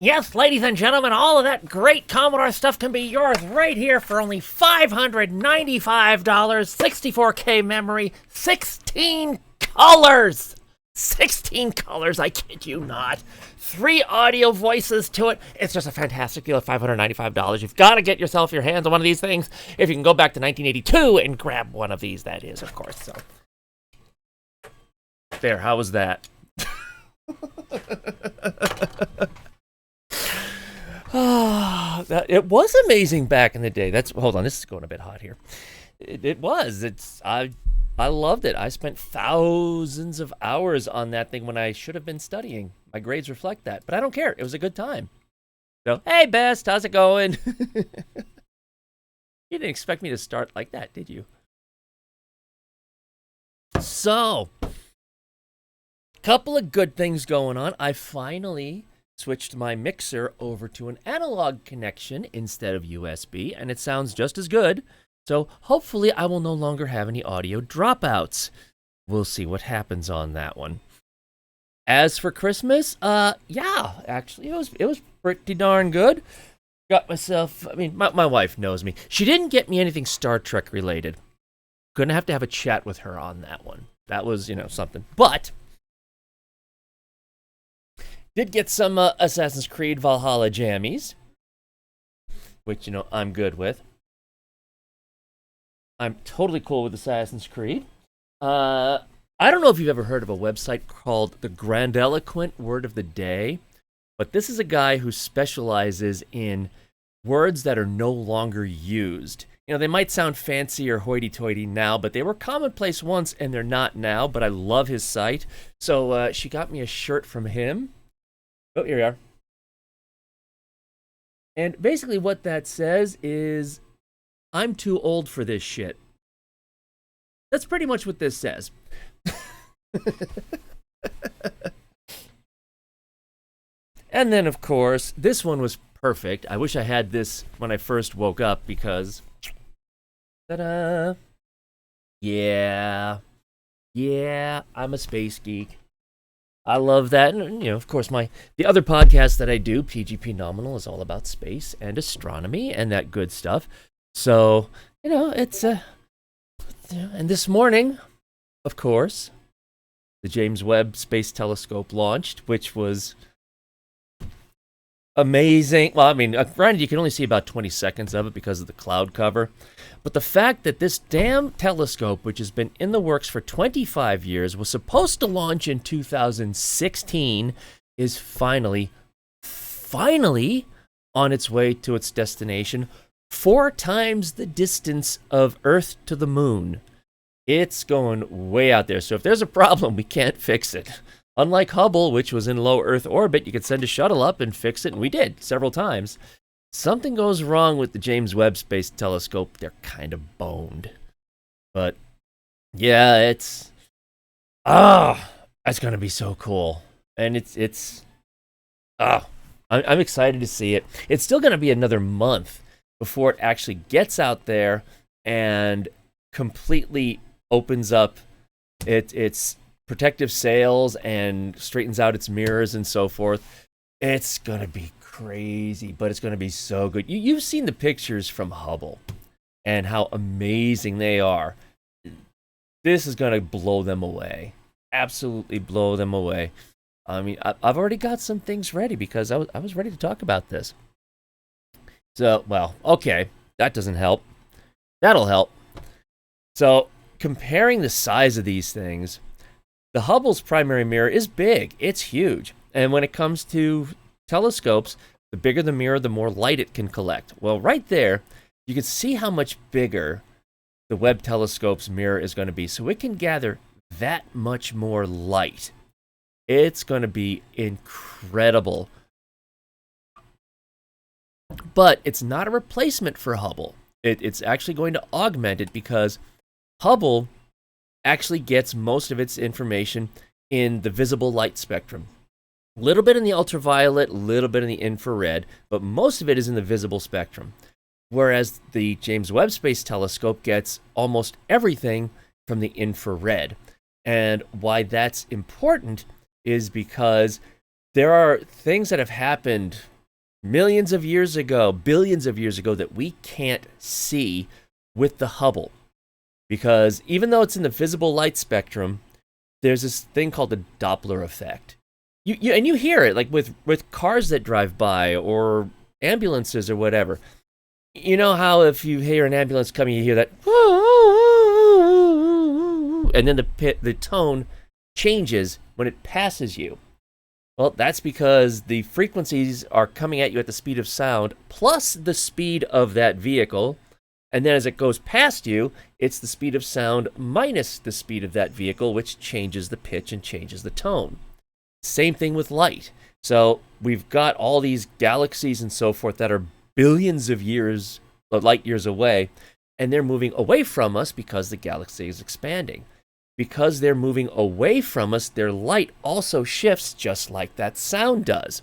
Yes, ladies and gentlemen, all of that great Commodore stuff can be yours right here for only $595, 64K memory, 16 colors. 16 colors, I kid you not. 3 audio voices to it. It's just a fantastic deal at $595. You've got to get yourself your hands on one of these things. If you can go back to 1982 and grab one of these, that is, of course. So, there, how was that? It was amazing back in the day. Hold on, this is going a bit hot here. It was. I loved it. I spent thousands of hours on that thing when I should have been studying. My grades reflect that, but I don't care. It was a good time. So, hey, Best, how's it going? You didn't expect me to start like that, did you? So, couple of good things going on. I finally switched my mixer over to an analog connection instead of USB, and it sounds just as good. So hopefully I will no longer have any audio dropouts. We'll see what happens on that one. As for Christmas, yeah, actually it was pretty darn good. Got myself, my wife knows me. She didn't get me anything Star Trek related. Gonna have to have a chat with her on that one. That was, something. But did get some Assassin's Creed Valhalla jammies, which, I'm good with. I'm totally cool with Assassin's Creed. I don't know if you've ever heard of a website called the Grandiloquent Word of the Day, but this is a guy who specializes in words that are no longer used. They might sound fancy or hoity-toity now, but they were commonplace once and they're not now, but I love his site. So she got me a shirt from him. Oh, here we are. And basically what that says is, I'm too old for this shit. That's pretty much what this says. And then, of course, this one was perfect. I wish I had this when I first woke up because... Ta-da! Yeah, I'm a space geek. I love that. And, of course, the other podcast that I do, PGP Nominal, is all about space and astronomy and that good stuff. So, it's and this morning, of course, the James Webb Space Telescope launched, which was amazing. Well, granted, you can only see about 20 seconds of it because of the cloud cover. But the fact that this damn telescope, which has been in the works for 25 years, was supposed to launch in 2016, is finally on its way to its destination, 4 times the distance of Earth to the moon. It's going way out there. So if there's a problem, we can't fix it. Unlike Hubble, which was in low Earth orbit, you could send a shuttle up and fix it, and we did several times. Something goes wrong with the James Webb Space Telescope. They're kind of boned. But, yeah, it's going to be so cool. And I'm excited to see it. It's still going to be another month before it actually gets out there and completely opens up its protective sails and straightens out its mirrors and so forth. It's going to be crazy, but it's going to be so good. You've seen the pictures from Hubble and how amazing they are. This is going to blow them away. Absolutely blow them away. I've already got some things ready because I was ready to talk about this. So, well, okay, that doesn't help. That'll help. So, comparing the size of these things, the Hubble's primary mirror is big. It's huge. And when it comes to telescopes, the bigger the mirror, the more light it can collect. Well, right there, you can see how much bigger the Webb telescope's mirror is going to be. So it can gather that much more light. It's going to be incredible. But it's not a replacement for Hubble. It's actually going to augment it because Hubble actually gets most of its information in the visible light spectrum. A little bit in the ultraviolet, a little bit in the infrared, but most of it is in the visible spectrum. Whereas the James Webb Space Telescope gets almost everything from the infrared. And why that's important is because there are things that have happened millions of years ago, billions of years ago, that we can't see with the Hubble. Because even though it's in the visible light spectrum, there's this thing called the Doppler effect. And you hear it, like with cars that drive by or ambulances or whatever. You know how if you hear an ambulance coming, you hear that, and then the tone changes when it passes you. Well, that's because the frequencies are coming at you at the speed of sound plus the speed of that vehicle. And then as it goes past you, it's the speed of sound minus the speed of that vehicle, which changes the pitch and changes the tone. Same thing with light. So we've got all these galaxies and so forth that are billions of light years away, and they're moving away from us because the galaxy is expanding. Because they're moving away from us, their light also shifts just like that sound does.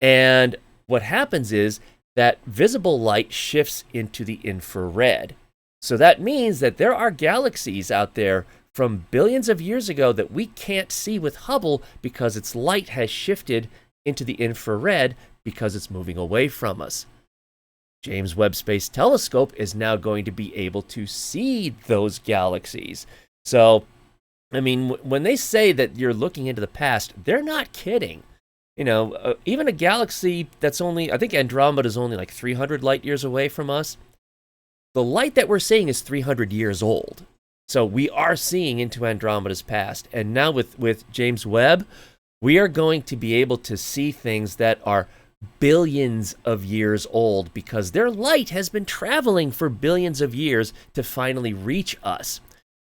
And what happens is that visible light shifts into the infrared. So that means that there are galaxies out there from billions of years ago that we can't see with Hubble because its light has shifted into the infrared because it's moving away from us. James Webb Space Telescope is now going to be able to see those galaxies. So, I mean, when they say that you're looking into the past, they're not kidding. You know, even a galaxy that's only, I think Andromeda is only like 300 light years away from us. The light that we're seeing is 300 years old. So we are seeing into Andromeda's past. And now with James Webb, we are going to be able to see things that are billions of years old because their light has been traveling for billions of years to finally reach us.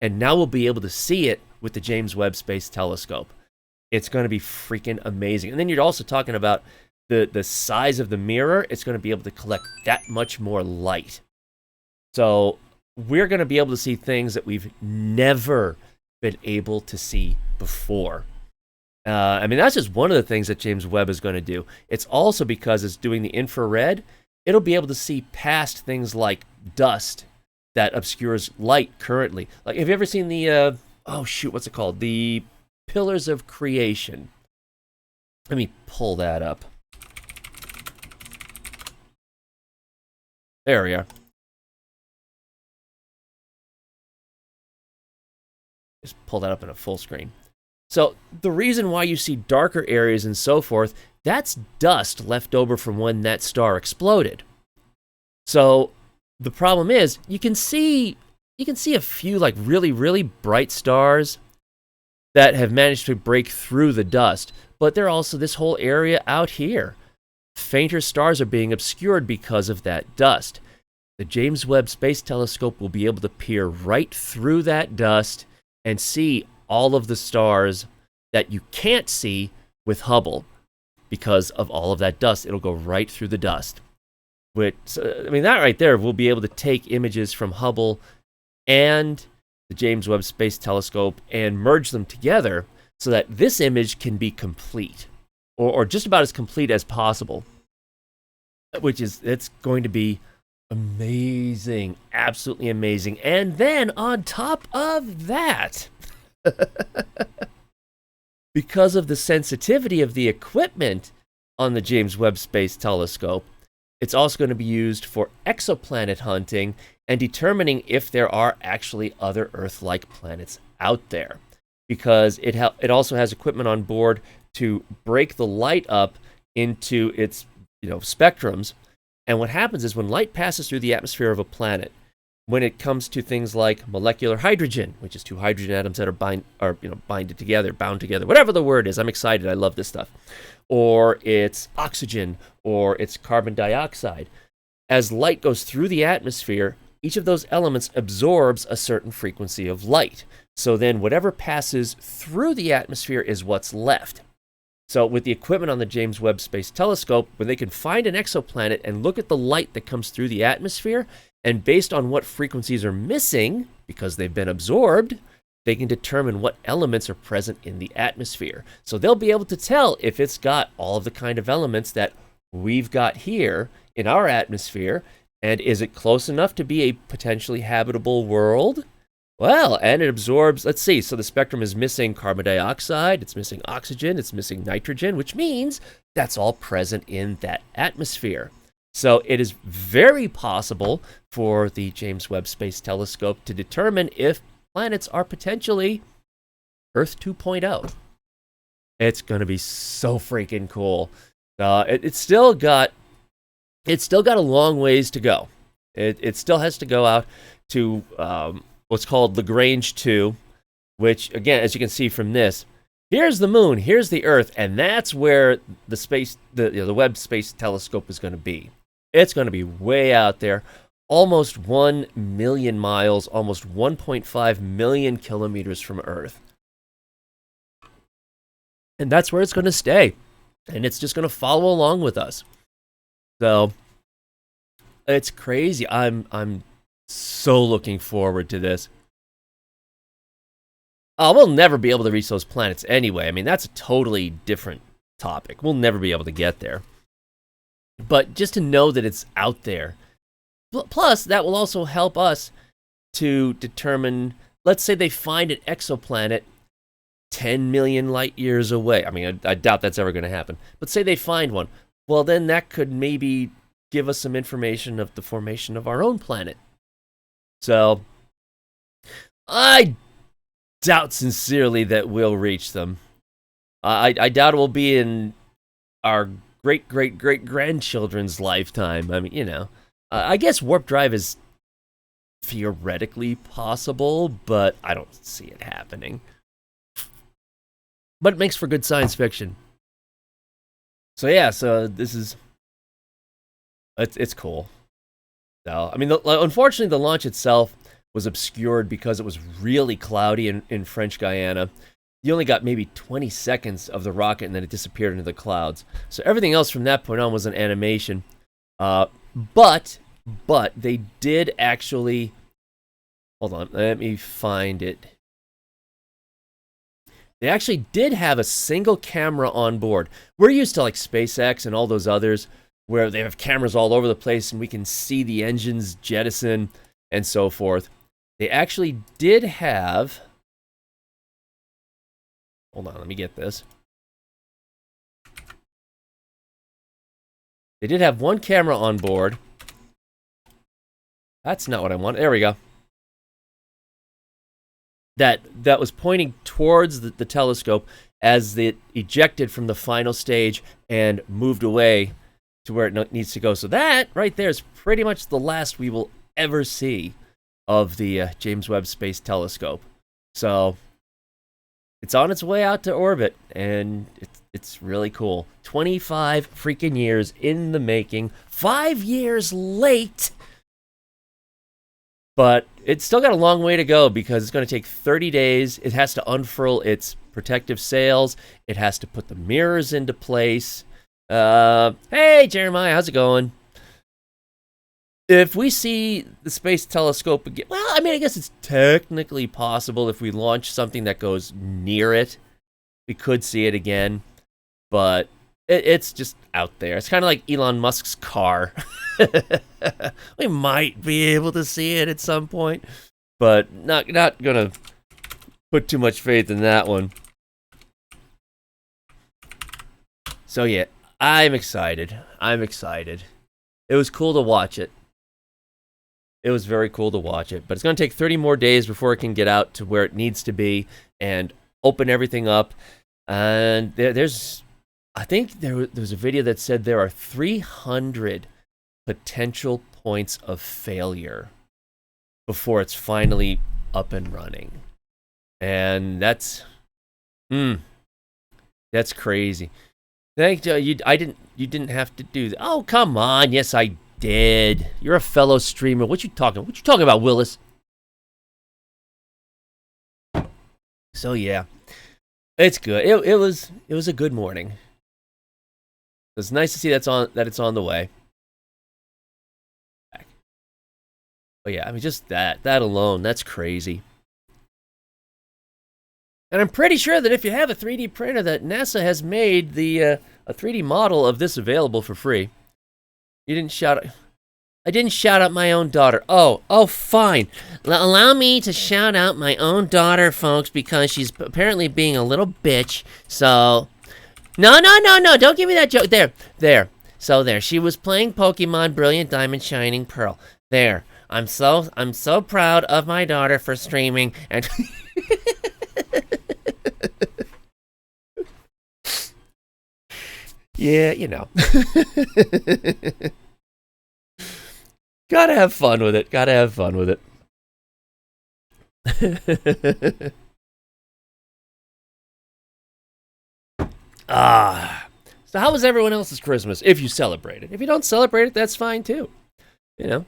And now we'll be able to see it with the James Webb Space Telescope. It's going to be freaking amazing. And then you're also talking about the size of the mirror. It's going to be able to collect that much more light. So we're going to be able to see things that we've never been able to see before. I mean, that's just one of the things that James Webb is going to do. It's also because it's doing the infrared, it'll be able to see past things like dust that obscures light currently. Like, have you ever seen the, what's it called? The Pillars of Creation. Let me pull that up. There we are. Just pull that up in a full screen. So the reason why you see darker areas and so forth, that's dust left over from when that star exploded. So the problem is you can see a few like really, really bright stars that have managed to break through the dust, but they're also this whole area out here. Fainter stars are being obscured because of that dust. The James Webb Space Telescope will be able to peer right through that dust and see all of the stars that you can't see with Hubble because of all of that dust. It'll go right through the dust. Which, I mean, that right there, we'll be able to take images from Hubble and the James Webb Space Telescope and merge them together so that this image can be complete, or just about as complete as possible, it's going to be amazing, absolutely amazing. And then on top of that, because of the sensitivity of the equipment on the James Webb Space Telescope, it's also going to be used for exoplanet hunting and determining if there are actually other Earth-like planets out there. Because it also has equipment on board to break the light up into its spectrums. And what happens is when light passes through the atmosphere of a planet, when it comes to things like molecular hydrogen, which is two hydrogen atoms that are bound together, whatever the word is, I'm excited, I love this stuff, or it's oxygen, or it's carbon dioxide. As light goes through the atmosphere, each of those elements absorbs a certain frequency of light. So then whatever passes through the atmosphere is what's left. So with the equipment on the James Webb Space Telescope, when they can find an exoplanet and look at the light that comes through the atmosphere, and based on what frequencies are missing, because they've been absorbed, they can determine what elements are present in the atmosphere. So they'll be able to tell if it's got all of the kind of elements that we've got here in our atmosphere, and is it close enough to be a potentially habitable world? Well, and it absorbs, let's see, so the spectrum is missing carbon dioxide, it's missing oxygen, it's missing nitrogen, which means that's all present in that atmosphere. So it is very possible for the James Webb Space Telescope to determine if planets are potentially Earth 2.0. It's going to be so freaking cool. It's still got a long ways to go. It still has to go out to what's called Lagrange 2, which, again, as you can see from this, here's the moon, here's the Earth, and that's where the Webb Space Telescope is going to be. It's going to be way out there, almost 1 million miles, almost 1.5 million kilometers from Earth. And that's where it's going to stay. And it's just going to follow along with us. So, it's crazy. I'm so looking forward to this. We'll never be able to reach those planets anyway. I mean, that's a totally different topic. We'll never be able to get there. But just to know that it's out there. Plus, that will also help us to determine, let's say they find an exoplanet 10 million light years away. I mean, I doubt that's ever going to happen. But say they find one. Well, then that could maybe give us some information of the formation of our own planet. So, I doubt sincerely that we'll reach them. I doubt it will be in our great-great-great-grandchildren's lifetime. I mean, you know. I guess warp drive is theoretically possible, but I don't see it happening. But it makes for good science fiction. So yeah, so this is... It's cool. So, I mean, unfortunately, the launch itself was obscured because it was really cloudy in French Guiana. You only got maybe 20 seconds of the rocket, and then it disappeared into the clouds. So everything else from that point on was an animation. But they did actually... Hold on, let me find it. They actually did have a single camera on board. We're used to like SpaceX and all those others where they have cameras all over the place and we can see the engines jettison and so forth. They actually did have... Hold on, let me get this. They did have one camera on board. That's not what I want. There we go. That was pointing towards the telescope as it ejected from the final stage and moved away to where it needs to go. So that right there is pretty much the last we will ever see of the James Webb Space Telescope. So it's on its way out to orbit, and it's really cool. 25 freaking years in the making. 5 years late. But it's still got a long way to go because it's going to take 30 days. It has to unfurl its protective sails. It has to put the mirrors into place. Hey, Jeremiah, how's it going? If we see the Space Telescope again, well, I mean, I guess it's technically possible if we launch something that goes near it. We could see it again, but it's just out there. It's kind of like Elon Musk's car. We might be able to see it at some point, but not gonna put too much faith in that one. So yeah, I'm excited. It was cool to watch it. It was very cool to watch it, but it's gonna take 30 more days before it can get out to where it needs to be and open everything up. And I think there was a video that said there are 300 potential points of failure before it's finally up and running. And that's crazy. Thank you. You didn't have to do that. Oh, come on. Yes, I did. You're a fellow streamer. What you talking about, Willis? So yeah. It's good. It was a good morning. It's nice to see that it's on the way. But yeah, I mean, just that alone, that's crazy. And I'm pretty sure that if you have a 3D printer, that NASA has made a 3D model of this available for free. You didn't shout it. I didn't shout out my own daughter. Oh, fine. Allow me to shout out my own daughter, folks, because she's apparently being a little bitch. So, no, don't give me that joke. There. So there, she was playing Pokemon Brilliant Diamond Shining Pearl. There, I'm so proud of my daughter for streaming and. Yeah, you know. Gotta have fun with it. So how was everyone else's Christmas? If you celebrate it. If you don't celebrate it, that's fine too. You know.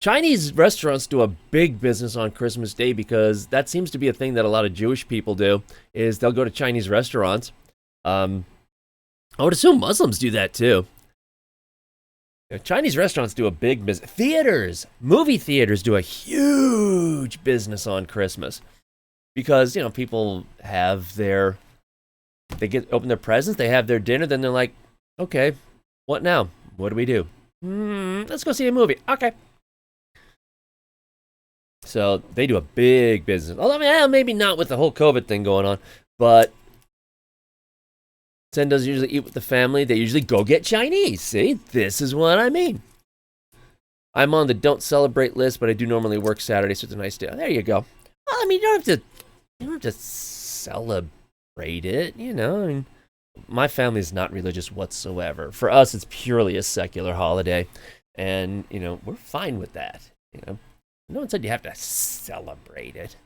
Chinese restaurants do a big business on Christmas Day because that seems to be a thing that a lot of Jewish people do, is they'll go to Chinese restaurants. I would assume Muslims do that too. Chinese restaurants do a big business. Movie theaters do a huge business on Christmas because, people have they open their presents, they have their dinner, then they're like, okay, what now? What do we do? Let's go see a movie. Okay. So they do a big business. Although, maybe not with the whole COVID thing going on, but Sen doesn't usually eat with the family. They usually go get Chinese. See, this is what I mean. I'm on the don't celebrate list, but I do normally work Saturday, so it's a nice day. There you go. Well, you don't have to celebrate it, my family is not religious whatsoever. For us, it's purely a secular holiday, and we're fine with that. No one said you have to celebrate it.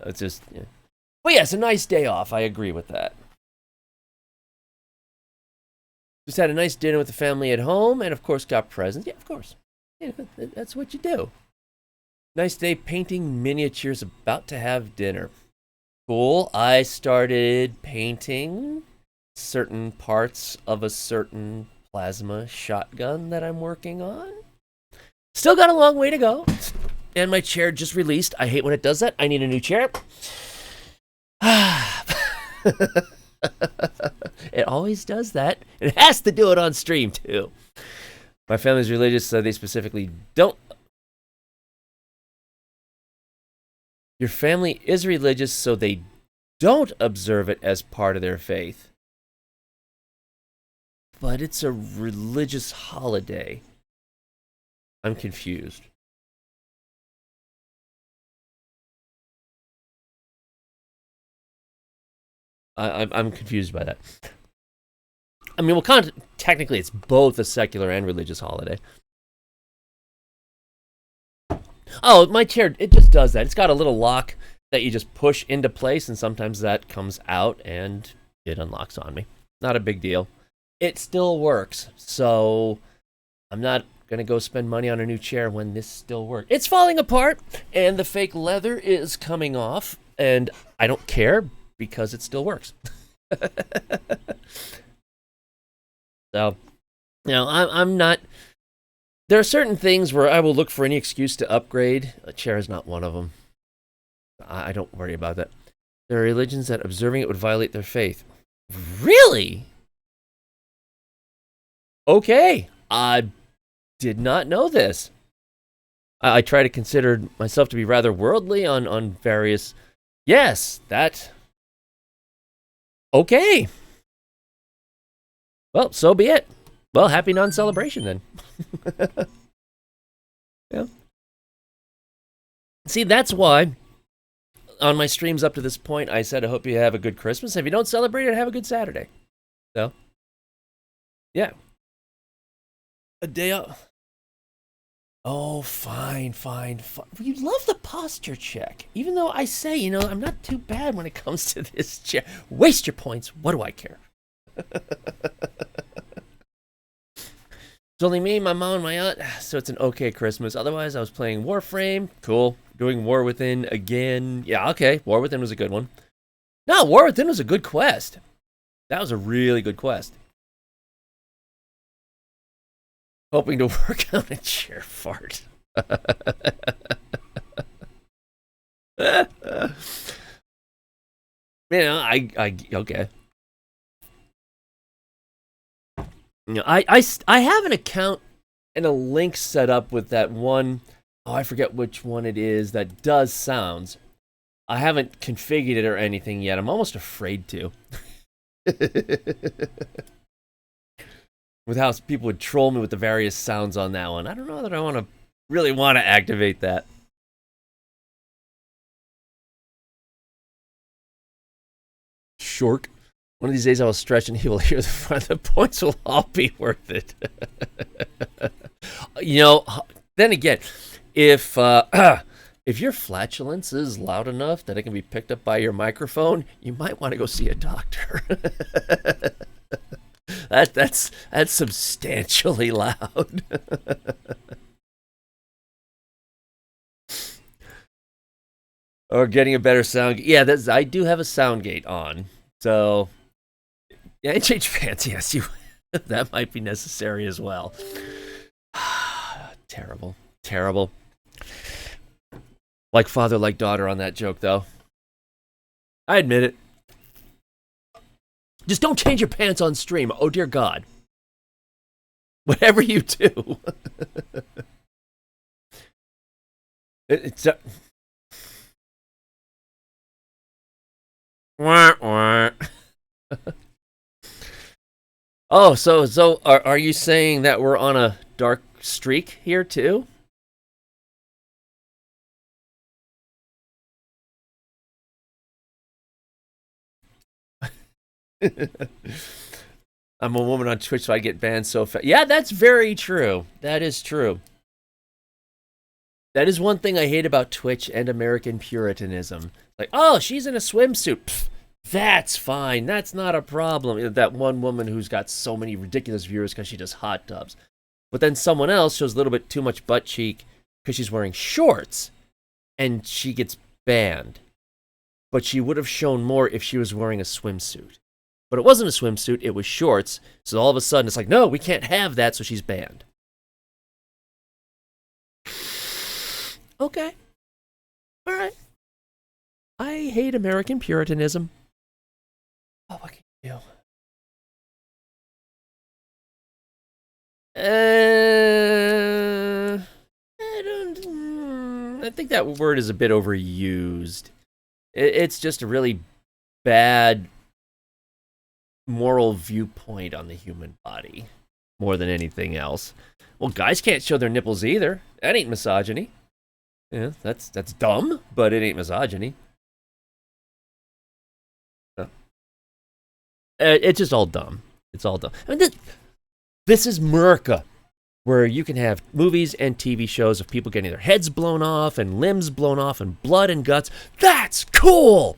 It's just, but yeah, it's a nice day off. I agree with that. Just had a nice dinner with the family at home, and of course got presents. Yeah, of course. That's what you do. Nice day painting miniatures, about to have dinner. Cool. I started painting certain parts of a certain plasma shotgun that I'm working on. Still got a long way to go. And my chair just released. I hate when it does that. I need a new chair. It always does that. It has to do it on stream, too. My family's religious, so they specifically don't. Your family is religious, so they don't observe it as part of their faith. But it's a religious holiday. I'm confused. I'm confused by that. Technically, it's both a secular and religious holiday. Oh, my chair, it just does that. It's got a little lock that you just push into place, and sometimes that comes out, and it unlocks on me. Not a big deal. It still works, so I'm not going to go spend money on a new chair when this still works. It's falling apart, and the fake leather is coming off, and I don't care because it still works. So, I'm not. There are certain things where I will look for any excuse to upgrade. A chair is not one of them. I don't worry about that. There are religions that observing it would violate their faith. Really? Okay. I did not know this. I try to consider myself to be rather worldly on various. Yes, that. Okay. Well, so be it. Well, happy non-celebration then. Yeah. See, that's why on my streams up to this point, I said I hope you have a good Christmas. If you don't celebrate it, have a good Saturday. So, yeah. A day off. Oh, fine. You love the posture check. Even though I say, I'm not too bad when it comes to this chair. Waste your points. What do I care? It's only me, my mom, and my aunt, so it's an okay Christmas. Otherwise, I was playing Warframe. Cool. Doing War Within again. Yeah, okay. War Within was a good one. No, War Within was a good quest. That was a really good quest. Hoping to work on a chair fart. Okay. I have an account and a link set up with that one. Oh, I forget which one it is that does sounds. I haven't configured it or anything yet. I'm almost afraid to. With how people would troll me with the various sounds on that one. I don't know that I really want to activate that. Short. One of these days I will stretch and he will hear the front. The points will all be worth it. You know, then again, if your flatulence is loud enough that it can be picked up by your microphone, you might want to go see a doctor. That's substantially loud. Or getting a better sound. Yeah, I do have a sound gate on, so yeah, and change fans. Yes, that might be necessary as well. Terrible. Like father, like daughter on that joke, though. I admit it. Just don't change your pants on stream. Oh, dear God. Whatever you do. It's Oh, so are you saying that we're on a dark streak here, too? I'm a woman on Twitch, so I get banned so fast. Yeah, that's very true. That is true. That is one thing I hate about Twitch and American Puritanism. Like, oh, she's in a swimsuit. Pfft, that's fine. That's not a problem. That one woman who's got so many ridiculous viewers because she does hot tubs. But then someone else shows a little bit too much butt cheek because she's wearing shorts, and she gets banned. But she would have shown more if she was wearing a swimsuit. But it wasn't a swimsuit, it was shorts. So all of a sudden, it's like, no, we can't have that, so she's banned. Okay. All right. I hate American Puritanism. Oh, what can you do? I think that word is a bit overused. It's just a really bad moral viewpoint on the human body, more than anything else. Well, guys can't show their nipples either. That ain't misogyny. Yeah, that's dumb, but it ain't misogyny. It's just all dumb. It's all dumb. I mean, this is America, where you can have movies and TV shows of people getting their heads blown off and limbs blown off and blood and guts. That's cool!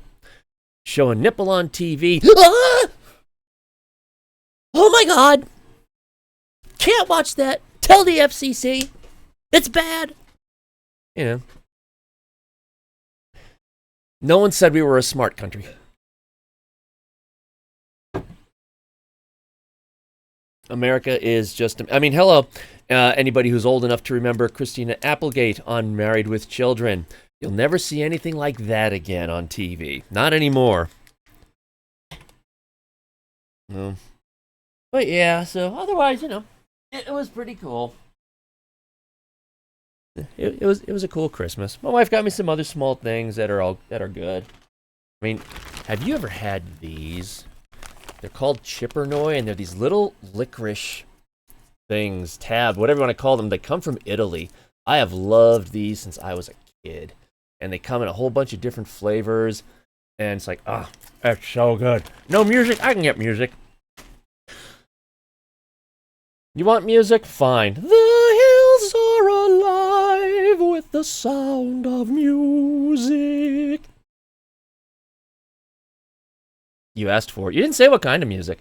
Show a nipple on TV. Ah! Oh my God! Can't watch that. Tell the FCC. It's bad. You know. No one said we were a smart country. America is just, I mean, hello, anybody who's old enough to remember Christina Applegate on Married with Children. You'll never see anything like that again on TV. Not anymore. No. But yeah, so otherwise, you know, it was pretty cool. It was a cool Christmas. My wife got me some other small things that are good. I mean, have you ever had these? They're called Chipernoi, and they're these little licorice things, whatever you want to call them. They come from Italy. I have loved these since I was a kid. And they come in a whole bunch of different flavors. And it's like, that's so good. No music? I can get music. You want music? Fine. The hills are alive with the sound of music. You asked for it. You didn't say what kind of music.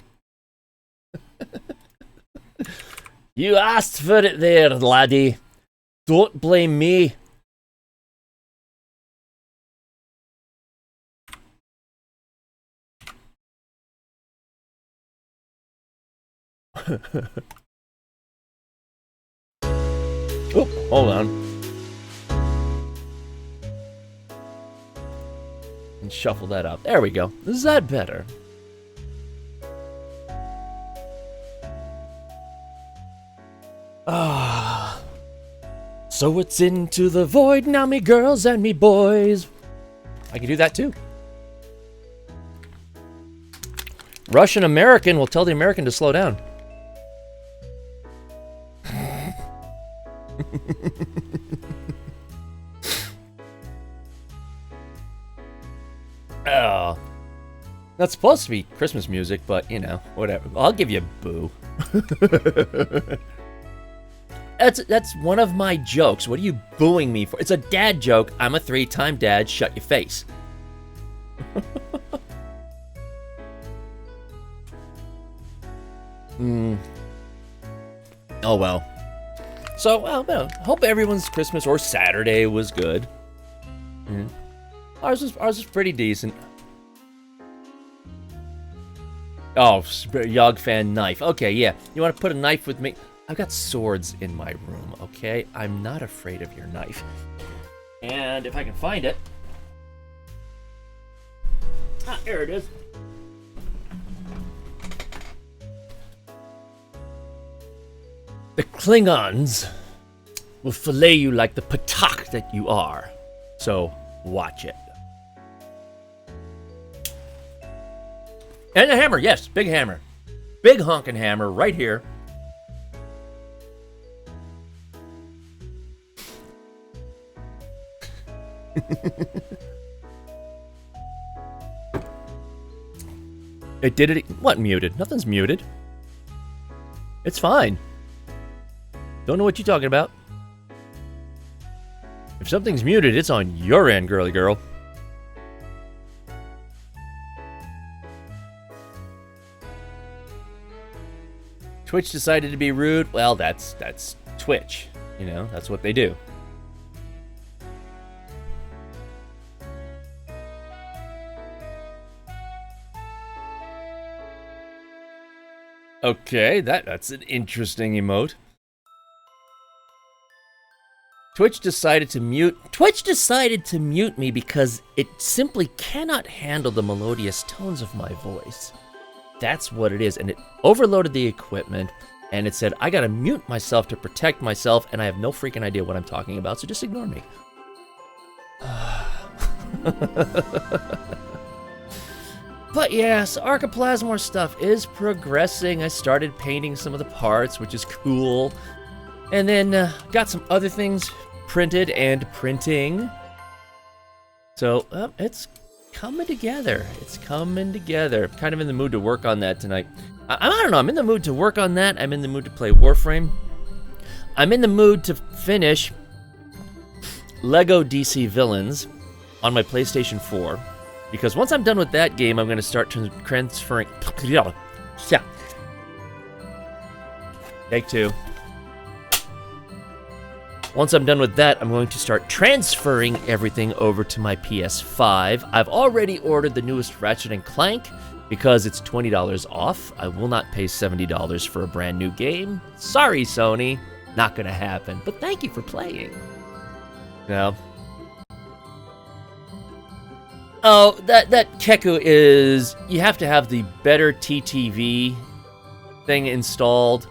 You asked for it there, laddie. Don't blame me. Oop, hold on. And shuffle that up. There we go. Is that better? Ah. So it's into the void now, me girls and me boys. I can do that too. Russian American will tell the American to slow down. Oh. That's supposed to be Christmas music, but, you know, whatever. I'll give you a boo. That's one of my jokes. What are you booing me for? It's a dad joke. I'm a 3-time dad. Shut your face. Oh, well. So, well, hope everyone's Christmas or Saturday was good. Ours was pretty decent. Oh, Yog fan knife. Okay, yeah. You want to put a knife with me? I've got swords in my room, okay? I'm not afraid of your knife. And if I can find it... Ah, here it is. The Klingons will fillet you like the patak that you are. So, watch it. And a hammer, yes, big hammer. Big honkin' hammer right here. It did it. What muted? Nothing's muted. It's fine. Don't know what you're talking about. If something's muted, it's on your end, girly girl. Twitch decided to be rude. Well, that's Twitch. You know, that's what they do. Okay, that's an interesting emote. Twitch decided to mute me because it simply cannot handle the melodious tones of my voice. That's what it is, and it overloaded the equipment, and it said, I gotta mute myself to protect myself, and I have no freaking idea what I'm talking about, so just ignore me. But yes, Arca Plasmor stuff is progressing. I started painting some of the parts, which is cool. And then got some other things printed and printing. So it's coming together. It's coming together. I'm kind of in the mood to work on that tonight. I don't know. I'm in the mood to work on that. I'm in the mood to play Warframe. I'm in the mood to finish Lego DC Villains on my PlayStation 4. Because once I'm done with that game, I'm going to start transferring... Yeah. Take two. Once I'm done with that, I'm going to start transferring everything over to my PS5. I've already ordered the newest Ratchet & Clank because it's $20 off. I will not pay $70 for a brand new game. Sorry, Sony. Not going to happen. But thank you for playing. No. Oh, that Keku is... You have to have the better TTV thing installed.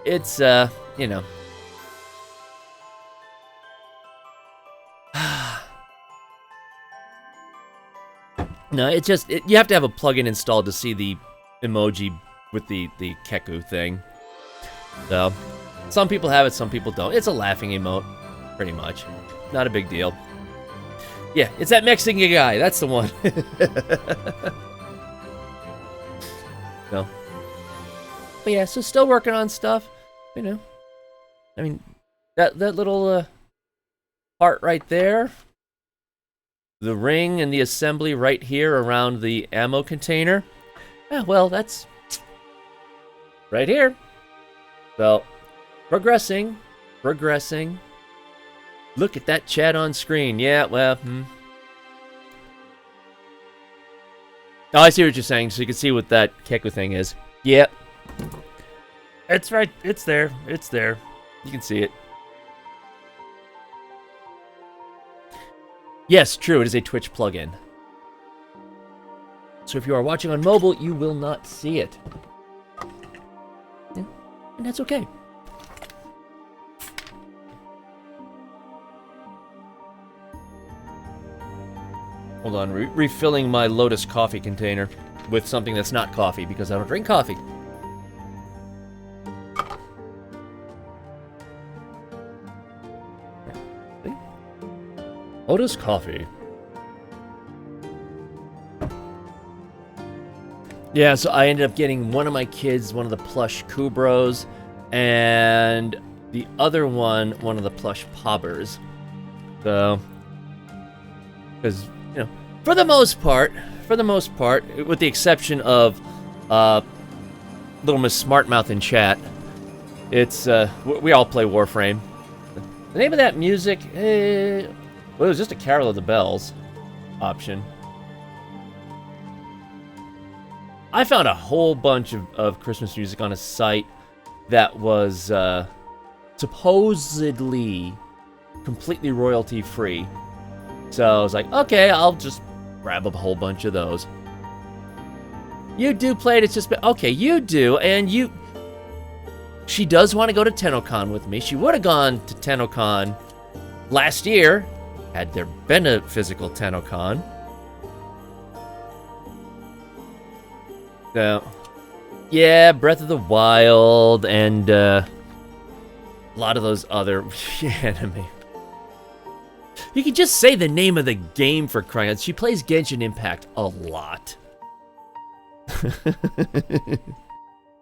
It's, you know... No, it's just... you have to have a plugin installed to see the emoji with the Keku thing. So, some people have it, some people don't. It's a laughing emote, pretty much. Not a big deal. Yeah, it's that Mexican guy. That's the one. No. But yeah, so still working on stuff. You know. I mean, that little part right there. The ring and the assembly right here around the ammo container. Yeah, well, that's right here. So, progressing. Look at that chat on screen. Yeah, well, Oh, I see what you're saying, so you can see what that Keku thing is. Yep. It's right. It's there. It's there. You can see it. Yes, true. It is a Twitch plugin. So if you are watching on mobile, you will not see it. Yeah, and that's okay. Hold on, refilling my Lotus coffee container with something that's not coffee because I don't drink coffee. Lotus coffee. Yeah, so I ended up getting one of my kids one of the plush Kubros, and the other one of the plush Pobbers. So, because, you know, for the most part, with the exception of Little Miss Smartmouth in chat, it's, we all play Warframe. The name of that music, well, it was just a Carol of the Bells option. I found a whole bunch of Christmas music on a site that was supposedly completely royalty-free. So I was like, okay, I'll just grab a whole bunch of those. You do play it, it's just... Okay, you do, and you... She does want to go to TennoCon with me. She would have gone to TennoCon last year, had there been a physical TennoCon. So, yeah, Breath of the Wild and a lot of those other anime. You can just say the name of the game for crying out. She plays Genshin Impact a lot.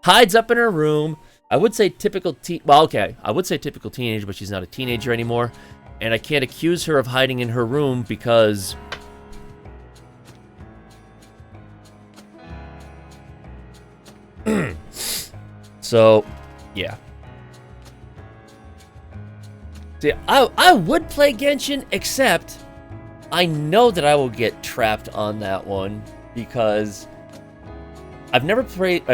Hides up in her room. I would say typical I would say typical teenager, but she's not a teenager anymore. And I can't accuse her of hiding in her room because... So, yeah. See, I would play Genshin, except I know that I will get trapped on that one because I've never played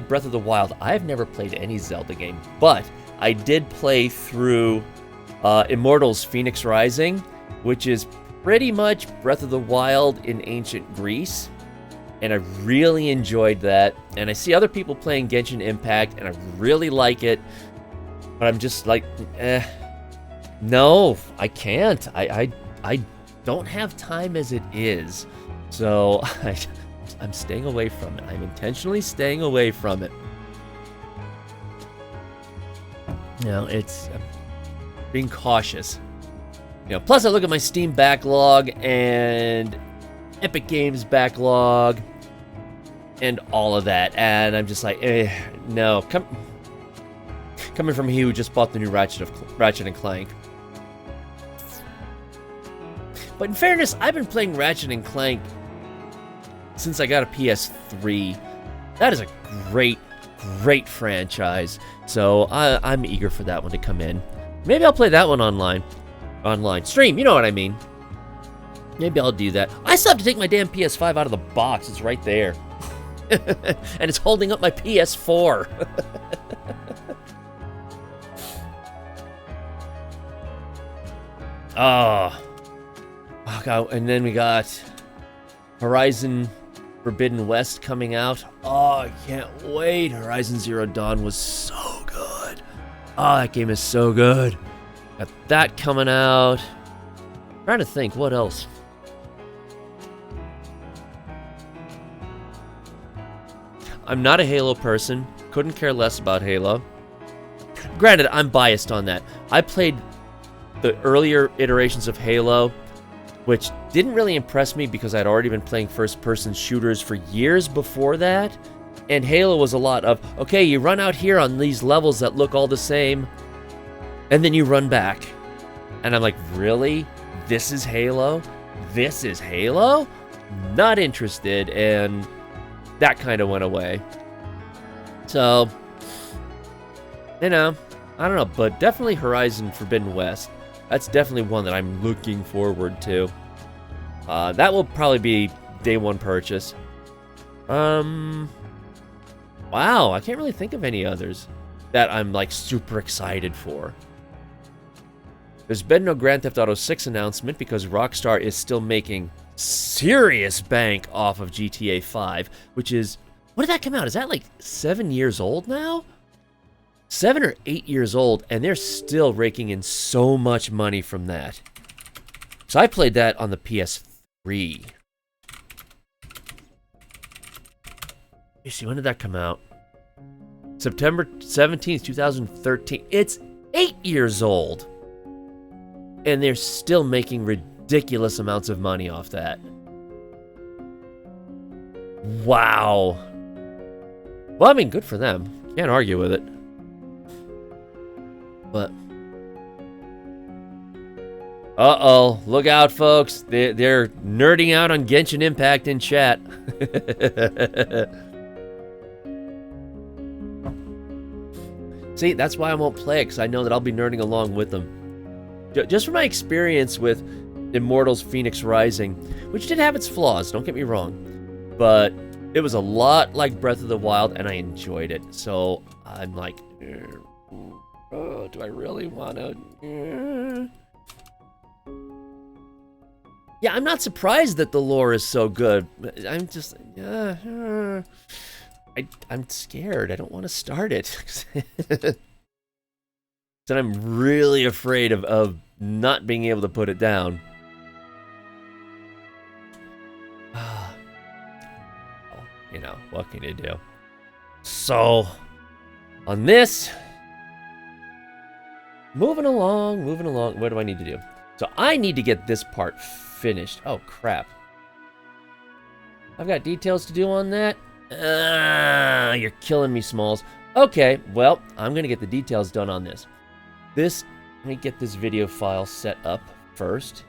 Breath of the Wild. I've never played any Zelda game, but I did play through Immortals Phoenix Rising, which is pretty much Breath of the Wild in ancient Greece. And I really enjoyed that. And I see other people playing Genshin Impact, and I really like it. But I'm just like, no, I can't. I don't have time as it is. So I'm staying away from it. I'm intentionally staying away from it. You know, it's being cautious. You know, plus I look at my Steam backlog and Epic Games backlog and all of that, and I'm just like, no. Coming from he who just bought the new Ratchet and Clank. But in fairness, I've been playing Ratchet and Clank since I got a PS3. That is a great franchise. So I'm eager for that one to come in. Maybe I'll play that one online. Stream, you know what I mean. Maybe I'll do that. I still have to take my damn PS5 out of the box. It's right there. And it's holding up my PS4. Oh, God. And then we got Horizon Forbidden West coming out. Oh, I can't wait. Horizon Zero Dawn was so good. Oh, that game is so good. Got that coming out. I'm trying to think, what else? I'm not a Halo person. Couldn't care less about Halo. Granted, I'm biased on that. I played the earlier iterations of Halo, which didn't really impress me because I'd already been playing first-person shooters for years before that. And Halo was a lot of, okay, you run out here on these levels that look all the same, and then you run back. And I'm like, really? This is Halo? This is Halo? Not interested, and that kind of went away. So, you know, I don't know, but definitely Horizon Forbidden West. That's definitely one that I'm looking forward to. That will probably be day one purchase. Wow, I can't really think of any others that I'm like super excited for. There's been no Grand Theft Auto 6 announcement because Rockstar is still making serious bank off of GTA 5, which is, when did that come out? Is that like 7 years old now? 7 or 8 years old, and they're still raking in so much money from that. So I played that on the PS3. Let me see, when did that come out? September 17th, 2013. It's 8 years old. And they're still making ridiculous amounts of money off that. Wow. Well, I mean, good for them. Can't argue with it. But... uh-oh. Look out, folks. They're nerding out on Genshin Impact in chat. See, that's why I won't play it, because I know that I'll be nerding along with them. Just from my experience with Immortals Phoenix Rising, which did have its flaws, don't get me wrong. But it was a lot like Breath of the Wild, and I enjoyed it. So I'm like, oh, do I really want to... Yeah, I'm not surprised that the lore is so good. I'm just... I'm scared. I don't want to start it. And I'm really afraid of not being able to put it down. You know, what can you do? So, on this, moving along. What do I need to do? So I need to get this part finished. Oh, crap. I've got details to do on that. You're killing me, Smalls. Okay, well, I'm going to get the details done on this. Let me get this video file set up first.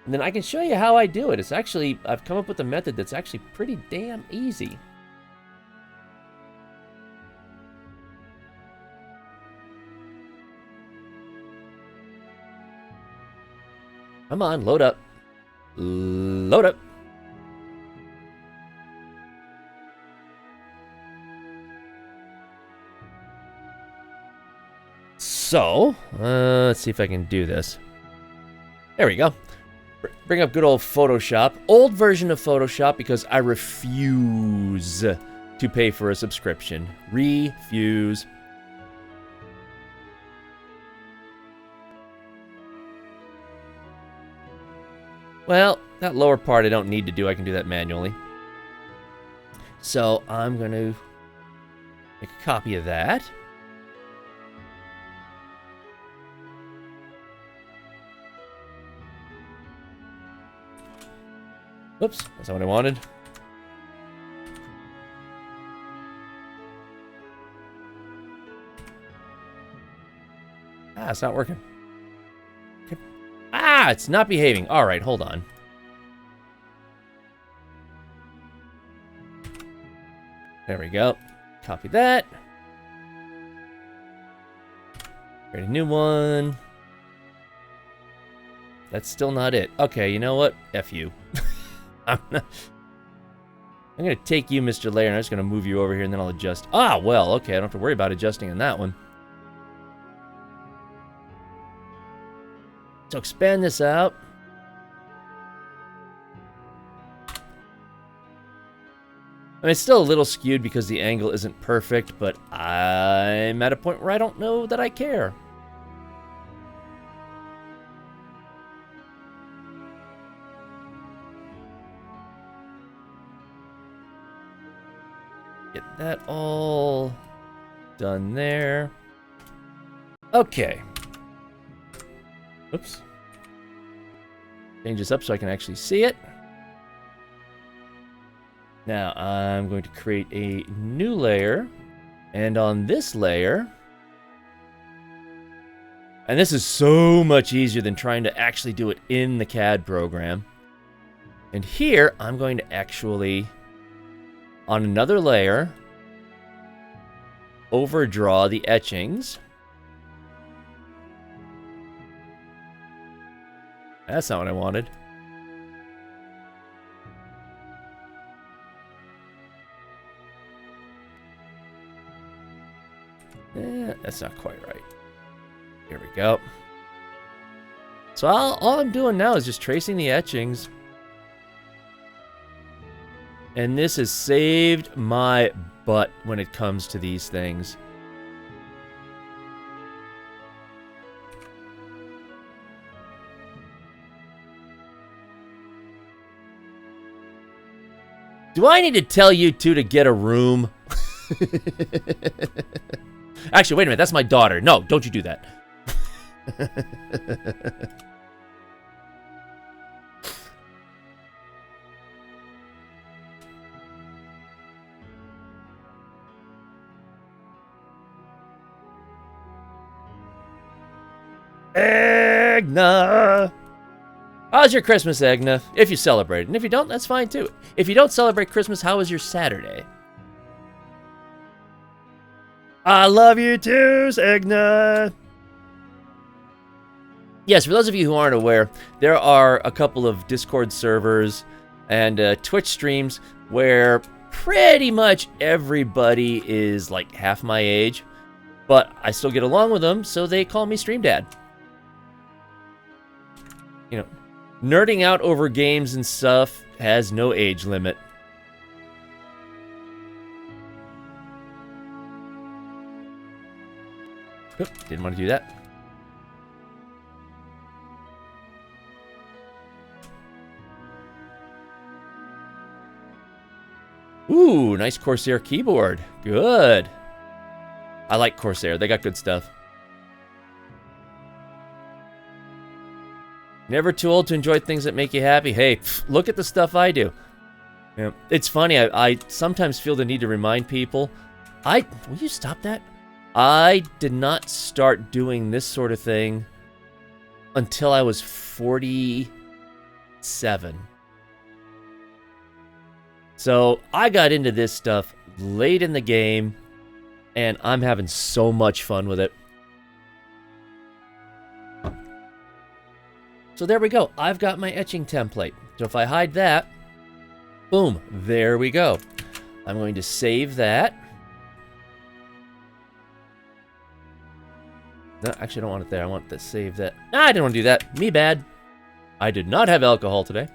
And then I can show you how I do it. It's actually, I've come up with a method that's actually pretty damn easy. Come on, load up. Load up. So, let's see if I can do this. There we go. Bring up good old Photoshop. Old version of Photoshop because I refuse to pay for a subscription. Refuse. Well, that lower part I don't need to do. I can do that manually. So I'm going to make a copy of that. Oops, that's not what I wanted. Ah, it's not working. Okay. Ah, it's not behaving. All right, hold on. There we go. Copy that. Create a new one. That's still not it. Okay, you know what? F you. I'm going to take you, Mr. Layer, and I'm just going to move you over here, and then I'll adjust. Ah, well, okay. I don't have to worry about adjusting on that one. So expand this out. I mean, it's still a little skewed because the angle isn't perfect, but I'm at a point where I don't know that I care. Get that all done there. Okay. Oops. Change this up so I can actually see it. Now I'm going to create a new layer. And on this layer, and this is so much easier than trying to actually do it in the CAD program. And here I'm going to actually, on another layer, overdraw the etchings. That's not what I wanted. That's not quite right. Here we go. So all I'm doing now is just tracing the etchings. And this has saved my butt when it comes to these things. Do I need to tell you two to get a room? Actually, wait a minute. That's my daughter. No, don't you do that. Egna! How's your Christmas, Egna? If you celebrate. And if you don't, that's fine too. If you don't celebrate Christmas, how was your Saturday? I love you too, Egna! Yes, for those of you who aren't aware, there are a couple of Discord servers and Twitch streams where pretty much everybody is like half my age, but I still get along with them, so they call me Stream Dad. You know, nerding out over games and stuff has no age limit. Oop, didn't want to do that. Ooh, nice Corsair keyboard. Good. I like Corsair. They got good stuff. Never too old to enjoy things that make you happy. Hey, look at the stuff I do. Yeah. It's funny. I sometimes feel the need to remind people. Will you stop that? I did not start doing this sort of thing until I was 47. So I got into this stuff late in the game, and I'm having so much fun with it. So there we go. I've got my etching template. So if I hide that, boom, there we go. I'm going to save that. No, actually, I don't want it there. I want to save that. Nah, I didn't want to do that. Me bad. I did not have alcohol today.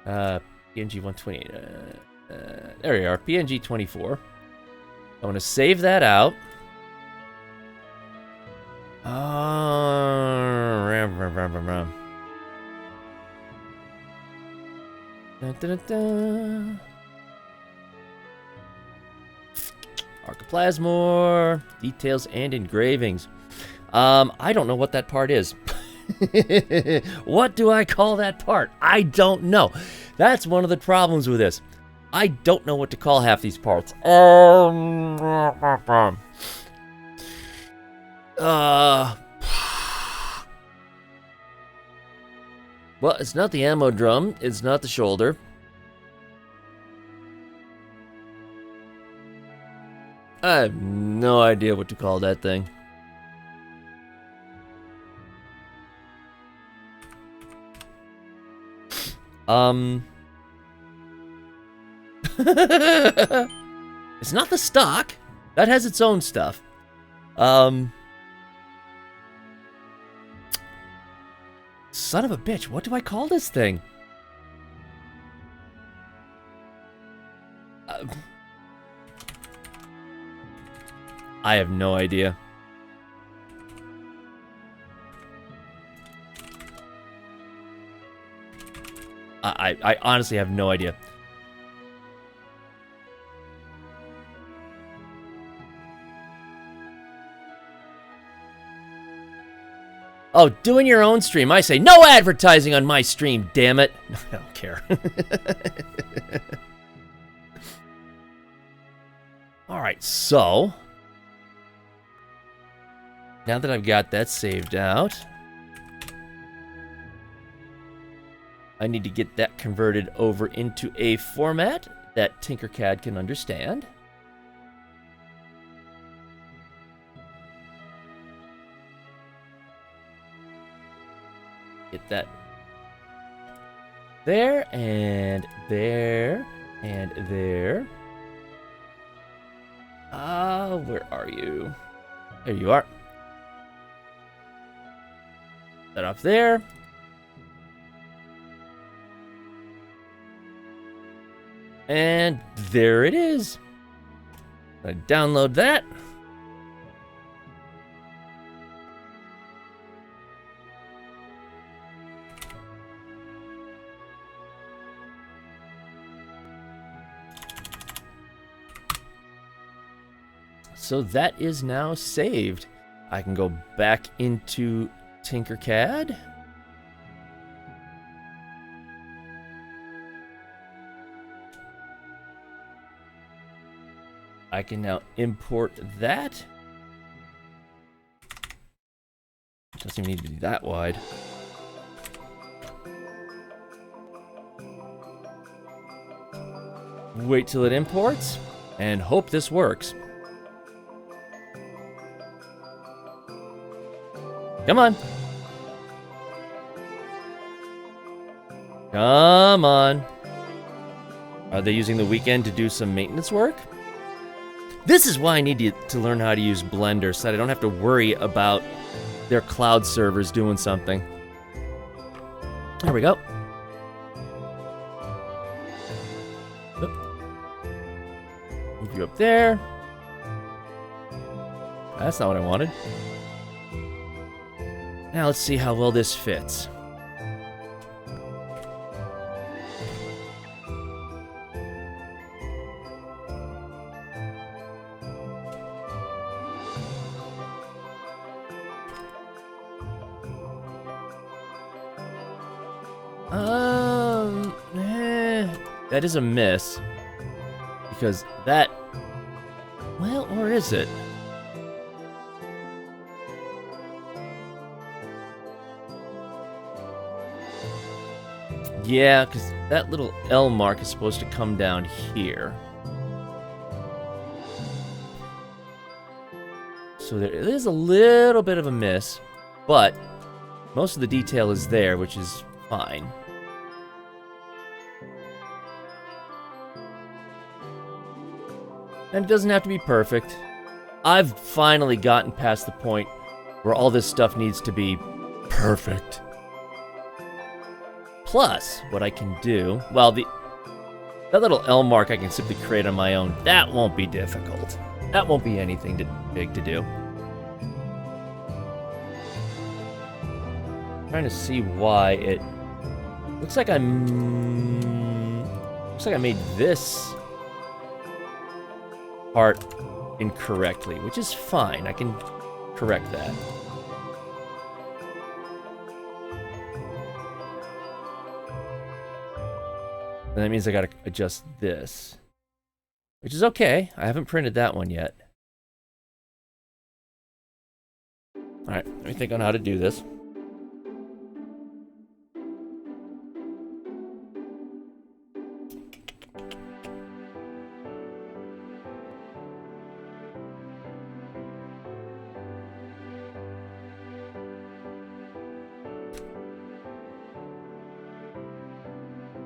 PNG 128. There we are. PNG 24. I want to save that out. Arca Plasmor, details and engravings. I don't know what that part is. What do I call that part? I don't know. That's one of the problems with this. I don't know what to call half these parts. Well, it's not the ammo drum. It's not the shoulder. I have no idea what to call that thing. It's not the stock. That has its own stuff. Son of a bitch, what do I call this thing? I have no idea. I honestly have no idea. Oh, doing your own stream. I say no advertising on my stream, damn it. I don't care. Alright, so now that I've got that saved out, I need to get that converted over into a format that Tinkercad can understand. Get that there, and there, and there. Where are you? There you are. That off there. And there it is. I download that. so that is now saved. I can go back into Tinkercad. I can now import that. Doesn't even need to be that wide. Wait till it imports, and hope this works. Come on. Come on. Are they using the weekend to do some maintenance work? This is why I need to learn how to use Blender so that I don't have to worry about their cloud servers doing something. There we go. Oop. Move you up there. That's not what I wanted. Now let's see how well this fits. That is a miss. Because that... Well, or is it? Yeah, because that little L mark is supposed to come down here. So there is a little bit of a miss, but most of the detail is there, which is fine. And it doesn't have to be perfect. I've finally gotten past the point where all this stuff needs to be perfect. Plus, what I can do... Well, that little L mark I can simply create on my own. That won't be difficult. That won't be anything big to do. I'm trying to see why it... Looks like I made this part incorrectly, which is fine. I can correct that. And that means I gotta adjust this, which is okay. I haven't printed that one yet. Alright, let me think on how to do this.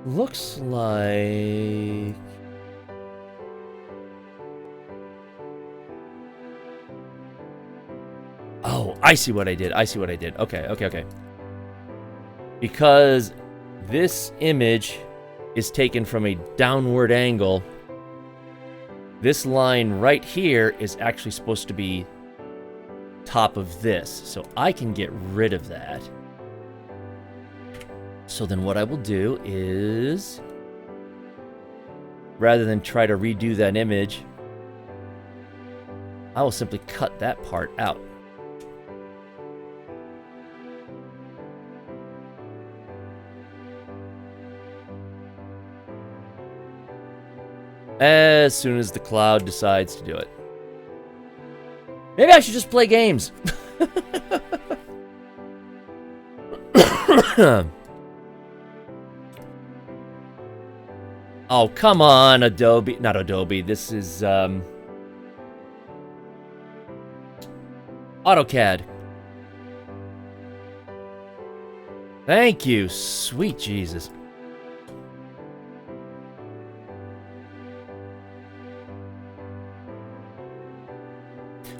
Looks like... Oh, I see what I did. Okay. Because this image is taken from a downward angle, this line right here is actually supposed to be top of this. So I can get rid of that. So then what I will do is, rather than try to redo that image, I will simply cut that part out. As soon as the cloud decides to do it. Maybe I should just play games. Oh, come on, Adobe. Not Adobe. This is, AutoCAD. Thank you. Sweet Jesus.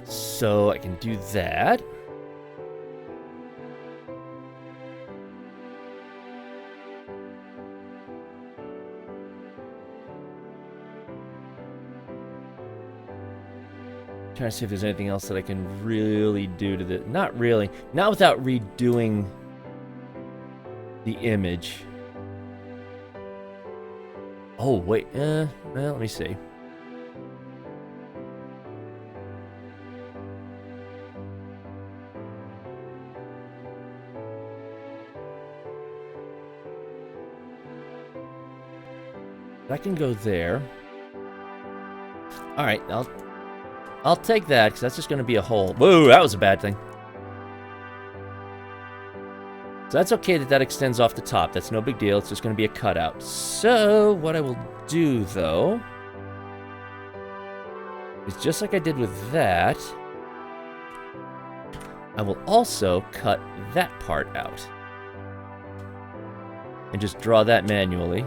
So I can do that. Trying to see if there's anything else that I can really do to the... Not really. Not without redoing the image. Oh, wait. Well, let me see. That can go there. All right, I'll take that because that's just going to be a hole. Whoa, that was a bad thing. So that's okay that extends off the top. That's no big deal. It's just going to be a cutout. So what I will do, though, is just like I did with that, I will also cut that part out. And just draw that manually.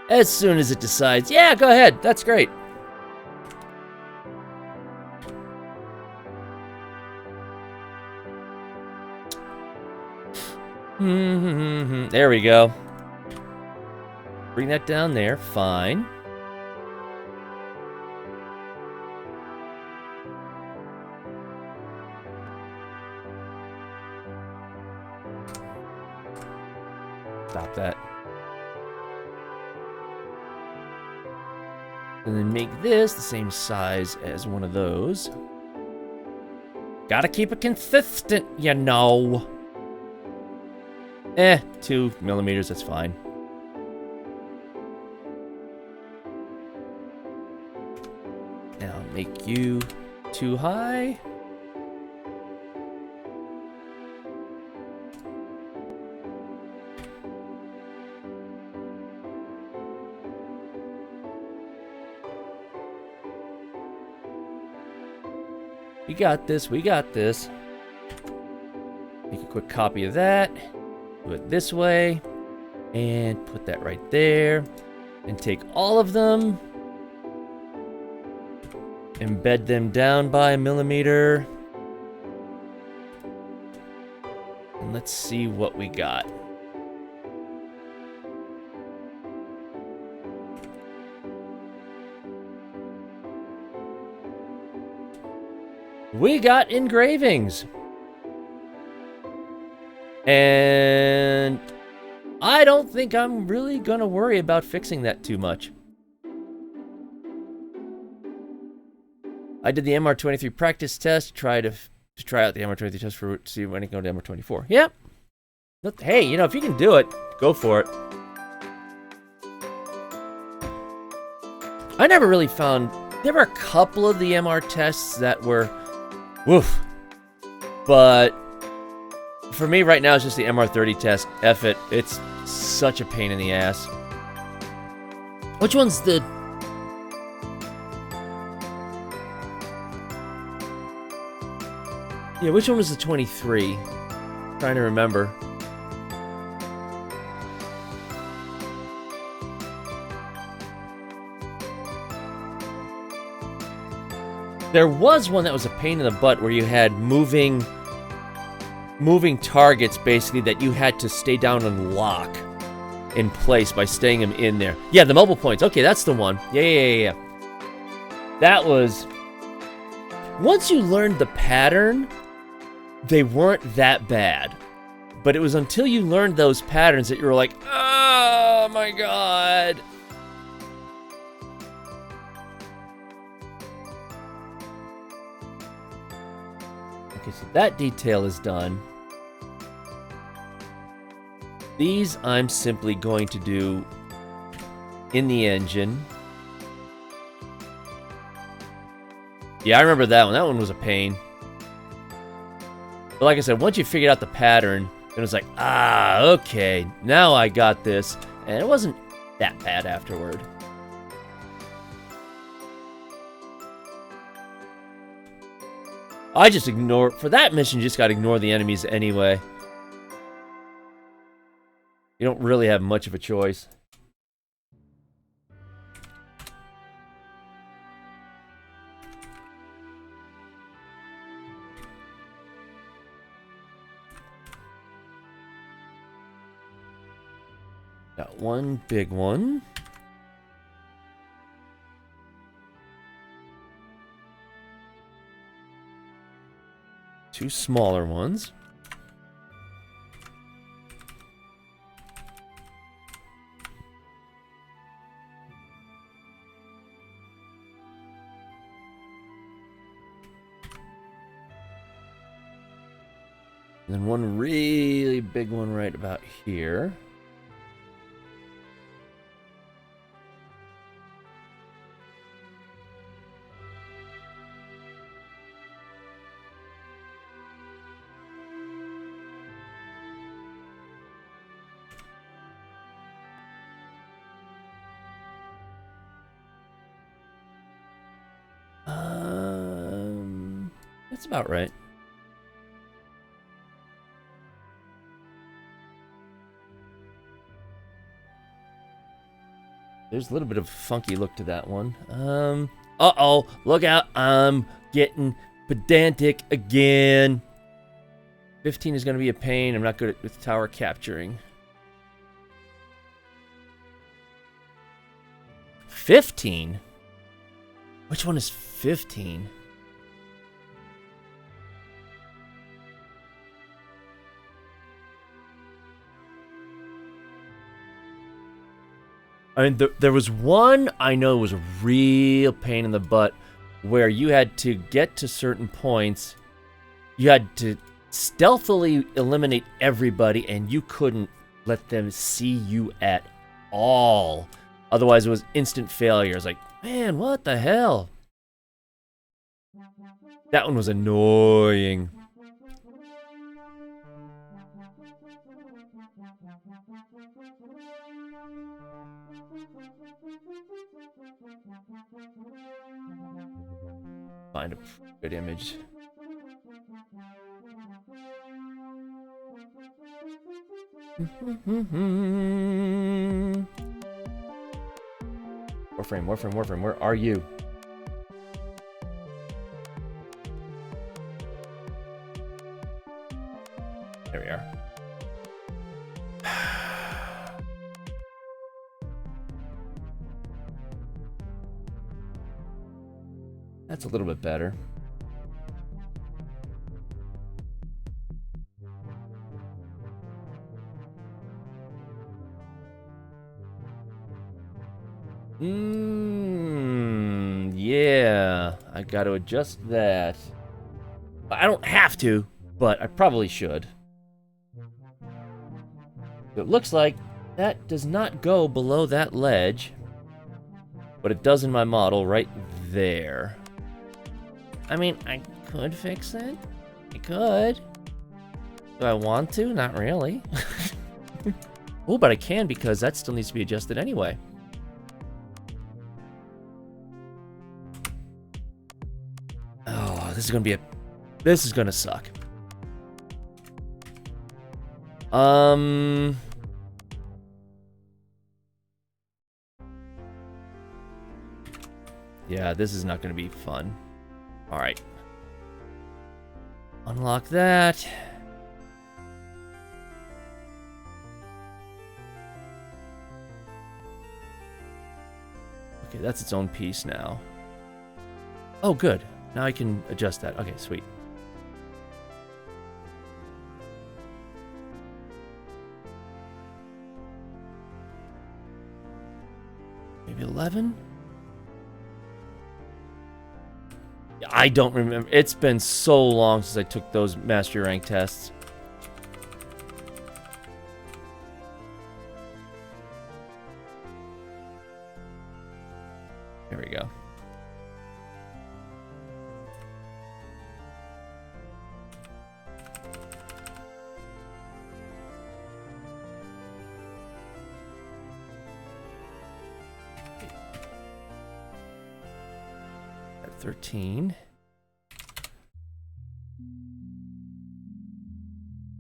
As soon as it decides, yeah, go ahead. That's great. There we go. Bring that down there. Fine. Stop that. And then make this the same size as one of those. Gotta keep it consistent, you know. 2 millimeters, that's fine. Now make you too high. We got this, we got this. Make a quick copy of that. Do it this way. And put that right there. And take all of them. Embed them down by a millimeter. And let's see what we got. We got engravings. And I don't think I'm really going to worry about fixing that too much. I did the MR23 practice test, try out the MR23 test to see when it can go to MR24. Yep. Hey, you know, if you can do it, go for it. I never really found... There were a couple of the MR tests that were... Woof. But for me right now, it's just the MR30 test. F it. It's such a pain in the ass. Which one's the... Yeah, which one was the 23? Trying to remember. There was one that was a pain in the butt where you had moving targets, basically, that you had to stay down and lock in place by staying them in there. Yeah, the mobile points. Okay, that's the one. Yeah. That was... Once you learned the pattern, they weren't that bad. But it was until you learned those patterns that you were like, oh my god. Okay, so that detail is done. These I'm simply going to do in the engine. Yeah, I remember that one. That one was a pain. But like I said, once you figured out the pattern, it was like, ah, okay, now I got this. And it wasn't that bad afterward. I just ignore... For that mission, you just gotta ignore the enemies anyway. You don't really have much of a choice. Got one big one. Two smaller ones. And then one really big one right about here. That's about right. There's a little bit of a funky look to that one. Uh-oh, look out. I'm getting pedantic again. 15 is going to be a pain. I'm not good with tower capturing. 15? Which one is 15? I mean, there was one I know was a real pain in the butt where you had to get to certain points. You had to stealthily eliminate everybody, and you couldn't let them see you at all. Otherwise, it was instant failure. It's like, man, what the hell? That one was annoying. Find a good image. Warframe, where are you? There we are. That's a little bit better. Yeah, I got to adjust that. I don't have to, but I probably should. It looks like that does not go below that ledge, but it does in my model right there. I mean, I could fix it. I could. Do I want to? Not really. Oh, but I can because that still needs to be adjusted anyway. Oh, this is gonna suck. Yeah, this is not gonna be fun. All right. Unlock that. Okay, that's its own piece now. Oh, good. Now I can adjust that. Okay, sweet. Maybe 11? I don't remember. It's been so long since I took those mastery rank tests. There we go. At 13.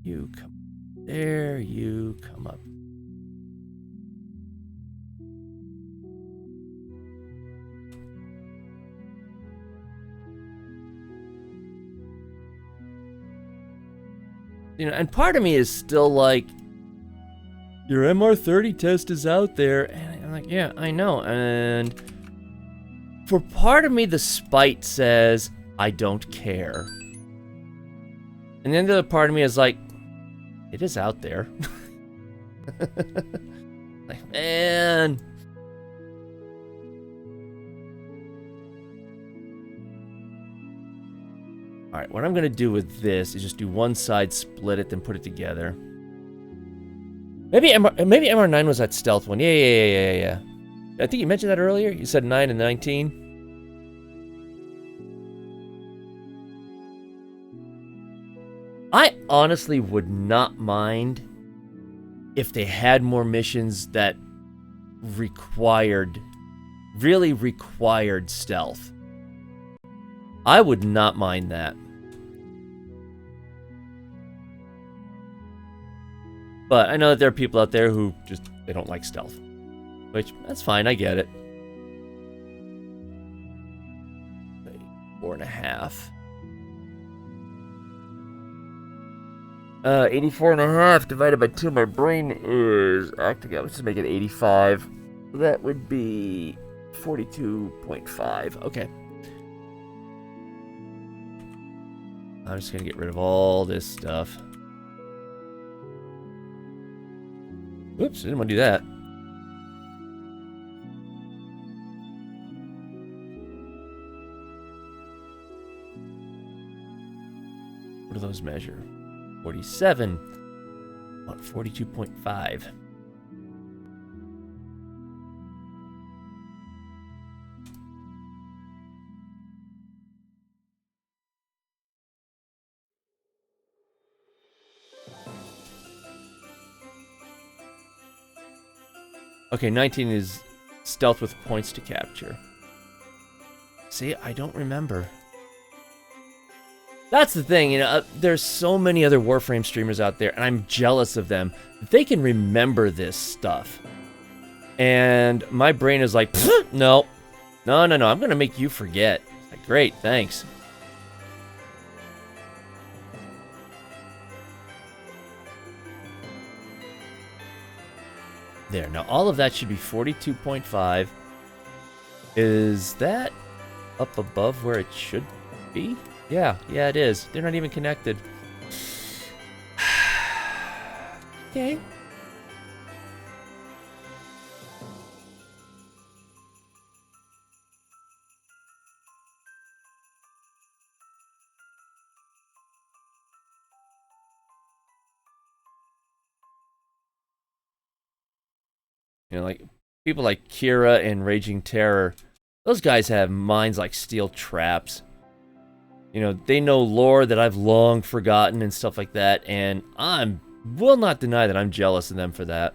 You come there, you come up. You know, and part of me is still like, your MR30 test is out there. And I'm like, yeah, I know. And for part of me, the spite says, I don't care. And then the other part of me is like, it is out there. Like, man. All right, what I'm going to do with this is just do one side, split it, then put it together. Maybe MR9 was that stealth one. Yeah. I think you mentioned that earlier. You said 9 and 19. I honestly would not mind if they had more missions that really required stealth. I would not mind that. But I know that there are people out there who they don't like stealth. Which, that's fine, I get it. 4.5. 84.5 divided by 2, my brain is acting out. Let's just make it 85. That would be 42.5. Okay. I'm just going to get rid of all this stuff. Oops, I didn't want to do that. What do those measure? 47. I want 42.5. Okay, 19 is stealth with points to capture. See, I don't remember. That's the thing, you know, there's so many other Warframe streamers out there, and I'm jealous of them. They can remember this stuff. And my brain is like, no, I'm going to make you forget. Like, great, thanks. There, now all of that should be 42.5. Is that up above where it should be? Yeah, it is. They're not even connected. Okay. You know, like, people like Kira and Raging Terror, those guys have minds like steel traps. You know, they know lore that I've long forgotten and stuff like that, and I will not deny that I'm jealous of them for that.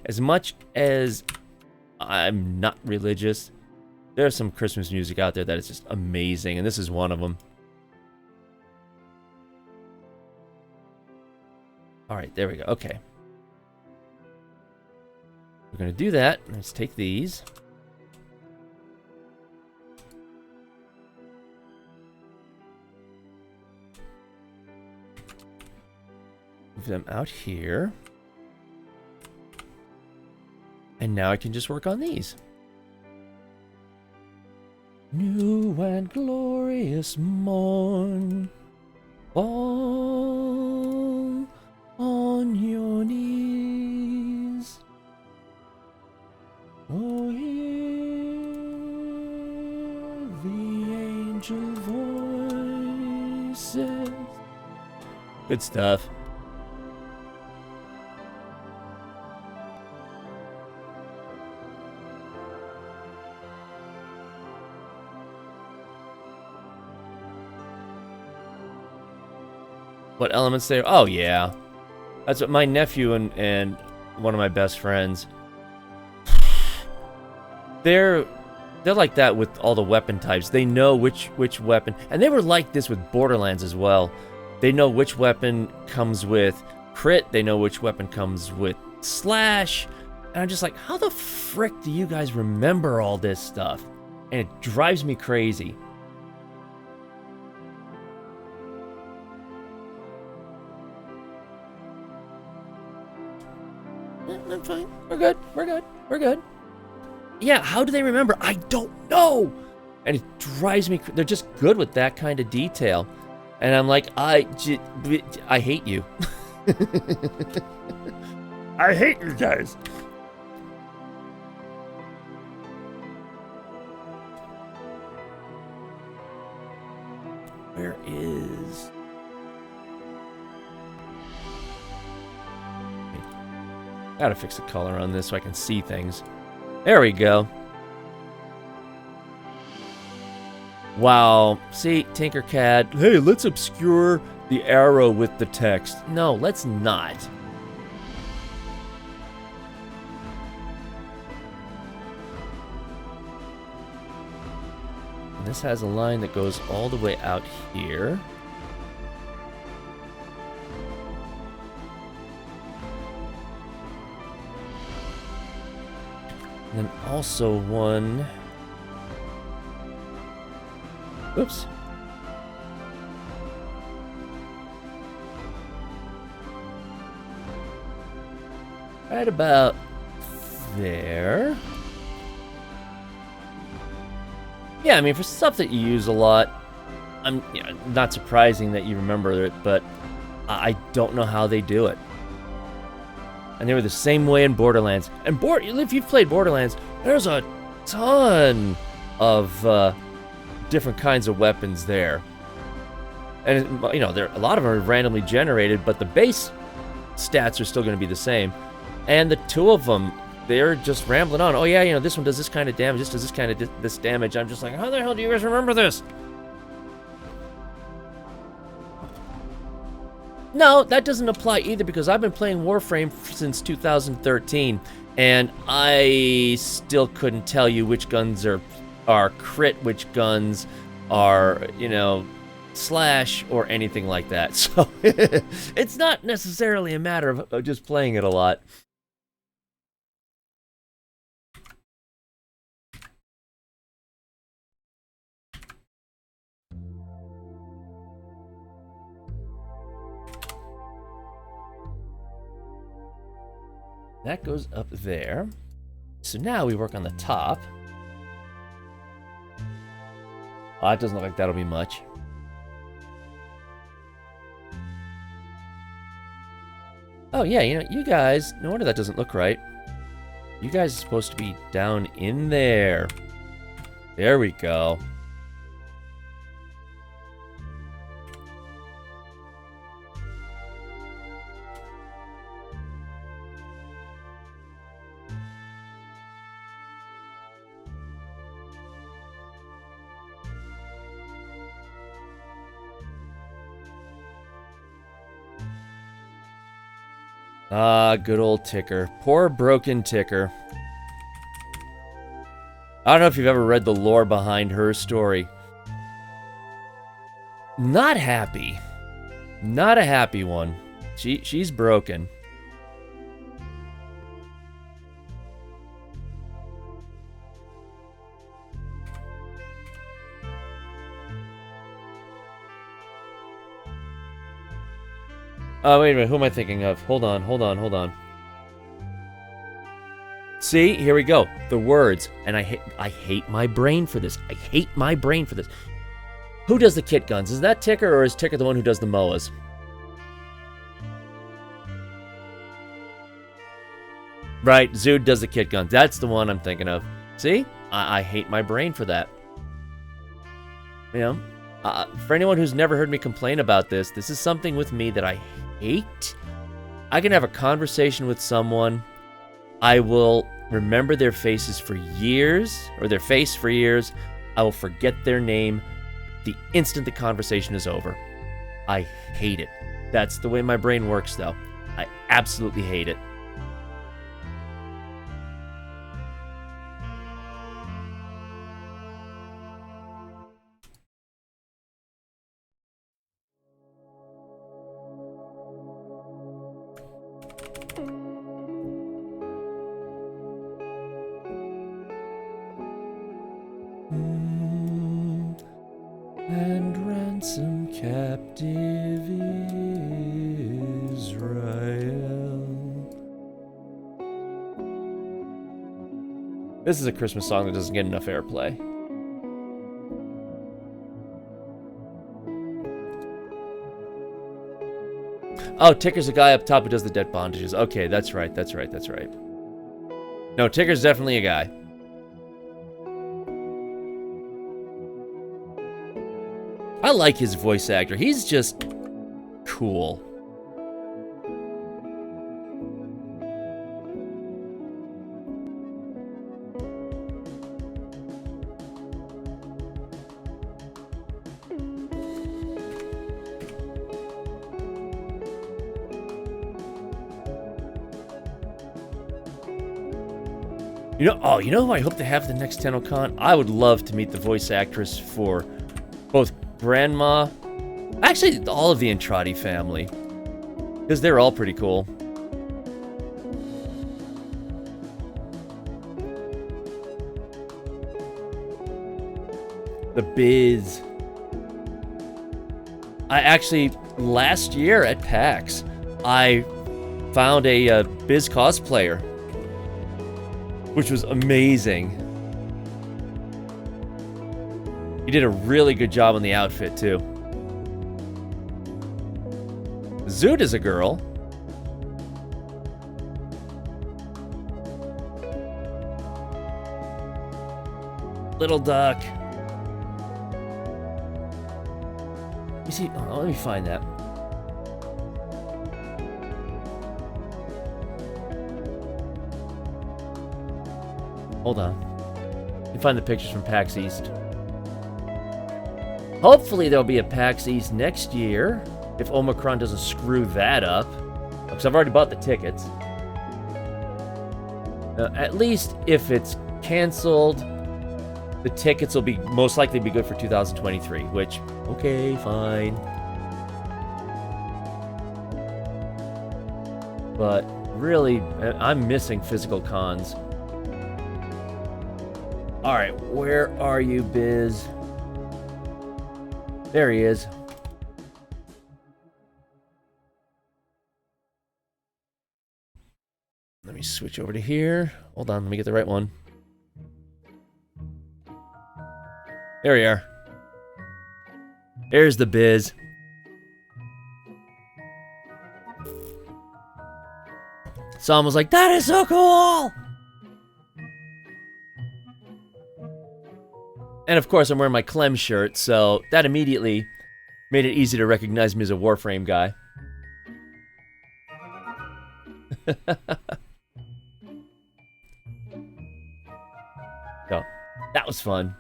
As much as I'm not religious, there's some Christmas music out there that is just amazing, and this is one of them. Alright, there we go. Okay. We're going to do that. Let's take these. Move them out here. And now I can just work on these. New and glorious morn, fall on your knees. Oh, hear the angel voices. Good stuff. What elements there? Oh, yeah. That's what my nephew and one of my best friends. They're like that with all the weapon types. They know which weapon. And they were like this with Borderlands as well. They know which weapon comes with crit. They know which weapon comes with slash. And I'm just like, how the frick do you guys remember all this stuff? And it drives me crazy. I'm fine. We're good. We're good. We're good. Yeah, how do they remember? I don't know. And it drives me. They're just good with that kind of detail. And I'm like, I hate you. I hate you guys. Where is... Gotta fix the color on this so I can see things. There we go. Wow. See, Tinkercad. Hey, let's obscure the arrow with the text. No, let's not. And this has a line that goes all the way out here. And then also one... Oops. Right about there. Yeah, I mean, for stuff that you use a lot, not surprising that you remember it, but I don't know how they do it. And they were the same way in Borderlands. And if you've played Borderlands, there's a ton of different kinds of weapons there. And, you know, a lot of them are randomly generated, but the base stats are still going to be the same. And the two of them, they're just rambling on. Oh, yeah, you know, this one does this kind of damage, this does this kind of this damage. I'm just like, how the hell do you guys remember this? No, that doesn't apply either, because I've been playing Warframe since 2013, and I still couldn't tell you which guns are crit, which guns are, you know, slash or anything like that. So it's not necessarily a matter of just playing it a lot. That goes up there. So now we work on the top. Oh, it doesn't look like that'll be much. Oh, yeah, you know, you guys... No wonder that doesn't look right. You guys are supposed to be down in there. There we go. Ah, good old Ticker. Poor broken Ticker. I don't know if you've ever read the lore behind her story. Not happy. Not a happy one. She's broken. Oh, wait a minute. Who am I thinking of? Hold on. See? Here we go. The words. And I hate my brain for this. I hate my brain for this. Who does the kit guns? Is that Ticker, or is Ticker the one who does the MOAs? Right, Zood does the kit guns. That's the one I'm thinking of. See? I hate my brain for that. You know? For anyone who's never heard me complain about this, this is something with me that I hate. I can have a conversation with someone. I will remember their faces for years, or their face for years. I will forget their name the instant the conversation is over. I hate it. That's the way my brain works, though. I absolutely hate it. And ransom captive Israel. This is a Christmas song that doesn't get enough airplay. Oh, Ticker's the guy up top who does the debt bondages. Okay, that's right, that's right, that's right. No, Ticker's definitely a guy. I like his voice actor. He's just cool. You know who I hope to have the next TennoCon? I would love to meet the voice actress for both Grandma, actually all of the Entrati family, because they're all pretty cool. The Biz. I actually, last year at PAX, I found a Biz cosplayer, which was amazing. He did a really good job on the outfit, too. Zoot is a girl. Little Duck. Let me see. Oh, let me find that. Hold on. You can find the pictures from PAX East. Hopefully there'll be a PAX East next year, if Omicron doesn't screw that up. Because I've already bought the tickets. At least if it's canceled, the tickets will be most likely be good for 2023, which, okay, fine. But really, I'm missing physical cons. Alright, where are you, Biz? There he is. Let me switch over to here. Hold on, let me get the right one. There we are. There's the Biz. Someone was like, that is so cool! And of course, I'm wearing my Clem shirt, so that immediately made it easy to recognize me as a Warframe guy. So, that was fun.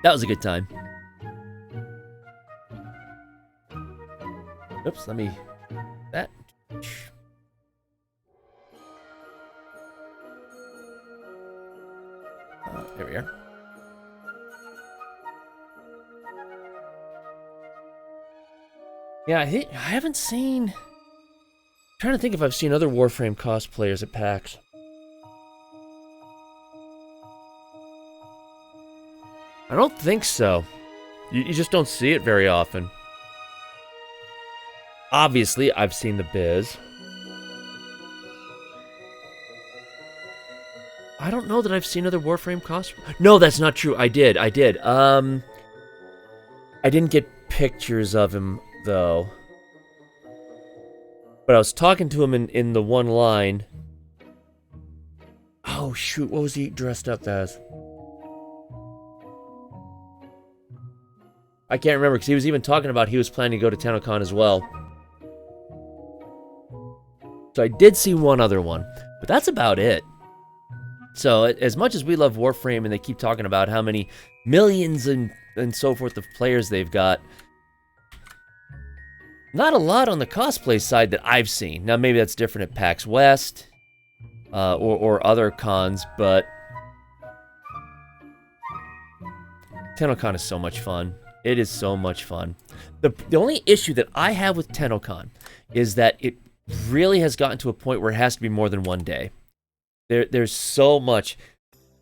That was a good time. Oops, let me... That... There we are. Yeah, I haven't seen... I'm trying to think if I've seen other Warframe cosplayers at PAX. I don't think so. You just don't see it very often. Obviously, I've seen the Biz. I don't know that I've seen other Warframe cosplayers. No, that's not true. I did. I didn't get pictures of him, though. But I was talking to him in the one line. Oh, shoot. What was he dressed up as? I can't remember, because he was even talking about he was planning to go to TennoCon as well. So I did see one other one. But that's about it. So, as much as we love Warframe and they keep talking about how many millions and so forth of players they've got, not a lot on the cosplay side that I've seen. Now, maybe that's different at PAX West or other cons, but TennoCon is so much fun. It is so much fun. The only issue that I have with TennoCon is that it really has gotten to a point where it has to be more than one day. There's so much.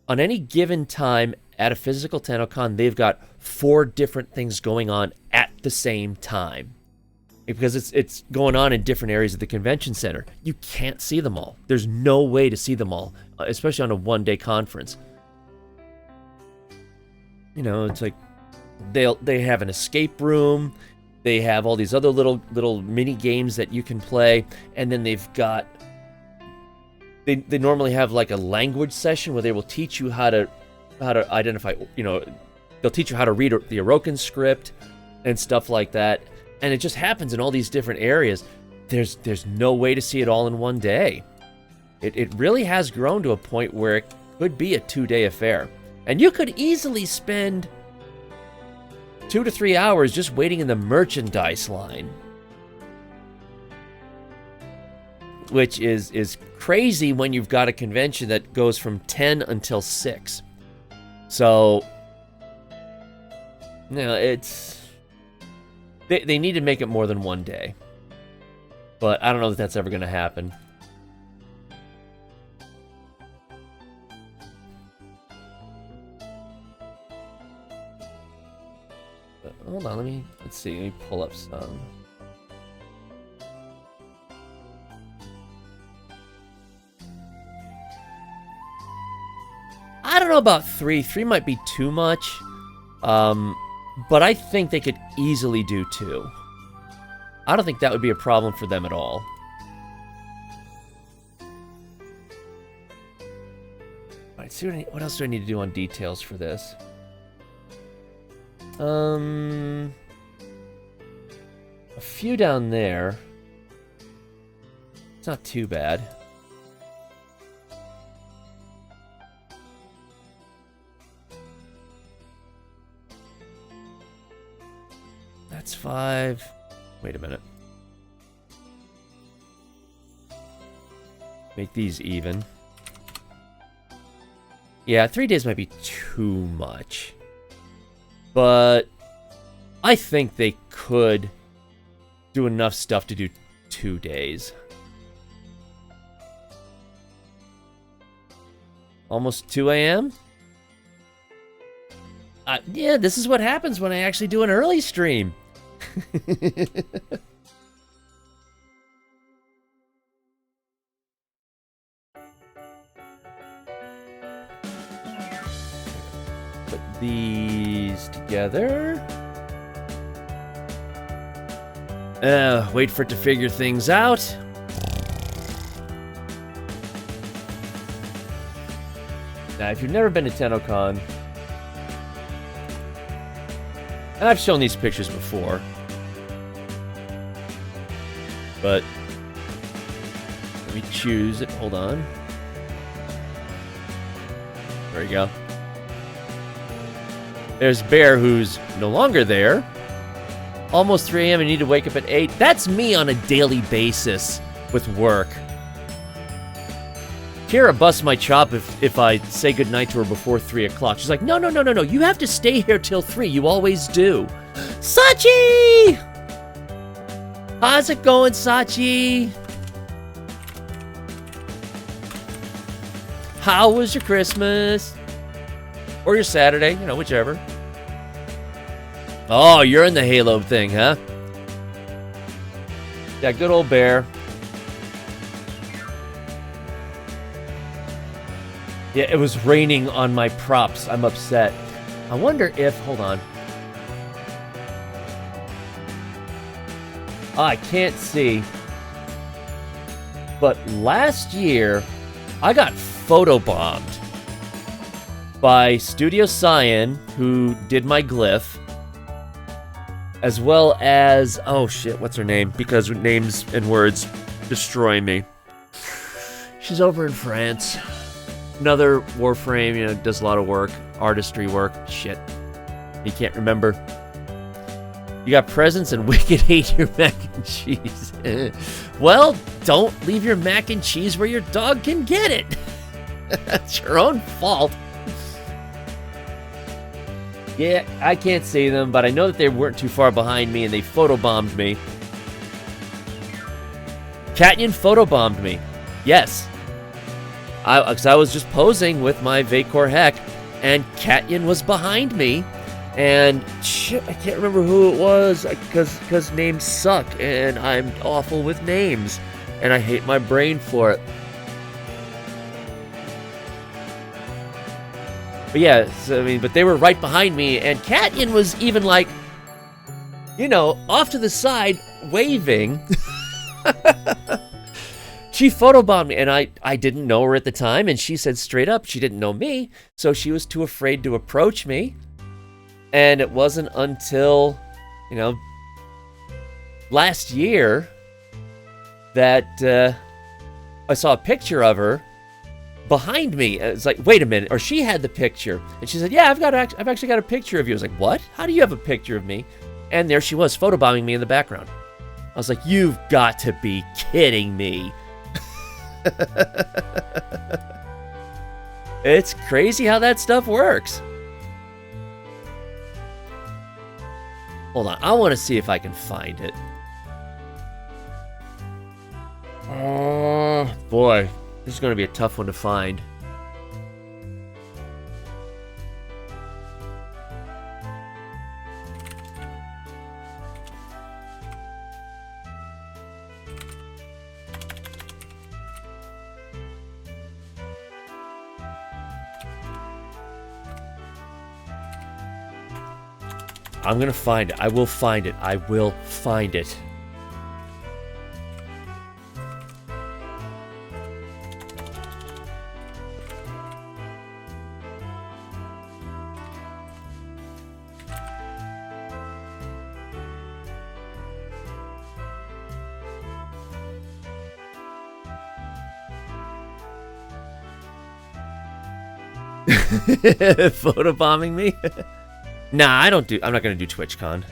On any given time at a physical TennoCon, they've got 4 different things going on at the same time. Because it's going on in different areas of the convention center. You can't see them all. There's no way to see them all especially on a one-day conference. You know, it's like they have an escape room, they have all these other little mini games that you can play, and then they've got they normally have like a language session where they will teach you how to identify, you know, they'll teach you how to read the Orokin script and stuff like that, and it just happens in all these different areas. There's no way to see it all in one day. It really has grown to a point where it could be a 2-day affair. And you could easily spend 2 to 3 hours just waiting in the merchandise line. Which is crazy when you've got a convention that goes from 10 until 6. So, you know, it's... They need to make it more than one day. But I don't know that that's ever going to happen. Hold on, let's see, let me pull up some. I don't know about 3. 3 might be too much. But I think they could easily do 2. I don't think that would be a problem for them at all. Alright, see what else do I need to do on details for this? A few down there. It's not too bad. That's 5. Wait a minute. Make these even. Yeah, 3 days might be too much. But I think they could do enough stuff to do 2 days. Almost 2 a.m.? Yeah, this is what happens when I actually do an early stream. Put these together. Wait for it to figure things out. Now, if you've never been to TennoCon, and I've shown these pictures before, but let me choose it. Hold on. There you go. There's Bear, who's no longer there. Almost 3 a.m. and need to wake up at 8. That's me on a daily basis with work. Kira busts my chop if I say goodnight to her before 3 o'clock. She's like, no. You have to stay here till 3. You always do. Sachi! How's it going, Sachi? How was your Christmas? Or your Saturday, you know, whichever. Oh, you're in the Halo thing, huh? Yeah, good old Bear. Yeah, it was raining on my props. I'm upset. I wonder if... Hold on. Oh, I can't see. But last year, I got photobombed by Studio Cyan, who did my glyph, as well as... Oh, shit, what's her name? Because names and words destroy me. She's over in France. Another Warframe, you know, does a lot of work. Artistry work. Shit. You can't remember. You got presents and Wicked hate your mac and cheese. Well, don't leave your mac and cheese where your dog can get it. That's your own fault. Yeah, I can't see them, but I know that they weren't too far behind me and they photobombed me. Katyan photobombed me. Yes. Because I was just posing with my Vacor Heck, and Katyan was behind me, and shit, I can't remember who it was, because names suck, and I'm awful with names, and I hate my brain for it. But yeah, so, I mean, but they were right behind me, and Katyan was even like, you know, off to the side, waving. She photobombed me, and I didn't know her at the time, and she said straight up she didn't know me, so she was too afraid to approach me. And it wasn't until, you know, last year that I saw a picture of her behind me. It's like, wait a minute, or she had the picture, and she said, "Yeah, I've actually got a picture of you." I was like, "What? How do you have a picture of me?" And there she was, photobombing me in the background. I was like, "You've got to be kidding me!" It's crazy how that stuff works. Hold on, I want to see if I can find it. Oh boy, this is going to be a tough one to find. I'm gonna find it. I will find it. I will find it. Photobombing me? Nah, I'm not gonna do TwitchCon.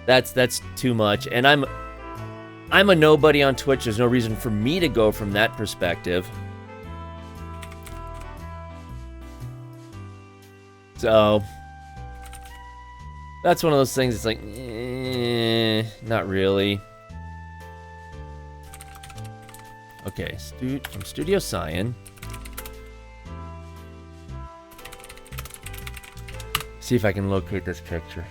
That's too much. And I'm a nobody on Twitch. There's no reason for me to go from that perspective. So that's one of those things. It's like, not really. Okay, from Studio Cyan. See if I can locate this picture.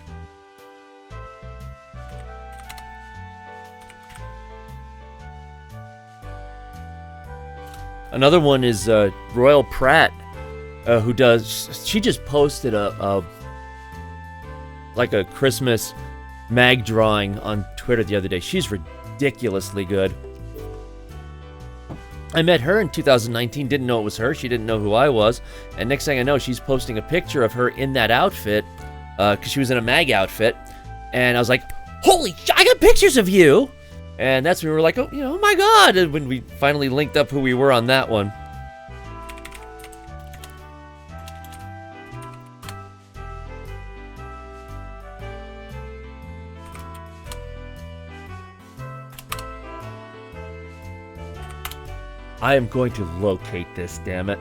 Another one is Royal Pratt, who does. She just posted like a Christmas mag drawing on Twitter the other day. She's ridiculously good. I met her in 2019, didn't know it was her. She didn't know who I was. And next thing I know, she's posting a picture of her in that outfit, because she was in a mag outfit. And I was like, holy shit, I got pictures of you! And that's when we were like, oh my god, and when we finally linked up who we were on that one. I am going to locate this, damn it.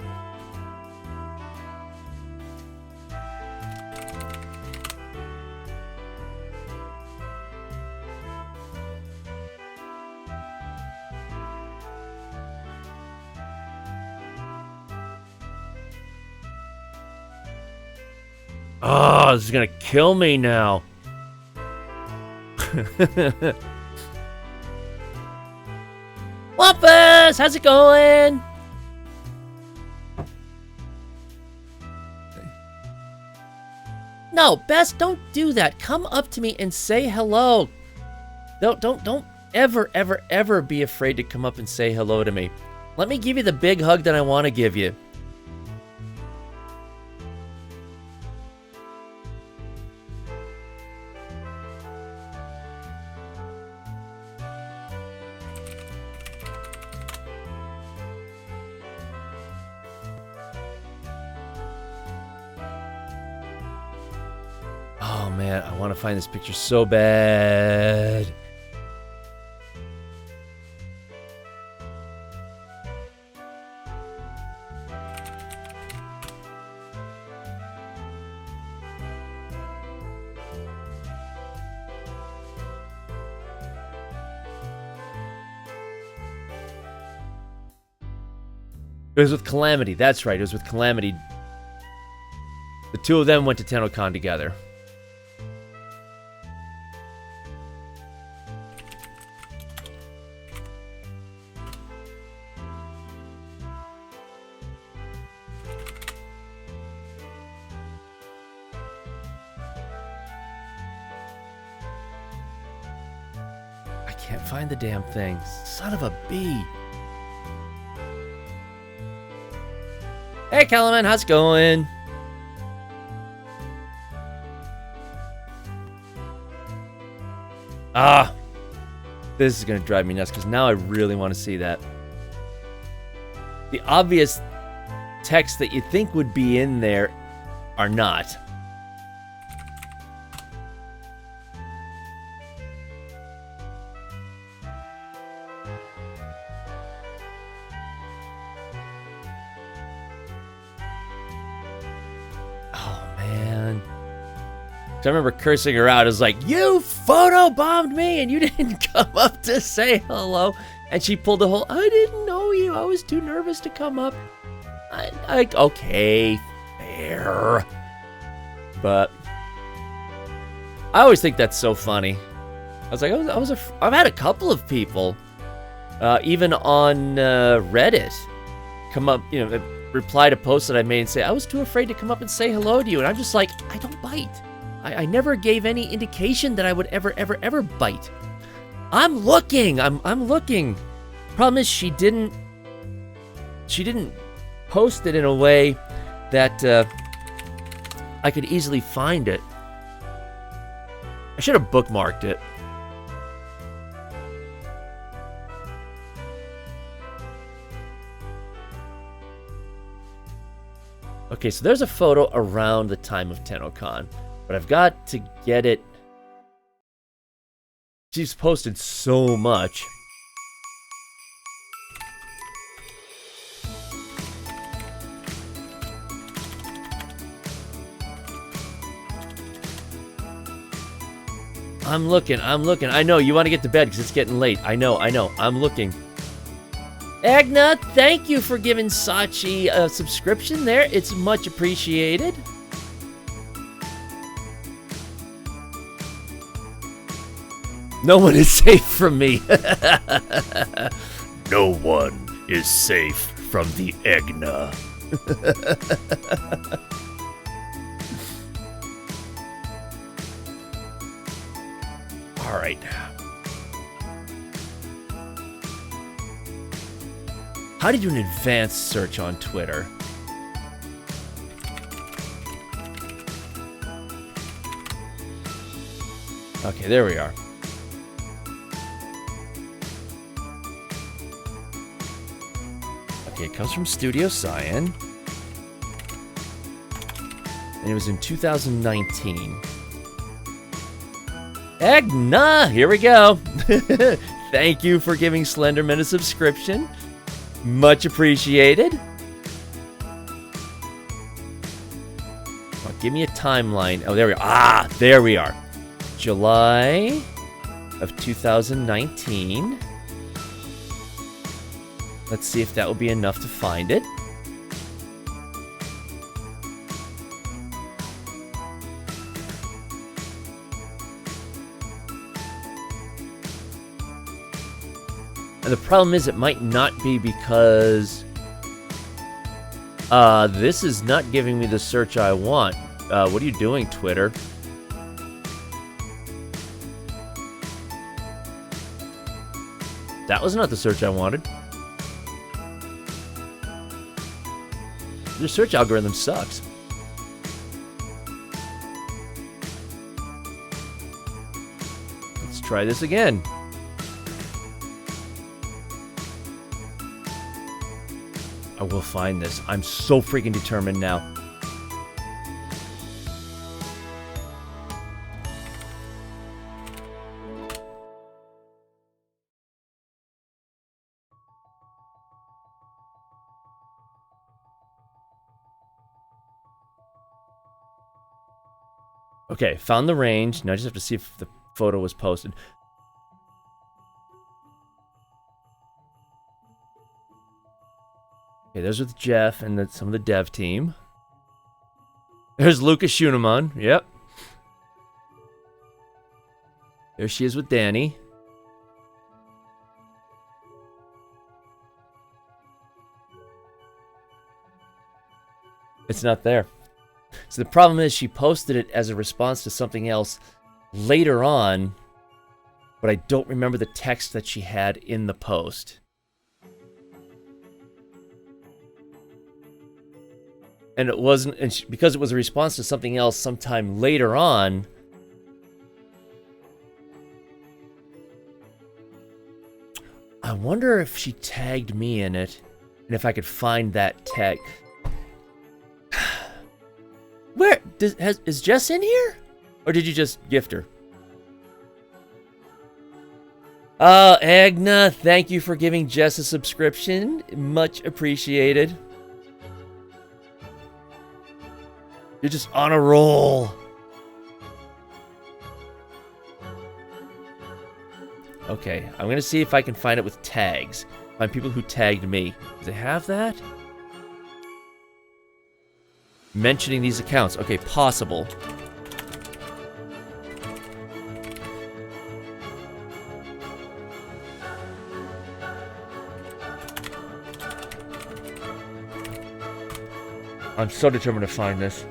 Oh, this is gonna kill me now. Wampus, how's it going? No, Bess, don't do that. Come up to me and say hello. Don't ever be afraid to come up and say hello to me. Let me give you the big hug that I want to give you. Oh man, I want to find this picture so bad. It was with Calamity. That's right. It was with Calamity. The two of them went to TennoCon together. can't find the damn thing. Son of a bee. Hey, Kellerman, how's it going? Ah, this is going to drive me nuts because now I really want to see that. The obvious text that you think would be in there are not. So I remember cursing her out. I was like, you photobombed me and you didn't come up to say hello. And she pulled the whole, I didn't know you. I was too nervous to come up. Okay, fair. But I always think that's so funny. I was like, I've had a couple of people, even on Reddit, come up, reply to posts that I made and say, I was too afraid to come up and say hello to you. And I'm just like, I don't bite. I never gave any indication that I would ever bite. I'm looking. I'm looking. Problem is, she didn't post it in a way that I could easily find it. I should have bookmarked it. Okay, so there's a photo around the time of TennoCon. But I've got to get it. She's posted so much. I'm looking. I know, you want to get to bed because it's getting late. I know. I'm looking. Agna, thank you for giving Sachi a subscription there. It's much appreciated. No one is safe from me. No one is safe from the Egna. All right. How do you do an advanced search on Twitter? Okay, there we are. It comes from Studio Cyan. And it was in 2019. Egna! Here we go. Thank you for giving Slenderman a subscription. Much appreciated. Oh, give me a timeline. Oh, there we are. There we are. July of 2019. Let's see if that will be enough to find it. And the problem is it might not be because this is not giving me the search I want. What are you doing, Twitter? That was not the search I wanted. Your search algorithm sucks. Let's try this again. I will find this. I'm so freaking determined now. Okay, found the range. Now I just have to see if the photo was posted. Okay, there's with Jeff and some of the dev team. There's Lucas Schunemann. Yep. There she is with Danny. It's not there. So the problem is she posted it as a response to something else later on but I don't remember the text that she had in the post. And it wasn't, because it was a response to something else sometime later on. I wonder if she tagged me in it, and if I could find that tag. Where is Jess in here, or did you just gift her? Oh, Agna, thank you for giving Jess a subscription. Much appreciated. You're just on a roll. Okay, I'm gonna see if I can find it with tags. Find people who tagged me. Do they have that? Mentioning these accounts. Okay, possible. I'm so determined to find this.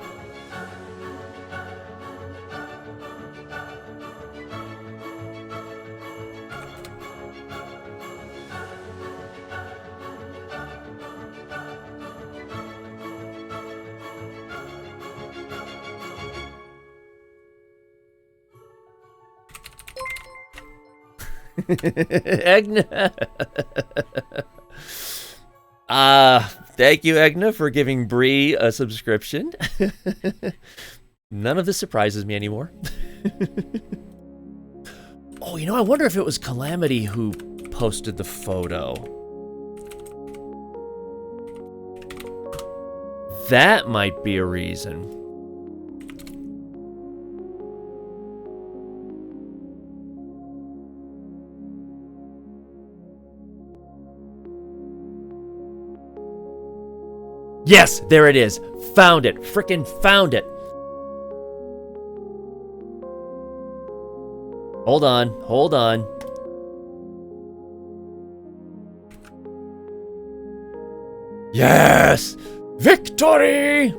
Egna. Thank you, Egna, for giving Bree a subscription. None of this surprises me anymore. Oh, you know, I wonder if it was Calamity who posted the photo. That might be a reason. Yes, there it is. Found it. Frickin' found it. Hold on. Hold on. Yes! Victory!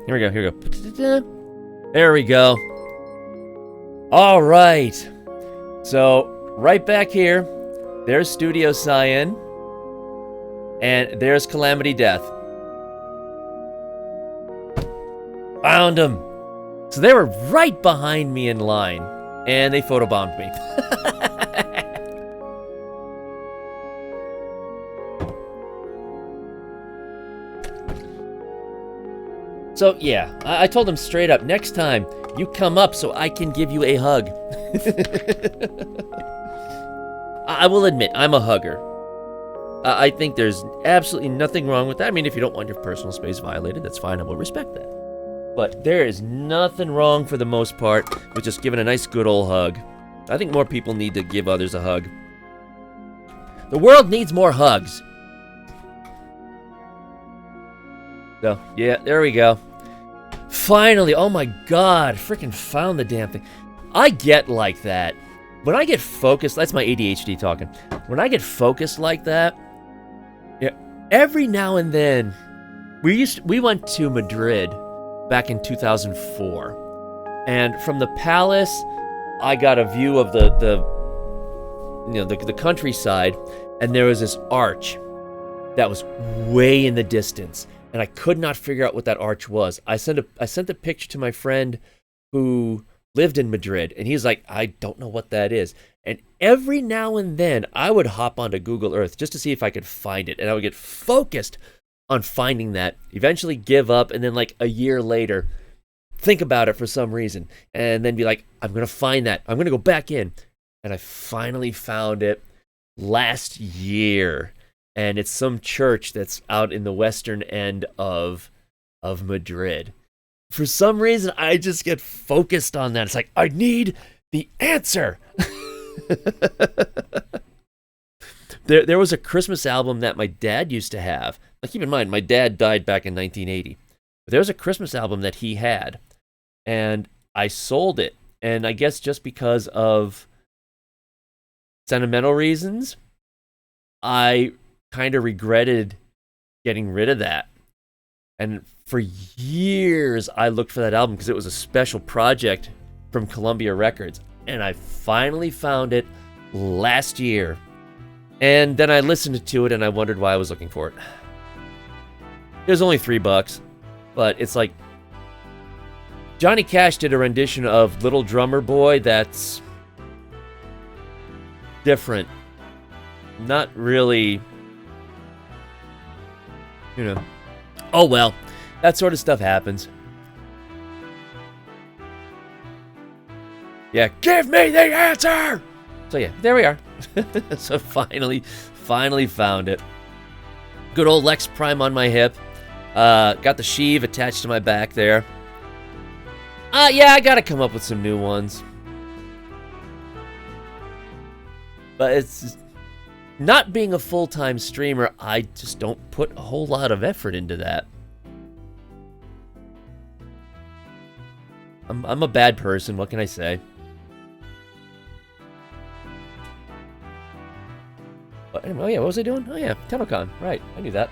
Here we go. Here we go. There we go. All right. So, right back here. There's Studio Cyan, and there's Calamity Death. Found them. So they were right behind me in line, and they photobombed me. So yeah, I told them straight up, next time, you come up so I can give you a hug. I will admit, I'm a hugger. I think there's absolutely nothing wrong with that. I mean, if you don't want your personal space violated, that's fine. I will respect that. But there is nothing wrong, for the most part, with just giving a nice good old hug. I think more people need to give others a hug. The world needs more hugs. So, yeah, there we go. Finally, oh my god, freaking found the damn thing. I get like that. When I get focused, that's my ADHD talking. When I get focused like that, yeah, every now and then, we went to Madrid back in 2004, and from the palace, I got a view of the countryside, and there was this arch that was way in the distance, and I could not figure out what that arch was. I sent a picture to my friend who lived in Madrid, and he's like, I don't know what that is. And every now and then, I would hop onto Google Earth just to see if I could find it, and I would get focused on finding that, eventually give up, and then like a year later, think about it for some reason, and then be like, I'm going to find that. I'm going to go back in. And I finally found it last year, and it's some church that's out in the western end of Madrid. For some reason, I just get focused on that. It's like, I need the answer. There was a Christmas album that my dad used to have. Now, keep in mind, my dad died back in 1980. But there was a Christmas album that he had, and I sold it. And I guess just because of sentimental reasons, I kind of regretted getting rid of that. And for years, I looked for that album because it was a special project from Columbia Records. And I finally found it last year. And then I listened to it and I wondered why I was looking for it. It was only $3, but it's like Johnny Cash did a rendition of Little Drummer Boy that's different. Not really, you know. Oh well, that sort of stuff happens. Yeah, give me the answer! So yeah, there we are. So finally found it. Good old Lex Prime on my hip. Got the sheave attached to my back there. Yeah, I gotta come up with some new ones. But it's not being a full-time streamer, I just don't put a whole lot of effort into that. I'm a bad person, what can I say? But, oh yeah, what was I doing? Oh yeah, TennoCon, right, I knew that.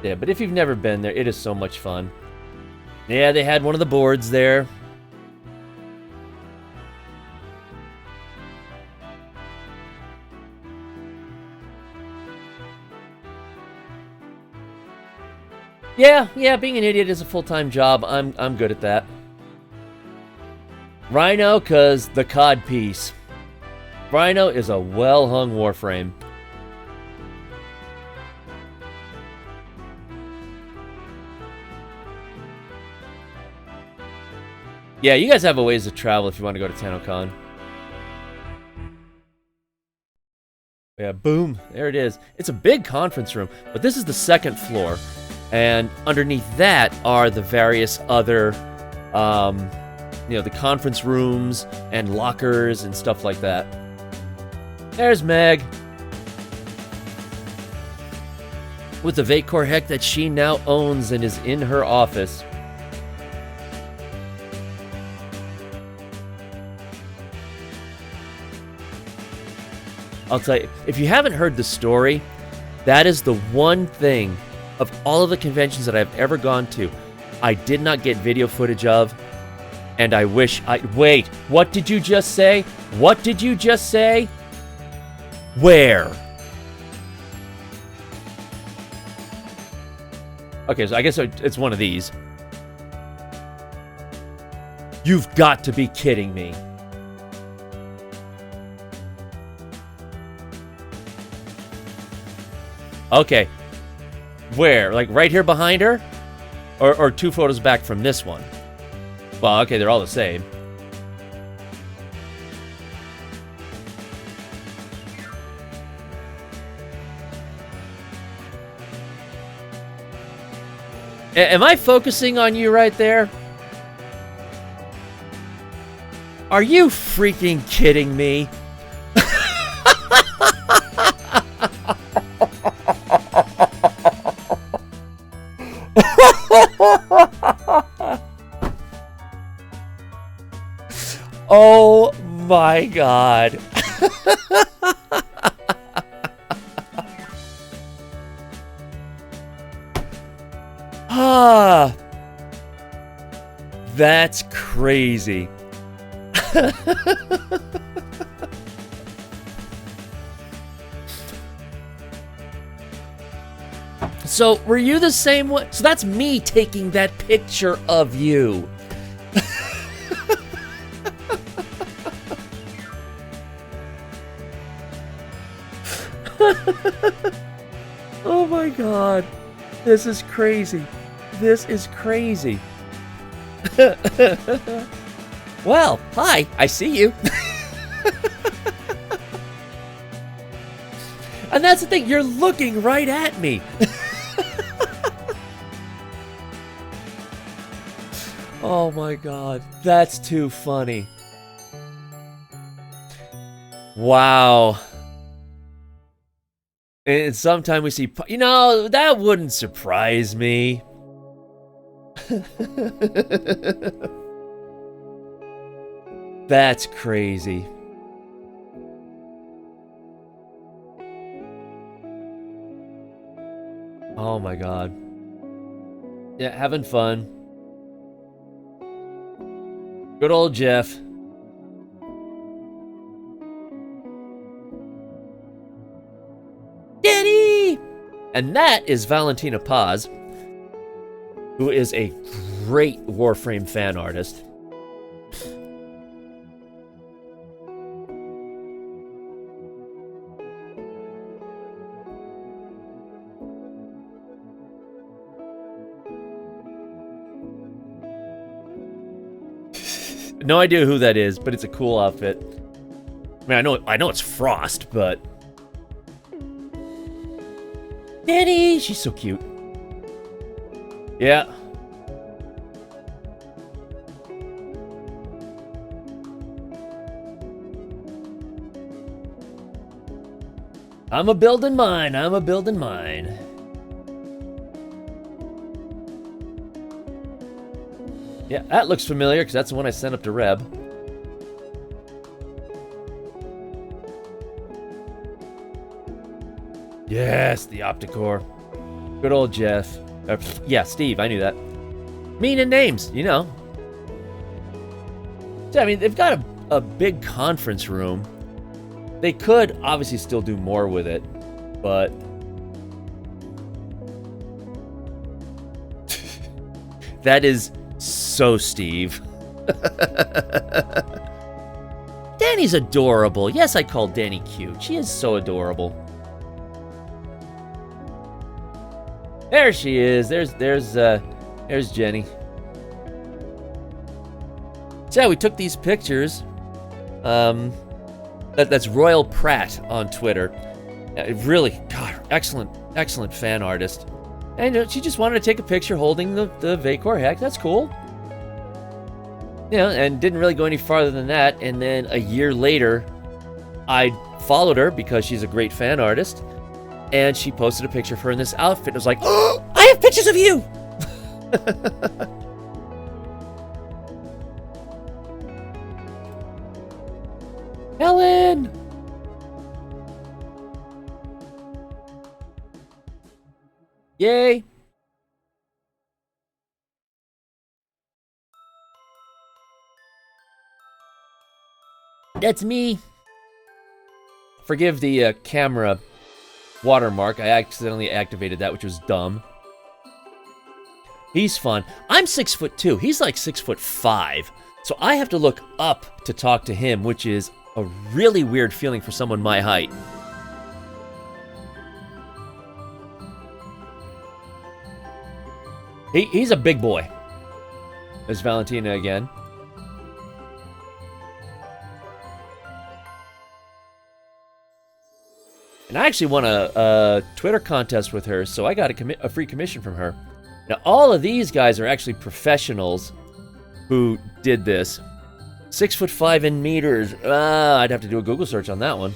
Yeah, but if you've never been there, it is so much fun. Yeah, they had one of the boards there. Yeah, being an idiot is a full-time job. I'm good at that. Rhino, cause the cod piece. Rhino is a well-hung warframe. Yeah, you guys have a ways to travel if you want to go to TennoCon. Yeah, boom, there it is. It's a big conference room, but this is the second floor. And underneath that are the various other, the conference rooms and lockers and stuff like that. There's Meg. With the Vacor Heck that she now owns and is in her office. I'll tell you, if you haven't heard the story, that is the one thing of all of the conventions that I've ever gone to, I did not get video footage of, and I wish I... Wait, what did you just say? What did you just say? Where? Okay, so I guess it's one of these. You've got to be kidding me. Okay. Where? Like right here behind her? Or 2 photos back from this one? Well, okay, they're all the same. Am I focusing on you right there? Are you freaking kidding me? Oh my God. That's crazy. So, were you the same way? So that's me taking that picture of you. Oh my God. This is crazy. This is crazy. Well, hi, I see you. And that's the thing, you're looking right at me. Oh my God, that's too funny. Wow. And sometime we see, that wouldn't surprise me. That's crazy. Oh my God. Yeah, having fun. Good old Jeff. Daddy! And that is Valentina Paz, who is a great Warframe fan artist. No idea who that is, but it's a cool outfit. I mean, I know it's Frost, but Daddy, she's so cute. Yeah. I'm a building mine. I'm a building mine. Yeah, that looks familiar because that's the one I sent up to Reb. Yes, the Opticore. Good old Jeff. Yeah, Steve, I knew that. Meaning names, you know. So, I mean, they've got a big conference room. They could obviously still do more with it, but that is so Steve. Danny's adorable. Yes, I call Danny cute. She is so adorable. There she is. There's Jenny. So yeah, we took these pictures. That's Royal Pratt on Twitter. Really, God, excellent fan artist. And she just wanted to take a picture holding the Vacor Heck. That's cool. You know, and didn't really go any farther than that. And then a year later, I followed her because she's a great fan artist. And she posted a picture of her in this outfit. It was like, oh, I have pictures of you! Helen! Yay! That's me. Forgive the camera watermark. I accidentally activated that, which was dumb. He's fun. I'm 6'2". He's like 6'5". So I have to look up to talk to him, which is a really weird feeling for someone my height. He's a big boy. There's Valentina again. And I actually won a Twitter contest with her, so I got a free commission from her. Now, all of these guys are actually professionals who did this. 6'5" in meters. I'd have to do a Google search on that one.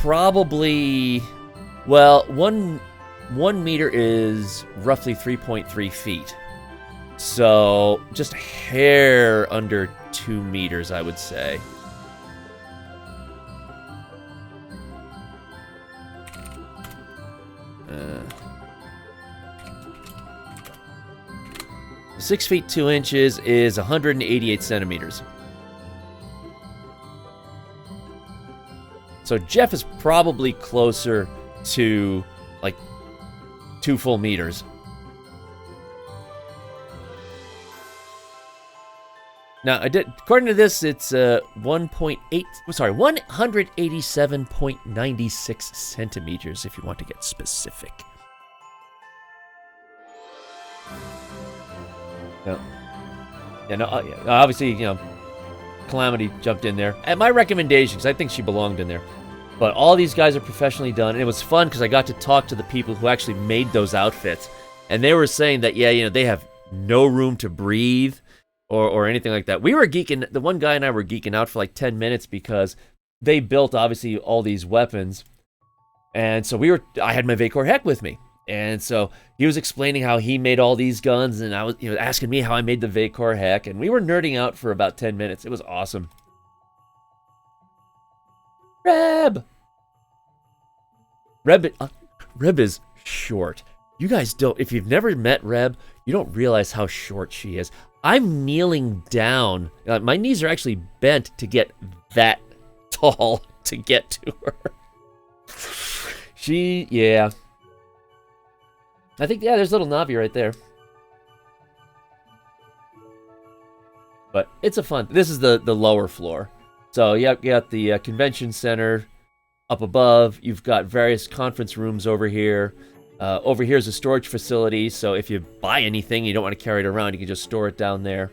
Probably, well, one meter is roughly 3.3 feet. So just a hair under 2 meters, I would say. Uh, 6 feet 2 inches is 188 centimeters. So Jeff is probably closer to like 2 full meters. Now, according to this, it's 187.96 centimeters if you want to get specific. No. Yeah, no, obviously, you know, Calamity jumped in there. At my recommendation, because I think she belonged in there. But all these guys are professionally done, and it was fun because I got to talk to the people who actually made those outfits. And they were saying that, yeah, you know, they have no room to breathe or anything like that. We were geeking, the one guy and I were geeking out for like 10 minutes because they built, obviously, all these weapons. And so I had my Vacor Heck with me. And so he was explaining how he made all these guns, and I was, you know, asking me how I made the Vacor Heck, and we were nerding out for about 10 minutes. It was awesome. Reb is short. You guys don't, if you've never met Reb, you don't realize how short she is. I'm kneeling down. My knees are actually bent to get that tall to get to her. Yeah. I think, yeah, there's little Navi right there. But it's a fun, this is the lower floor. So you got the convention center up above. You've got various conference rooms over here. Over here is a storage facility, so if you buy anything, you don't want to carry it around, you can just store it down there.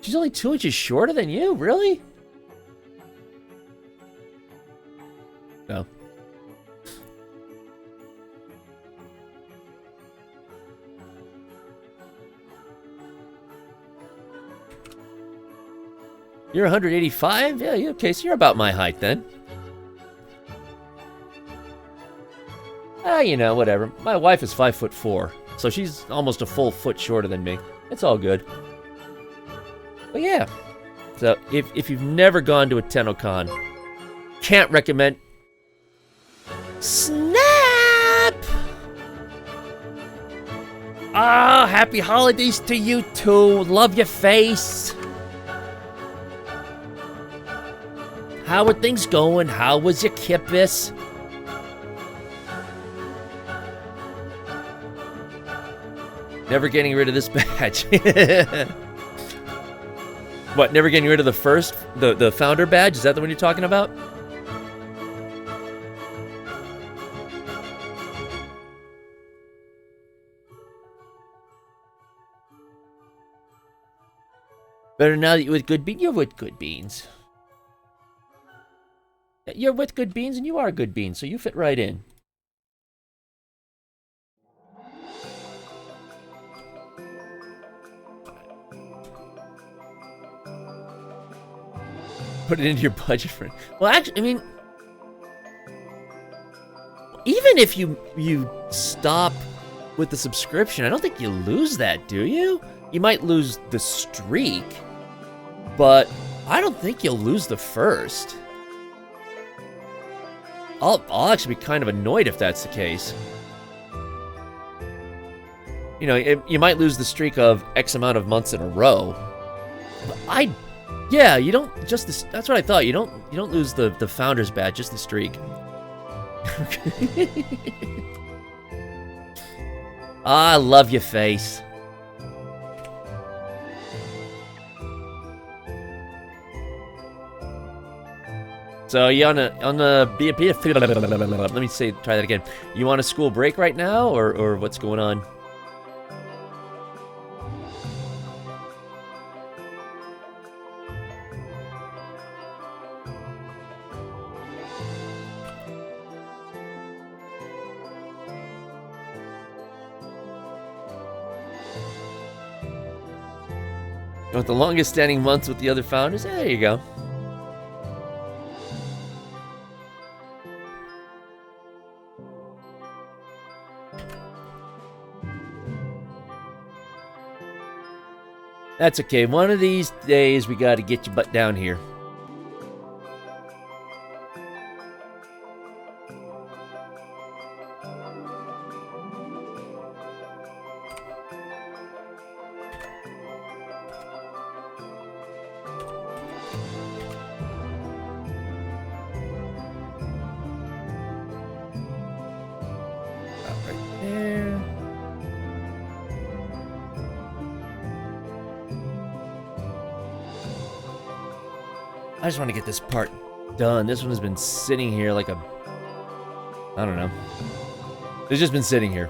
She's only 2 inches shorter than you, really? No. You're 185? Yeah, okay, so you're about my height then. You know, whatever. My wife is 5'4", so she's almost a full foot shorter than me. It's all good. But yeah. So, if you've never gone to a TennoCon, can't recommend... Snap! Ah, happy holidays to you too. Love your face. How are things going? How was your kippus? Never getting rid of this badge. What, never getting rid of the founder badge? Is that the one you're talking about? Better now that you're with good beans. You're with good beans. You're with good beans, and you are good beans, so you fit right in. Put it into your budget for it. Well, actually, I mean, even if you stop with the subscription, I don't think you lose that, do you? You might lose the streak, but I don't think you'll lose the first. I'll actually be kind of annoyed if that's the case. You know, you might lose the streak of X amount of months in a row. But yeah, you don't just that's what I thought. You don't lose the founder's badge, just the streak. I love your face. So you on a let me try that again. You on a school break right now, or what's going on? You want the longest standing months with the other founders? There you go. That's okay. One of these days, we got to get your butt down here. Right there. I just want to get this part done. This one has been sitting here like a... I don't know. It's just been sitting here.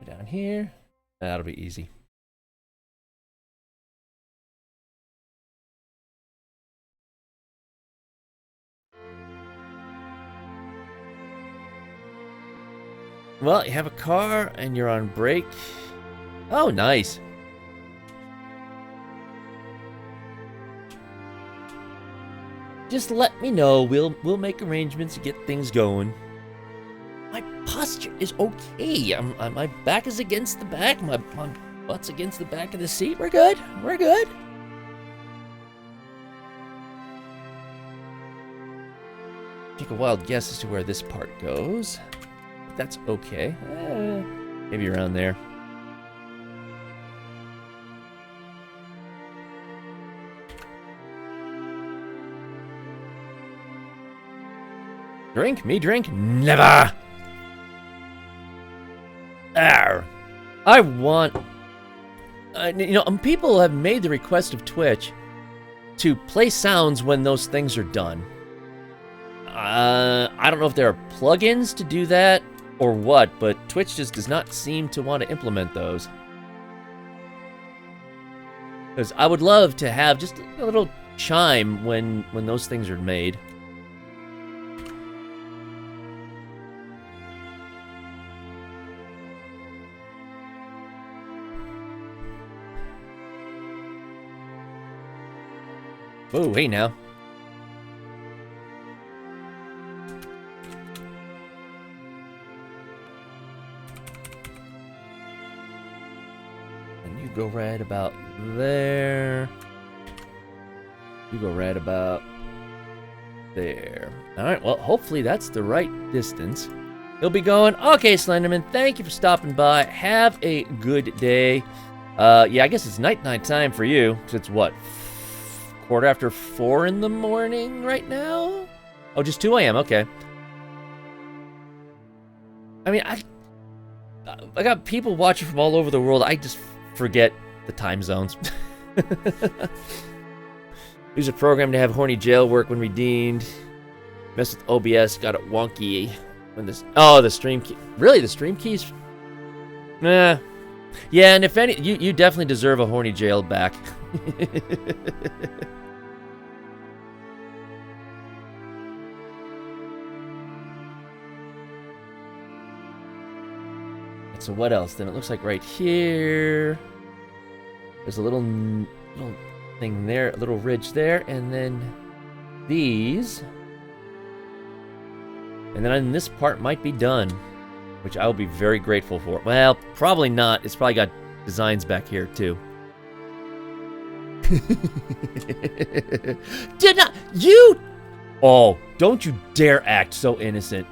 Down here. That'll be easy. Well, you have a car and you're on break. Oh, nice. Just let me know. We'll make arrangements to get things going. My posture is okay. My back is against the back. My Butts against the back of the seat. We're good. We're good. Take a wild guess as to where this part goes. That's okay. Maybe around there. Drink? Me drink? Never! Arr. I want... people have made the request of Twitch to play sounds when those things are done. I don't know if there are plugins to do that or what, but Twitch just does not seem to want to implement those. Because I would love to have just a little chime when those things are made. Oh, hey now. And you go right about there. You go right about there. Alright, well, hopefully that's the right distance. He'll be going, okay, Slenderman, thank you for stopping by. Have a good day. Yeah, I guess it's night time for you. Because it's what? 4:15 in the morning right now? Oh, just 2 a.m. Okay. I mean, I got people watching from all over the world. I just forget the time zones. Use a program to have horny jail work when redeemed. Mess with OBS, got it wonky when this. Oh, the stream key. Really, the stream keys? Nah. Yeah, and if any, you definitely deserve a horny jail back. So what else? Then it looks like right here, there's a little thing there, a little ridge there, and then these, and then this part might be done, which I will be very grateful for. Well, probably not. It's probably got designs back here too. Did not you? Oh, don't you dare act so innocent.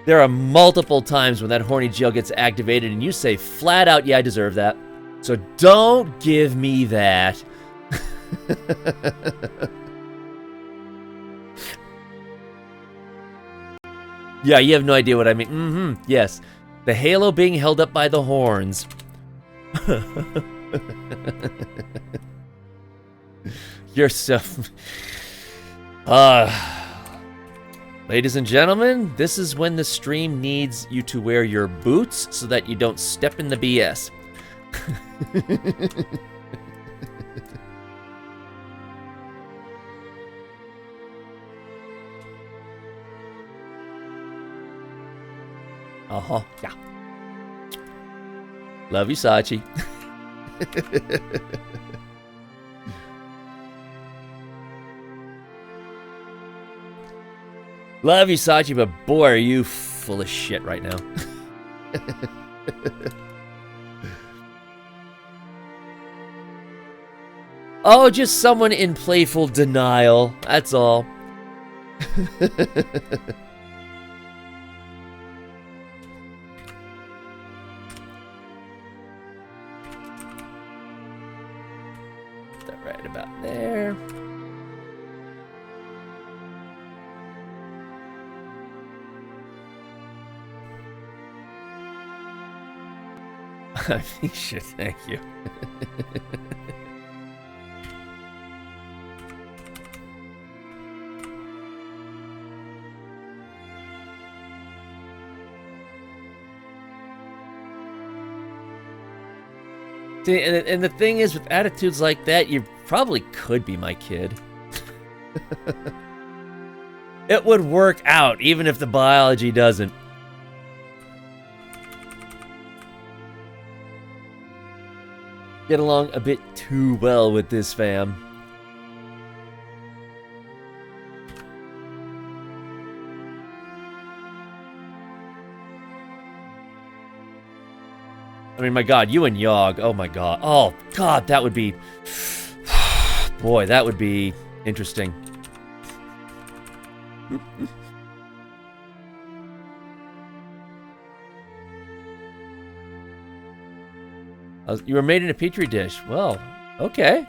There are multiple times when that horny jail gets activated and you say flat out, yeah, I deserve that. So don't give me that. Yeah, you have no idea what I mean. Mm-hmm, yes. The halo being held up by the horns. You're so... Ladies and gentlemen, this is when the stream needs you to wear your boots so that you don't step in the BS. Uh-huh, yeah. Love you, Sachi. Love you, Sachi, but boy, are you full of shit right now. Oh, just someone in playful denial. That's all. Put that right about there. Shit, thank you. See, and the thing is, with attitudes like that, you probably could be my kid. It would work out, even if the biology doesn't. Get along a bit too well with this fam. I mean, my God, you and Yogg. Oh, my God. Oh, God, that would be... Boy, that would be interesting. You were made in a petri dish. Well, okay.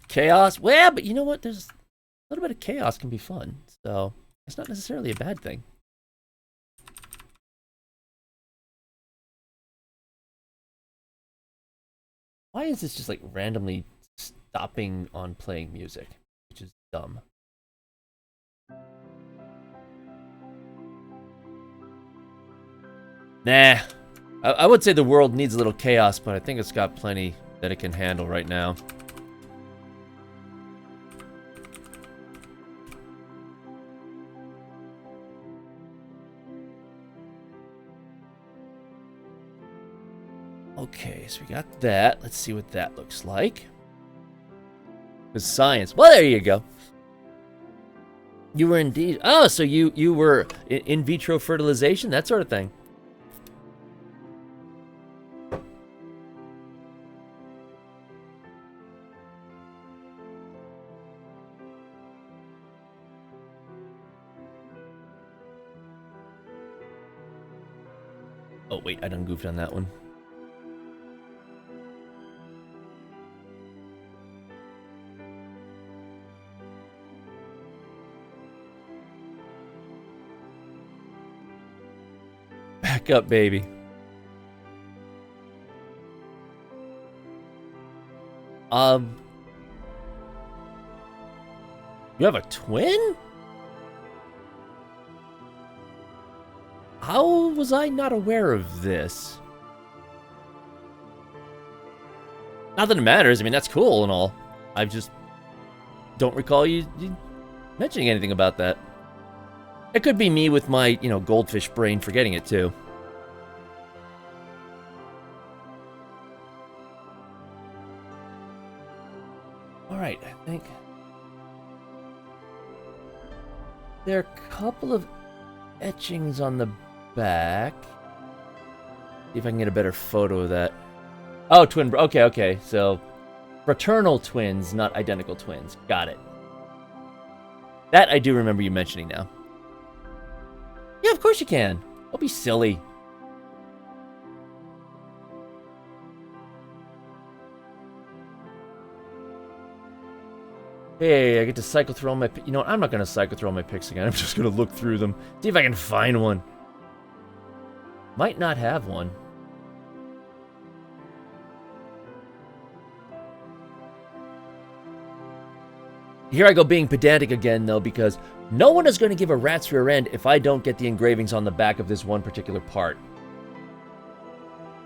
Chaos? Well, but you know what? There's a little bit of chaos can be fun. So, it's not necessarily a bad thing. Why is this just like randomly stopping on playing music? Which is dumb. Nah. I would say the world needs a little chaos, but I think it's got plenty that it can handle right now. Okay, so we got that. Let's see what that looks like. With science. Well, there you go. You were indeed... Oh, so you were in vitro fertilization? That sort of thing. Oh, wait, I done goofed on that one. Back up, baby. You have a twin? How was I not aware of this? Not that it matters. I mean, that's cool and all. I just don't recall you mentioning anything about that. It could be me with my, goldfish brain forgetting it too. Alright, I think there are a couple of etchings on the back. See if I can get a better photo of that. Oh, twin. Okay. So, fraternal twins, not identical twins. Got it. That I do remember you mentioning now. Yeah, of course you can. Don't be silly. Hey, I get to cycle through all my... You know what? I'm not going to cycle through all my pics again. I'm just going to look through them. See if I can find one. Might not have one. Here I go being pedantic again, though, because no one is going to give a rat's rear end if I don't get the engravings on the back of this one particular part.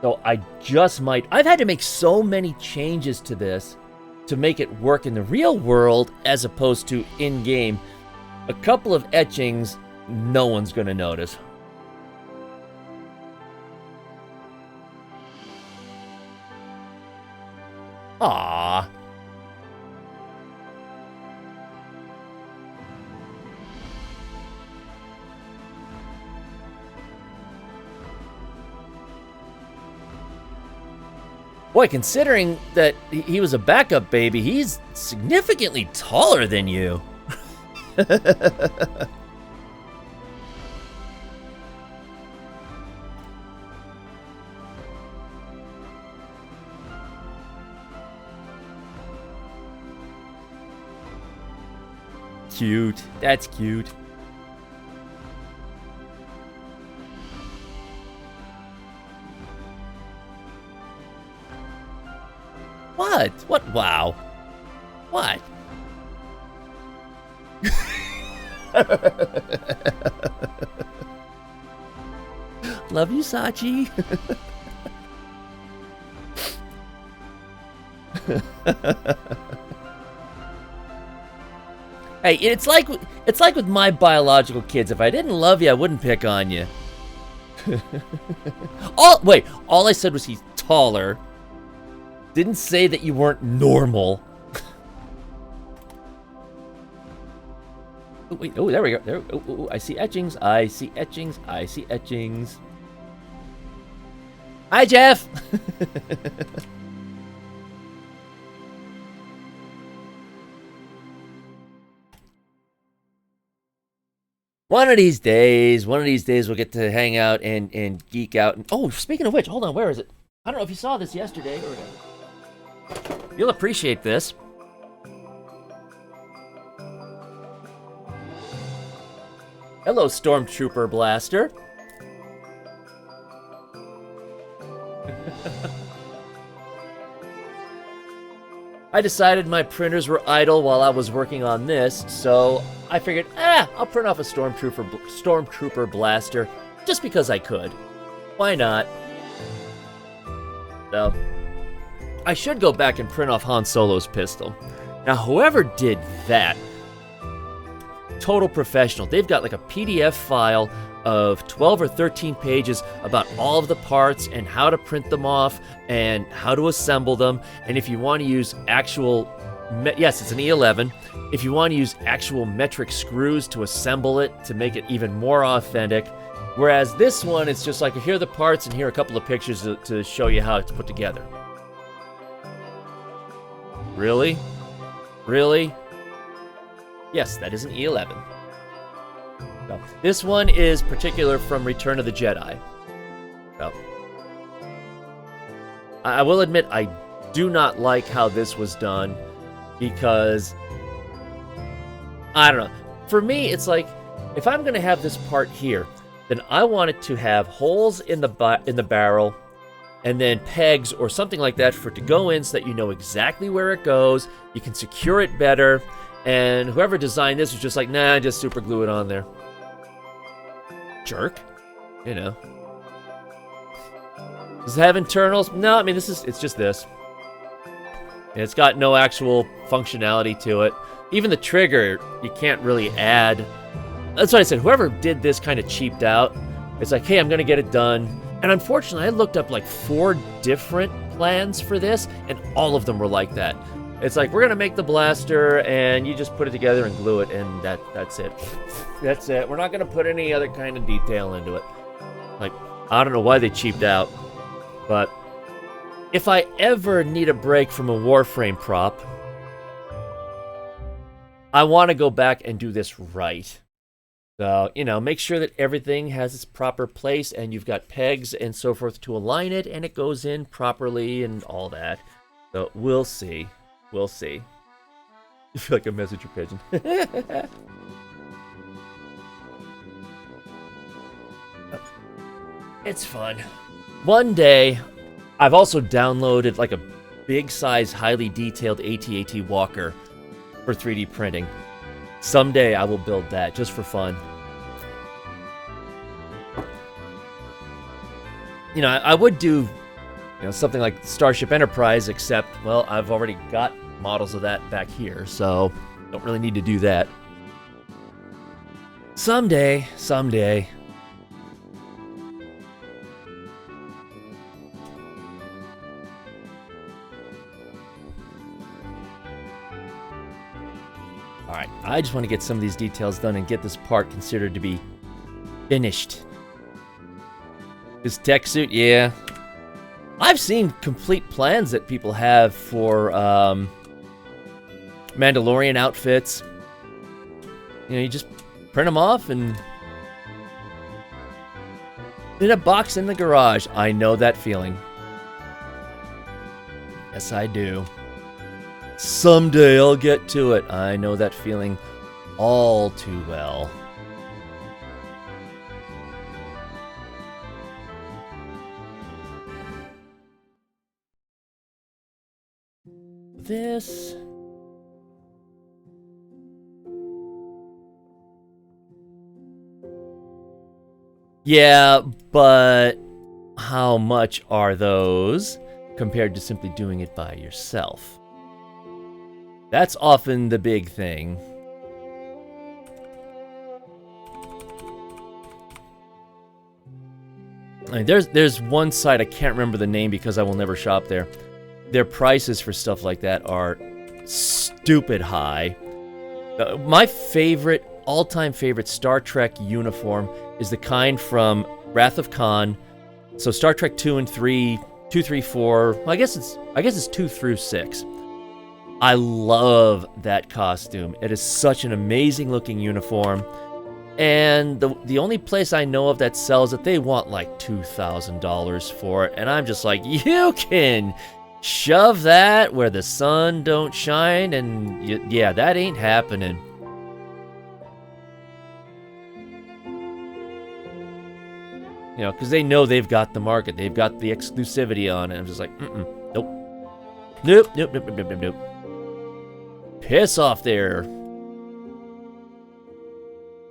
So I just might... I've had to make so many changes to this to make it work in the real world as opposed to in-game. A couple of etchings, no one's going to notice. Aww. Boy, considering that he was a backup baby, he's significantly taller than you. Cute. That's cute. What? What? Wow. What? Love you, Sachi. Hey, it's like with my biological kids. If I didn't love you, I wouldn't pick on you. All I said was he's taller. Didn't say that you weren't normal. Oh, wait. Oh, there we go. There. Oh, I see etchings. I see etchings. I see etchings. Hi, Jeff. One of these days, we'll get to hang out and geek out. And, oh, speaking of which, hold on, where is it? I don't know if you saw this yesterday. You'll appreciate this. Hello, Stormtrooper Blaster. I decided my printers were idle while I was working on this, so I figured, I'll print off a Stormtrooper Blaster just because I could. Why not? So, I should go back and print off Han Solo's pistol. Now, whoever did that, total professional. They've got like a PDF file of 12 or 13 pages about all of the parts and how to print them off and how to assemble them. And if you want to use actual, yes, it's an E11. If you want to use actual metric screws to assemble it to make it even more authentic. Whereas this one, it's just like, here are the parts and here are a couple of pictures to show you how it's put together. Really? Really? Yes, that is an E11. So, this one is particular from Return of the Jedi. So, I will admit I do not like how this was done because, I don't know. For me, it's like, if I'm going to have this part here, then I want it to have holes in the barrel and then pegs or something like that for it to go in so that you know exactly where it goes. You can secure it better. And whoever designed this was just like, nah, just super glue it on there. Jerk. You know. Does it have internals? No, I mean, it's just this. And it's got no actual functionality to it. Even the trigger, you can't really add. That's what I said. Whoever did this kind of cheaped out. It's like, hey, I'm going to get it done. And unfortunately, I looked up like 4 different plans for this, and all of them were like that. It's like, we're going to make the blaster, and you just put it together and glue it, and that's it. That's it. We're not going to put any other kind of detail into it. Like, I don't know why they cheaped out, but if I ever need a break from a Warframe prop, I want to go back and do this right. So, you know, make sure that everything has its proper place, and you've got pegs and so forth to align it, and it goes in properly and all that. So, we'll see. We'll see. You feel like a messenger pigeon. It's fun. One day, I've also downloaded like a big size, highly detailed AT-AT walker for 3D printing. Someday I will build that just for fun. You know, I would do, something like Starship Enterprise, except, well, I've already got models of that back here, so don't really need to do that. Someday. Alright, I just want to get some of these details done and get this part considered to be finished. This tech suit, yeah. I've seen complete plans that people have for Mandalorian outfits. You just print them off and in a box in the garage. I know that feeling. Yes, I do. Someday I'll get to it. I know that feeling all too well. This. Yeah, but how much are those compared to simply doing it by yourself? That's often the big thing. I mean, there's one site, I can't remember the name because I will never shop there. Their prices for stuff like that are stupid high. My favorite all-time favorite Star Trek uniform is the kind from Wrath of Khan. So Star Trek 2 and 3, 2, 3, 4. Well, I guess it's 2 through 6. I love that costume. It is such an amazing looking uniform. And the only place I know of that sells it, they want like $2,000 for it. And I'm just like, you can shove that where the sun don't shine, and yeah, that ain't happening. You know, because they know they've got the market. They've got the exclusivity on it. I'm just like, nope. Nope, nope, nope, nope, nope, nope. Piss off there.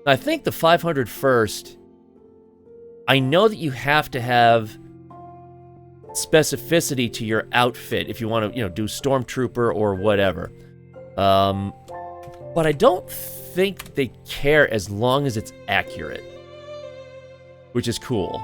I think the 500 first, I know that you have to have specificity to your outfit if you want to, you know, do Stormtrooper or whatever. But I don't think they care as long as it's accurate, which is cool.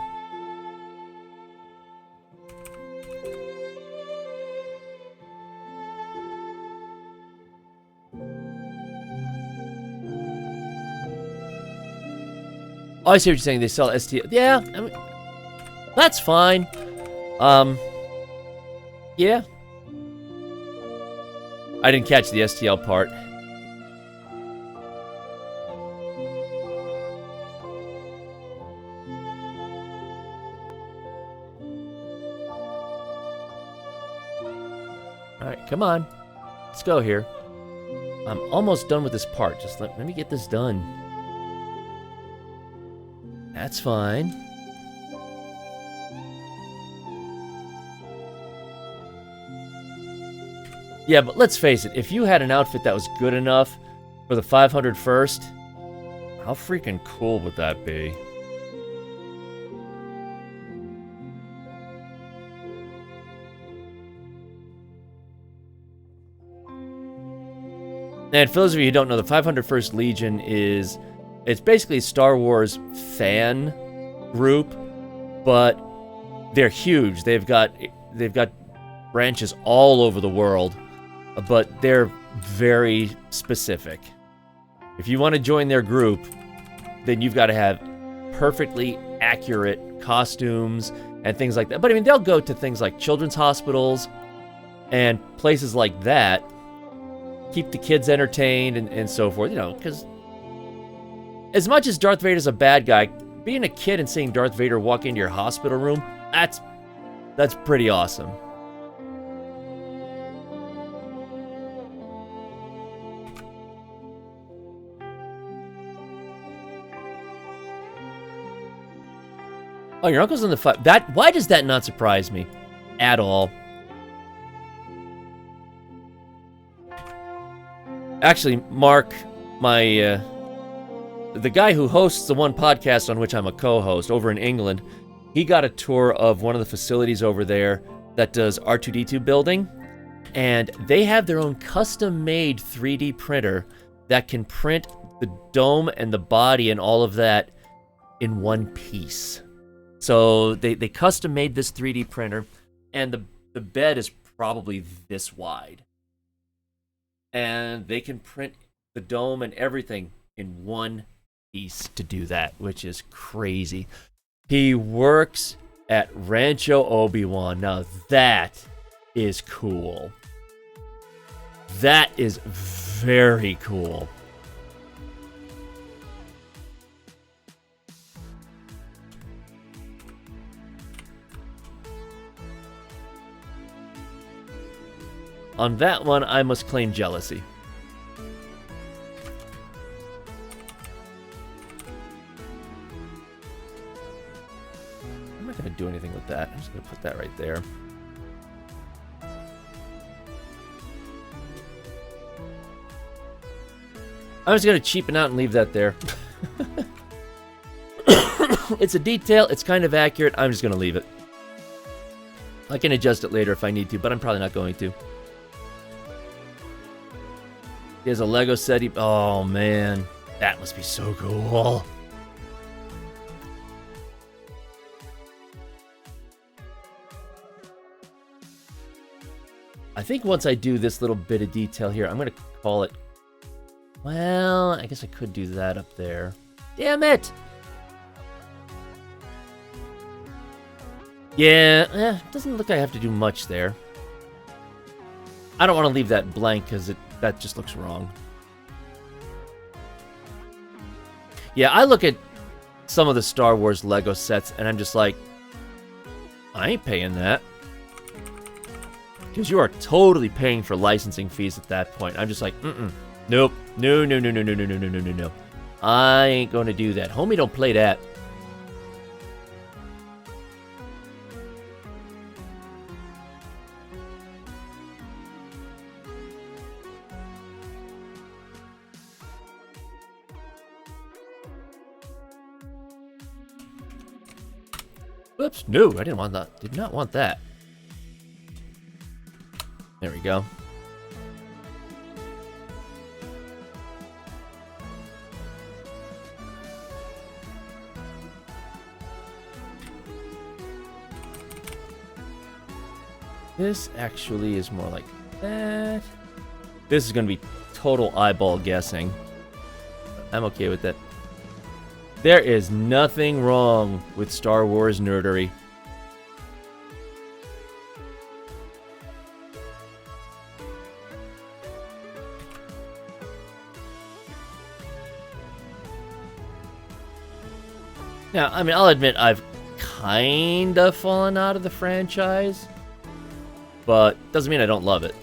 Oh, I see what you're saying. They sell STL. Yeah, I mean, that's fine. Yeah. I didn't catch the STL part. Alright, come on. Let's go here. I'm almost done with this part. Just let me get this done. That's fine. Yeah, but let's face it, if you had an outfit that was good enough for the 500 first, how freaking cool would that be? And for those of you who don't know, the 501st Legion it's basically a Star Wars fan group, but they're huge. They've got branches all over the world, but they're very specific. If you want to join their group, then you've got to have perfectly accurate costumes and things like that. But I mean, they'll go to things like children's hospitals and places like that, keep the kids entertained and so forth, you know, because as much as Darth Vader's a bad guy, being a kid and seeing Darth Vader walk into your hospital room, that's pretty awesome. Oh, your uncle's in the fight. Why does that not surprise me at all? Actually, Mark, the guy who hosts the one podcast on which I'm a co-host over in England, he got a tour of one of the facilities over there that does R2-D2 building, and they have their own custom-made 3D printer that can print the dome and the body and all of that in one piece. So they custom-made this 3D printer, and the bed is probably this wide. And they can print the dome and everything in one piece to do that, which is crazy. He works at Rancho Obi-Wan. Now that is cool. That is very cool. On that one, I must claim jealousy. I'm not going to do anything with that. I'm just going to put that right there. I'm just going to cheapen out and leave that there. It's a detail. It's kind of accurate. I'm just going to leave it. I can adjust it later if I need to, but I'm probably not going to. He has a Lego set. Oh, man. That must be so cool. I think once I do this little bit of detail here, I'm going to call it Well, I guess I could do that up there. Damn it! Yeah, doesn't look like I have to do much there. I don't want to leave that blank because that just looks wrong. Yeah, I look at some of the Star Wars Lego sets and I'm just like, I ain't paying that. Because you are totally paying for licensing fees at that point. I'm just like, nope. No. I ain't going to do that. Homie, don't play that. Whoops, no, I didn't want that. Did not want that. There we go. This actually is more like that. This is going to be total eyeball guessing. I'm okay with that. There is nothing wrong with Star Wars nerdery. Now, I mean, I'll admit I've kind of fallen out of the franchise, but doesn't mean I don't love it.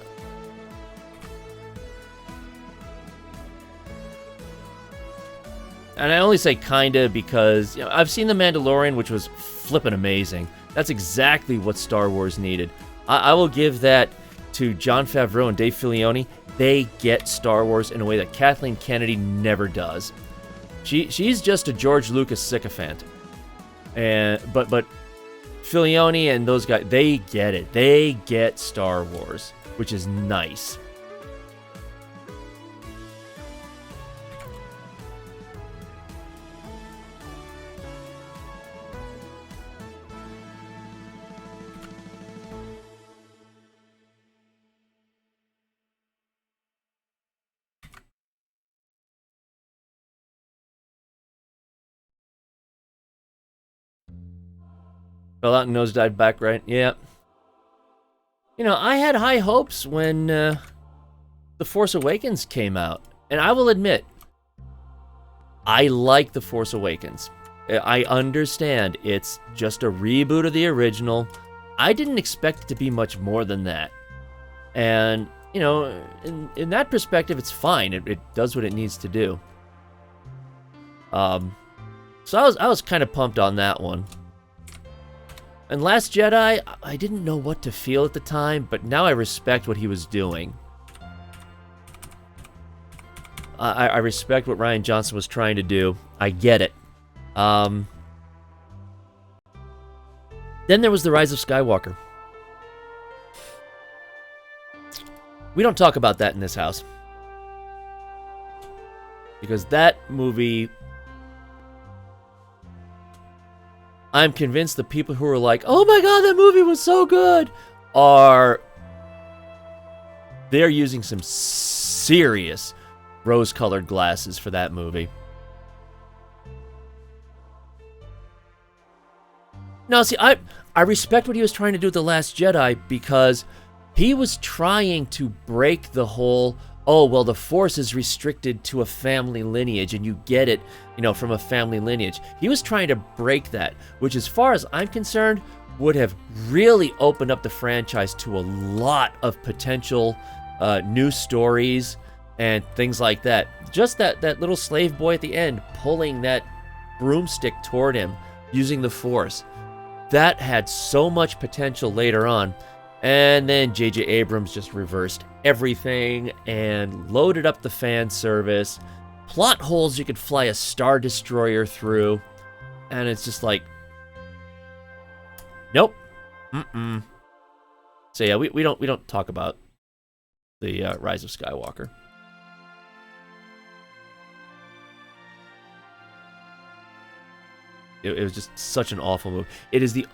And I only say kinda because, you know, I've seen The Mandalorian, which was flippin' amazing. That's exactly what Star Wars needed. I will give that to Jon Favreau and Dave Filoni. They get Star Wars in a way that Kathleen Kennedy never does. She's just a George Lucas sycophant. But Filoni and those guys, they get it. They get Star Wars, which is nice. Fell out and nosedived back, right? Yeah. You know, I had high hopes when The Force Awakens came out. And I will admit, I like The Force Awakens. I understand it's just a reboot of the original. I didn't expect it to be much more than that. And, you know, in that perspective, it's fine. It does what it needs to do. So I was kind of pumped on that one. And Last Jedi, I didn't know what to feel at the time, but now I respect what he was doing. I respect what Rian Johnson was trying to do. I get it. Then there was The Rise of Skywalker. We don't talk about that in this house. Because that movie... I'm convinced the people who are like, oh my god, that movie was so good, they're using some serious rose-colored glasses for that movie. Now, see, I respect what he was trying to do with The Last Jedi because he was trying to break the whole, oh, well, the Force is restricted to a family lineage, and you get it, you know, from a family lineage. He was trying to break that, which, as far as I'm concerned, would have really opened up the franchise to a lot of potential new stories and things like that. Just that little slave boy at the end pulling that broomstick toward him using the Force. That had so much potential later on. And then J.J. Abrams just reversed everything and loaded up the fan service. Plot holes you could fly a Star Destroyer through. And it's just like, nope. So yeah, we don't talk about the Rise of Skywalker. It was just such an awful movie. It is the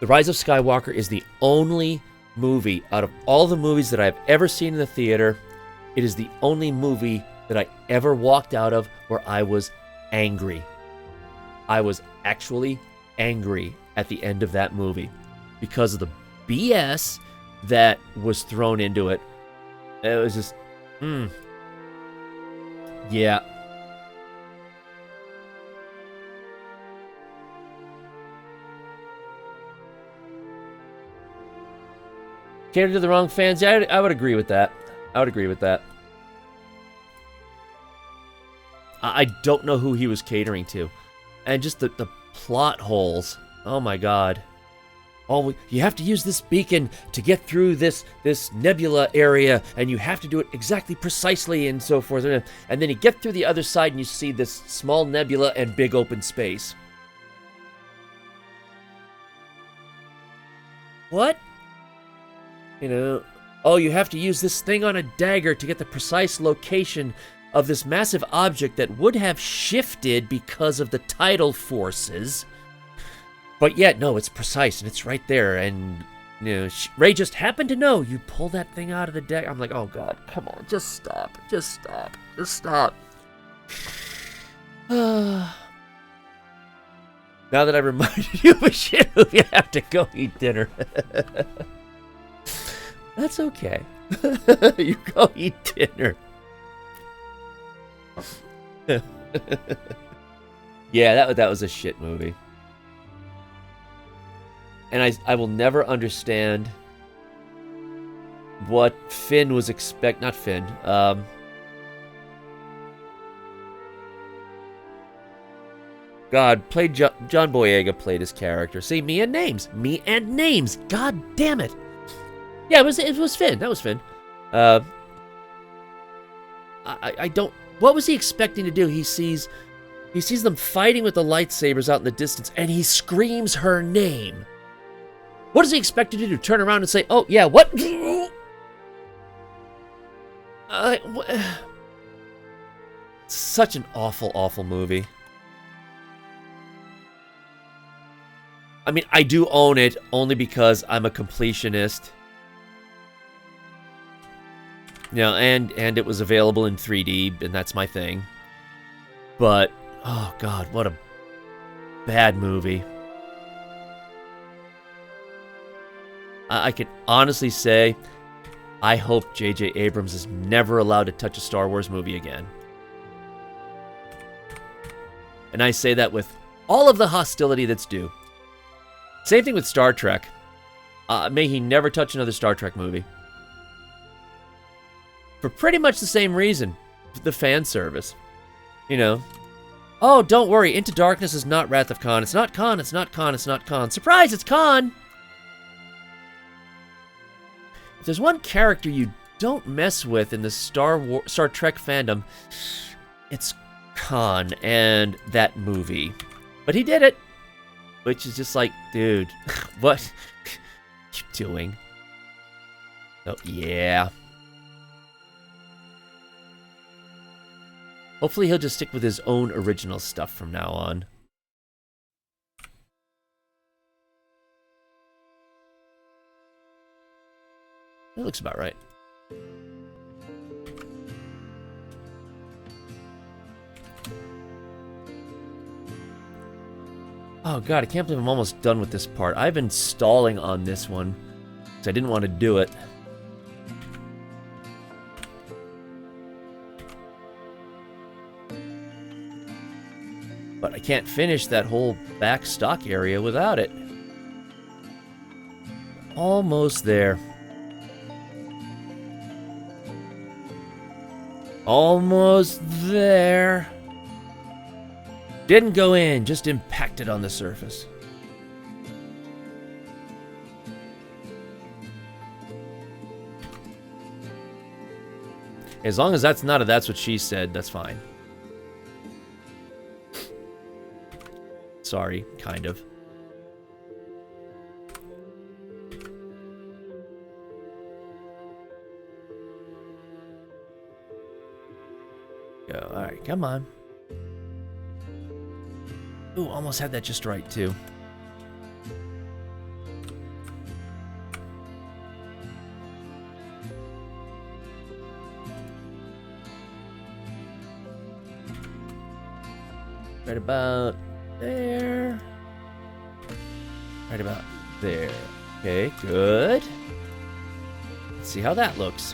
Rise of Skywalker is the only movie out of all the movies that I've ever seen in the theater. It is the only movie that I ever walked out of where I was angry. I was actually angry at the end of that movie because of the BS that was thrown into it. It was just, yeah. Catered to the wrong fans? Yeah, I would agree with that. I would agree with that. I don't know who he was catering to. And just the plot holes. Oh my god. Oh, you have to use this beacon to get through this nebula area, and you have to do it exactly precisely and so forth. And then you get through the other side and you see this small nebula and big open space. What? You know, oh, you have to use this thing on a dagger to get the precise location of this massive object that would have shifted because of the tidal forces. But yet, no, it's precise and it's right there. And, you know, Ray just happened to know you pull that thing out of the dagger. I'm like, oh god, come on, just stop. Just stop. Just stop. Now that I reminded you of a shit movie, you have to go eat dinner. That's okay. You go eat dinner. Yeah, that was a shit movie. And I will never understand what Finn was not Finn. God, John Boyega played his character. See, me and names. God damn it. Yeah, it was Finn. That was Finn. I don't. What was he expecting to do? He sees them fighting with the lightsabers out in the distance, and he screams her name. What does he expect to do? Turn around and say, "Oh yeah, what?" Such an awful, awful movie. I mean, I do own it only because I'm a completionist. You know, and it was available in 3D, and that's my thing. But, oh god, what a bad movie. I can honestly say, I hope J.J. Abrams is never allowed to touch a Star Wars movie again. And I say that with all of the hostility that's due. Same thing with Star Trek. May he never touch another Star Trek movie. For pretty much the same reason. The fan service. You know. Oh, don't worry. Into Darkness is not Wrath of Khan. It's not Khan. It's not Khan. It's not Khan. Surprise, it's Khan! If there's one character you don't mess with in the Star Trek fandom, it's Khan and that movie. But he did it. Which is just like, dude, what you doing? Oh, yeah. Hopefully he'll just stick with his own original stuff from now on. It looks about right. Oh god, I can't believe I'm almost done with this part. I've been stalling on this one because I didn't want to do it. But I can't finish that whole back stock area without it. Almost there. Almost there. Didn't go in, just impacted on the surface. As long as that's not a that's what she said, that's fine. Sorry, kind of. Go, alright, come on. Ooh, almost had that just right, too. Right about there. Right about there. Okay, good. Let's see how that looks.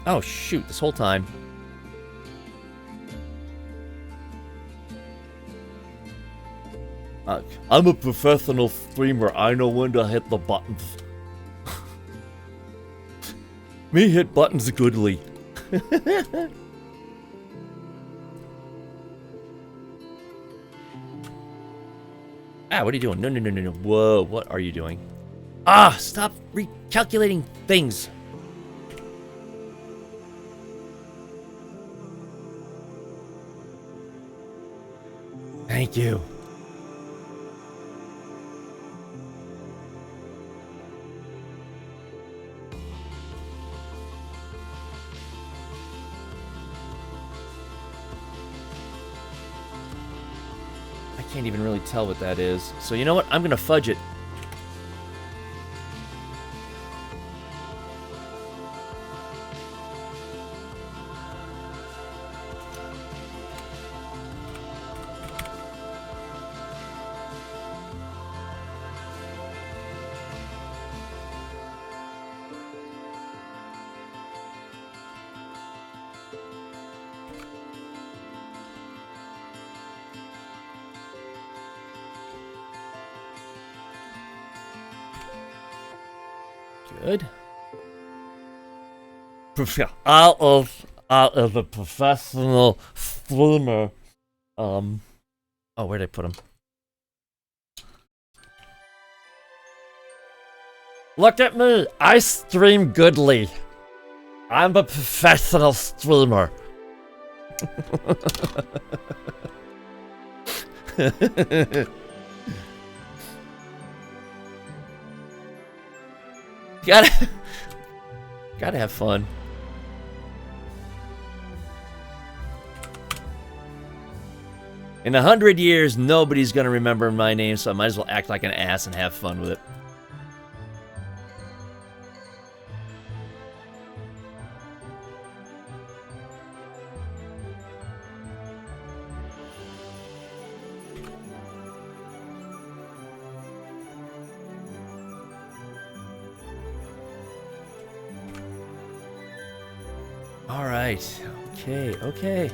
Oh, shoot, this whole time. I'm a professional streamer. I know when to hit the buttons. Me hit buttons goodly. Ah, what are you doing? No, no, no, no, no. Whoa, what are you doing? Ah, stop recalculating things. Thank you. I can't even really tell what that is. So you know what? I'm gonna fudge it. Good. Out of a professional streamer. Oh, where'd I put him? Look at me. I stream goodly. I'm a professional streamer. Gotta have fun. In 100 years, nobody's gonna remember my name, so I might as well act like an ass and have fun with it. All right. Okay, okay.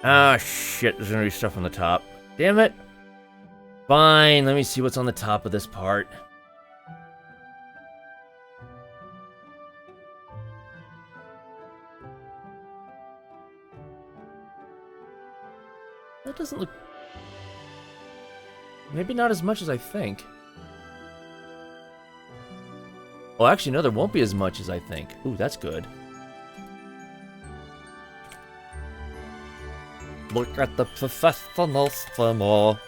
Ah, shit. There's gonna be stuff on the top. Damn it. Fine. Let me see what's on the top of this part. That doesn't look... Maybe not as much as I think. Oh, actually, no, there won't be as much as I think. Ooh, that's good. Look at the professional streamer.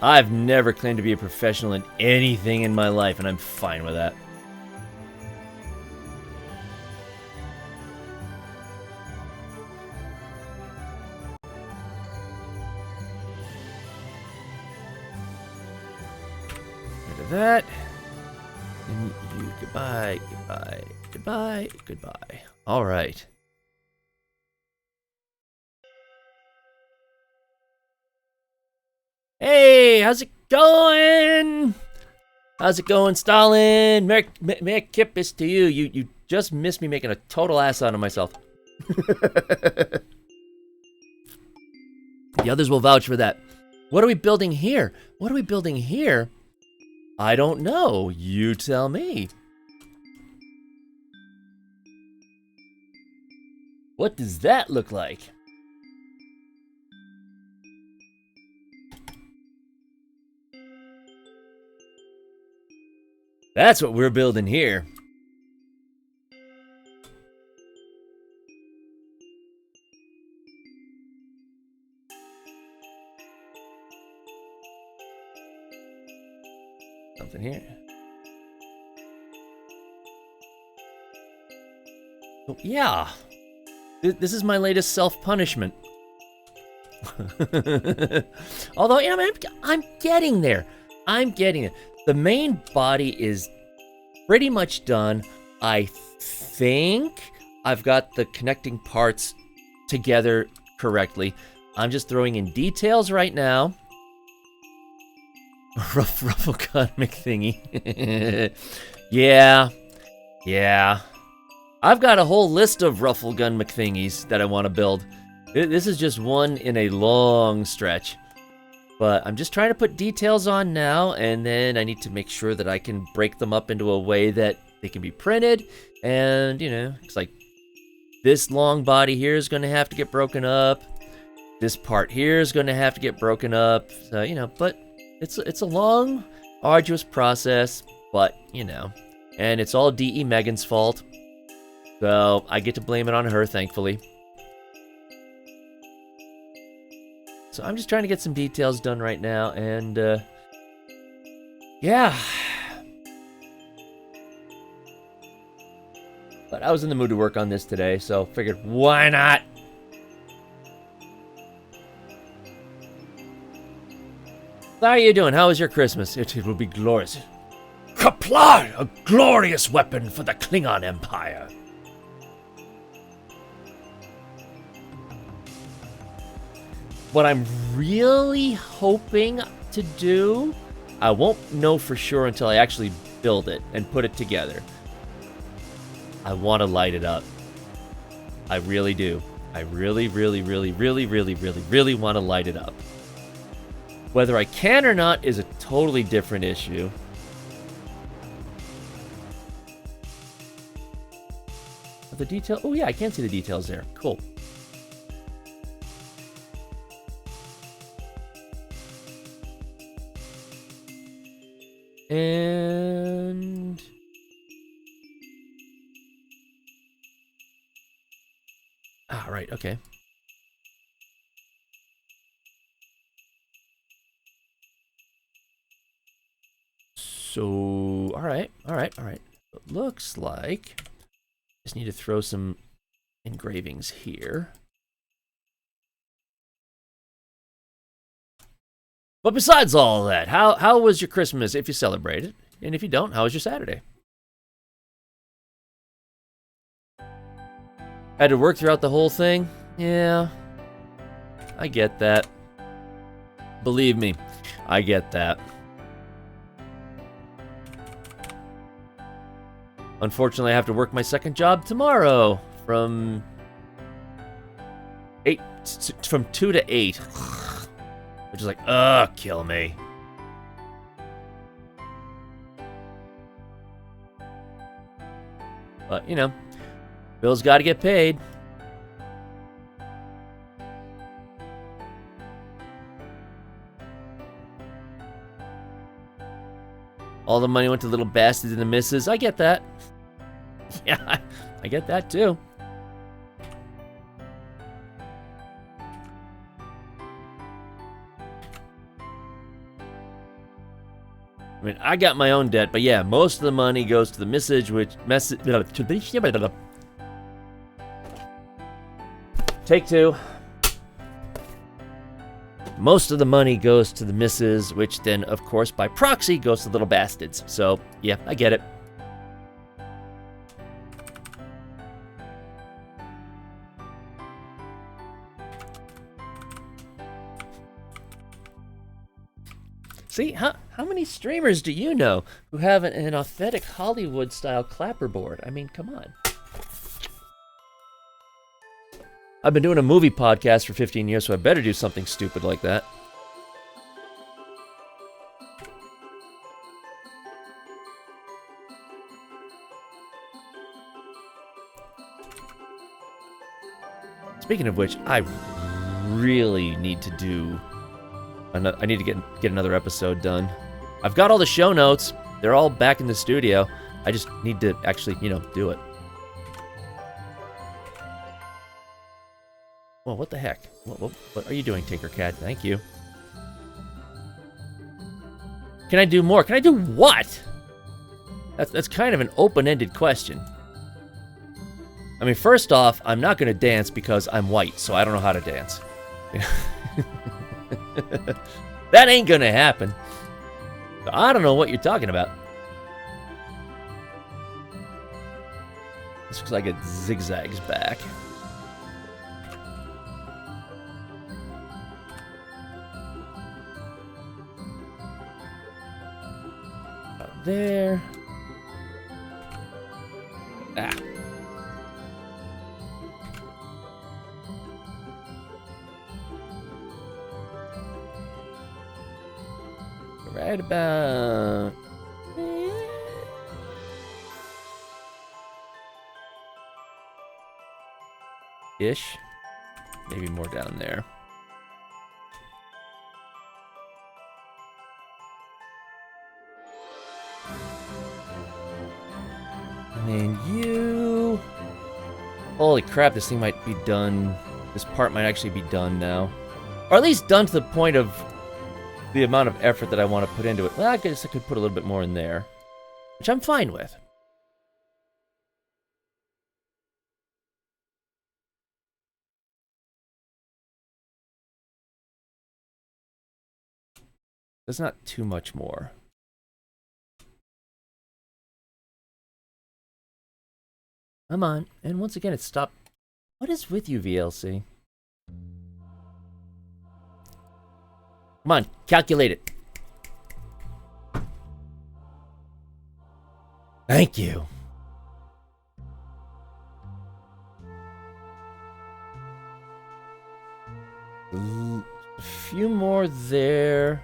I've never claimed to be a professional in anything in my life, and I'm fine with that. Rid of that. And you, goodbye, goodbye, goodbye, goodbye. All right. Hey, how's it going? How's it going, Stalin? Merry Kippis to you. You just missed me making a total ass out of myself. The others will vouch for that. What are we building here? What are we building here? I don't know. You tell me. What does that look like? That's what we're building here. something here. Oh, yeah. This is my latest self-punishment. Although, you know, I'm getting there. I'm getting it. The main body is pretty much done. I think I've got the connecting parts together correctly. I'm just throwing in details right now. Ruffle gun McThingy. Yeah. I've got a whole list of Ruffle gun McThingies that I want to build. This is just one in a long stretch. But I'm just trying to put details on now, and then I need to make sure that I can break them up into a way that they can be printed. And, you know, it's like this long body here is going to have to get broken up. This part here is going to have to get broken up. So, you know, but it's a long, arduous process, but, you know. And it's all D.E. Megan's fault. So I get to blame it on her, thankfully. So I'm just trying to get some details done right now, and yeah. But I was in the mood to work on this today, so figured, why not? How are you doing? How was your Christmas? It will be glorious. Kapla! A glorious weapon for the Klingon Empire. What I'm really hoping to do, I won't know for sure until I actually build it and put it together. I want to light it up. I really do. I really want to light it up. Whether I can or not is a totally different issue. The detail, oh yeah, I can see the details there. Cool. And right, okay. So, all right. It looks like just need to throw some engravings here. But besides all that, how was your Christmas if you celebrated? And if you don't, how was your Saturday? Had to work throughout the whole thing? Yeah, I get that. Believe me, I get that. Unfortunately, I have to work my second job tomorrow from 2 to 8. Which is like, kill me. But, you know, bills gotta get paid. All the money went to little bastards and the misses. I get that. Yeah, I get that too. I mean, I got my own debt, but yeah, most of the money goes to the message, Take two. Most of the money goes to the missus, which then, of course, by proxy, goes to little bastards. So, yeah, I get it. See, how many streamers do you know who have an authentic Hollywood-style clapperboard? I mean, come on. I've been doing a movie podcast for 15 years, so I better do something stupid like that. Speaking of which, I really need to do... I need to get another episode done. I've got all the show notes. They're all back in the studio. I just need to actually, you know, do it. Well, what the heck? What are you doing, Tinkercad? Thank you. can I do more? Can I do what? That's kind of an open-ended question. I mean, first off, I'm not going to dance because I'm white, so I don't know how to dance. That ain't going to happen. I don't know what you're talking about. This looks like it zigzags back. About there. Ah. Right about... ish. Maybe more down there. And then you... Holy crap, this thing might be done. This part might actually be done now. Or at least done to the point of the amount of effort that I want to put into it. Well, I guess I could put a little bit more in there, which I'm fine with. There's not too much more. Come on. And once again, it stopped. What is with you, VLC? Come on, calculate it. Thank you. A few more there.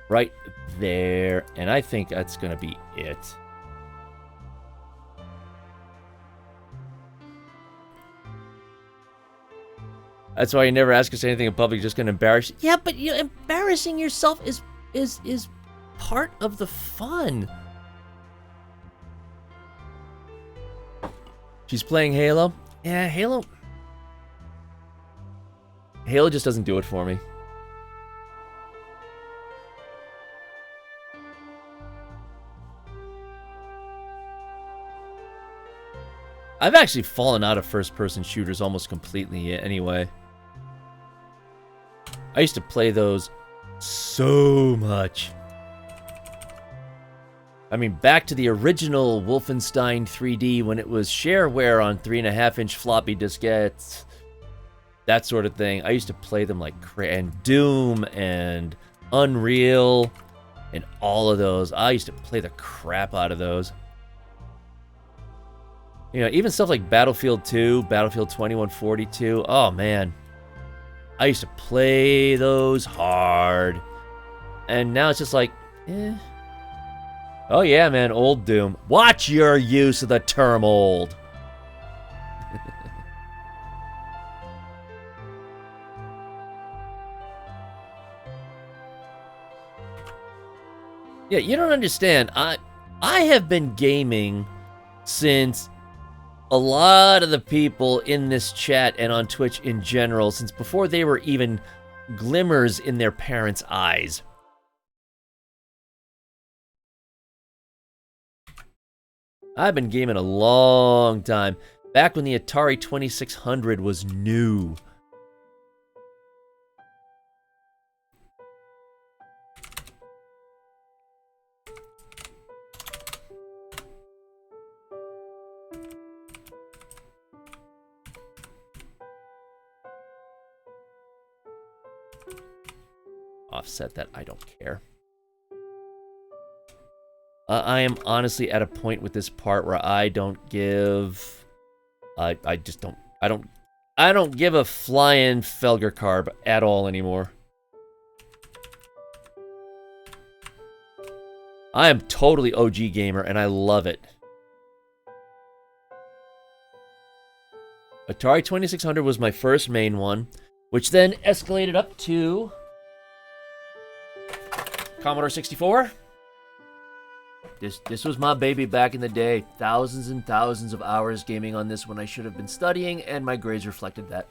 Right there. And I think that's going to be it. That's why you never ask us anything in public. You're just going to embarrass you. Yeah, but embarrassing yourself is part of the fun. She's playing Halo. Yeah, Halo just doesn't do it for me. I've actually fallen out of first-person shooters almost completely anyway. I used to play those so much. I mean, back to the original Wolfenstein 3D when it was shareware on 3.5-inch floppy diskettes. That sort of thing. I used to play them like crazy. And Doom and Unreal and all of those. I used to play the crap out of those. You know, even stuff like Battlefield 2, Battlefield 2142. Oh, man. I used to play those hard. And now it's just like, eh. Oh, yeah, man, old Doom. Watch your use of the term old. Yeah, you don't understand. I have been gaming since a lot of the people in this chat and on Twitch in general, since before they were even glimmers in their parents' eyes. I've been gaming a long time. Back when the Atari 2600 was new. Offset that, I don't care. I am honestly at a point with this part where I don't give... I just don't... I don't give a flying Felger carb at all anymore. I am totally OG gamer, and I love it. Atari 2600 was my first main one, which then escalated up to Commodore 64. This was my baby back in the day. Thousands and thousands of hours gaming on this when I should have been studying, and my grades reflected that.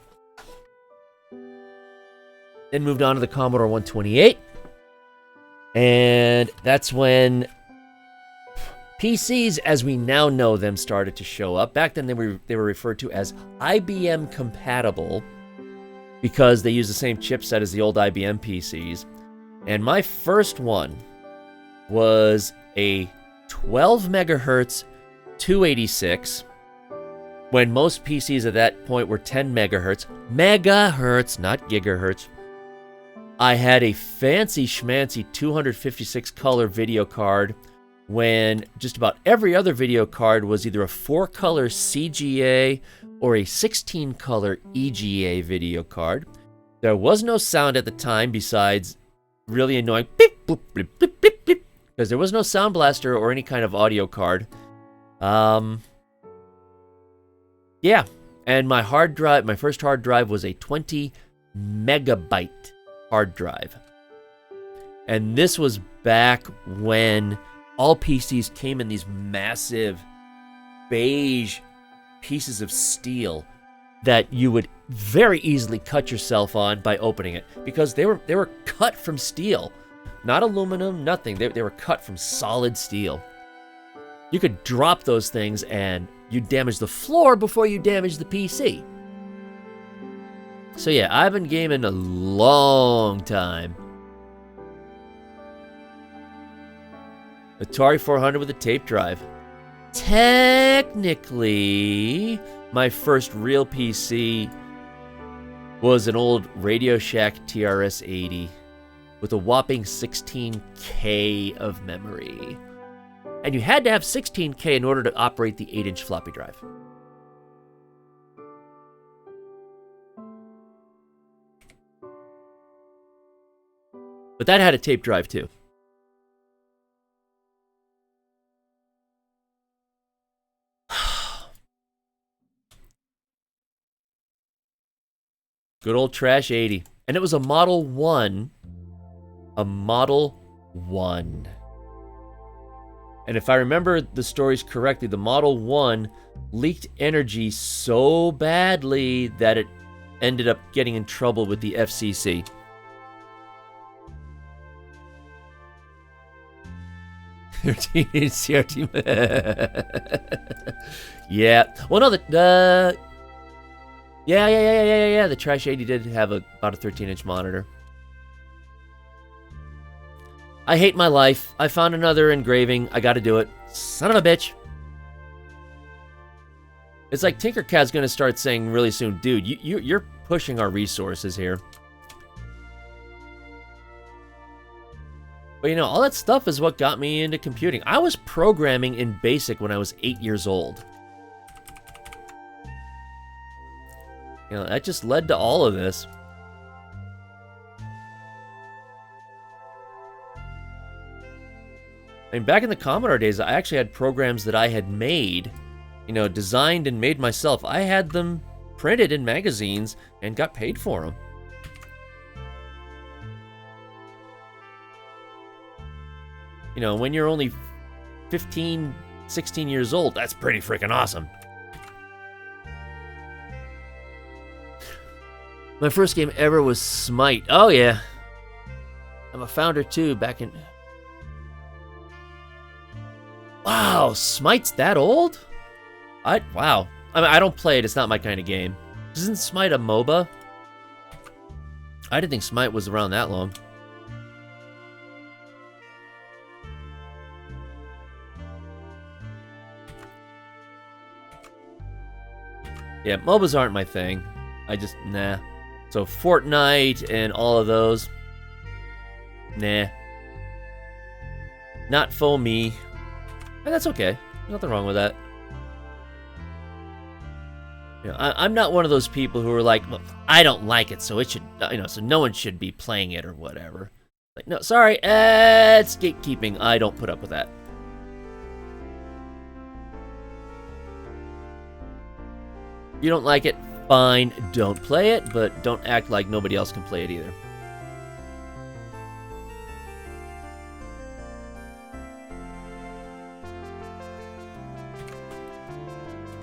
Then moved on to the Commodore 128. And that's when PCs, as we now know them, started to show up. Back then, they were referred to as IBM compatible because they use the same chipset as the old IBM PCs. And my first one was a 12 megahertz 286, when most PCs at that point were 10 megahertz. Megahertz, not gigahertz. I had a fancy schmancy 256 color video card when just about every other video card was either a 4-color CGA or a 16-color EGA video card. There was no sound at the time besides really annoying beep, boop, bleep, bleep, bleep, bleep, because there was no sound blaster or any kind of audio card. Yeah, and my hard drive, my first hard drive was a 20 megabyte hard drive. And this was back when all PCs came in these massive beige pieces of steel that you would very easily cut yourself on by opening it, because they were cut from steel, not aluminum, nothing. They were cut from solid steel. You could drop those things and you'd damage the floor before you damage the PC. So yeah, I've been gaming a long time. Atari 400 with a tape drive. Technically, my first real PC was an old Radio Shack TRS-80 with a whopping 16K of memory. And you had to have 16K in order to operate the 8-inch floppy drive. But that had a tape drive too. Good old trash 80. And it was a Model 1. A Model 1. And if I remember the stories correctly, the Model 1 leaked energy so badly that it ended up getting in trouble with the FCC. Teenage CRT. Yeah. Well, no, yeah. The Trash 80 did have about a 13-inch monitor. I hate my life. I found another engraving. I gotta do it. Son of a bitch. It's like Tinkercad's gonna start saying really soon, dude, you're pushing our resources here. But you know, all that stuff is what got me into computing. I was programming in BASIC when I was 8 years old. You know, that just led to all of this. I mean, back in the Commodore days, I actually had programs that I had made, you know, designed and made myself. I had them printed in magazines and got paid for them. You know, when you're only 15, 16 years old, that's pretty freaking awesome. My first game ever was Smite. Oh, yeah. I'm a founder, too, back in... Wow, Smite's that old? Wow. I mean, I don't play it. It's not my kind of game. Isn't Smite a MOBA? I didn't think Smite was around that long. Yeah, MOBAs aren't my thing. Nah. So Fortnite and all of those, nah. Not for me. And that's okay. Nothing wrong with that. You know, I'm not one of those people who are like, well, I don't like it, so it should, you know, so no one should be playing it or whatever. Like, no, sorry, it's gatekeeping. I don't put up with that. You don't like it, fine, don't play it, but don't act like nobody else can play it either.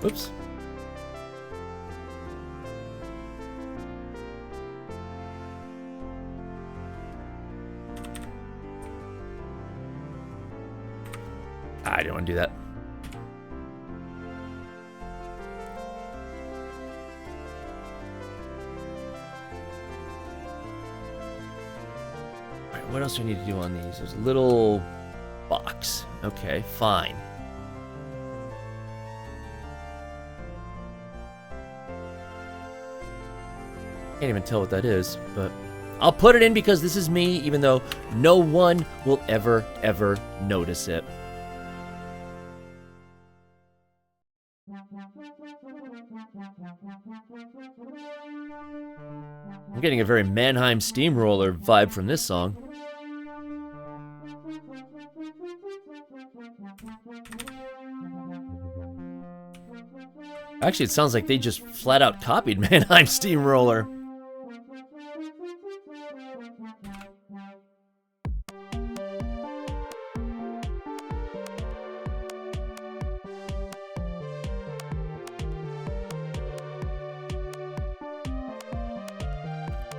Whoops. I don't want to do that. All right, what else do we need to do on these? There's a little box. Okay, fine. Can't even tell what that is, but I'll put it in because this is me, even though no one will ever notice it. I'm getting a very Mannheim Steamroller vibe from this song. Actually, it sounds like they just flat out copied Mannheim Steamroller.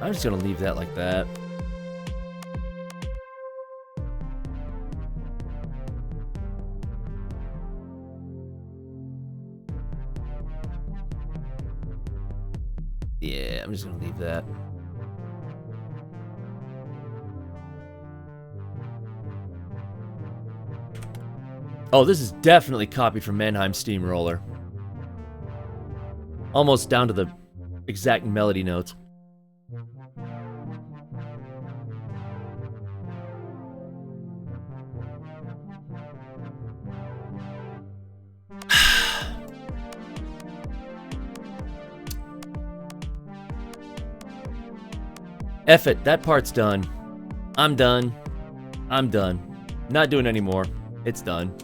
I'm just gonna leave that like that. Yeah, I'm just gonna leave that. Oh, this is definitely copied from Mannheim Steamroller. Almost down to the exact melody notes. F it, that part's done. I'm done. I'm done. Not doing anymore. It's done.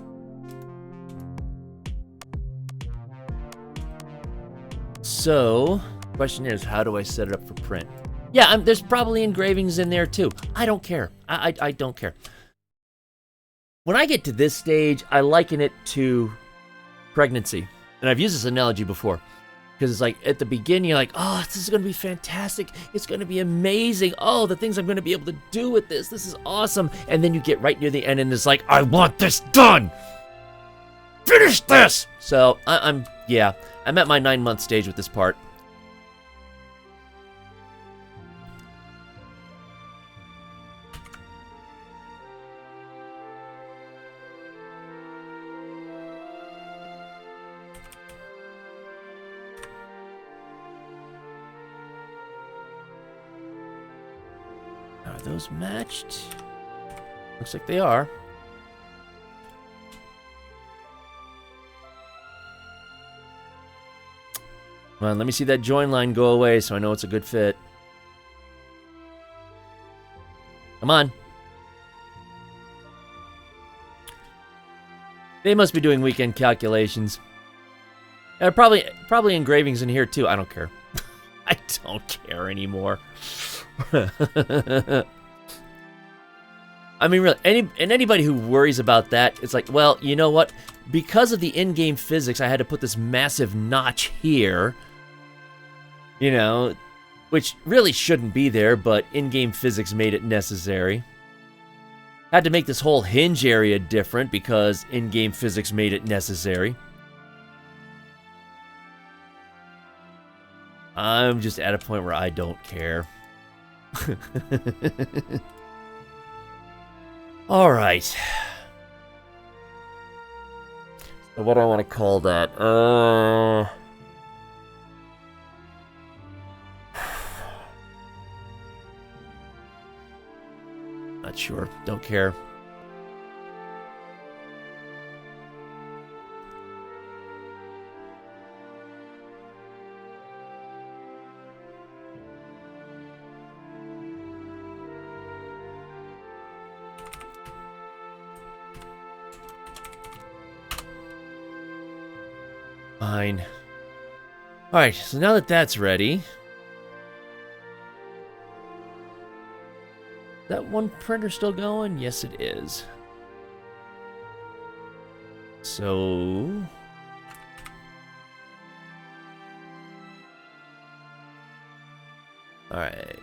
So, question is, how do I set it up for print? Yeah, there's probably engravings in there too. I don't care. I don't care. When I get to this stage, I liken it to pregnancy. And I've used this analogy before. Because it's like, at the beginning, you're like, oh, this is going to be fantastic. It's going to be amazing. Oh, the things I'm going to be able to do with this. This is awesome. And then you get right near the end and it's like, I want this done. Finish this. So, I'm at my 9-month stage with this part. Are those matched? Looks like they are. Come on, let me see that join line go away so I know it's a good fit. Come on. They must be doing weekend calculations. Probably engravings in here too. I don't care. I don't care anymore. I mean, really, anybody who worries about that, it's like, well, you know what? Because of the in-game physics, I had to put this massive notch here. You know, which really shouldn't be there, but in-game physics made it necessary. Had to make this whole hinge area different because in-game physics made it necessary. I'm just at a point where I don't care. All right. So what do I want to call that? Not sure. Don't care. Fine. Alright, so now that that's ready... That one printer still going? Yes, it is. So... Alright.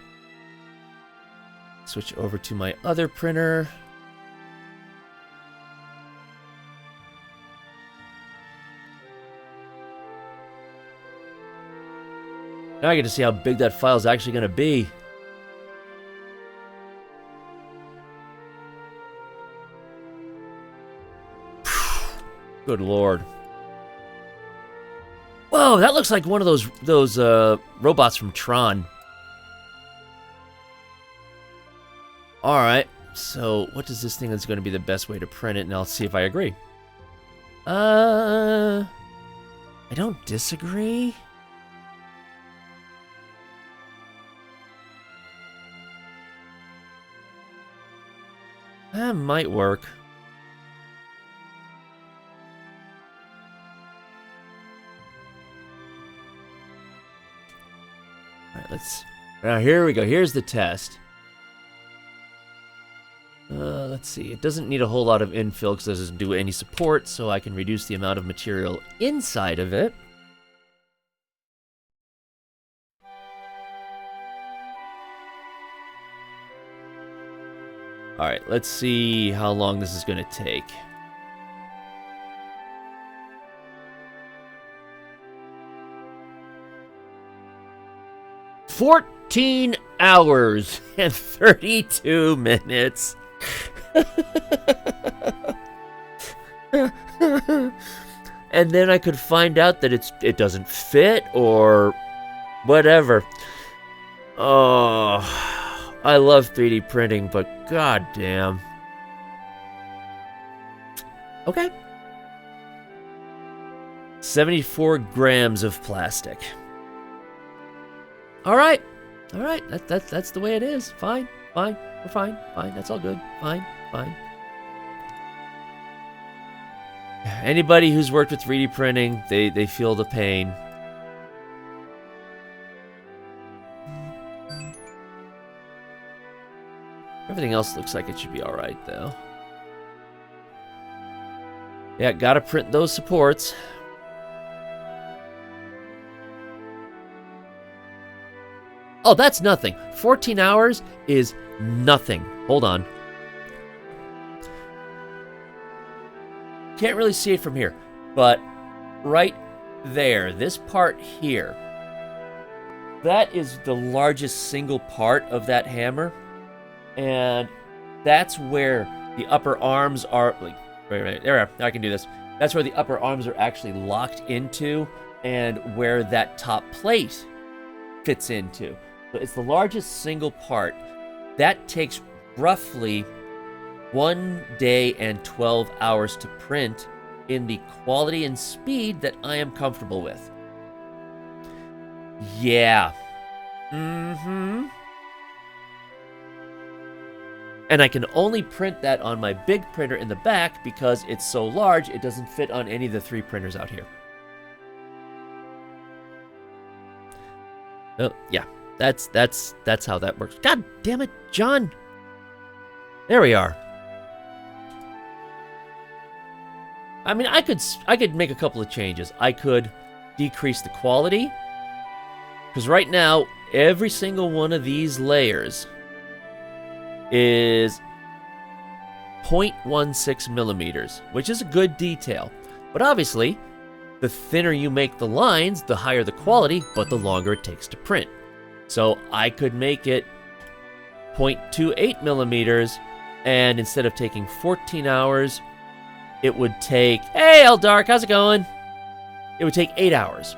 Switch over to my other printer. Now I get to see how big that file is actually going to be. Good lord. Whoa, that looks like one of those robots from Tron. Alright, so what does this thing that's going to be the best way to print it? And I'll see if I agree. I don't disagree. That might work. Alright, now here we go. Here's the test. Let's see. It doesn't need a whole lot of infill because it doesn't do any support, so I can reduce the amount of material inside of it. Alright, let's see how long this is going to take. "14 hours and 32 minutes. And then I could find out that it doesn't fit or whatever. Oh, I love 3D printing, but goddamn. Okay. 74 grams of plastic. All right. That's the way it is. Fine. We're fine. That's all good. Fine. Anybody who's worked with 3D printing, they feel the pain. Everything else looks like it should be all right, though. Yeah, gotta print those supports. Oh, that's nothing. 14 hours is nothing. Hold on. Can't really see it from here, but right there, this part here, that is the largest single part of that hammer, and that's where the upper arms are, like, right, there, I can do this. That's where the upper arms are actually locked into, and where that top plate fits into. So it's the largest single part. That takes roughly 1 day and 12 hours to print in the quality and speed that I am comfortable with. Yeah. And I can only print that on my big printer in the back because it's so large it doesn't fit on any of the 3 printers out here. Oh, yeah. That's how that works. God damn it, John. There we are. I mean, I could make a couple of changes. I could decrease the quality, because right now every single one of these layers is 0.16 millimeters, which is a good detail. But obviously, the thinner you make the lines, the higher the quality, but the longer it takes to print. So I could make it 0.28 millimeters, and instead of taking 14 hours, it would take, hey, Eldark, how's it going? It would take 8 hours.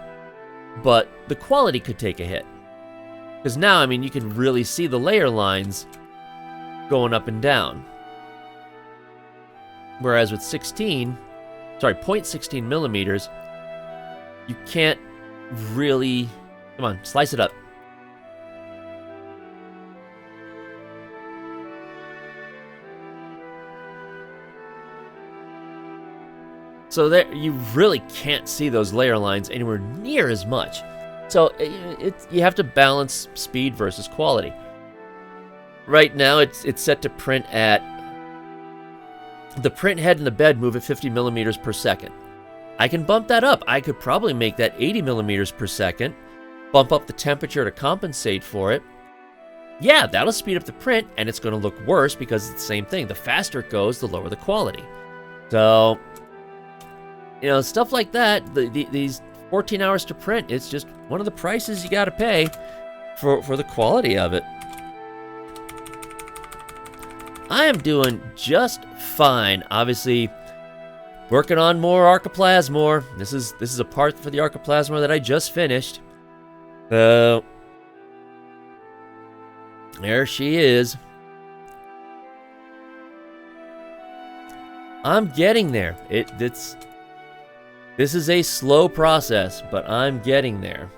But the quality could take a hit. Because now, I mean, you can really see the layer lines going up and down. Whereas with 0.16 millimeters, you can't really, come on, slice it up. So there, you really can't see those layer lines anywhere near as much. So you have to balance speed versus quality. Right now, it's set to print at, the print head and the bed move at 50 millimeters per second. I can bump that up. I could probably make that 80 millimeters per second, bump up the temperature to compensate for it. Yeah, that'll speed up the print, and it's going to look worse because it's the same thing. The faster it goes, the lower the quality. So, you know, stuff like that, these 14 hours to print. It's just one of the prices you got to pay for the quality of it. I am doing just fine. Obviously, working on more Arca Plasmor. This is a part for the Arca Plasmor that I just finished. So there she is. I'm getting there. This is a slow process, but I'm getting there.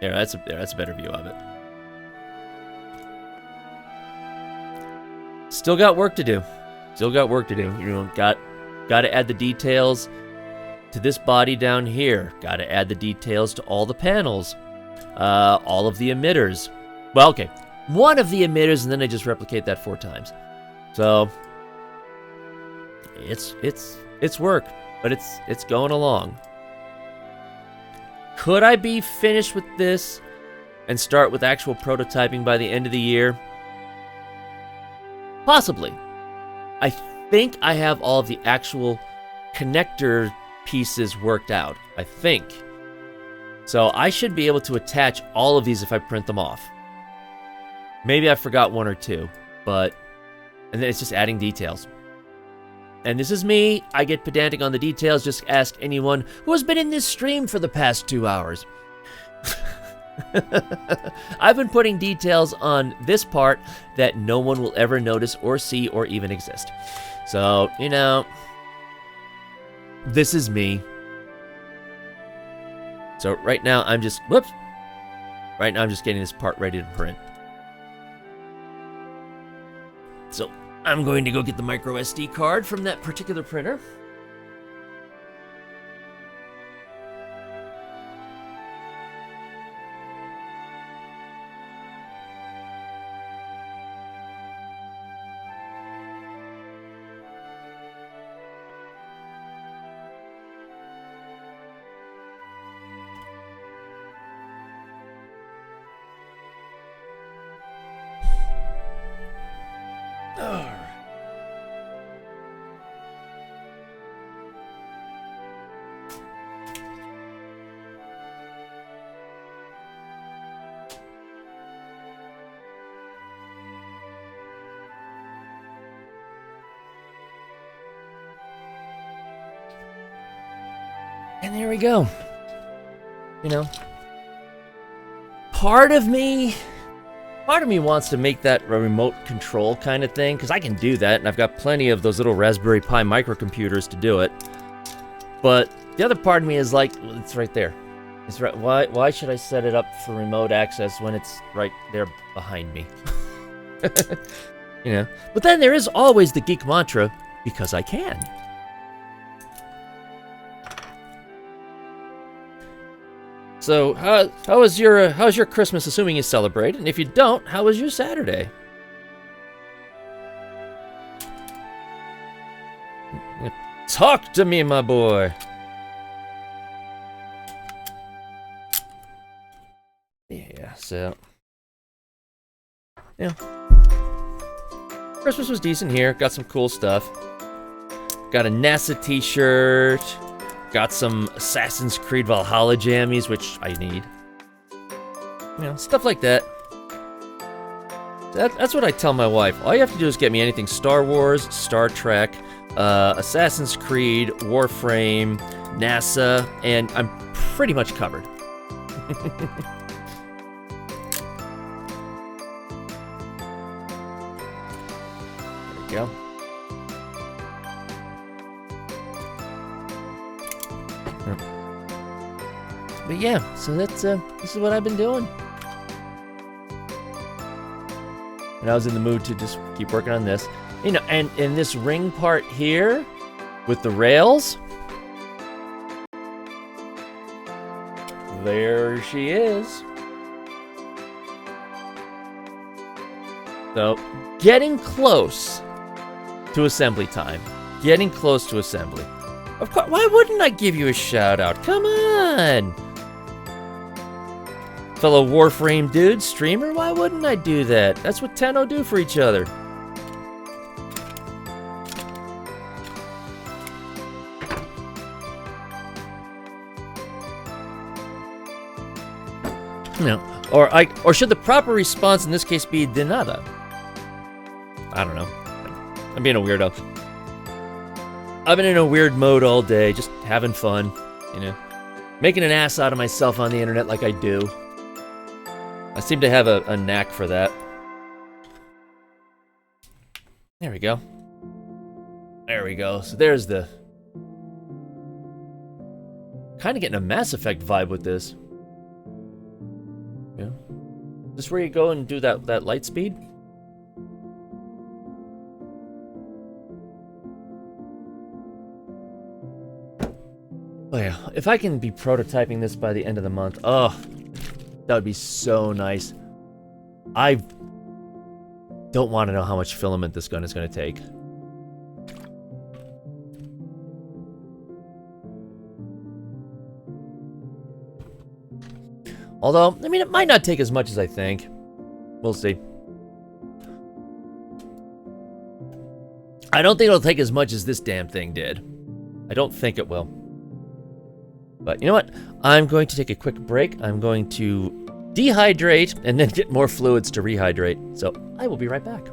There, that's a better view of it. Still got work to do. Still got work to do. You know, got to add the details to this body down here. Got to add the details to all the panels, all of the emitters. Well, okay, one of the emitters, and then I just replicate that 4 times. So it's work, but it's going along. Could I be finished with this and start with actual prototyping by the end of the year? Possibly. I think I have all of the actual connector pieces worked out. I think. So I should be able to attach all of these if I print them off. Maybe I forgot 1 or 2, but... And then it's just adding details. And this is me. I get pedantic on the details. Just ask anyone who has been in this stream for the past 2 hours. I've been putting details on this part that no one will ever notice or see or even exist. So, you know, this is me. So right now I'm just, right now I'm just getting this part ready to print. So I'm going to go get the micro SD card from that particular printer. And there we go. You know, part of me wants to make that a remote control kind of thing, because I can do that, and I've got plenty of those little Raspberry Pi microcomputers to do it. But the other part of me is like, well, it's right there. It's right. Why should I set it up for remote access when it's right there behind me? You know. But then there is always the geek mantra, because I can. So, how was your Christmas, assuming you celebrate? And if you don't, how was your Saturday? Talk to me, my boy. Yeah, so... yeah. Christmas was decent here. Got some cool stuff. Got a NASA t-shirt. Got some Assassin's Creed Valhalla jammies, which I need. You know, stuff like that. That's what I tell my wife. All you have to do is get me anything Star Wars, Star Trek, Assassin's Creed, Warframe, NASA, and I'm pretty much covered. There we go. But yeah, so that's this is what I've been doing. And I was in the mood to just keep working on this. You know, and in this ring part here with the rails, there she is. So, getting close to assembly time. Getting close to assembly. Of course, why wouldn't I give you a shout out? Come on! Fellow Warframe dude, streamer, why wouldn't I do that? That's what Tenno do for each other. You know, or should the proper response in this case be de nada? I don't know. I'm being a weirdo. I've been in a weird mode all day, just having fun, you know, making an ass out of myself on the internet like I do. I seem to have a knack for that. There we go. There we go. So there's the... Kind of getting a Mass Effect vibe with this. Yeah. Is this where you go and do that light speed? Oh yeah, if I can be prototyping this by the end of the month, oh, that would be so nice. I don't want to know how much filament this gun is going to take. Although, I mean, it might not take as much as I think. We'll see. I don't think it'll take as much as this damn thing did. I don't think it will. But you know what? I'm going to take a quick break. I'm going to dehydrate and then get more fluids to rehydrate. So I will be right back.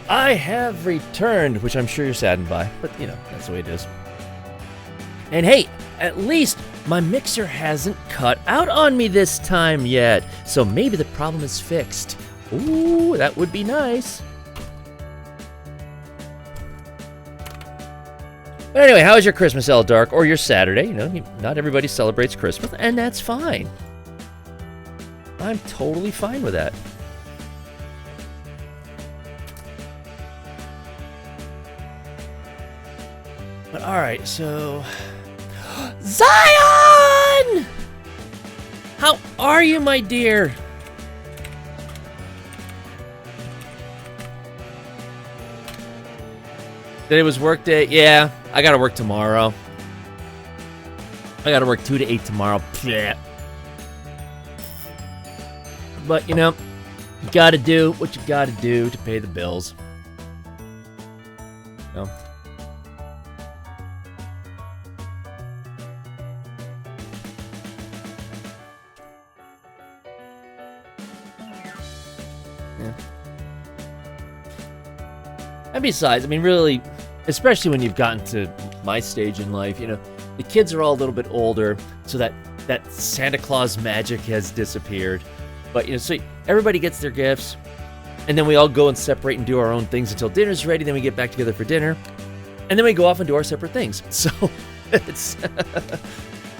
I have returned, which I'm sure you're saddened by, but you know, that's the way it is. And hey, at least my mixer hasn't cut out on me this time yet, so maybe the problem is fixed. Ooh, that would be nice. But anyway, how was your Christmas, L Dark, or your Saturday? You know, not everybody celebrates Christmas, and that's fine. I'm totally fine with that. But alright, so... Zion! How are you, my dear? Today was work day? Yeah, I gotta work tomorrow. I gotta work 2 to 8 tomorrow. Blech. But, you know, you gotta do what you gotta do to pay the bills. You know? Yeah. And besides, I mean, really, especially when you've gotten to my stage in life, you know, the kids are all a little bit older, so that Santa Claus magic has disappeared. But, you know, so everybody gets their gifts, and then we all go and separate and do our own things until dinner's ready, then we get back together for dinner, and then we go off and do our separate things. So, it's,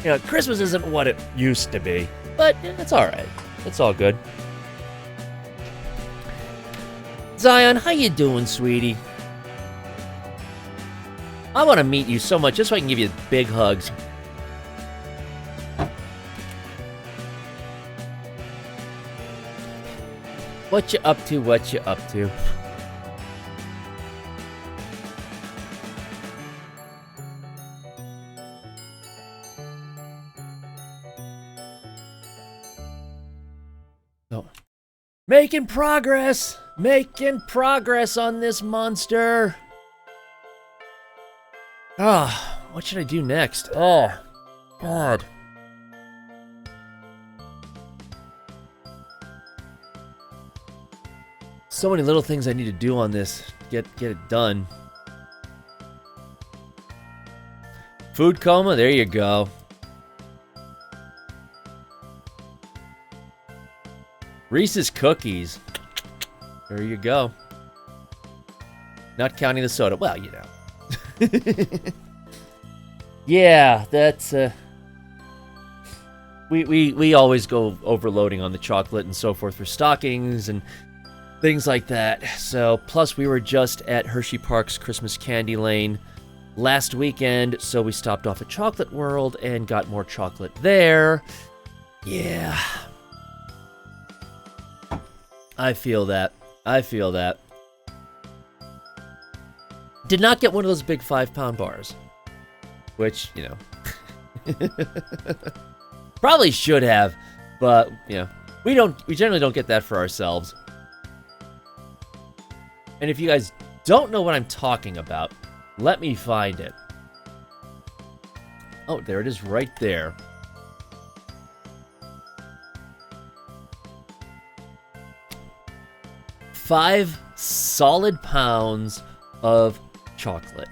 you know, Christmas isn't what it used to be, but it's all right. It's all good. Zion, how you doing, sweetie? I want to meet you so much, just so I can give you big hugs. What you up to? What you up to? Oh. Making progress! Making progress on this monster! Ah, what should I do next? Oh, God. So many little things I need to do on this. Get it done. Food coma? There you go. Reese's Cookies. There you go. Not counting the soda. Well, you know. Yeah, that's we always go overloading on the chocolate and so forth for stockings and things like that. So plus we were just at Hershey Park's Christmas Candy Lane last weekend, so we stopped off at Chocolate World and got more chocolate there. Yeah. I feel that. Did not get one of those big 5-pound bars. Which, you know. Probably should have, but, you know, we generally don't get that for ourselves. And if you guys don't know what I'm talking about, let me find it. Oh, there it is right there. Five solid pounds of chocolate.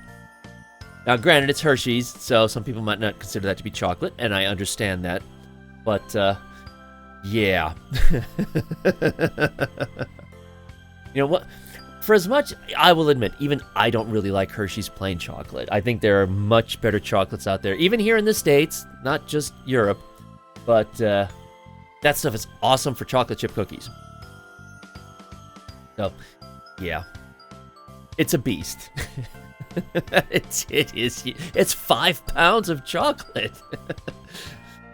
Now, granted, it's Hershey's, so some people might not consider that to be chocolate, and I understand that. But, yeah. You know what? For as much, I will admit, even I don't really like Hershey's plain chocolate. I think there are much better chocolates out there, even here in the States, not just Europe. But, that stuff is awesome for chocolate chip cookies. So, yeah. It's a beast. It is. It's 5 pounds of chocolate.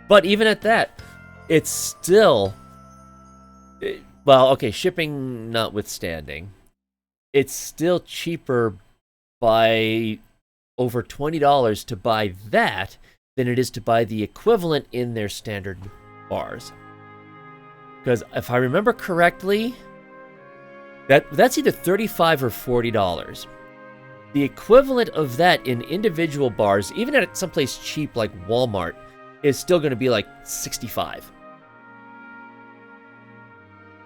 But even at that, it's still... Well, okay, shipping notwithstanding, it's still cheaper by over $20 to buy that than it is to buy the equivalent in their standard bars. Because if I remember correctly, that's either $35 or $40. The equivalent of that in individual bars, even at someplace cheap like Walmart, is still going to be like $65.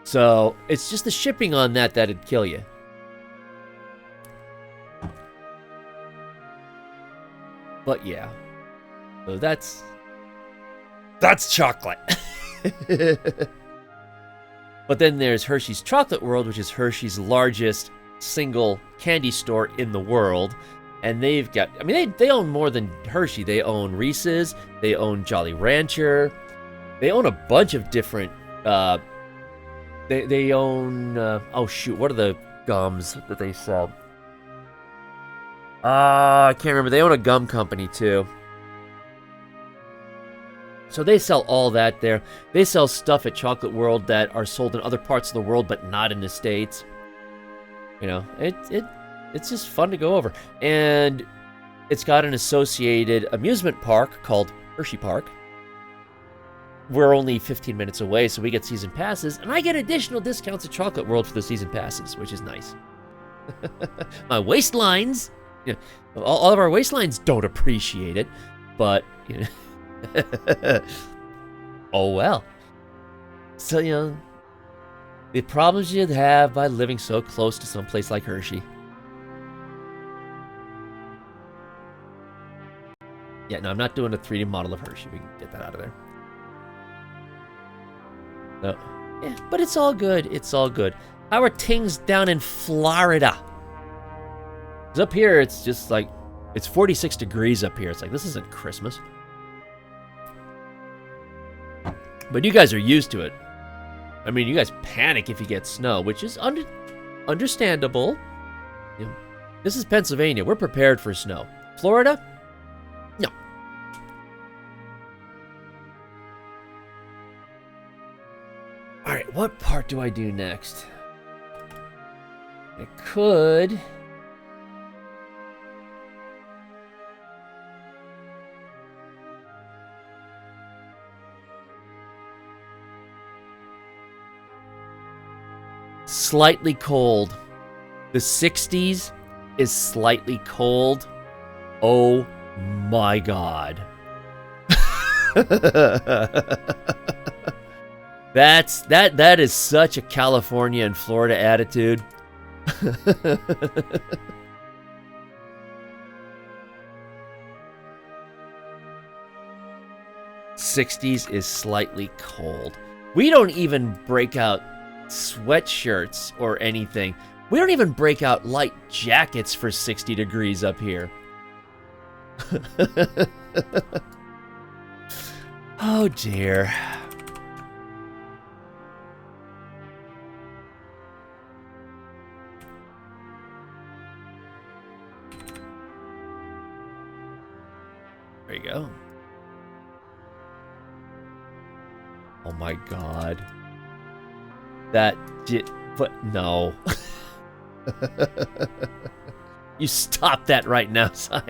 So it's just the shipping on that'd kill you. But yeah, so that's chocolate. But then there's Hershey's Chocolate World, which is Hershey's largest single candy store in the world. And they've got, I mean, they own more than Hershey. They own Reese's, they own Jolly Rancher, they own a bunch of different They own. Oh shoot! What are the gums that they sell? I can't remember. They own a gum company too. So they sell all that there. They sell stuff at Chocolate World that are sold in other parts of the world, but not in the States. You know, it's just fun to go over. And it's got an associated amusement park called Hershey Park. We're only 15 minutes away, so we get season passes, and I get additional discounts at Chocolate World for the season passes, which is nice. My waistlines, you know, all of our waistlines don't appreciate it, but, you know, oh well. So, you know, the problems you'd have by living so close to some place like Hershey. Yeah, no, I'm not doing a 3D model of Hershey. We can get that out of there. No. Yeah, but it's all good. It's all good. How are things down in Florida? 'Cause up here, it's just like, it's 46 degrees up here. It's like, this isn't Christmas. But you guys are used to it. I mean, you guys panic if you get snow, which is understandable. You know, this is Pennsylvania. We're prepared for snow. Florida? No. All right, what part do I do next? I could... Slightly cold. The 60s is slightly cold. Oh my God. That is such a California and Florida attitude. 60s is slightly cold. We don't even break out sweatshirts or anything. We don't even break out light jackets for 60 degrees up here. Oh dear. There you go. Oh my God. But no. You stop that right now, Sion.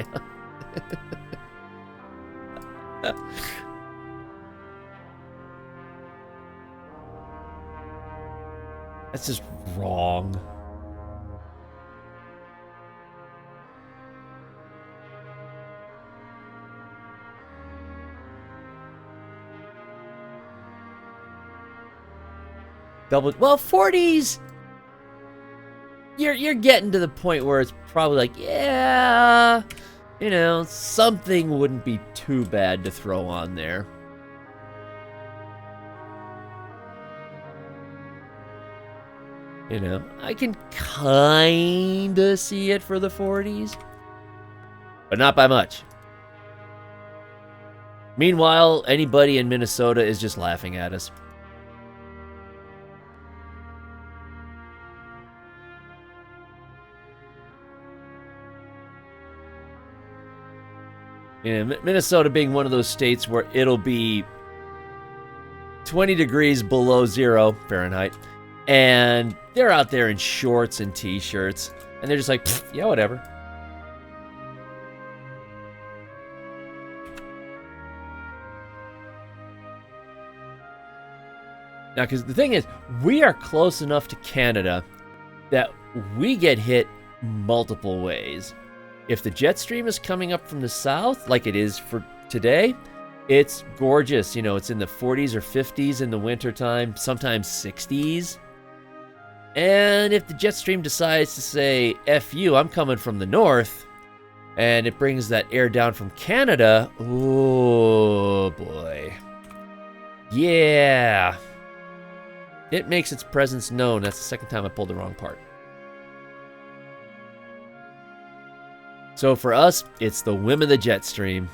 That's just wrong. Well, 40s. You're getting to the point where it's probably like, yeah, you know, something wouldn't be too bad to throw on there. You know, I can kinda see it for the 40s, but not by much. Meanwhile, anybody in Minnesota is just laughing at us. You know, Minnesota being one of those states where it'll be 20 degrees below 0 Fahrenheit, and they're out there in shorts and t-shirts, and they're just like, yeah, whatever. Now, because the thing is, we are close enough to Canada that we get hit multiple ways. If the jet stream is coming up from the south, like it is for today, it's gorgeous. You know, it's in the 40s or 50s in the wintertime, sometimes 60s. And if the jet stream decides to say, F you, I'm coming from the north, and it brings that air down from Canada, oh boy. Yeah. It makes its presence known. That's the second time I pulled the wrong part. So for us, it's the whim of the jet stream.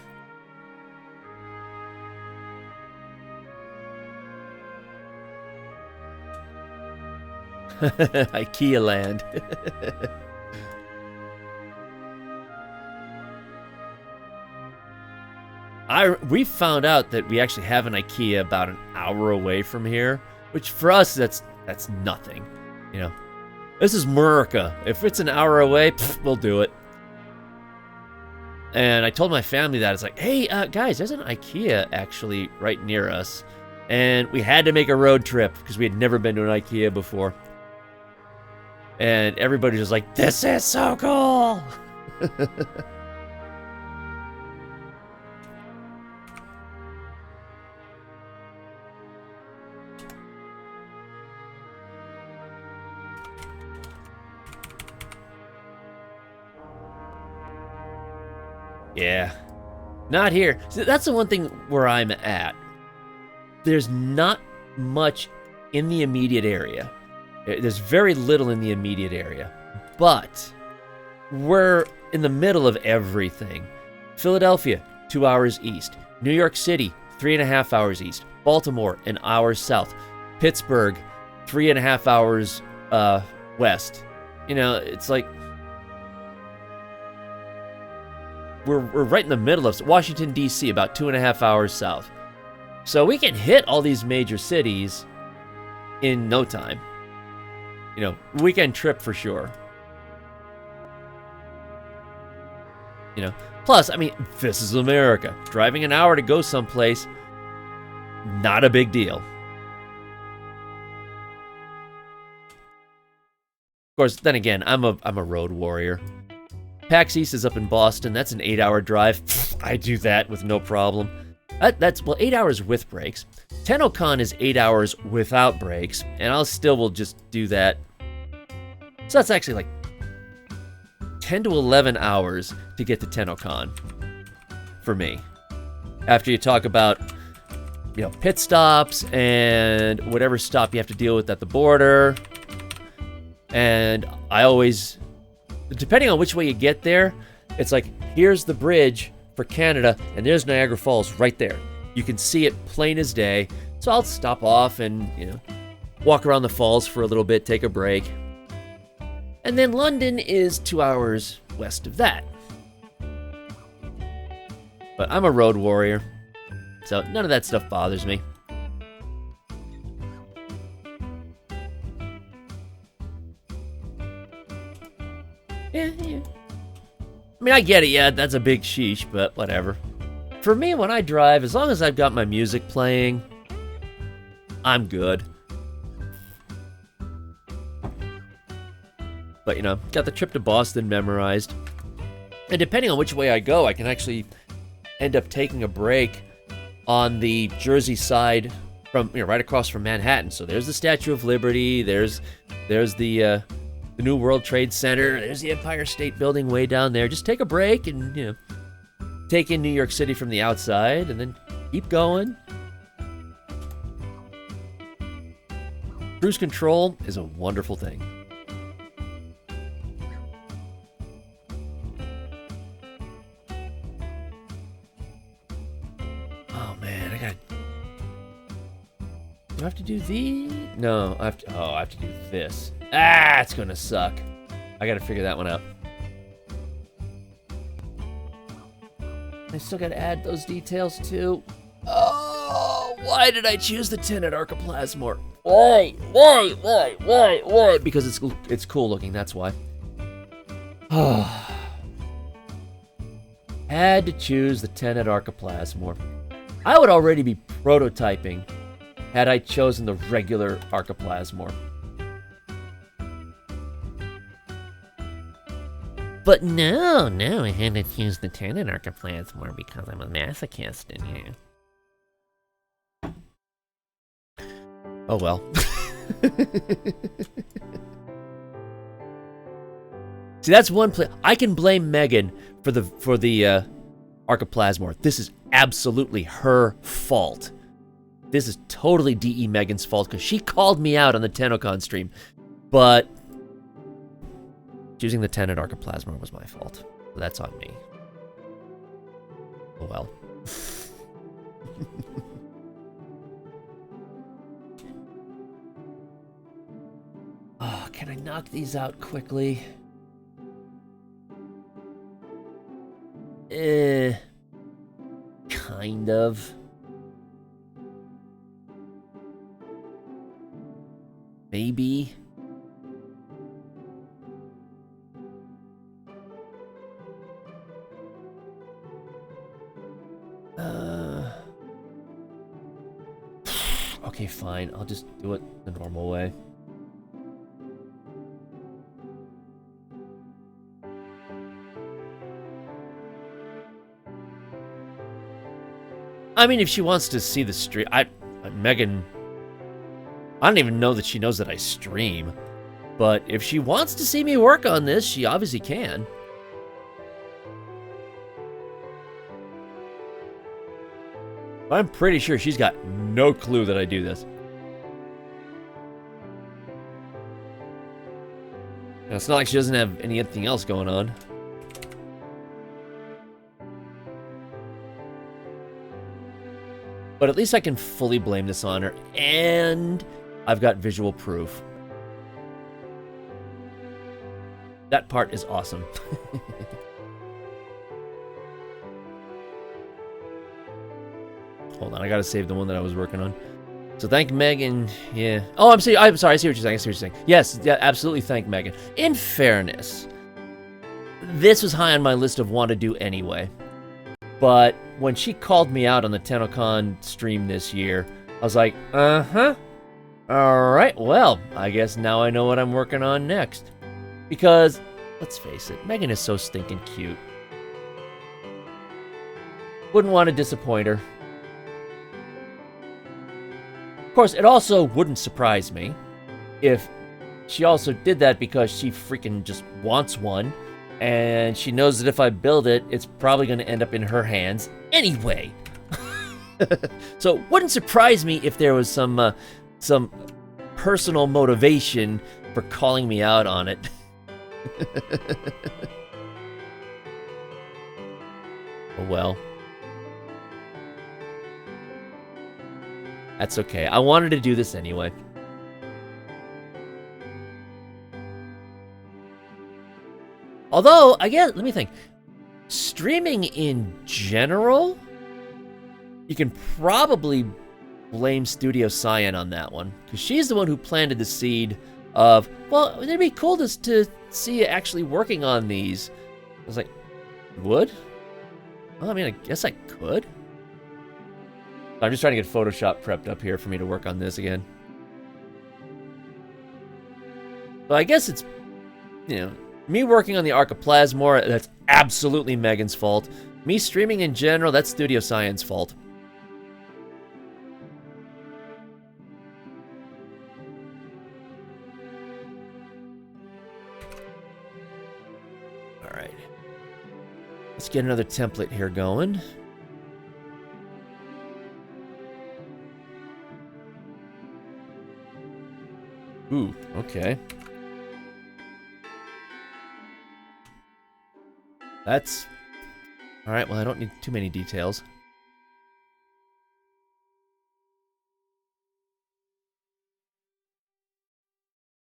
IKEA land. We found out that we actually have an IKEA about an hour away from here, which for us that's nothing, you know. This is America. If it's an hour away, we'll do it. And I told my family that. It's like, hey, guys, there's an IKEA actually right near us. And we had to make a road trip because we had never been to an IKEA before. And everybody was like, this is so cool. Yeah. Not here. So that's the one thing where I'm at. There's not much in the immediate area. There's very little in the immediate area. But we're in the middle of everything. Philadelphia, 2 hours east. New York City, 3.5 hours east. Baltimore, an hour south. Pittsburgh, 3.5 hours west. You know, it's like we're right in the middle of Washington, D.C., about 2.5 hours south. So we can hit all these major cities in no time. You know, weekend trip for sure. You know, plus, I mean, this is America. Driving an hour to go someplace, not a big deal. Of course, then again, I'm a road warrior. PAX East is up in Boston. That's an 8-hour drive. I do that with no problem. That's 8 hours with breaks. TennoCon is 8 hours without breaks, and will just do that. So that's actually like 10 to 11 hours to get to TennoCon for me. After you talk about, you know, pit stops and whatever stop you have to deal with at the border. And I always, depending on which way you get there, it's like, here's the bridge for Canada, and there's Niagara Falls right there. You can see it plain as day. So I'll stop off and, you know, walk around the falls for a little bit, take a break. And then London is 2 hours west of that. But I'm a road warrior, so none of that stuff bothers me. Yeah. I mean, I get it, yeah, that's a big sheesh, but whatever. For me, when I drive, as long as I've got my music playing, I'm good. But, you know, got the trip to Boston memorized. And depending on which way I go, I can actually end up taking a break on the Jersey side from, you know, right across from Manhattan. So there's the Statue of Liberty, there's the New World Trade Center, there's the Empire State Building way down there. Just take a break and, you know, take in New York City from the outside and then keep going. Cruise control is a wonderful thing. Oh man, do I have to do these? No, I have to do this. Ah, it's gonna suck. I gotta figure that one out. I still gotta add those details too. Oh, why did I choose the tin at Arca Plasmor? Why? Because it's cool looking, that's why. Had to choose the 10 at Arca Plasmor. I would already be prototyping had I chosen the regular Arca Plasmor. But no, I had to choose the 10 at Arca Plasmor because I'm a masochist and yeah. Oh well. See, that's one place I can blame Megan for the Arca Plasmor. This is absolutely her fault. This is totally DE Megan's fault because she called me out on the TennoCon stream, but choosing the 10 at Arca Plasmor was my fault. So that's on me. Oh well. knock these out quickly? Kind of. Maybe. Okay, fine. I'll just do it the normal way. I mean, if she wants to see the stream, Megan, I don't even know that she knows that I stream, but if she wants to see me work on this, she obviously can. I'm pretty sure she's got no clue that I do this. And it's not like she doesn't have anything else going on. But at least I can fully blame this on her, and I've got visual proof. That part is awesome. Hold on, I gotta save the one that I was working on. So thank Megan, yeah. Oh, I'm sorry, I see what you're saying, Yes, yeah, absolutely thank Megan. In fairness, this was high on my list of want to do anyway. But when she called me out on the TennoCon stream this year, I was like, uh-huh. Alright, well, I guess now I know what I'm working on next. Because, let's face it, Megan is so stinking cute. Wouldn't want to disappoint her. Of course, it also wouldn't surprise me if she also did that because she freaking just wants one, and she knows that if I build it, it's probably going to end up in her hands anyway. So it wouldn't surprise me if there was some personal motivation for calling me out on it. Oh well. That's okay. I wanted to do this anyway. Although, again, let me think. Streaming in general, you can probably blame Studio Cyan on that one. Because she's the one who planted the seed of, well, it'd be cool to see you actually working on these. I was like, would? Well, I mean, I guess I could. I'm just trying to get Photoshop prepped up here for me to work on this again. Well, I guess it's, me working on the Arca Plasmor, that's absolutely Megan's fault. Me streaming in general, that's Studio Cyan's fault. Alright. Let's get another template here going. Ooh, okay. That's... Alright, well, I don't need too many details.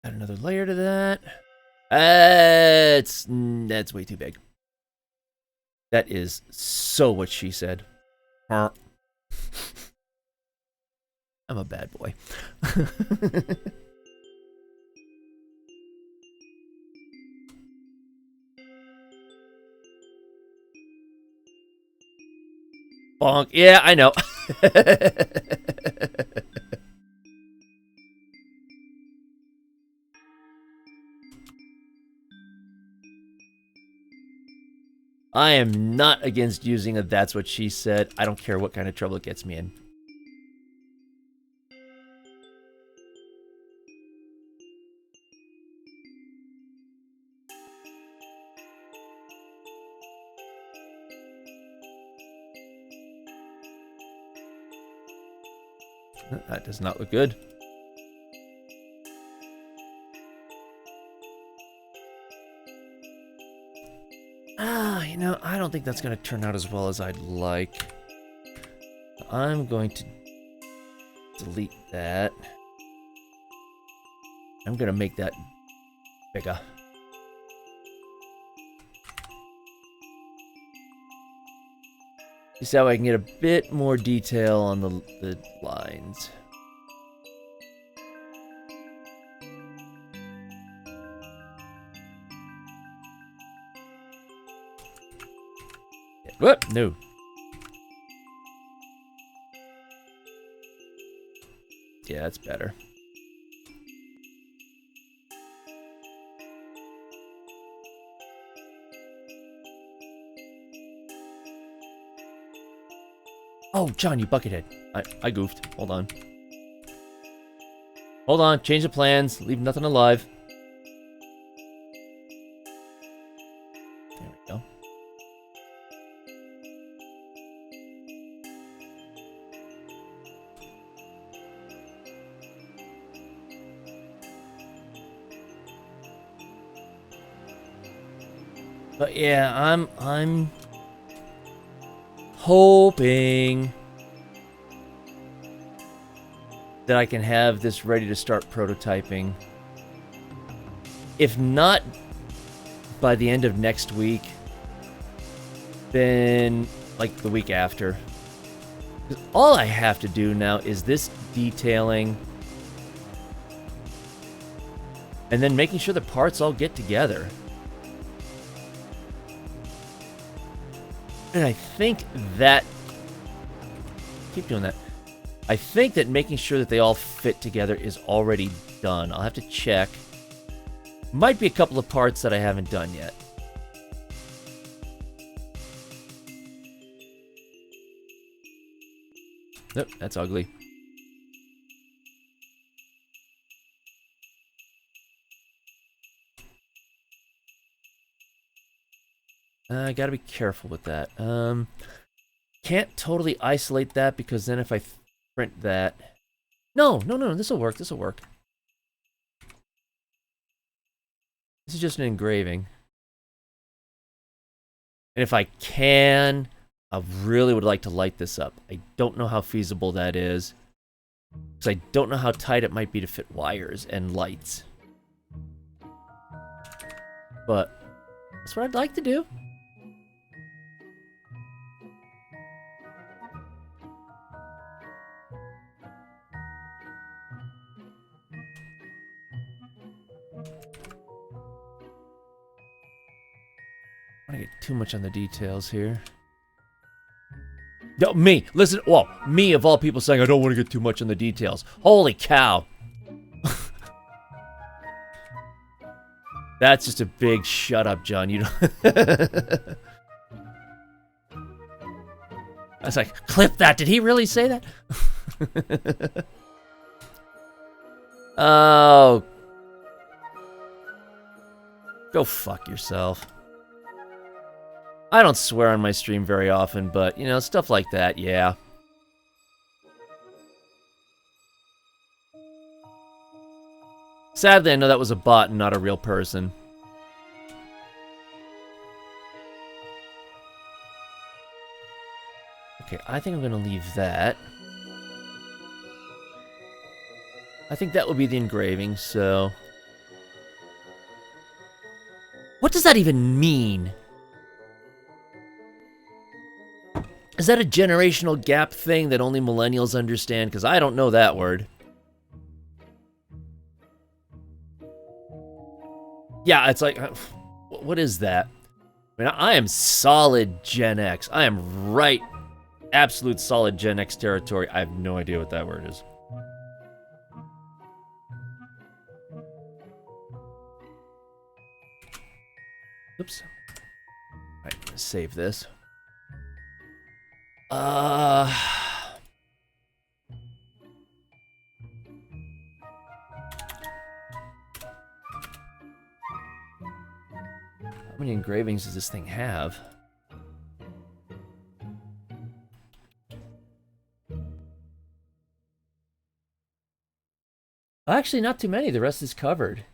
Add another layer to that. That's way too big. That is so what she said. I'm a bad boy. Bonk. Yeah, I know. I am not against using a that's what she said. I don't care what kind of trouble it gets me in. That does not look good. I don't think that's going to turn out as well as I'd like. I'm going to delete that. I'm going to make that Bigger. Just so I can get a bit more detail on the lines. Whoop! No. Yeah, that's better. Oh, John, you buckethead. I goofed. Hold on. Hold on. Change the plans. Leave nothing alive. There we go. But yeah, I'm hoping that I can have this ready to start prototyping. If not by the end of next week, then like the week after. 'Cause all I have to do now is this detailing and then making sure the parts all get together. And I think that... Keep doing that. I think that making sure that they all fit together is already done. I'll have to check. Might be a couple of parts that I haven't done yet. Nope, that's ugly. I gotta be careful with that. Can't totally isolate that because then if I print that... No, this'll work, this'll work. This is just an engraving. And if I can, I really would like to light this up. I don't know how feasible that is. Because I don't know how tight it might be to fit wires and lights. But that's what I'd like to do. I don't want to get too much on the details here. No, me! Listen, well, me of all people saying I don't want to get too much on the details. Holy cow! That's just a big shut up, John. You don't... I was like, clip that! Did he really say that? Oh. Go fuck yourself. I don't swear on my stream very often, but, you know, stuff like that, yeah. Sadly, I know that was a bot and not a real person. Okay, I think I'm gonna leave that. I think that will be the engraving, so... What does that even mean? Is that a generational gap thing that only millennials understand? Because I don't know that word. Yeah, it's like, what is that? I mean, I am solid Gen X. I am right, absolute solid Gen X territory. I have no idea what that word is. Oops. Alright, I'm gonna save this. How many engravings does this thing have? Actually, not too many. The rest is covered.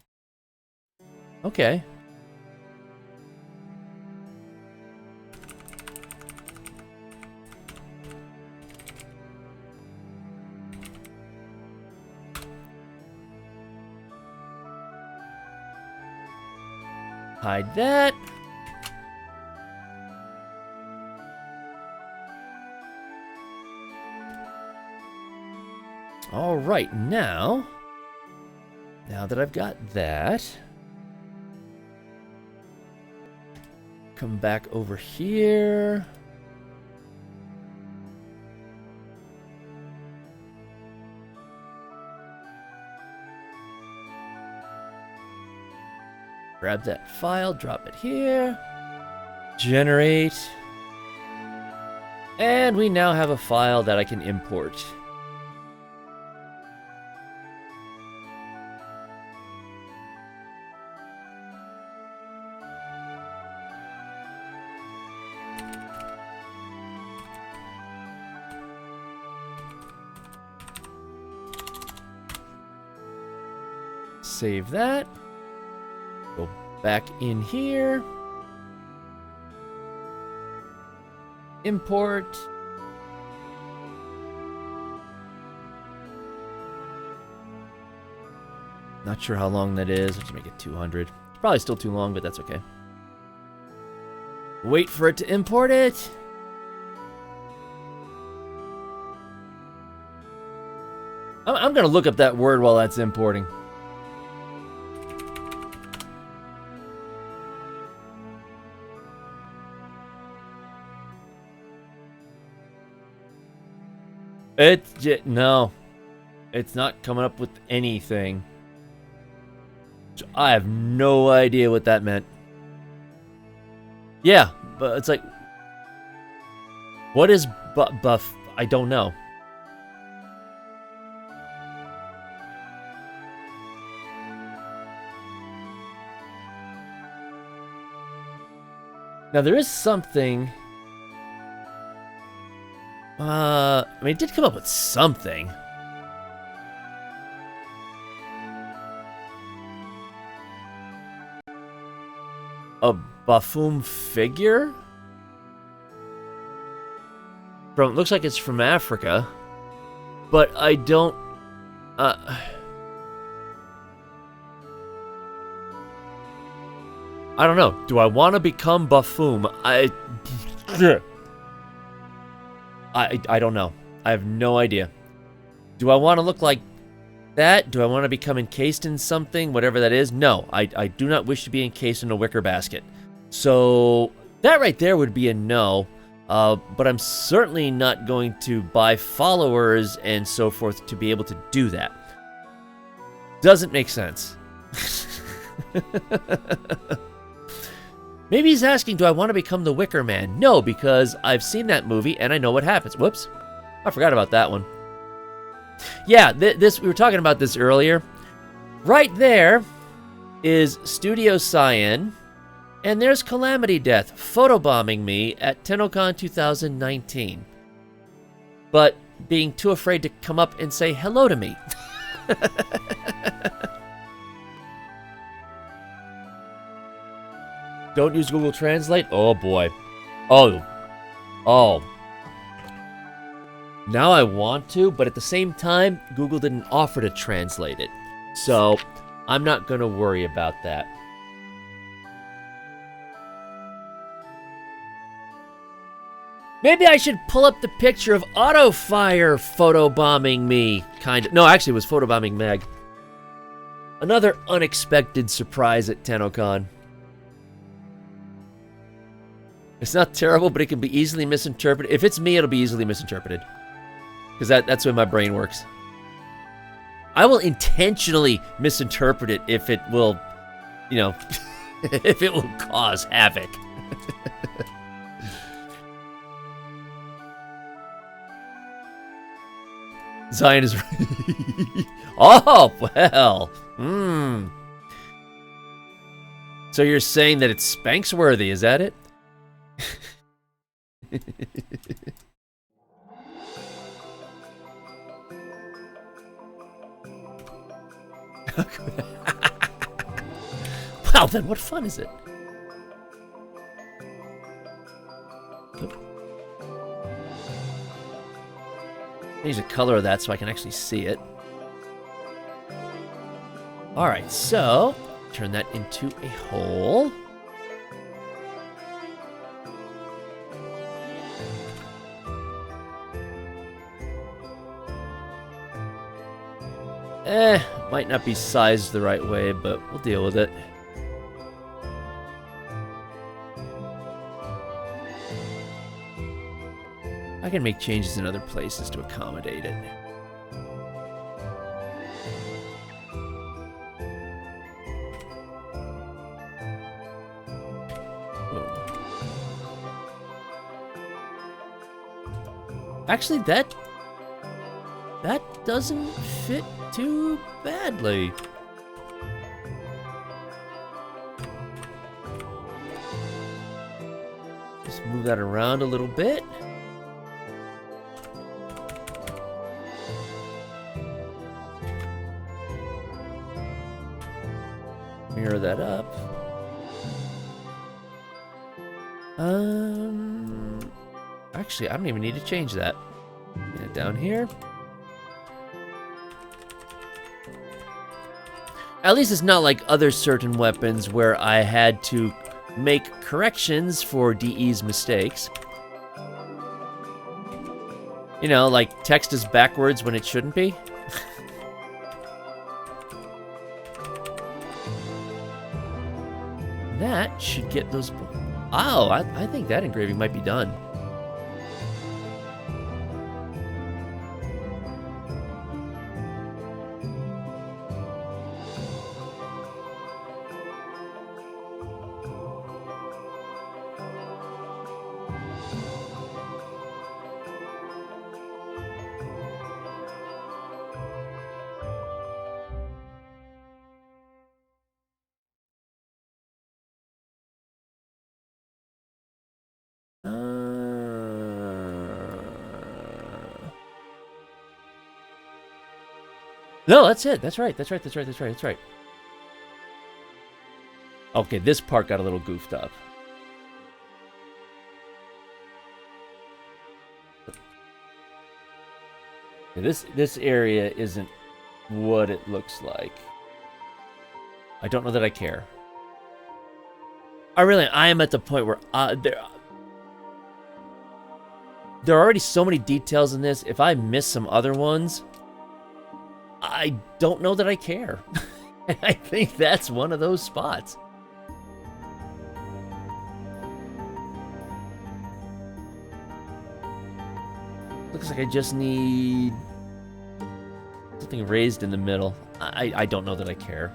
Okay. Hide that. All right, now that I've got that, come back over here. Grab that file, drop it here, generate, and we now have a file that I can import. Save that. Go back in here. Import. Not sure how long that is. Let's make it 200. It's probably still too long, but that's okay. Wait for it to import it. I'm going to look up that word while that's importing. No. It's not coming up with anything. So I have no idea what that meant. Yeah, but it's like... What is buff? I don't know. Now there is something... I mean, it did come up with something. A Baphoum figure? Looks like it's from Africa. But I don't... I don't know. Do I want to become Baphoum? I don't know. I have no idea. Do I want to look like that? Do I want to become encased in something, whatever that is? No, I do not wish to be encased in a wicker basket. So that right there would be a no. But I'm certainly not going to buy followers and so forth to be able to do that. Doesn't make sense. Maybe he's asking, do I want to become the Wicker Man? No, because I've seen that movie and I know what happens. Whoops. I forgot about that one. Yeah, we were talking about this earlier. Right there is Studio Cyan, and there's Calamity Death photobombing me at TennoCon 2019. But being too afraid to come up and say hello to me. Don't use Google Translate? Oh, boy. Oh. Now I want to, but at the same time, Google didn't offer to translate it. So, I'm not going to worry about that. Maybe I should pull up the picture of Autofire photobombing me, kind of. No, actually, it was photobombing Meg. Another unexpected surprise at TennoCon. It's not terrible, but it can be easily misinterpreted. If it's me, it'll be easily misinterpreted. Because that's the way my brain works. I will intentionally misinterpret it if it will, you know, if it will cause havoc. Zion is... Oh, well. So you're saying that it's Spanx-worthy, is that it? Well, then what fun is it? Change the color of that so I can actually see it. Alright, so turn that into a hole. Might not be sized the right way, but we'll deal with it. I can make changes in other places to accommodate it. Actually, that doesn't fit too badly. Just move that around a little bit. Mirror that up. Actually, I don't even need to change that. Get it down here. At least it's not like other certain weapons where I had to make corrections for DE's mistakes. You know, like text is backwards when it shouldn't be. That should get those... Oh, I think that engraving might be done. No, that's it. That's right. That's right. Okay, this part got a little goofed up. This area isn't what it looks like. I don't know that I care. I am at the point where there are already so many details in this. If I miss some other ones, I don't know that I care. I think that's one of those spots. Looks like I just need something raised in the middle. I don't know that I care.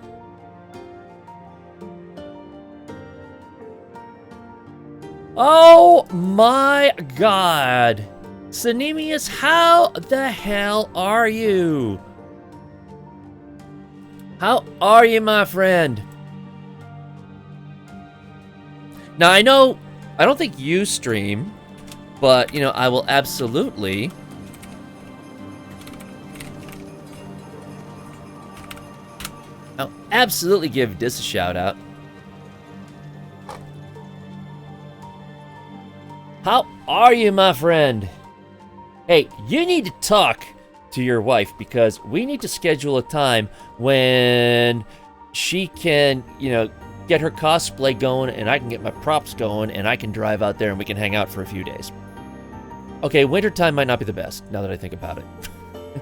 Oh my god! Synemius, how the hell are you? How are you, my friend? Now, I know, I don't think you stream, but, you know, I will absolutely... I'll absolutely give this a shout out. How are you, my friend? Hey, you need to talk to your wife because we need to schedule a time when she can, you know, get her cosplay going and I can get my props going and I can drive out there and we can hang out for a few days. Okay, wintertime might not be the best now that I think about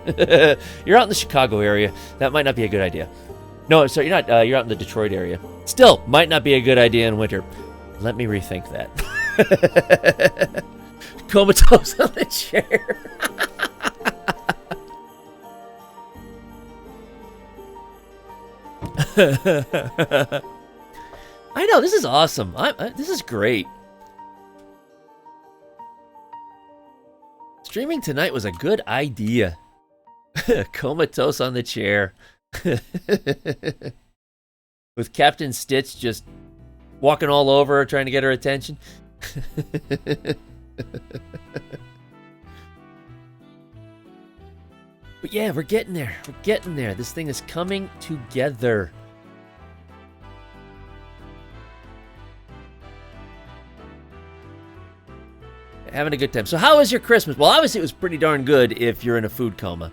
it. You're out in the Chicago area. That might not be a good idea. No, sorry, you're not. You're out in the Detroit area. Still, might not be a good idea in winter. Let me rethink that. Comatose on the chair. I know, this is awesome. This is great. Streaming tonight was a good idea. Comatose on the chair. With Captain Stitch just walking all over her, trying to get her attention. But yeah, we're getting there. We're getting there. This thing is coming together. Having a good time. So how was your Christmas? Well, obviously it was pretty darn good if you're in a food coma.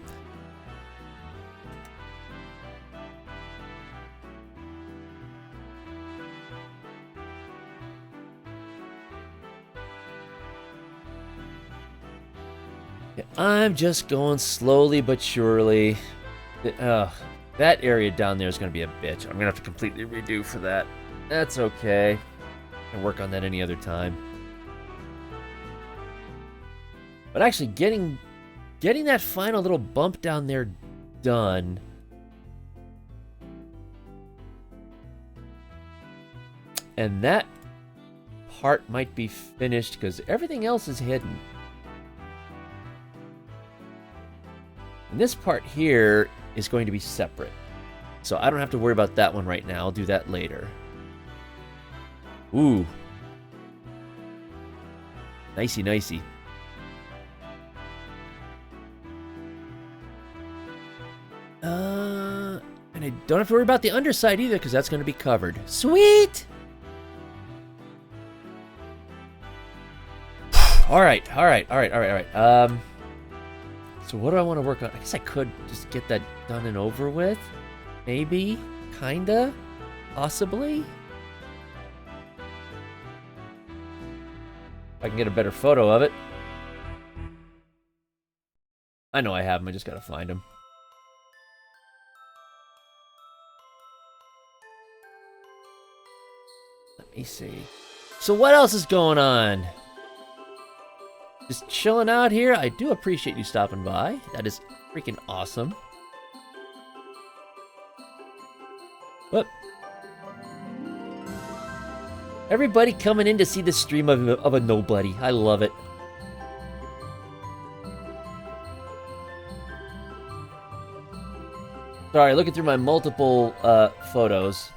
I'm just going slowly but surely. That area down there is going to be a bitch. I'm going to have to completely redo for that. That's okay. I can work on that any other time. But actually, getting that final little bump down there done. And that part might be finished because everything else is hidden. And this part here is going to be separate. So I don't have to worry about that one right now. I'll do that later. Ooh. Nicey, nicey. And I don't have to worry about the underside either because that's going to be covered. Sweet! All right. So what do I want to work on? I guess I could just get that done and over with. Maybe. Kinda. Possibly. If I can get a better photo of it. I know I have them. I just gotta find them. Let me see. So what else is going on? Just chilling out here. I do appreciate you stopping by. That is freaking awesome. Whoop. Everybody coming in to see the stream of a nobody. I love it. Sorry, looking through my multiple photos.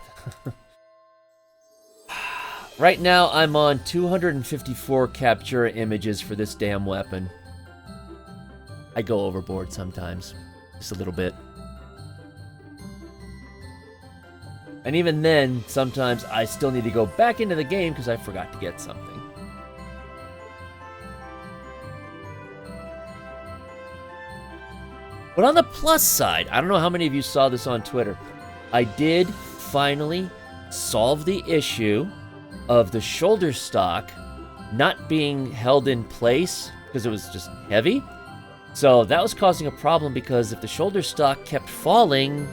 Right now, I'm on 254 capture images for this damn weapon. I go overboard sometimes. Just a little bit. And even then, sometimes I still need to go back into the game because I forgot to get something. But on the plus side, I don't know how many of you saw this on Twitter. I did finally solve the issue of the shoulder stock not being held in place because it was just heavy. So that was causing a problem because if the shoulder stock kept falling,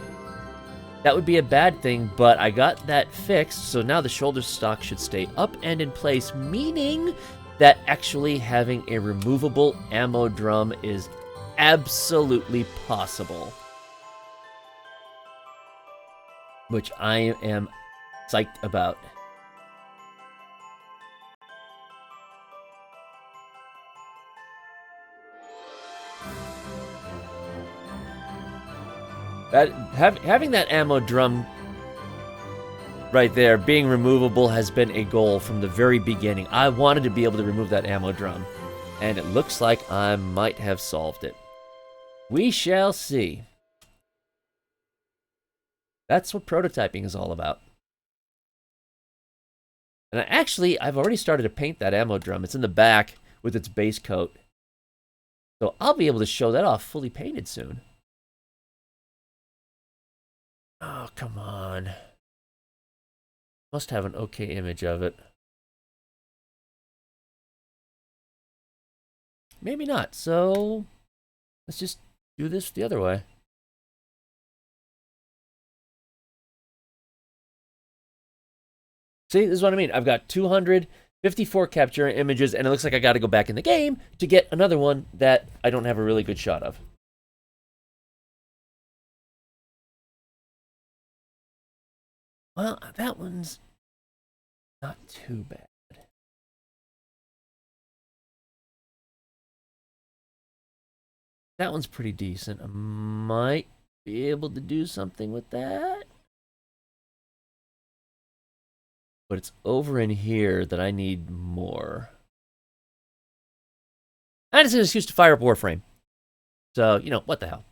that would be a bad thing, but I got that fixed, so now the shoulder stock should stay up and in place, meaning that actually having a removable ammo drum is absolutely possible. Which I am psyched about. Having that ammo drum right there being removable has been a goal from the very beginning. I wanted to be able to remove that ammo drum, and it looks like I might have solved it. We shall see. That's what prototyping is all about. And I've already started to paint that ammo drum. It's in the back with its base coat. So I'll be able to show that off fully painted soon. Oh, come on. Must have an okay image of it. Maybe not, so let's just do this the other way. See, this is what I mean. I've got 254 capture images, and it looks like I got to go back in the game to get another one that I don't have a really good shot of. Well, that one's not too bad. That one's pretty decent. I might be able to do something with that. But it's over in here that I need more. And it's an excuse to fire up Warframe. So, you know, what the hell.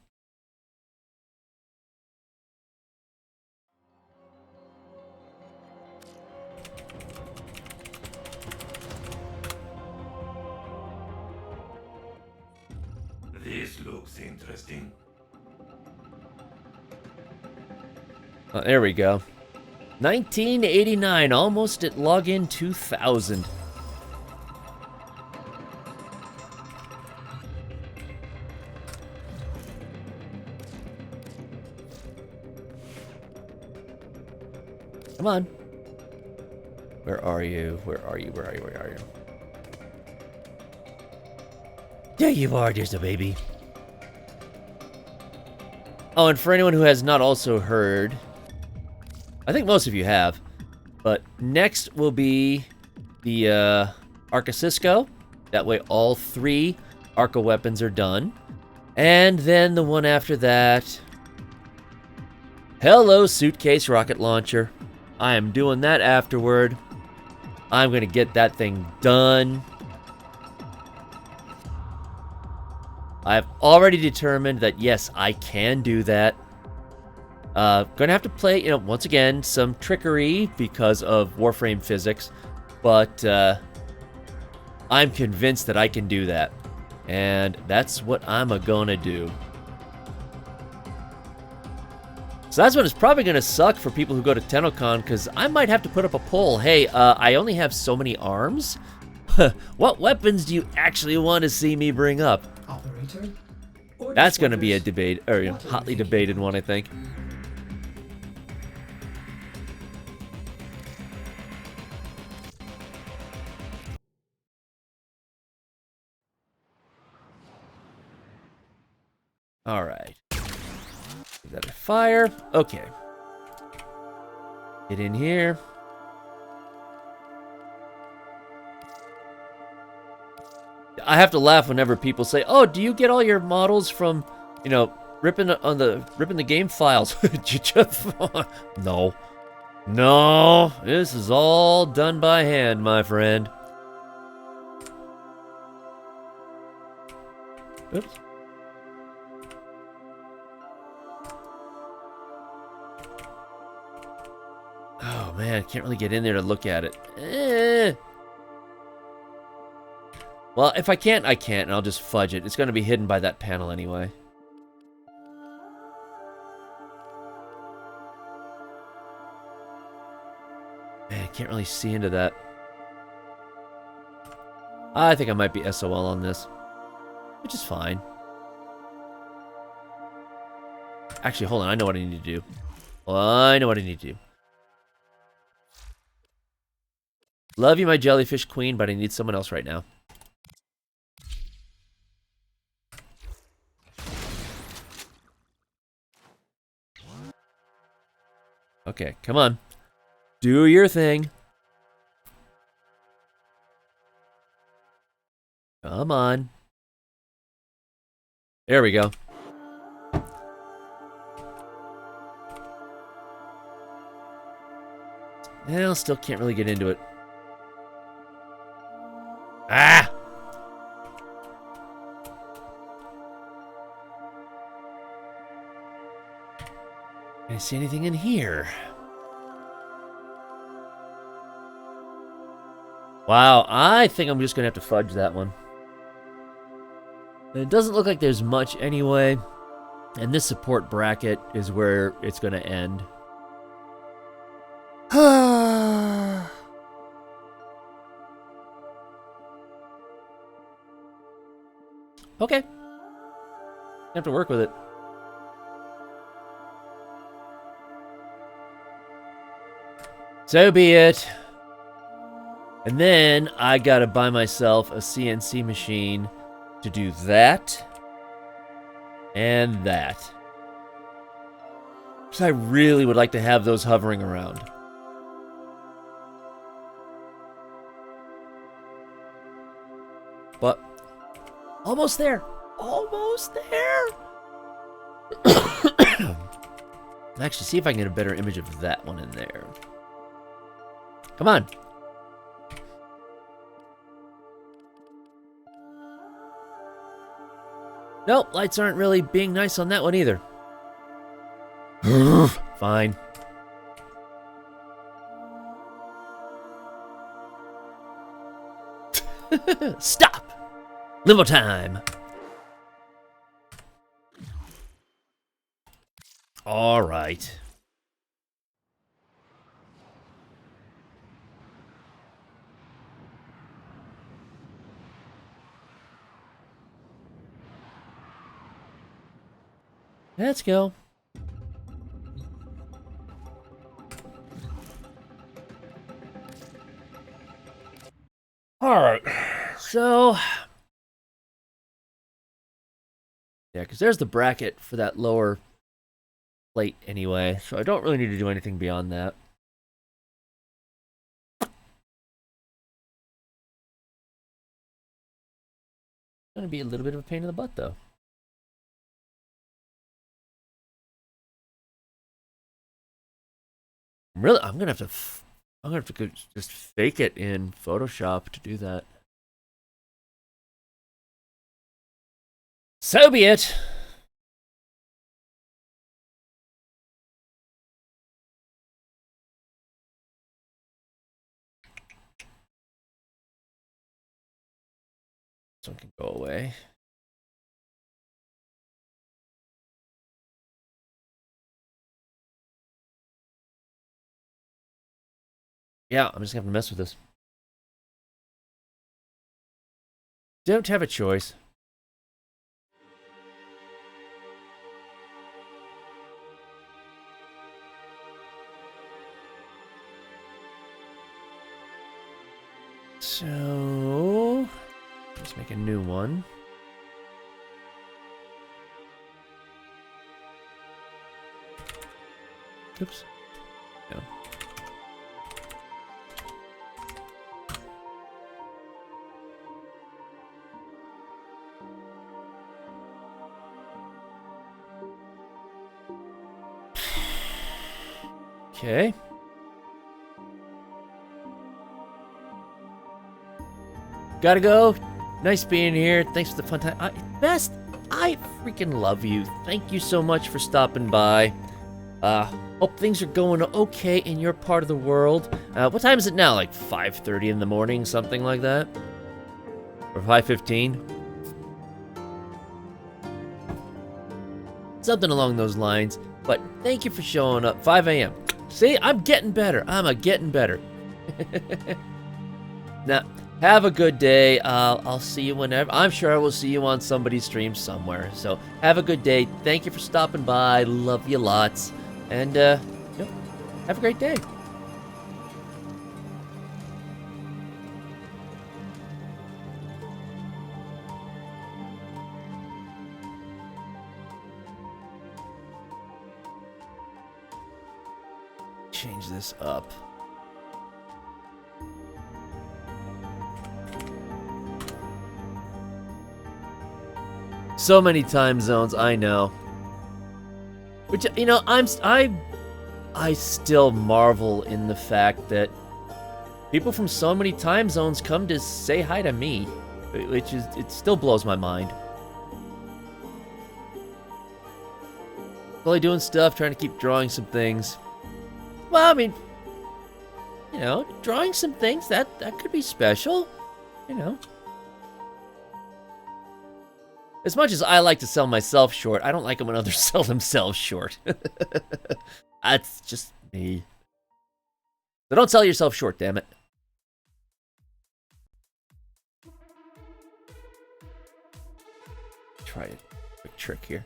This looks interesting. Oh, there we go. 1989, almost at login 2000. Come on. Where are you? Where are you? Where are you? Where are you? There you are, there's the baby. Oh, and for anyone who has not also heard, I think most of you have, but next will be the Arca Cisco. That way all 3 Arca weapons are done. And then the one after that... Hello, suitcase rocket launcher. I am doing that afterward. I'm going to get that thing done. I've already determined that, yes, I can do that. Gonna have to play, once again, some trickery because of Warframe physics. But I'm convinced that I can do that. And that's what I'm gonna do. So that's when it's probably gonna suck for people who go to TennoCon, because I might have to put up a poll. Hey, I only have so many arms. What weapons do you actually want to see me bring up? Operator? That's gonna be a debate, or hotly debated one, I think. All right. Is that a fire? Okay. Get in here. I have to laugh whenever people say, "Oh, do you get all your models from, ripping the game files?" No. No, this is all done by hand, my friend. Oops. Oh man, can't really get in there to look at it. Well, if I can't, I can't, and I'll just fudge it. It's going to be hidden by that panel anyway. Man, can't really see into that. I think I might be SOL on this, which is fine. Actually, hold on. I know what I need to do. I know what I need to do. Love you, my jellyfish queen, but I need someone else right now. Okay, come on. Do your thing. Come on. There we go. Well, still can't really get into it. Ah! Can I see anything in here? Wow, I think I'm just gonna have to fudge that one. It doesn't look like there's much anyway, and this support bracket is where it's gonna end. Okay. Have to work with it. So be it. And then I gotta buy myself a CNC machine to do that and that. Because I really would like to have those hovering around. But almost there. Almost there. Actually, see if I can get a better image of that one in there. Come on. Nope, lights aren't really being nice on that one either. Fine. Stop! Limo time! All right. Let's go. Alright, so... Yeah, because there's the bracket for that lower plate anyway, so I don't really need to do anything beyond that. It's going to be a little bit of a pain in the butt, though. Really, I'm gonna have to go just fake it in Photoshop to do that. So be it. This one can go away. Yeah, I'm just gonna have to mess with this. Don't have a choice. So, let's make a new one. Oops. No. Okay. Gotta go. Nice being here. Thanks for the fun time. Best, I freaking love you. Thank you so much for stopping by. Hope things are going okay in your part of the world. What time is it now? Like 5:30 in the morning, something like that? Or 5:15? Something along those lines. But thank you for showing up. 5 a.m. See, I'm getting better. I'm getting better. Now, have a good day. I'll see you whenever. I'm sure I will see you on somebody's stream somewhere. So have a good day. Thank you for stopping by. Love you lots. And, have a great day. Change this up. So many time zones, I know. Which, you know, I still marvel in the fact that people from so many time zones come to say hi to me, which is, it still blows my mind. Probably doing stuff, trying to keep drawing some things. Well, I mean, you know, drawing some things, that could be special, you know. As much as I like to sell myself short, I don't like it when others sell themselves short. That's just me. So don't sell yourself short, damn it. Try a quick trick here.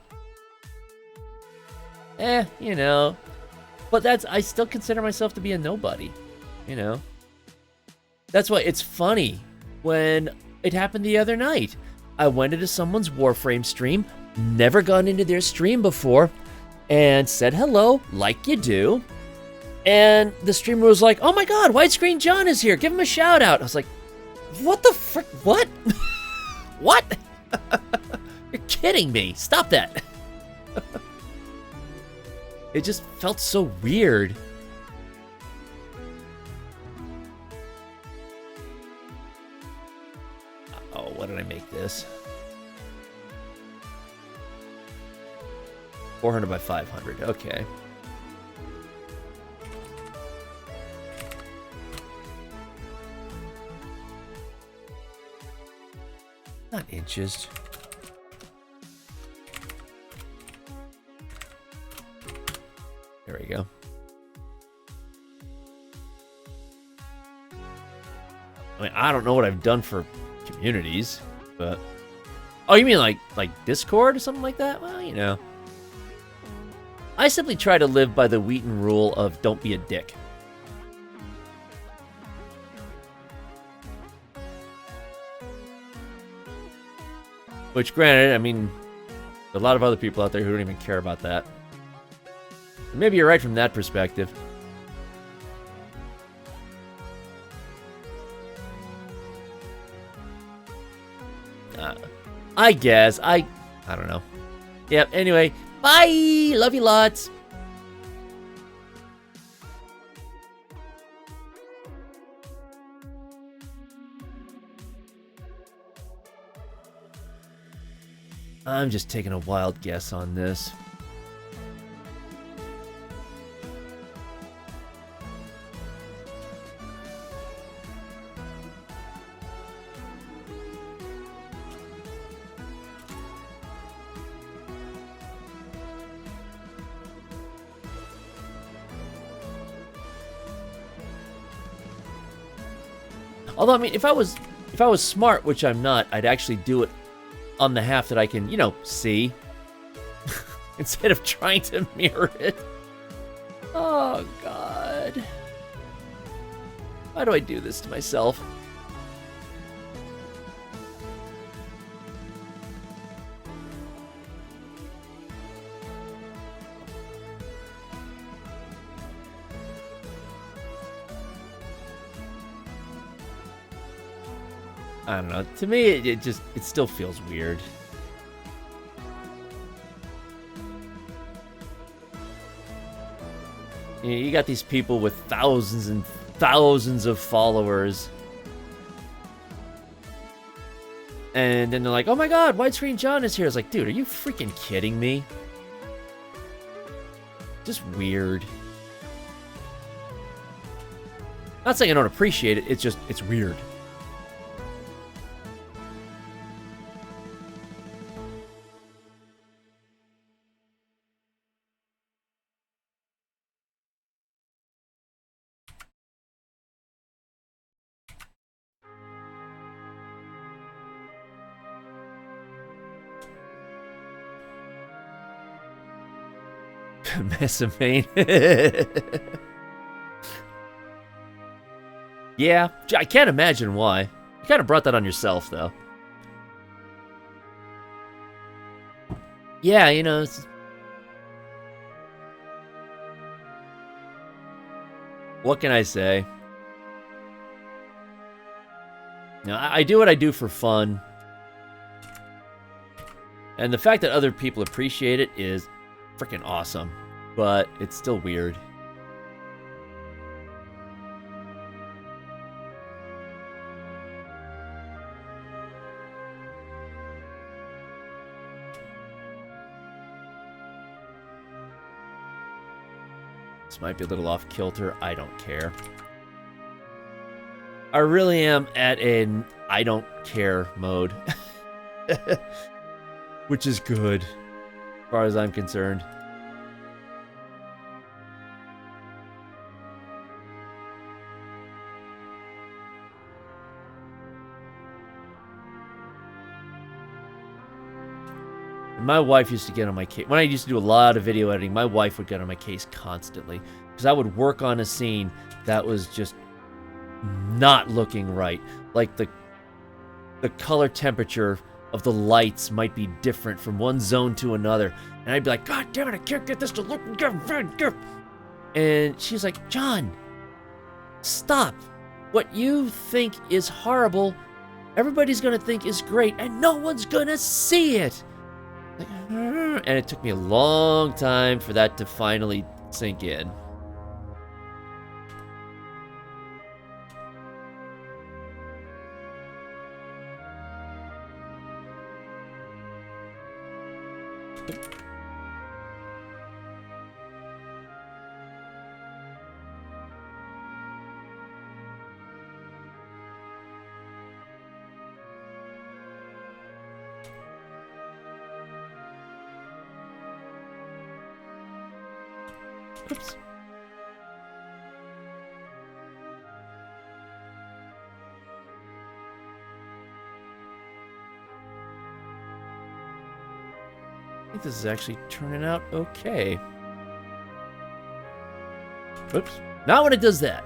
You know. But I still consider myself to be a nobody, you know. That's why it's funny when it happened the other night. I went into someone's Warframe stream, never gone into their stream before, and said hello, like you do. And the streamer was like, oh my god, Widescreen John is here, give him a shout out. I was like, what the frick, what? What? You're kidding me, stop that. It just felt so weird. Oh, what did I make this? 400 by 500, okay. Not inches. There we go. I mean, I don't know what I've done for communities, but... Oh, you mean like Discord or something like that? Well, you know. I simply try to live by the Wheaton rule of don't be a dick. Which, granted, I mean, a lot of other people out there who don't even care about that. Maybe you're right from that perspective. I guess. I don't know. Yep, anyway. Bye! Love you lots. I'm just taking a wild guess on this. Although, I mean, if I was smart, which I'm not, I'd actually do it on the half that I can, you know, see. Instead of trying to mirror it. Oh, God. Why do I do this to myself? I don't know. To me, it still feels weird. You got these people with thousands and thousands of followers. And then they're like, oh my god, Widescreen John is here. It's like, dude, are you freaking kidding me? Just weird. Not saying I don't appreciate it, it's weird. Messamane. Yeah, I can't imagine why. You kind of brought that on yourself, though. Yeah, you know. What can I say? Now, I do what I do for fun. And the fact that other people appreciate it is freaking awesome. But it's still weird. This might be a little off kilter. I don't care. I really am at an I don't care mode. Which is good, as far as I'm concerned. My wife used to get on my case. When I used to do a lot of video editing, my wife would get on my case constantly. Because I would work on a scene that was just not looking right. Like the color temperature of the lights might be different from one zone to another. And I'd be like, God damn it, I can't get this to look good. And she's like, John, stop. What you think is horrible, everybody's going to think is great, and no one's going to see it. Like, and it took me a long time for that to finally sink in. Oops. I think this is actually turning out okay. Oops. Not when it does that.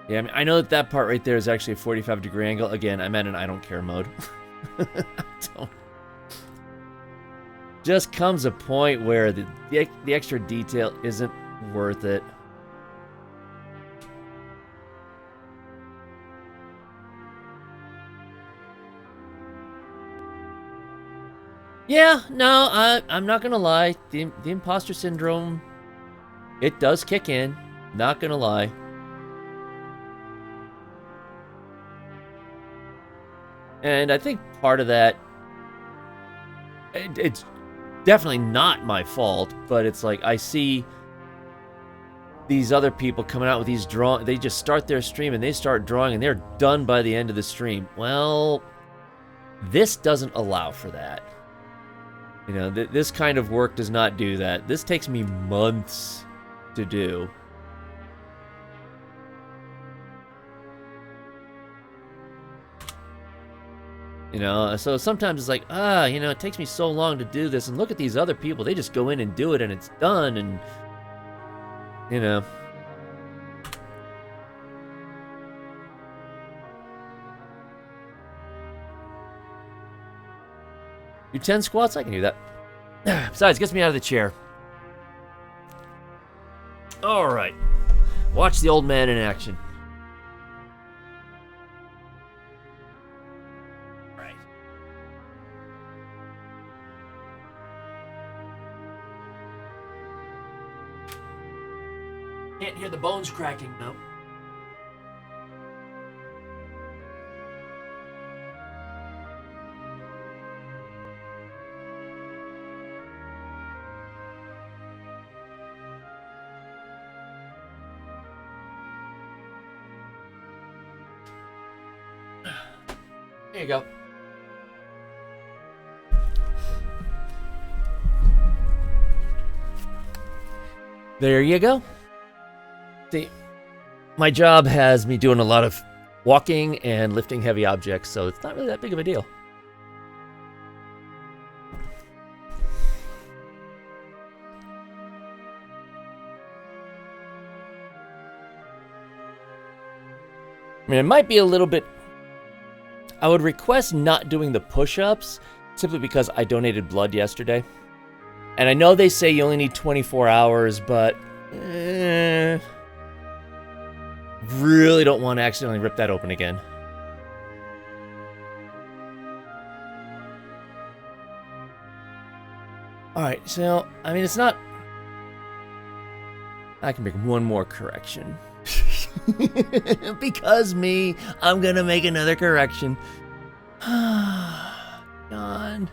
Yeah, I mean, I know that that part right there is actually a 45-degree angle. Again, I'm at an I don't care mode. Just comes a point where the extra detail isn't worth it. Yeah, no, I'm not gonna lie. The imposter syndrome, it does kick in. Not gonna lie. And I think part of that, it's definitely not my fault, but it's like I see these other people coming out with these drawings. They just start their stream and they start drawing and they're done by the end of the stream. Well, this doesn't allow for that. You know, this kind of work does not do that. This takes me months to do. You know, so sometimes it's like, you know, it takes me so long to do this, and look at these other people. They just go in and do it, and it's done, and, you know. Do 10 squats? I can do that. Besides, gets me out of the chair. Alright. Watch the old man in action. Right. Can't hear the bones cracking, no. There you go. There you go. See, my job has me doing a lot of walking and lifting heavy objects, so it's not really that big of a deal. I mean, it might be a little bit... I would request not doing the push-ups, simply because I donated blood yesterday. And I know they say you only need 24 hours, but... really don't want to accidentally rip that open again. Alright, so, I mean, it's not... I can make one more correction. Because me, I'm gonna make another correction. God.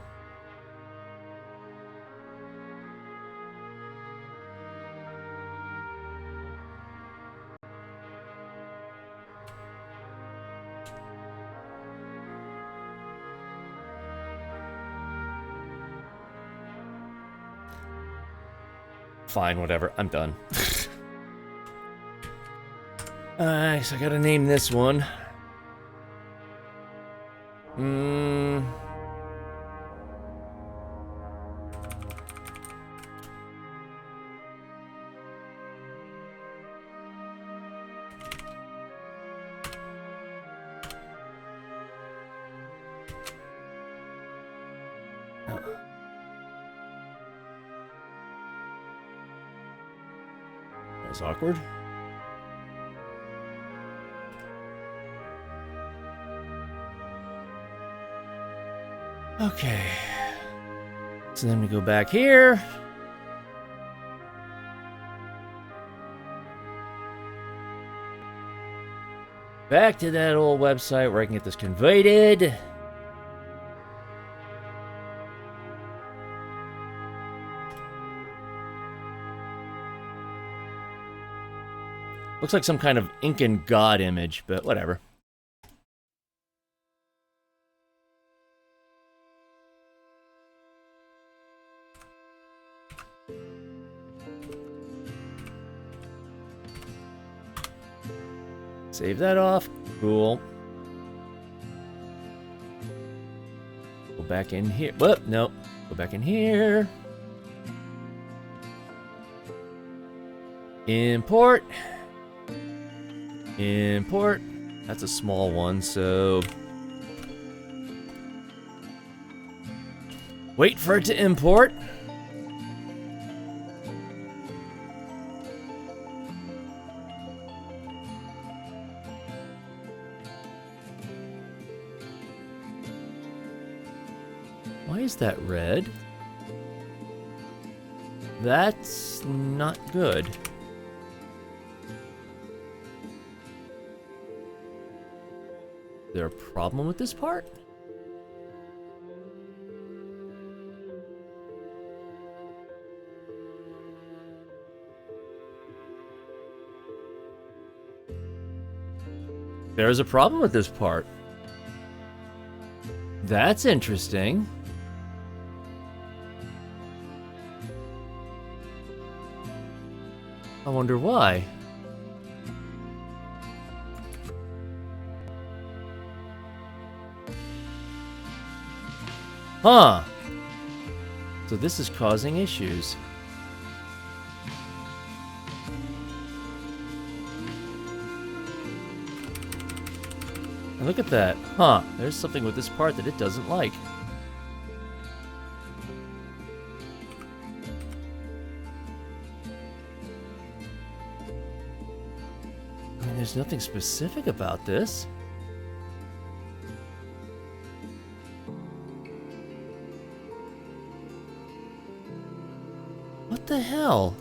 Fine, whatever. I'm done. Alright, so I gotta name this one. That was awkward. Okay, so then we go back here. Back to that old website where I can get this converted. Looks like some kind of Incan god image, but whatever. Save that off. Cool. Go back in here. Whoop, nope. Go back in here. Import. Import. That's a small one, so... Wait for it to import. Why is that red? That's not good. Is there a problem with this part? There's a problem with this part. That's interesting. I wonder why. Huh. So this is causing issues. And look at that. Huh. There's something with this part that it doesn't like. I mean, there's nothing specific about this. What the hell?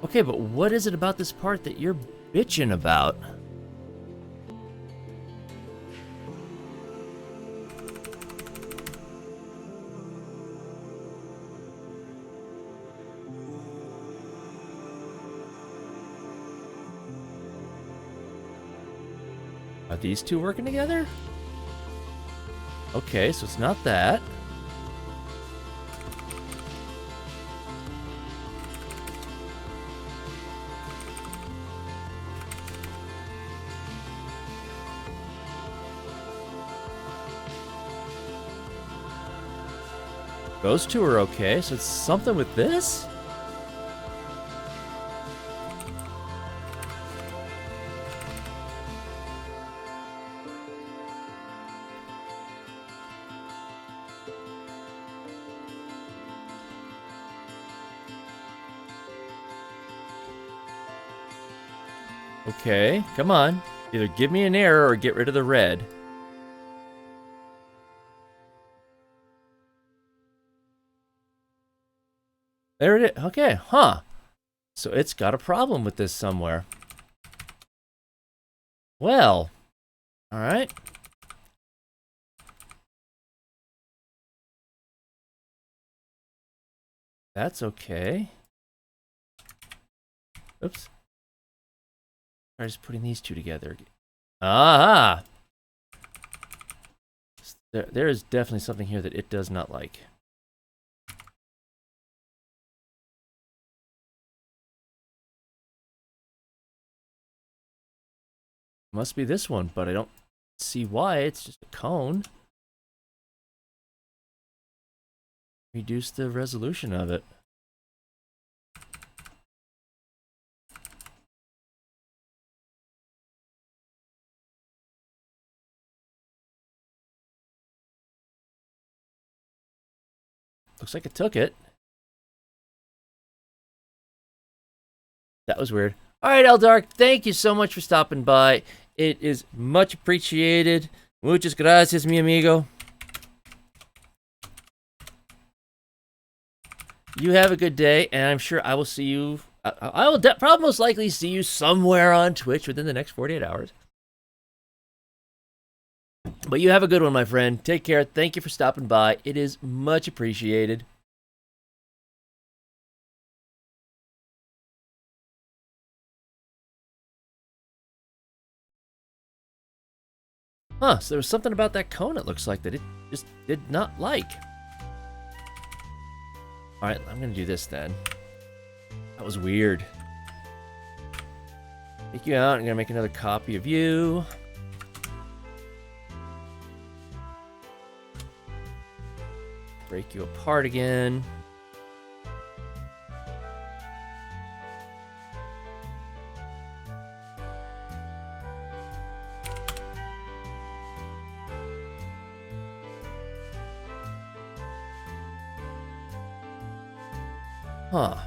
Okay, but what is it about this part that you're bitching about? Are these two working together? Okay, so it's not that. Those two are okay, so it's something with this? Okay, come on. Either give me an error or get rid of the red. There it is. Okay, huh. So it's got a problem with this somewhere. Well, alright. That's okay. Oops. I'm just putting these two together. Ah! There is definitely something here that it does not like. Must be this one, but I don't see why. It's just a cone. Reduce the resolution of it. Looks like it took it. That was weird. All right, Eldark, thank you so much for stopping by. It is much appreciated. Muchas gracias, mi amigo. You have a good day, and I'm sure I will see you. I will probably most likely see you somewhere on Twitch within the next 48 hours. But you have a good one, my friend. Take care. Thank you for stopping by. It is much appreciated. Huh, so there was something about that cone, it looks like, that it just did not like. Alright, I'm gonna do this then. That was weird. Take you out. I'm gonna make another copy of you. Break you apart again. Huh.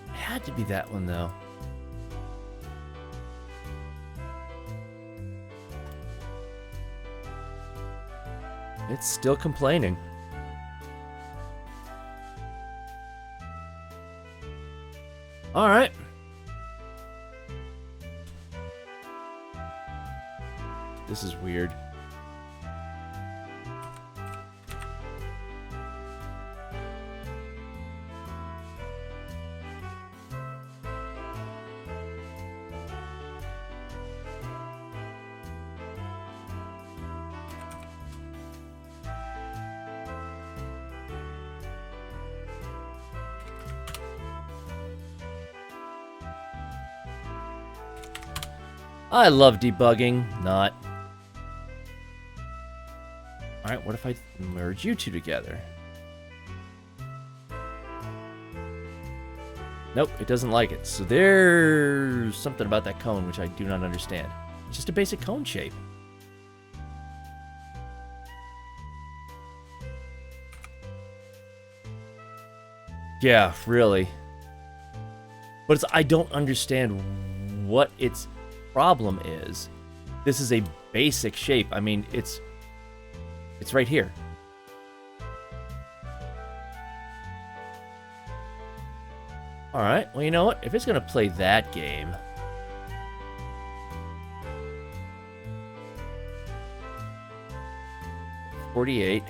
It had to be that one, though. It's still complaining. All right. This is weird. I love debugging, not. Alright, what if I merge you two together? Nope, it doesn't like it. So there's something about that cone which I do not understand. It's just a basic cone shape. Yeah, really. But it's, I don't understand what its problem is. This is a basic shape. I mean, it's right here. Alright, well, you know what? If it's gonna play that game... $48.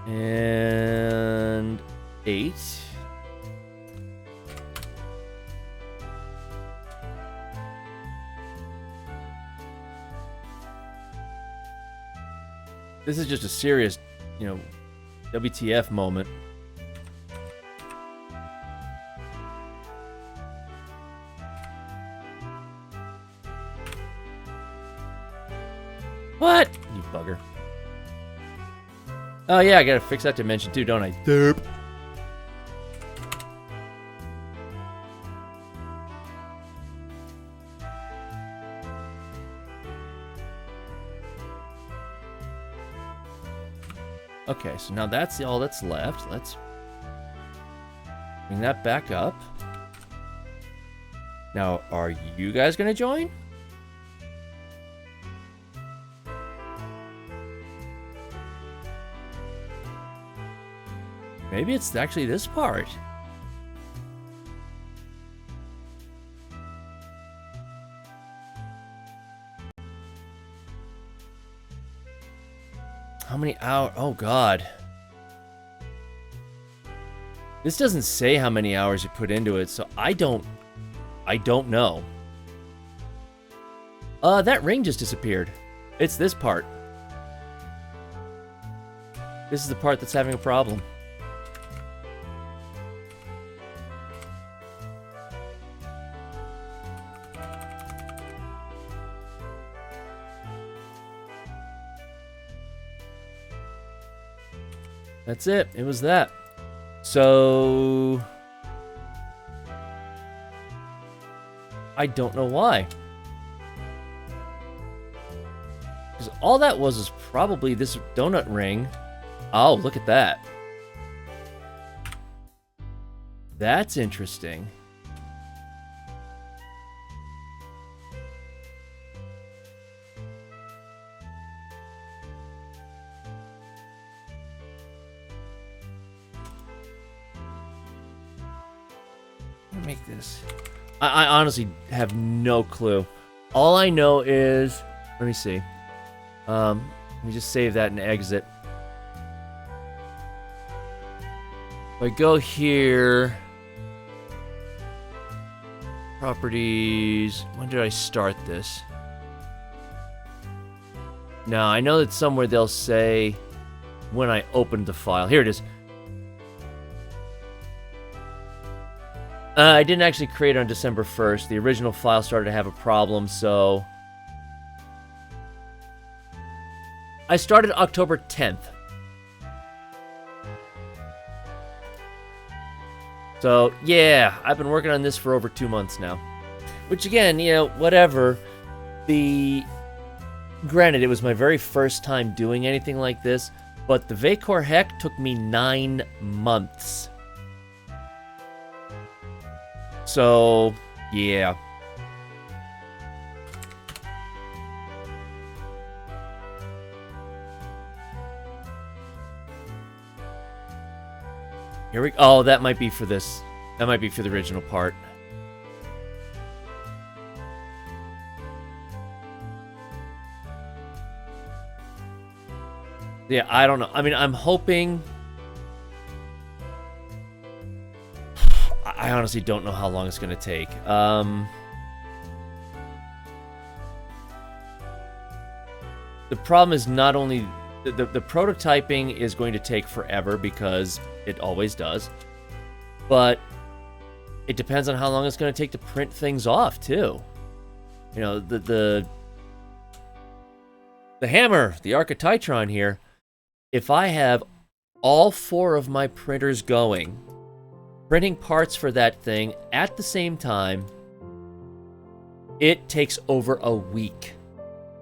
And... $8. This is just a serious, you know, WTF moment. What? You bugger. Oh yeah, I gotta fix that dimension too, don't I? Derp. Okay, so now that's all that's left. Let's bring that back up. Now, are you guys gonna join? Maybe it's actually this part. How many hours? Oh, God. This doesn't say how many hours you put into it, so I don't know. That ring just disappeared. It's this part. This is the part that's having a problem. That's it. It was that. So... I don't know why. Because all that was probably this donut ring. Oh, look at that. That's interesting. Make this. I honestly have no clue. All I know is, let me see. Let me just save that and exit. If I go here, properties. When did I start this? Now I know that somewhere they'll say when I opened the file. Here it is. I didn't actually create it on December 1st. The original file started to have a problem, so... I started October 10th. So, yeah, I've been working on this for over 2 months now. Which, again, you know, whatever. Granted, it was my very first time doing anything like this, But the Vacor Heck took me 9 months. So, yeah. Here we go. Oh, that might be for this. That might be for the original part. Yeah, I don't know. I mean, I'm hoping... I honestly don't know how long it's going to take. The problem is not only... The prototyping is going to take forever because it always does. But it depends on how long it's going to take to print things off, too. You know, the hammer, the Arca Titron here, if I have all 4 of my printers going, printing parts for that thing at the same time, it takes over a week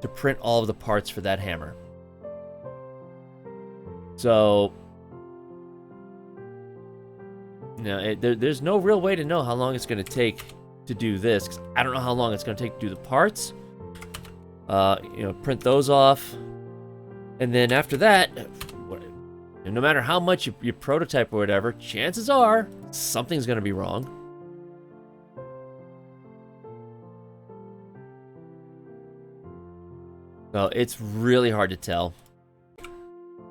to print all of the parts for that hammer. So, you know, there's no real way to know how long it's going to take to do this, 'cause I don't know how long it's going to take to do the parts. You know, print those off. And then after that, no matter how much you prototype or whatever, chances are something's going to be wrong. So it's really hard to tell.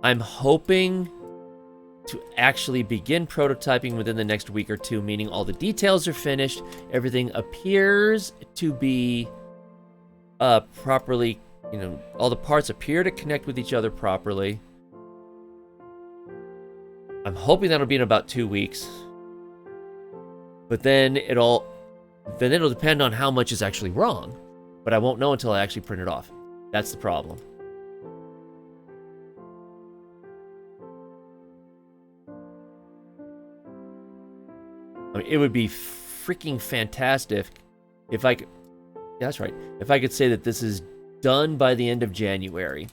I'm hoping to actually begin prototyping within the next week or two, meaning all the details are finished, everything appears to be properly, you know, all the parts appear to connect with each other properly. I'm hoping that'll be in about 2 weeks. But then it'll depend on how much is actually wrong. But I won't know until I actually print it off. That's the problem. I mean, it would be freaking fantastic if I could... Yeah, that's right. If I could say that this is done by the end of January.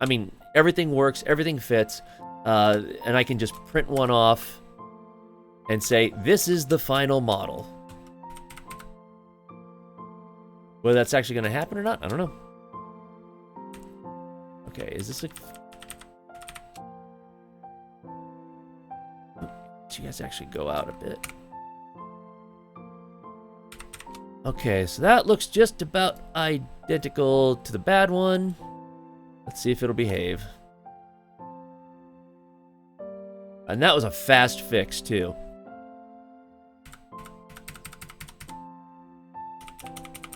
I mean, everything works, everything fits, and I can just print one off and say, this is the final model. Whether that's actually going to happen or not, I don't know. Okay, is this a... You guys actually go out a bit. Okay, so that looks just about identical to the bad one. Let's see if it'll behave. And that was a fast fix, too.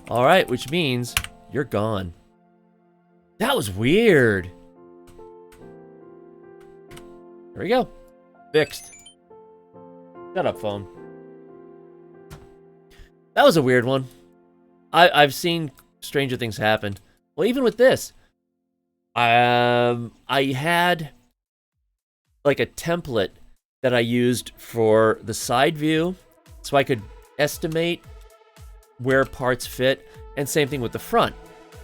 Alright, which means you're gone. That was weird. There we go. Fixed. Shut up, phone. That was a weird one. I've seen stranger things happen. Well, even with this, I had like a template that I used for the side view, so I could estimate where parts fit, and same thing with the front.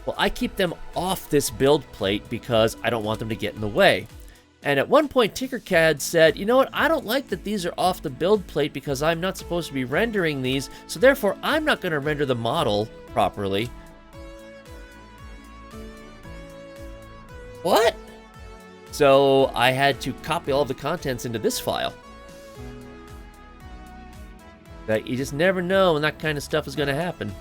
Well, I keep them off this build plate because I don't want them to get in the way. And at one point, Tinkercad said, you know what, I don't like that these are off the build plate because I'm not supposed to be rendering these, so therefore I'm not going to render the model properly. What? So I had to copy all of the contents into this file. That you just never know when that kind of stuff is going to happen.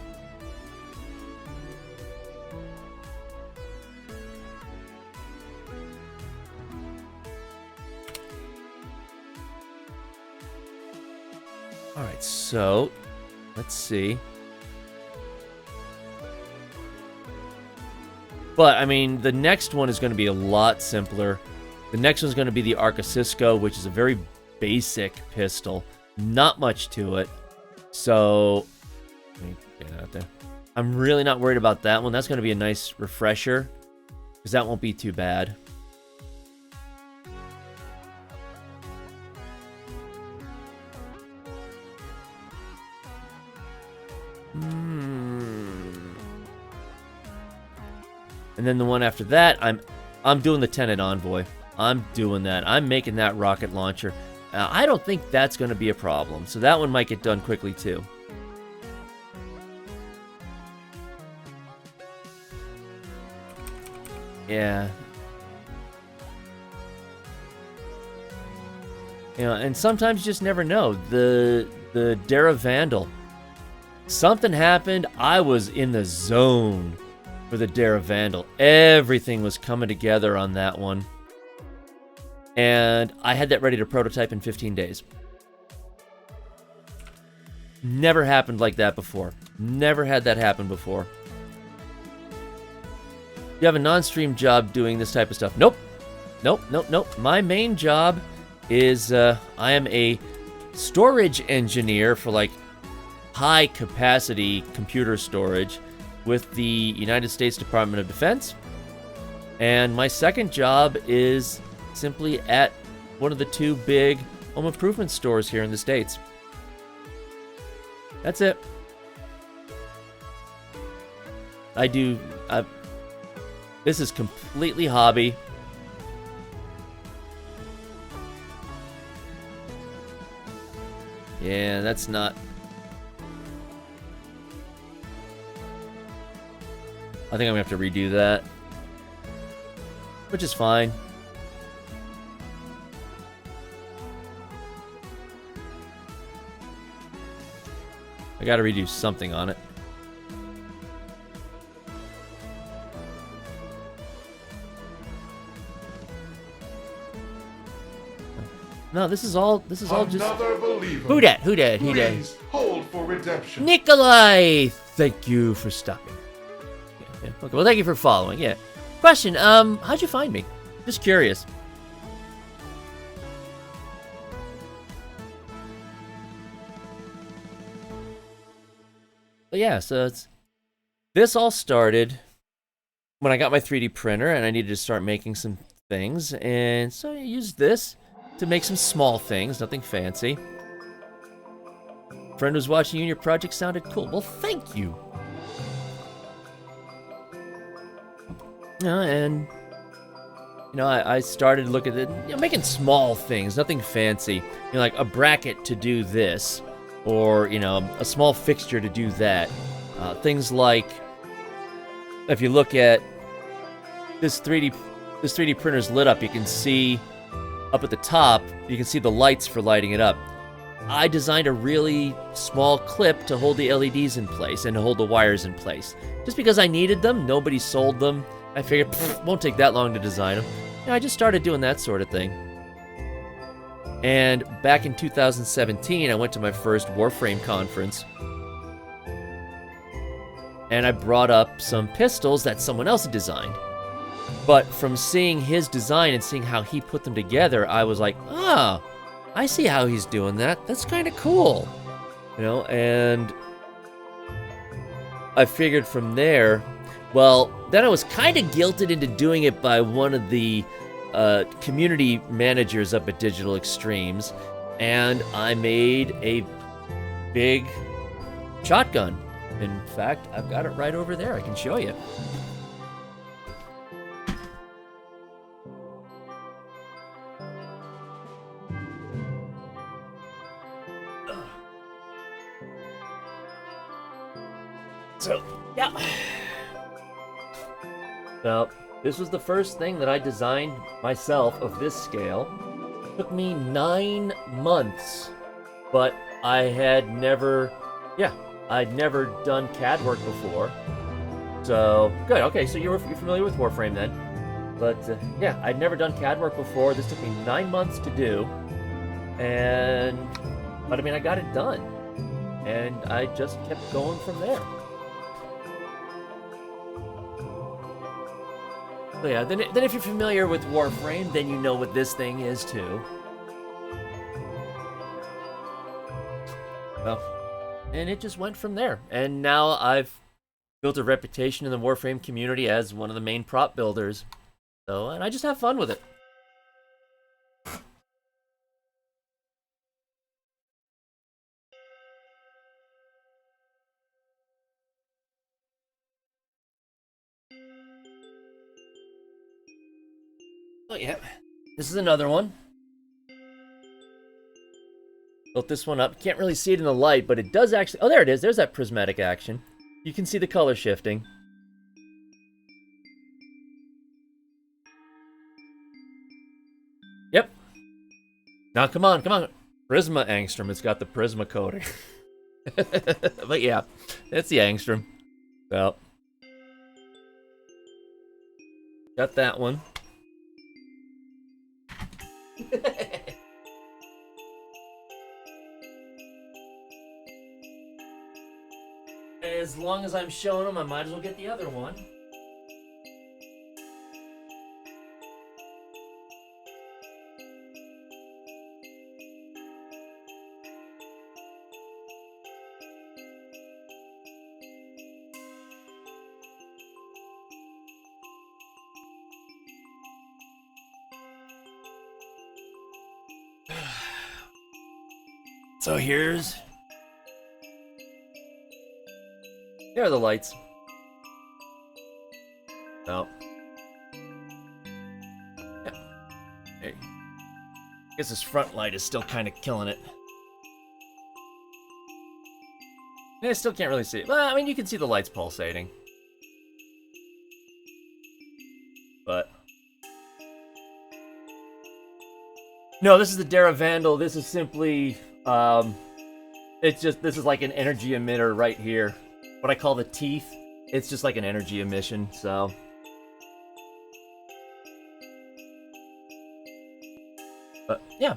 Alright, so let's see. But, I mean, the next one is going to be a lot simpler. The next one is going to be the Arca Cisco, which is a very basic pistol. Not much to it. So, let me get it out there. I'm really not worried about that one. That's going to be a nice refresher, because that won't be too bad. And then the one after that, I'm doing the Tenet Envoy. I'm doing that. I'm making that rocket launcher. I don't think that's going to be a problem. So that one might get done quickly too. Yeah. You know, and sometimes you just never know. The Dara Vandal. Something happened. I was in the zone for the Dara Vandal. Everything was coming together on that one. And I had that ready to prototype in 15 days. Never happened like that before. Never had that happen before. You have a non-stream job doing this type of stuff? Nope. Nope. My main job is I am a storage engineer for like high capacity computer storage with the United States Department of Defense. And my second job is simply at one of the two big home improvement stores here in the States. That's it. This is completely hobby. Yeah, that's not... I think I'm gonna have to redo that. Which is fine. I gotta redo something on it. No, this is all just... Who dat? Please hold for redemption. Nikolai! Thank you for stopping. Yeah. Okay, well, thank you for following, yeah. Question, how'd you find me? Just curious. But yeah, so this all started when I got my 3D printer and I needed to start making some things, and so I used this to make some small things, nothing fancy. Friend was watching you and your project sounded cool. Well, thank you. And you know, I started looking at it, making small things, nothing fancy. You know, like a bracket to do this, or you know, a small fixture to do that. Things like, if you look at this 3D printer's lit up, you can see up at the top, you can see the lights for lighting it up. I designed a really small clip to hold the LEDs in place and to hold the wires in place. Just because I needed them, nobody sold them. I figured, won't take that long to design them. And I just started doing that sort of thing. And back in 2017, I went to my first Warframe conference. And I brought up some pistols that someone else had designed. But from seeing his design and seeing how he put them together, I was like, oh, I see how he's doing that. That's kind of cool. You know, and I figured from there, well, then I was kind of guilted into doing it by one of the community managers up at Digital Extremes, and I made a big shotgun. In fact, I've got it right over there. I can show you. So, yeah. So, this was the first thing that I designed myself of this scale. It took me 9 months, but I'd never done CAD work before. So, good, okay, so you're familiar with Warframe then. But, yeah, I'd never done CAD work before. This took me 9 months to do. But I mean, I got it done. And I just kept going from there. So yeah, then if you're familiar with Warframe, then you know what this thing is too. Well, and it just went from there. And now I've built a reputation in the Warframe community as one of the main prop builders. So, and I just have fun with it. Oh yeah. This is another one. Built this one up. Can't really see it in the light, but it does actually... Oh, there it is. There's that prismatic action. You can see the color shifting. Yep. Now, come on, come on. Prisma angstrom. It's got the prisma coating. But yeah, it's the angstrom. So, got that one. As long as I'm showing them, I might as well get the other one. So here are the lights. Oh. Yeah. Hey. I guess this front light is still kind of killing it. I still can't really see it. Well, I mean, you can see the lights pulsating. But... No, this is the Dara Vandal. This is simply... it's just, this is like an energy emitter right here. What I call the teeth. It's just like an energy emission, so. But, yeah.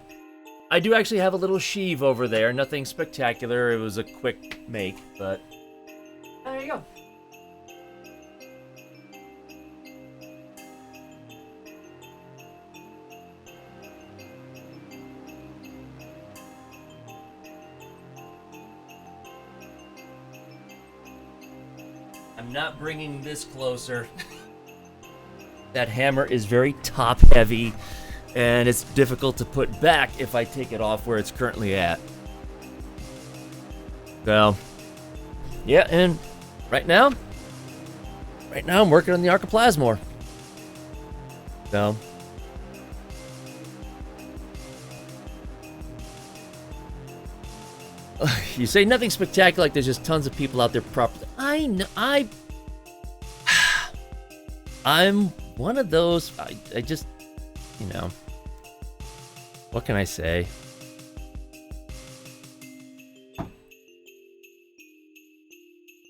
I do actually have a little sheave over there. Nothing spectacular. It was a quick make, but there you go. I'm not bringing this closer. That hammer is very top heavy, and it's difficult to put back if I take it off where it's currently at. So, yeah, and right now I'm working on the Arca Plasmor. So, you say nothing spectacular, like there's just tons of people out there I know, I'm one of those, I just, you know, what can I say?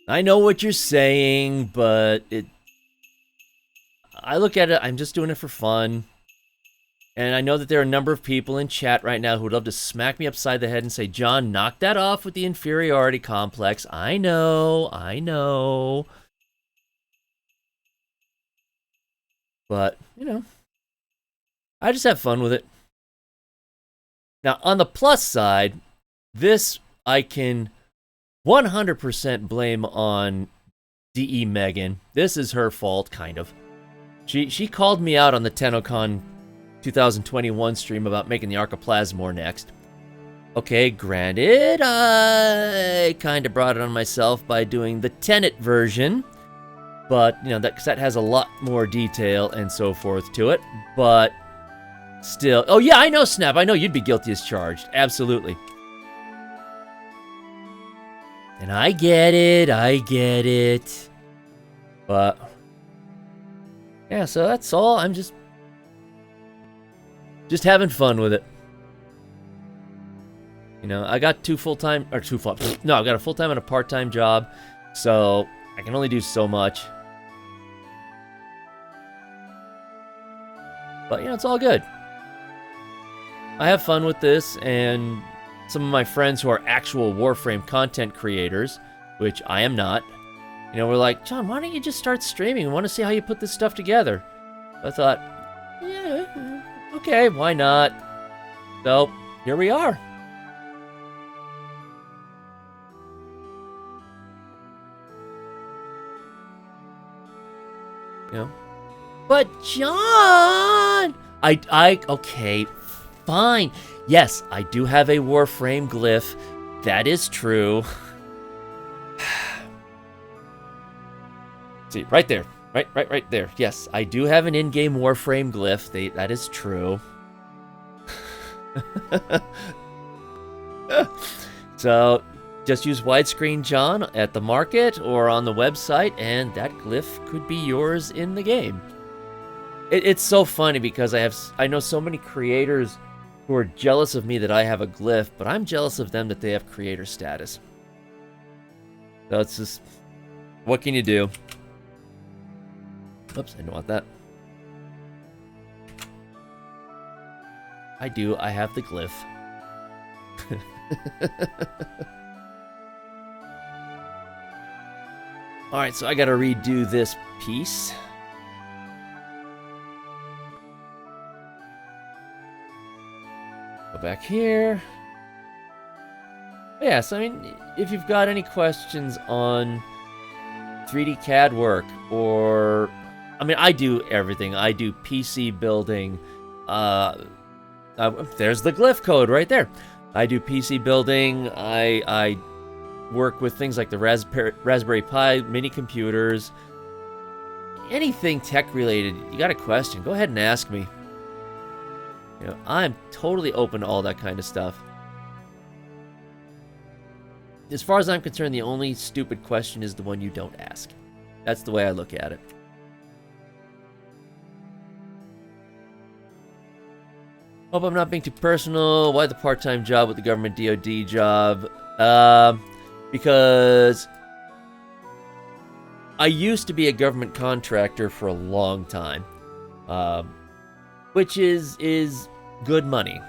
I know what you're saying, but I look at it, I'm just doing it for fun. And I know that there are a number of people in chat right now who would love to smack me upside the head and say, John, knock that off with the inferiority complex. I know. But, you know, I just have fun with it. Now, on the plus side, this I can 100% blame on DE Megan. This is her fault, kind of. She called me out on the TennoCon 2021 stream about making the Arca Plasmor next. Okay, granted, I kind of brought it on myself by doing the Tenet version, but, you know, that has a lot more detail and so forth to it, but still... Oh, yeah, I know, Snap, I know you'd be guilty as charged. Absolutely. And I get it. But... yeah, so that's all. I'm just having fun with it. You know, I got I've got a full-time and a part-time job, so I can only do so much. But, you know, it's all good. I have fun with this, and some of my friends who are actual Warframe content creators, which I am not, you know, we're like, John, why don't you just start streaming? We want to see how you put this stuff together. I thought, yeah, okay, why not? So, here we are. You know? But John! Okay, fine. Yes, I do have a Warframe glyph. That is true. See, right there. Right there. Yes, I do have an in-game Warframe glyph. That is true. So just use widescreen John at the market or on the website, and that glyph could be yours in the game. It's so funny because I know so many creators who are jealous of me that I have a glyph, but I'm jealous of them that they have creator status. So it's just, what can you do? Oops, I didn't want that. I have the glyph. Alright, so I gotta redo this piece. Go back here. Yes, I mean, if you've got any questions on 3D CAD work, or... I mean, I do everything. I do PC building. There's the glyph code right there. I do PC building. I work with things like the Raspberry Pi, mini computers. Anything tech related, you got a question, go ahead and ask me. You know, I'm totally open to all that kind of stuff. As far as I'm concerned, the only stupid question is the one you don't ask. That's the way I look at it. Hope I'm not being too personal. Why the part-time job with the government DoD job? Because I used to be a government contractor for a long time, which is good money.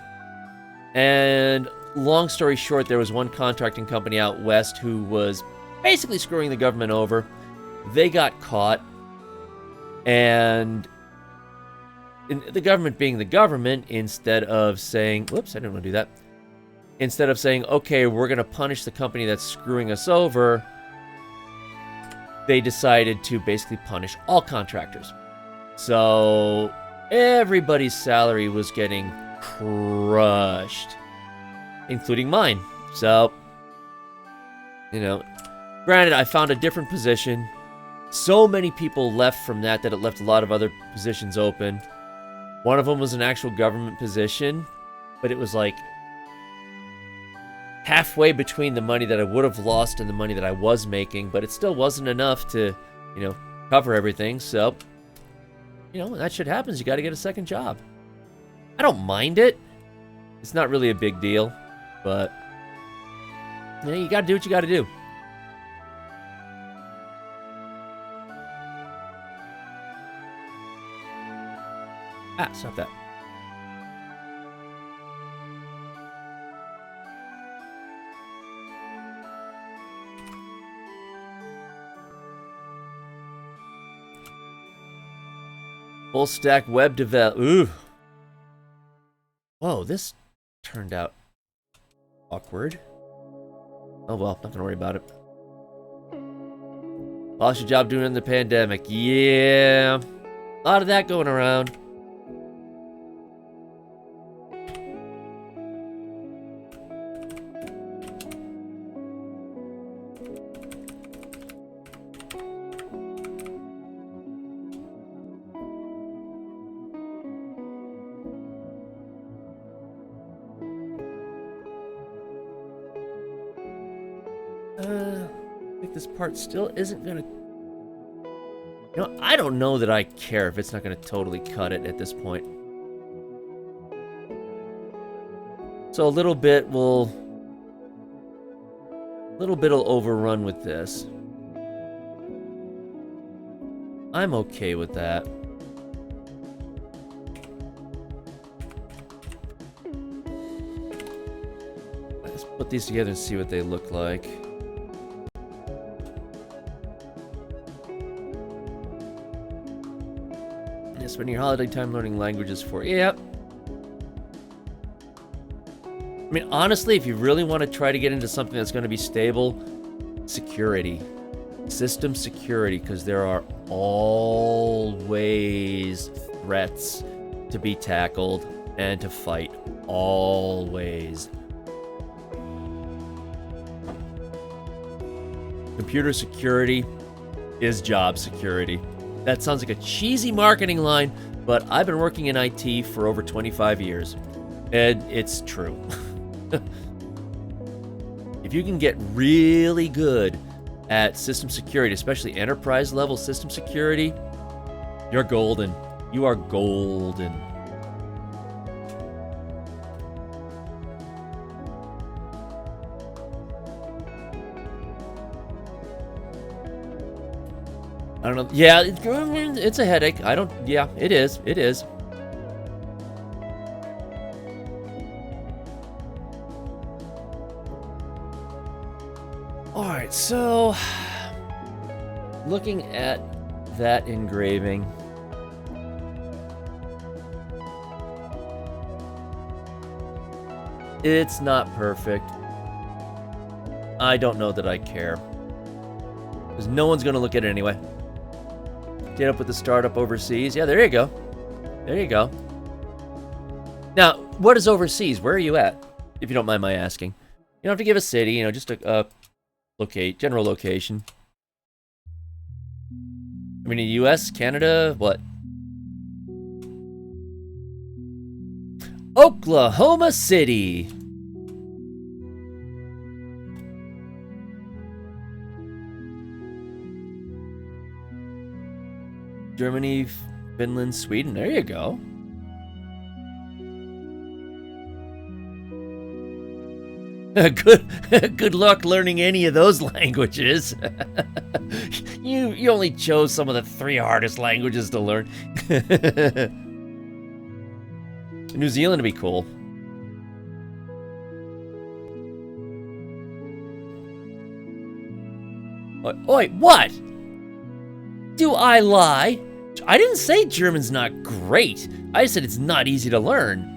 And long story short, there was one contracting company out west who was basically screwing the government over. They got caught, and the government being the government, instead of saying, whoops, I didn't want to do that. Instead of saying, okay, we're going to punish the company that's screwing us over, they decided to basically punish all contractors. So everybody's salary was getting crushed, including mine. So, you know, granted, I found a different position. So many people left from that it left a lot of other positions open. One of them was an actual government position, but it was like halfway between the money that I would have lost and the money that I was making, but it still wasn't enough to, you know, cover everything. So, you know, when that shit happens, you got to get a second job. I don't mind it. It's not really a big deal, but, you know, you got to do what you got to do. Ah, stop that. Full stack web develop. Ooh. Whoa, this turned out awkward. Oh well, not gonna worry about it. Lost your job doing it in the pandemic. Yeah. A lot of that going around. I think this part still isn't gonna... You know, I don't know that I care if it's not gonna totally cut it at this point. So a little bit will overrun with this. I'm okay with that. Let's put these together and see what they look like. Spending your holiday time learning languages for... Yep. I mean, honestly, if you really want to try to get into something that's going to be stable, security. System security, because there are always threats to be tackled and to fight. Always. Computer security is job security. That sounds like a cheesy marketing line, but I've been working in IT for over 25 years. And it's true. If you can get really good at system security, especially enterprise level system security, you're golden. You are golden. I don't know. Yeah, it's a headache. Yeah, it is. It is. All right, so looking at that engraving, it's not perfect. I don't know that I care, because no one's going to look at it anyway. Get up with the startup overseas. Yeah, there you go. There you go. Now, what is overseas? Where are you at? If you don't mind my asking. You don't have to give a city, just a general location. I mean, the US, Canada, what? Oklahoma City. Germany, Finland, Sweden. There you go. Good luck learning any of those languages. You only chose some of the 3 hardest languages to learn. New Zealand would be cool. Oi, what? Do I lie? I didn't say German's not great. I said it's not easy to learn.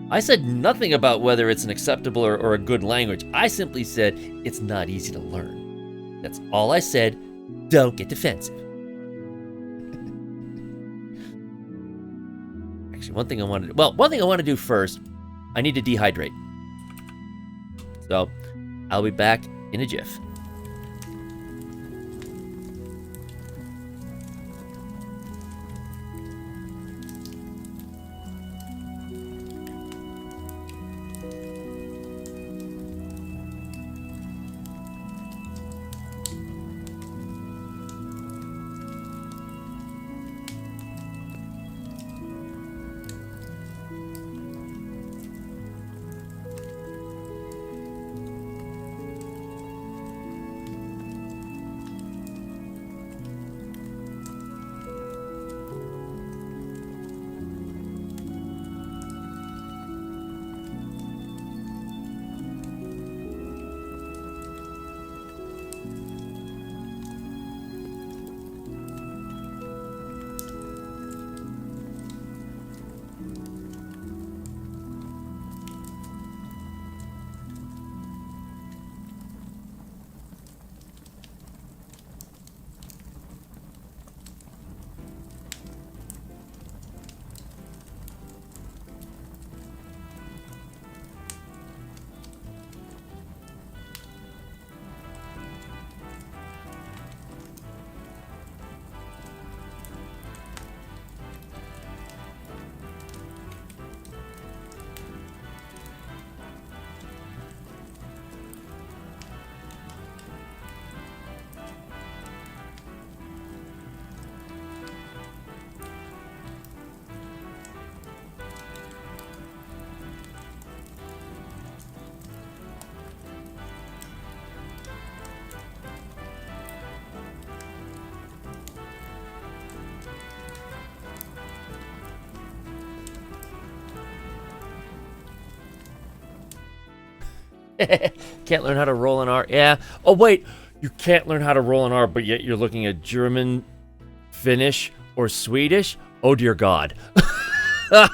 I said nothing about whether it's an acceptable or a good language. I simply said it's not easy to learn. That's all I said. Don't get defensive. Actually, one thing I want to do first, I need to dehydrate. So, I'll be back in a jiff. Can't learn how to roll an R. Yeah. Oh, wait. You can't learn how to roll an R, but yet you're looking at German, Finnish, or Swedish? Oh, dear God. All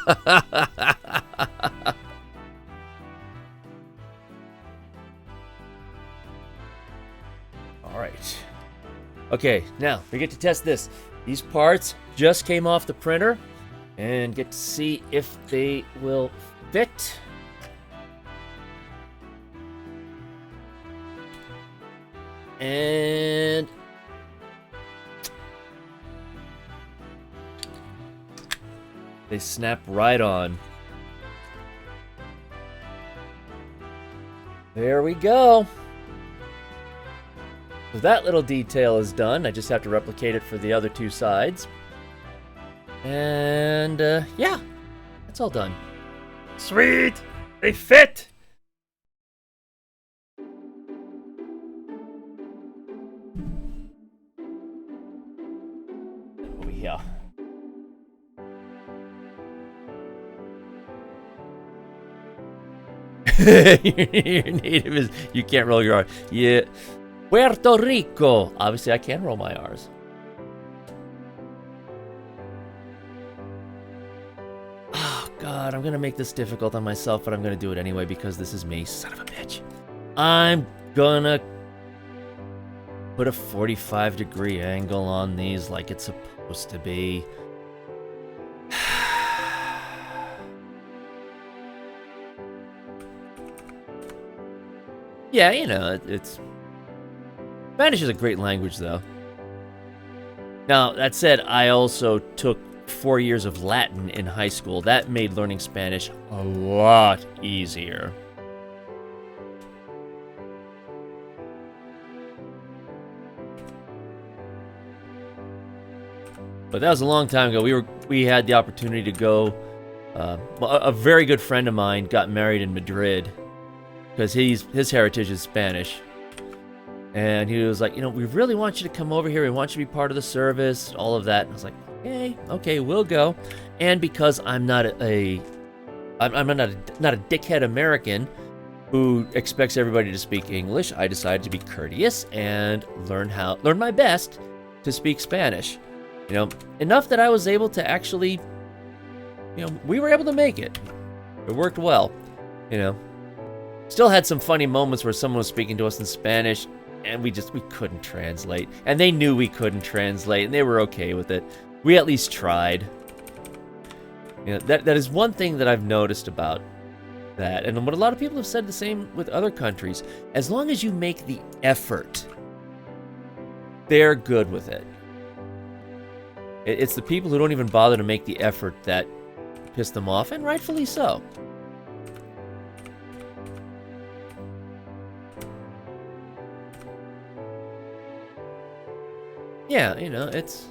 right. Okay, now we get to test this. These parts just came off the printer and get to see if they will fit. And they snap right on. There we go. So that little detail is done. I just have to replicate it for the other two sides. And, yeah, that's all done. Sweet! They fit! Oh, yeah. Your native is... You can't roll your R. Yeah. Puerto Rico. Obviously, I can roll my R's. Oh, God. I'm going to make this difficult on myself, but I'm going to do it anyway because this is me. Son of a bitch. I'm going to put a 45-degree angle on these like it's supposed to be. Yeah, you know, it's... Spanish is a great language, though. Now, that said, I also took 4 years of Latin in high school. That made learning Spanish a lot easier. But that was a long time ago. We had the opportunity to go... a very good friend of mine got married in Madrid because his heritage is Spanish. And he was like, you know, we really want you to come over here. We want you to be part of the service, all of that. And I was like, okay, we'll go. And because I'm not not a dickhead American who expects everybody to speak English, I decided to be courteous and learn my best to speak Spanish. You know, enough that I was able to actually, you know, we were able to make it. It worked well, you know. Still had some funny moments where someone was speaking to us in Spanish and we couldn't translate. And they knew we couldn't translate and they were okay with it. We at least tried. You know, that is one thing that I've noticed about that. And what a lot of people have said the same with other countries. As long as you make the effort, they're good with it. It's the people who don't even bother to make the effort that piss them off, and rightfully so. Yeah, you know, it's...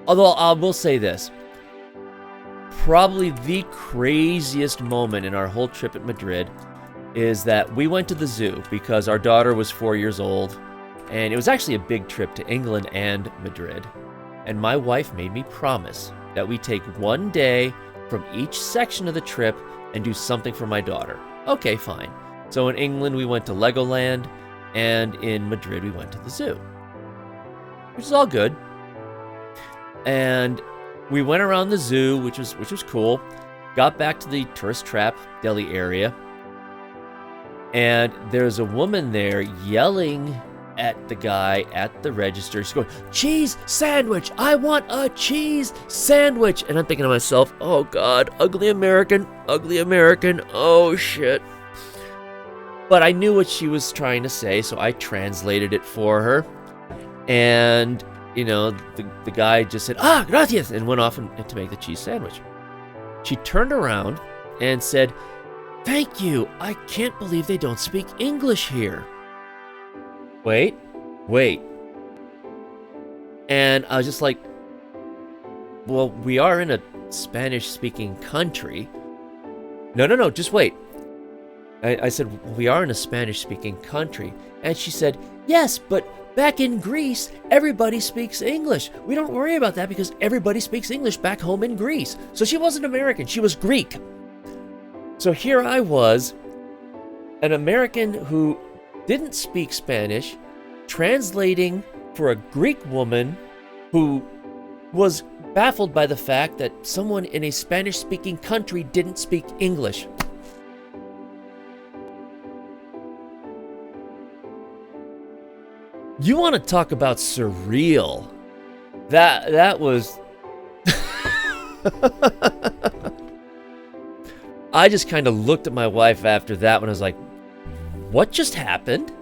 Although I will say this. Probably the craziest moment in our whole trip at Madrid is that we went to the zoo because our daughter was 4 years old, and it was actually a big trip to England and Madrid. And my wife made me promise that we take one day from each section of the trip and do something for my daughter. Okay, fine. So in England, we went to Legoland, and in Madrid, we went to the zoo. Which is all good. And we went around the zoo, which was cool. Got back to the tourist trap deli area. And there's a woman there yelling at the guy at the register. She's going, "Cheese sandwich! I want a cheese sandwich!" And I'm thinking to myself, oh God, ugly American, oh shit. But I knew what she was trying to say, so I translated it for her. And, you know, the guy just said, "Ah, gracias," and went off to make the cheese sandwich. She turned around and said, "Thank you. I can't believe they don't speak English here." Wait. And I was just like, well, we are in a Spanish-speaking country. No, just wait. I said, we are in a Spanish-speaking country. And she said, yes, but back in Greece, everybody speaks English. We don't worry about that because everybody speaks English back home in Greece. So she wasn't American, she was Greek. So here I was, an American who didn't speak Spanish, translating for a Greek woman who was baffled by the fact that someone in a Spanish-speaking country didn't speak English. You want to talk about surreal? That was... I just kind of looked at my wife after that when I was like, what just happened?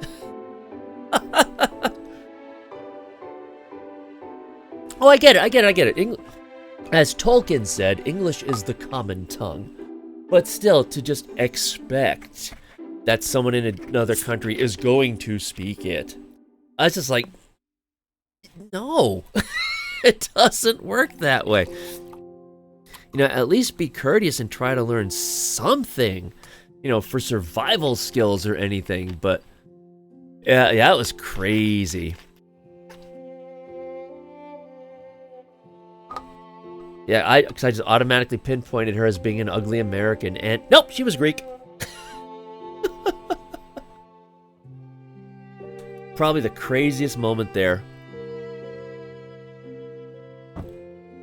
Oh, I get it. As Tolkien said, English is the common tongue. But still, to just expect that someone in another country is going to speak it. I was just like, no, it doesn't work that way. At least be courteous and try to learn something, for survival skills or anything. But yeah, it was crazy. Yeah, I just automatically pinpointed her as being an ugly American, and nope, she was Greek. Probably the craziest moment there.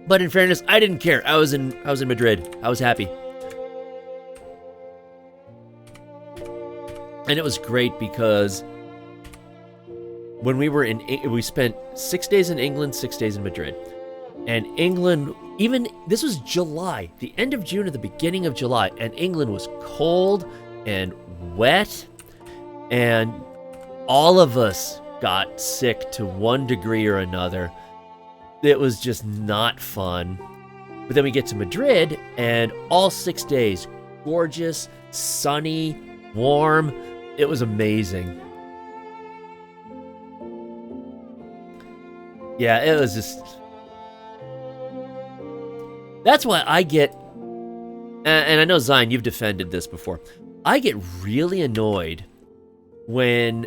But in fairness, I didn't care. I was in Madrid. I was happy. And it was great because when we were we spent 6 days in England, 6 days in Madrid. And England, this was July, the end of June or the beginning of July, and England was cold and wet, and all of us got sick to one degree or another. It was just not fun. But then we get to Madrid, and all 6 days, gorgeous, sunny, warm. It was amazing. Yeah, it was just... That's why I get, and I know, Zion, you've defended this before, I get really annoyed when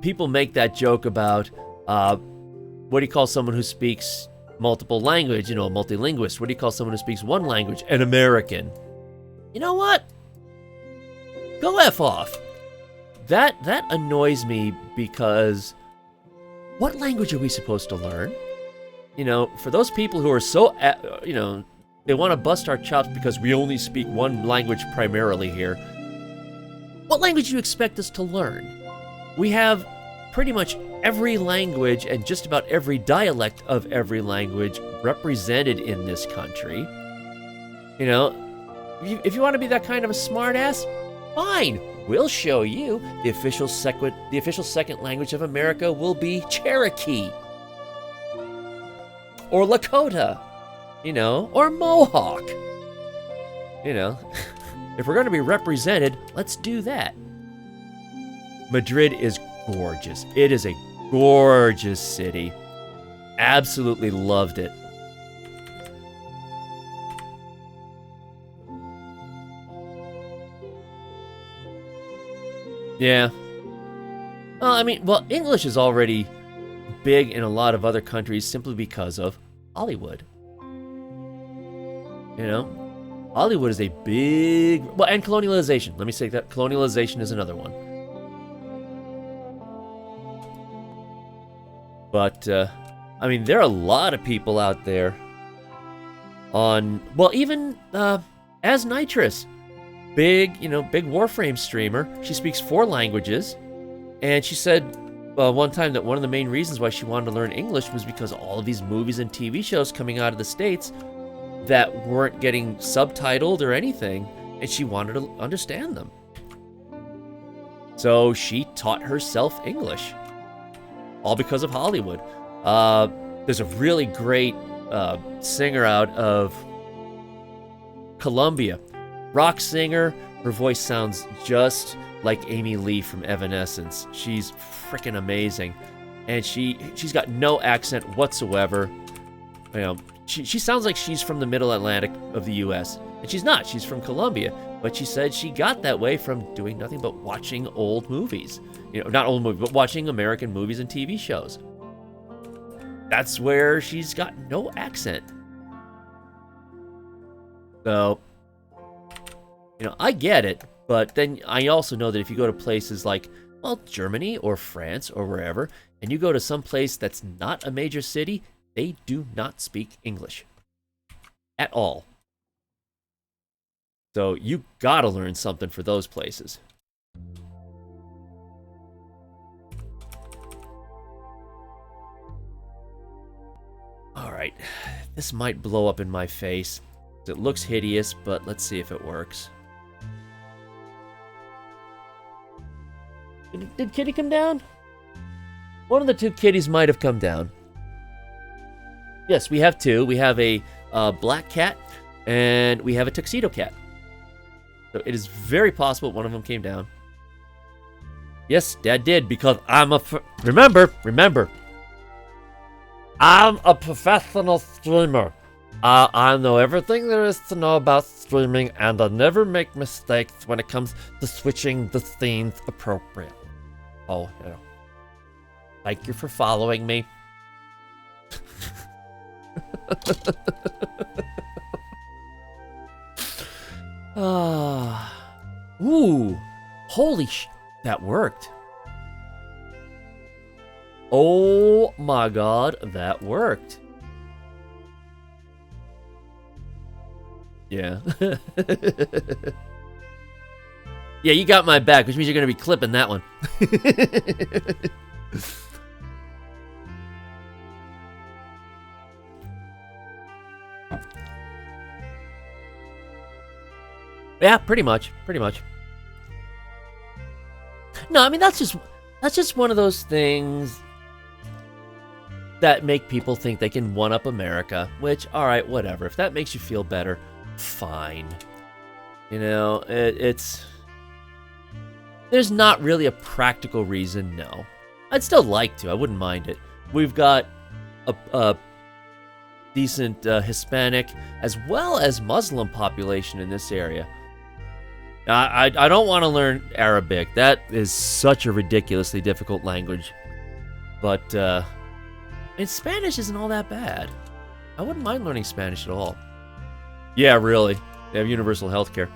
people make that joke about, what do you call someone who speaks multiple language, a multilinguist? What do you call someone who speaks one language? An American. You know what? Go F off. That annoys me because what language are we supposed to learn? For those people who are so, they want to bust our chops because we only speak one language primarily here. What language do you expect us to learn? We have pretty much every language and just about every dialect of every language represented in this country. If you want to be that kind of a smartass, fine. We'll show you. The official second language of America will be Cherokee. Or Lakota, or Mohawk. If we're going to be represented, let's do that. Madrid is gorgeous. It is a gorgeous city. Absolutely loved it. Yeah. Well, English is already big in a lot of other countries simply because of Hollywood. Hollywood is a big... Well, and colonialization. Let me say that. Colonialization is another one. But, there are a lot of people out there on... Well, even as Nitrous. Big Warframe streamer. She speaks 4 languages. And she said... one time that one of the main reasons why she wanted to learn English was because all of these movies and TV shows coming out of the States that weren't getting subtitled or anything, and she wanted to understand them. So she taught herself English, all because of Hollywood. There's a really great singer out of Colombia, rock singer. Her voice sounds just like Amy Lee from Evanescence. She's freaking amazing, and she's got no accent whatsoever. She sounds like she's from the Middle Atlantic of the U.S., and she's not. She's from Colombia, but she said she got that way from doing nothing but watching old movies. Not old movies, but watching American movies and TV shows. That's where she's got no accent. So, I get it. But then I also know that if you go to places like, well, Germany or France or wherever, and you go to some place that's not a major city, they do not speak English at all. So you gotta learn something for those places. All right, this might blow up in my face. It looks hideous, but let's see if it works. Did Kitty come down? One of the 2 kitties might have come down. Yes, we have 2. We have a black cat, and we have a tuxedo cat. So it is very possible one of them came down. Yes, Dad did, because remember, I'm a professional streamer. I know everything there is to know about streaming, and I never make mistakes when it comes to switching the scenes appropriately. Oh, you know. Thank you for following me. Ooh. Holy that worked. Oh my god, that worked. Yeah. Yeah, you got my back, which means you're going to be clipping that one. Yeah, pretty much. No, I mean, that's just one of those things that make people think they can one-up America, which, alright, whatever. If that makes you feel better, fine. You know, there's not really a practical reason, no. I'd still like to, I wouldn't mind it. We've got a decent Hispanic as well as Muslim population in this area. I don't want to learn Arabic. That is such a ridiculously difficult language. But, and Spanish isn't all that bad. I wouldn't mind learning Spanish at all. Yeah, really. They have universal health care.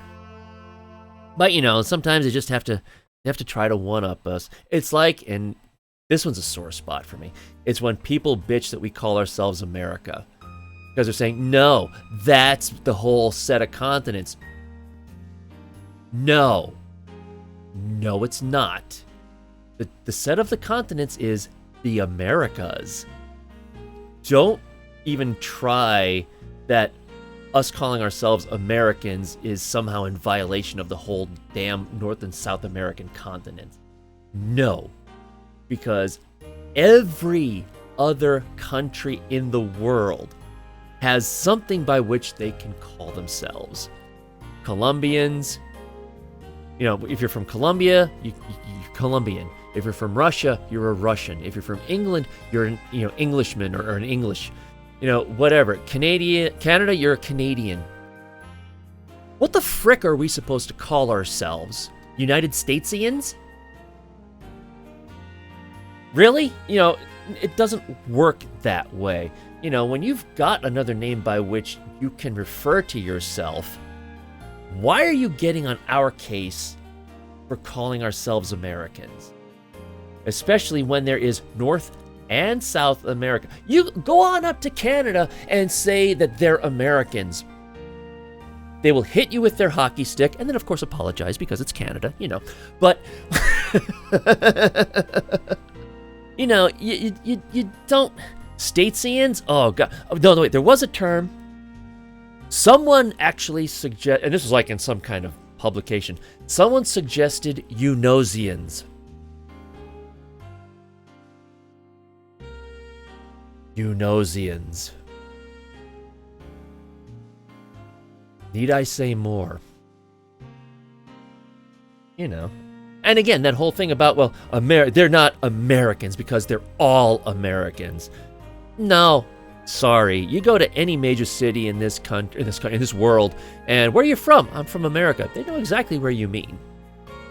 But, you know, sometimes they just have to try to one-up us. It's like, and this one's a sore spot for me, it's when people bitch that we call ourselves America. Because they're saying, no, that's the whole set of continents. No, it's not. The set of the continents is the Americas. Don't even try that us calling ourselves Americans is somehow in violation of the whole damn North and South American continent. No, because every other country in the world has something by which they can call themselves. Colombians, you know, if you're from Colombia, you're Colombian. If you're from Russia, you're a Russian. If you're from England, you're an Englishman or an English. You know, whatever. Canada, you're a Canadian. What the frick are we supposed to call ourselves? United Statesians? Really? You know, it doesn't work that way. You know, when you've got another name by which you can refer to yourself, why are you getting on our case for calling ourselves Americans? Especially when there is North and South America. You go on up to Canada and say that they're Americans. They will hit you with their hockey stick and then, of course, apologize because it's Canada, you know. But, you know, you don't... Statesians? Oh, God. No, wait, there was a term. Someone actually suggested, and this was like in some kind of publication, someone suggested Unosians. Unosians. Need I say more? You know. And again, that whole thing about, well, they're not Americans because they're all Americans. No. Sorry, you go to any major city in this country, in this world, and where are you from? I'm from America. They know exactly where you mean.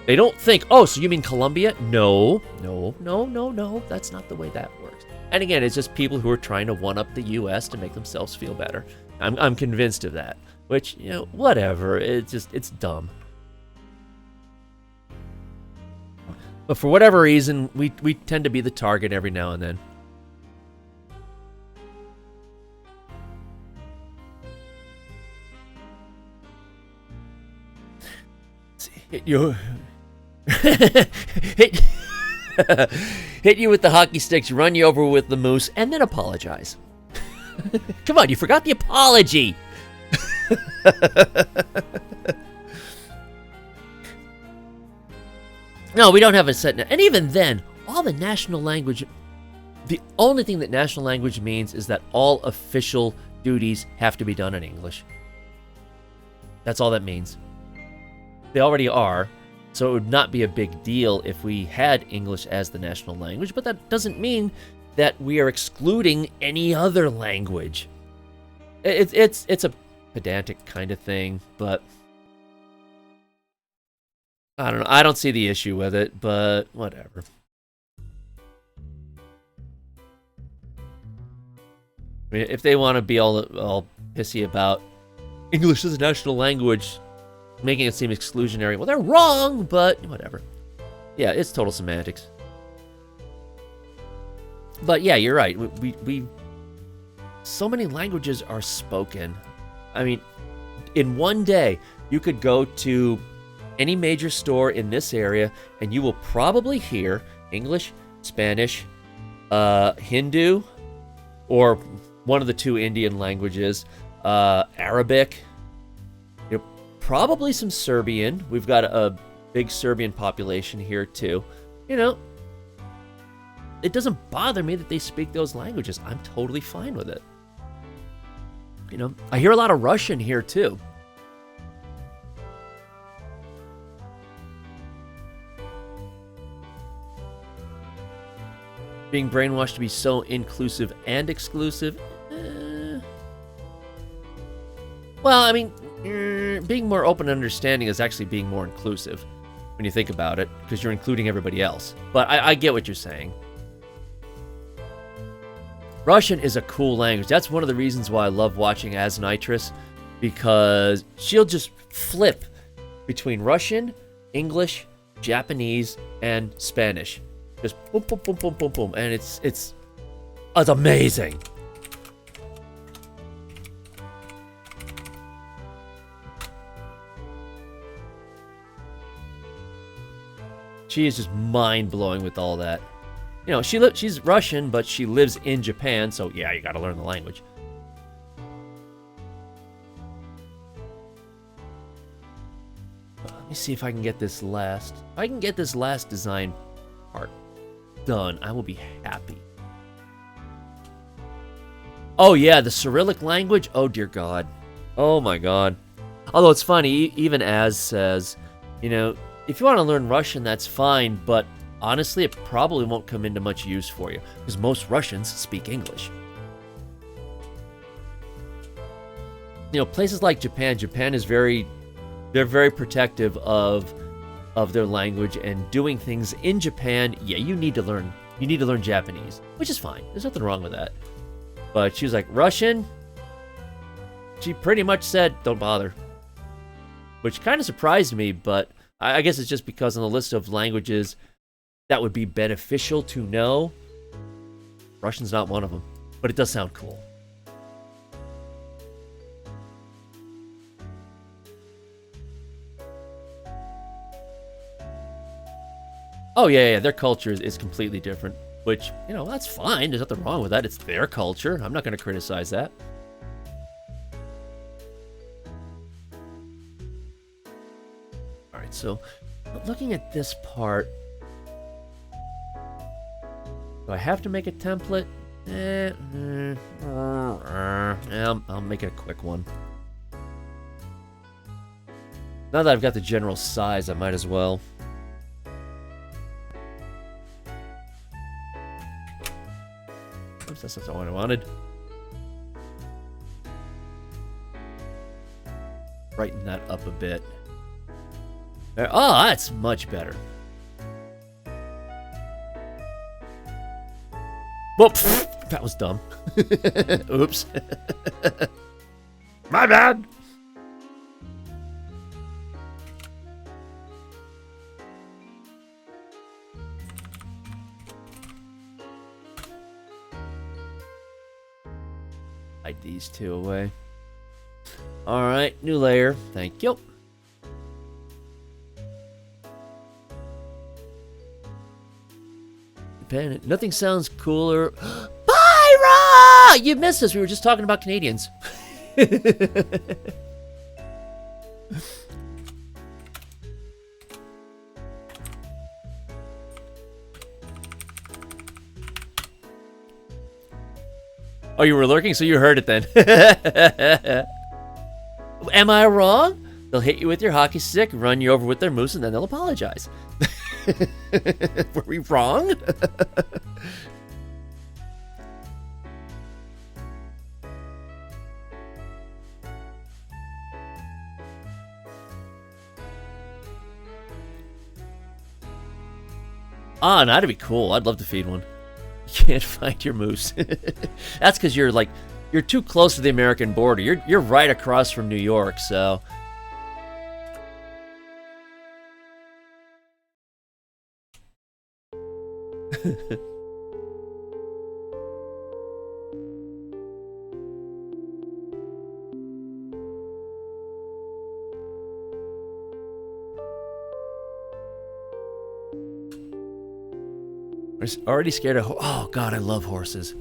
They don't think, oh, so you mean Colombia? No. That's not the way that works. And again, it's just people who are trying to one-up the U.S. to make themselves feel better. I'm convinced of that. Which, you know, whatever. It's dumb. But for whatever reason, we tend to be the target every now and then. Hit you hit you with the hockey sticks, run you over with the moose, and then apologize. Come on, you forgot the apology. No, we don't have a set. And even then, all the national language, the only thing that national language means is that all official duties have to be done in English. That's all that means. They already are. So it would not be a big deal if we had English as the national language, but that doesn't mean that we are excluding any other language. It's a pedantic kind of thing, but I don't know. I don't see the issue with it, but whatever. I mean, if they want to be all pissy about English as a national language, making it seem exclusionary, well, they're wrong, but whatever. Yeah, it's total semantics. But yeah, you're right. We so many languages are spoken. I mean, in one day, you could go to any major store in this area, and you will probably hear English, Spanish, Hindu, or one of the two Indian languages, Arabic, probably some Serbian. We've got a big Serbian population here too. It doesn't bother me that they speak those languages. I'm totally fine with it. I hear a lot of Russian here too. Being brainwashed to be so inclusive and exclusive. Well, I mean, being more open and understanding is actually being more inclusive when you think about it, because you're including everybody else. But I get what you're saying. Russian is a cool language. That's one of the reasons why I love watching As Nitrous, because she'll just flip between Russian, English, Japanese, and Spanish. Just boom, boom, boom, boom, boom, boom, and it's amazing. She is just mind-blowing with all that. She's Russian, but she lives in Japan, so yeah, you gotta learn the language. Let me see if I can get this last. If I can get this last design part done, I will be happy. Oh yeah, the Cyrillic language. Oh dear God. Oh my God. Although it's funny, even As says, if you want to learn Russian, that's fine, but honestly, it probably won't come into much use for you, because most Russians speak English. Places like Japan is they're very protective of their language, and doing things in Japan, yeah, you need to learn Japanese, which is fine. There's nothing wrong with that. But she was like, Russian? She pretty much said, don't bother. Which kind of surprised me, but I guess it's just because on the list of languages that would be beneficial to know, Russian's not one of them. But it does sound cool. Oh, yeah, their culture is completely different, which, that's fine. There's nothing wrong with that. It's their culture. I'm not going to criticize that. All right, so looking at this part, do I have to make a template? I'll make it a quick one. Now that I've got the general size, I might as well. Oops, that's not what I wanted. Brighten that up a bit. Oh, that's much better. Whoop! That was dumb. Oops. My bad. Hide these two away. All right, new layer. Thank you. Nothing sounds cooler. Pyra! You missed us. We were just talking about Canadians. Oh, you were lurking, so you heard it then. Am I wrong? They'll hit you with your hockey stick, run you over with their moose, and then they'll apologize. Were we wrong? Ah, that'd be cool. I'd love to feed one. You can't find your moose. That's because you're too close to the American border. You're right across from New York, so. I'm already scared of. Oh God, I love horses.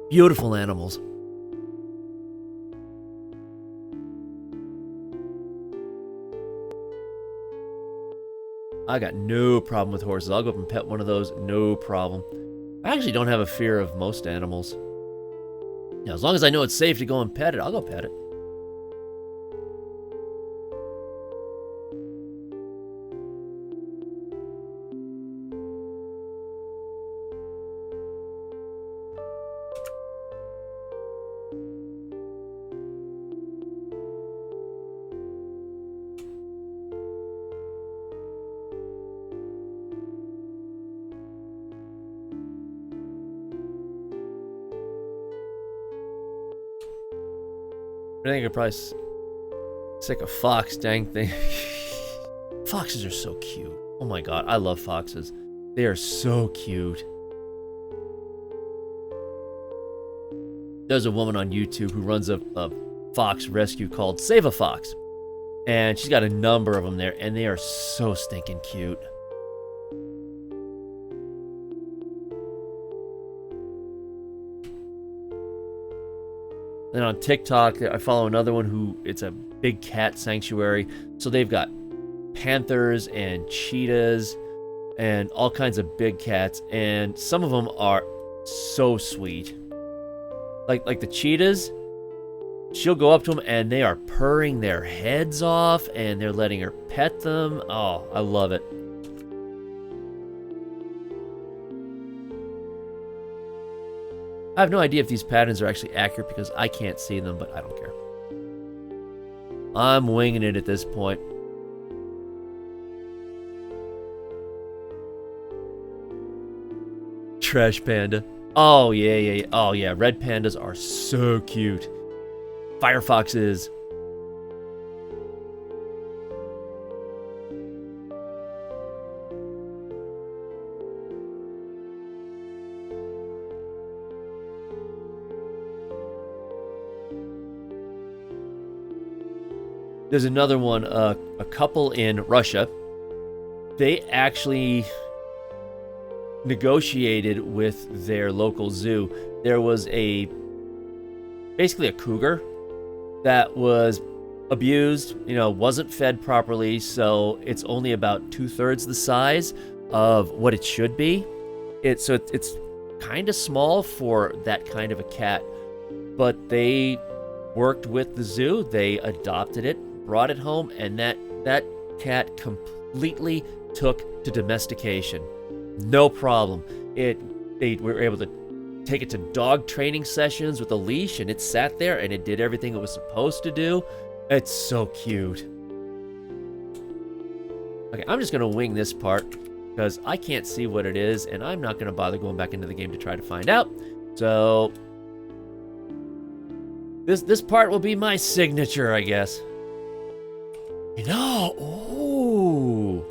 Beautiful animals. I got no problem with horses. I'll go up and pet one of those, no problem. I actually don't have a fear of most animals. Yeah, as long as I know it's safe to go and pet it, I'll go pet it. I think I could probably sick a fox, dang thing. Foxes are so cute. Oh my god, I love foxes. They are so cute. There's a woman on YouTube who runs a fox rescue called Save a Fox. And she's got a number of them there, and they are so stinking cute. Then on TikTok, I follow another one who, it's a big cat sanctuary. So they've got panthers and cheetahs and all kinds of big cats. And some of them are so sweet. Like the cheetahs, she'll go up to them and they are purring their heads off and they're letting her pet them. Oh, I love it. I have no idea if these patterns are actually accurate because I can't see them, but I don't care. I'm winging it at this point. Trash panda. Oh, yeah. Oh, yeah. Red pandas are so cute. Firefoxes. There's another one, a couple in Russia. They actually negotiated with their local zoo. There was basically a cougar that was abused, wasn't fed properly, so it's only about 2/3 the size of what it should be. It's kind of small for that kind of a cat, but they worked with the zoo. They adopted it, brought it home, and that cat completely took to domestication. No problem. They were able to take it to dog training sessions with a leash, and it sat there and it did everything it was supposed to do. It's so cute. Okay, I'm just gonna wing this part because I can't see what it is, and I'm not gonna bother going back into the game to try to find out. So this part will be my signature, I guess. Ooh.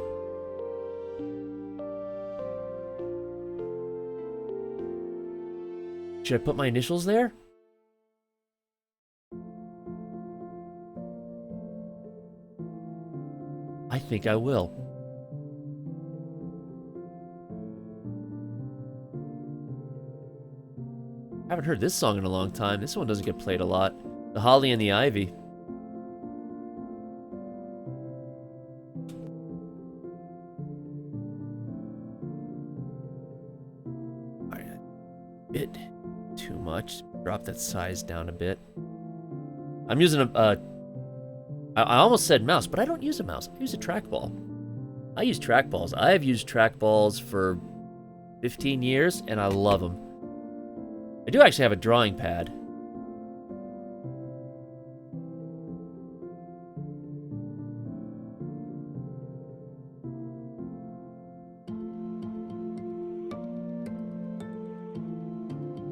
Should I put my initials there? I think I will. I haven't heard this song in a long time. This one doesn't get played a lot. The Holly and the Ivy. Alright, a bit too much. Drop that size down a bit. I'm using a I almost said mouse, but I don't use a mouse. I use a trackball. I use trackballs. I have used trackballs for 15 years, and I love them. I do actually have a drawing pad.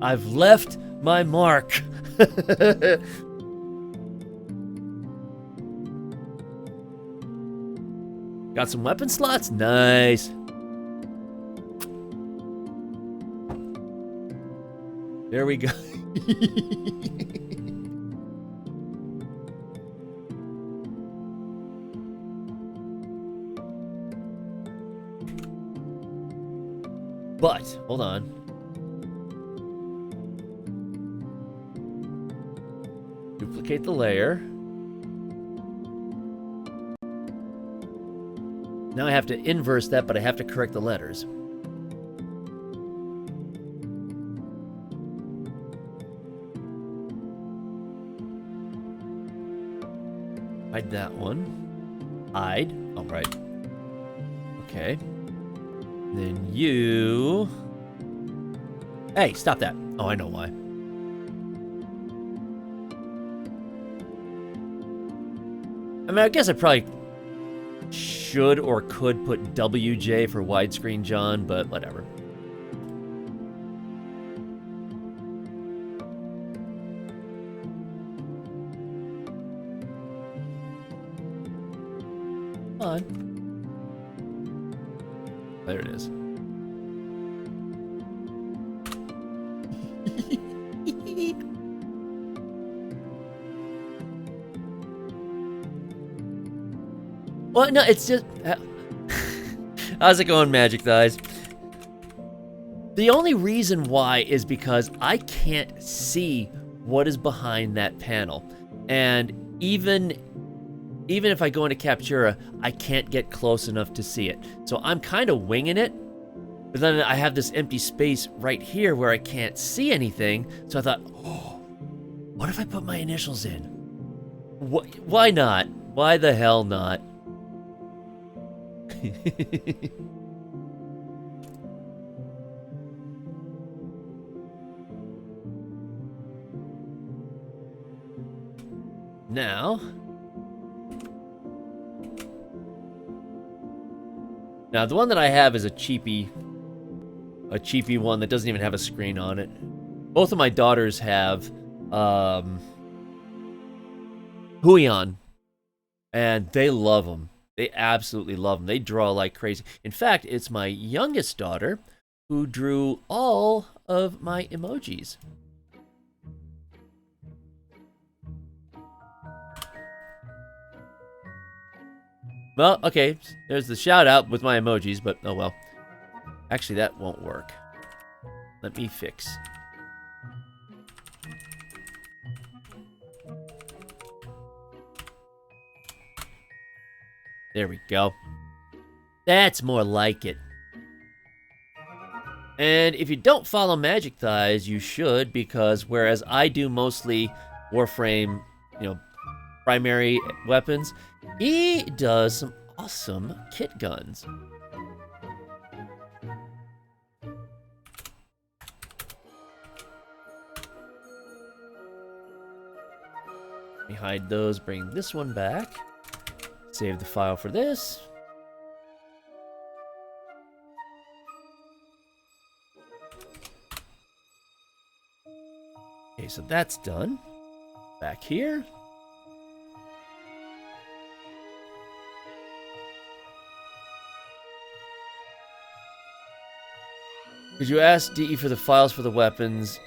I've left my mark. Got some weapon slots? Nice. There we go. But, hold on. Duplicate the layer. Now I have to inverse that, but I have to correct the letters. Hide that one. Hide. All right. Okay. Then you... Hey, stop that. Oh, I know why. I mean, I guess I probably should or could put WJ for widescreen John, but whatever. Come on. There it is. Well, no, it's just... How's it going, Magic Thighs? The only reason why is because I can't see what is behind that panel. And even if I go into Captura, I can't get close enough to see it. So I'm kind of winging it. But then I have this empty space right here where I can't see anything. So I thought, oh, what if I put my initials in? Why not? Why the hell not? Now, the one that I have is a cheapy one that doesn't even have a screen on it. Both of my daughters have Huion, and they love them. They absolutely love them. They draw like crazy. In fact, it's my youngest daughter who drew all of my emojis. Well, okay, there's the shout out with my emojis, but oh well. Actually, that won't work. Let me fix. There we go. That's more like it. And if you don't follow Magic Thighs, you should, because whereas I do mostly Warframe, primary weapons, he does some awesome kit guns. Let me hide those, bring this one back. Save the file for this. Okay, so that's done. Back here. Could you ask DE for the files for the weapons?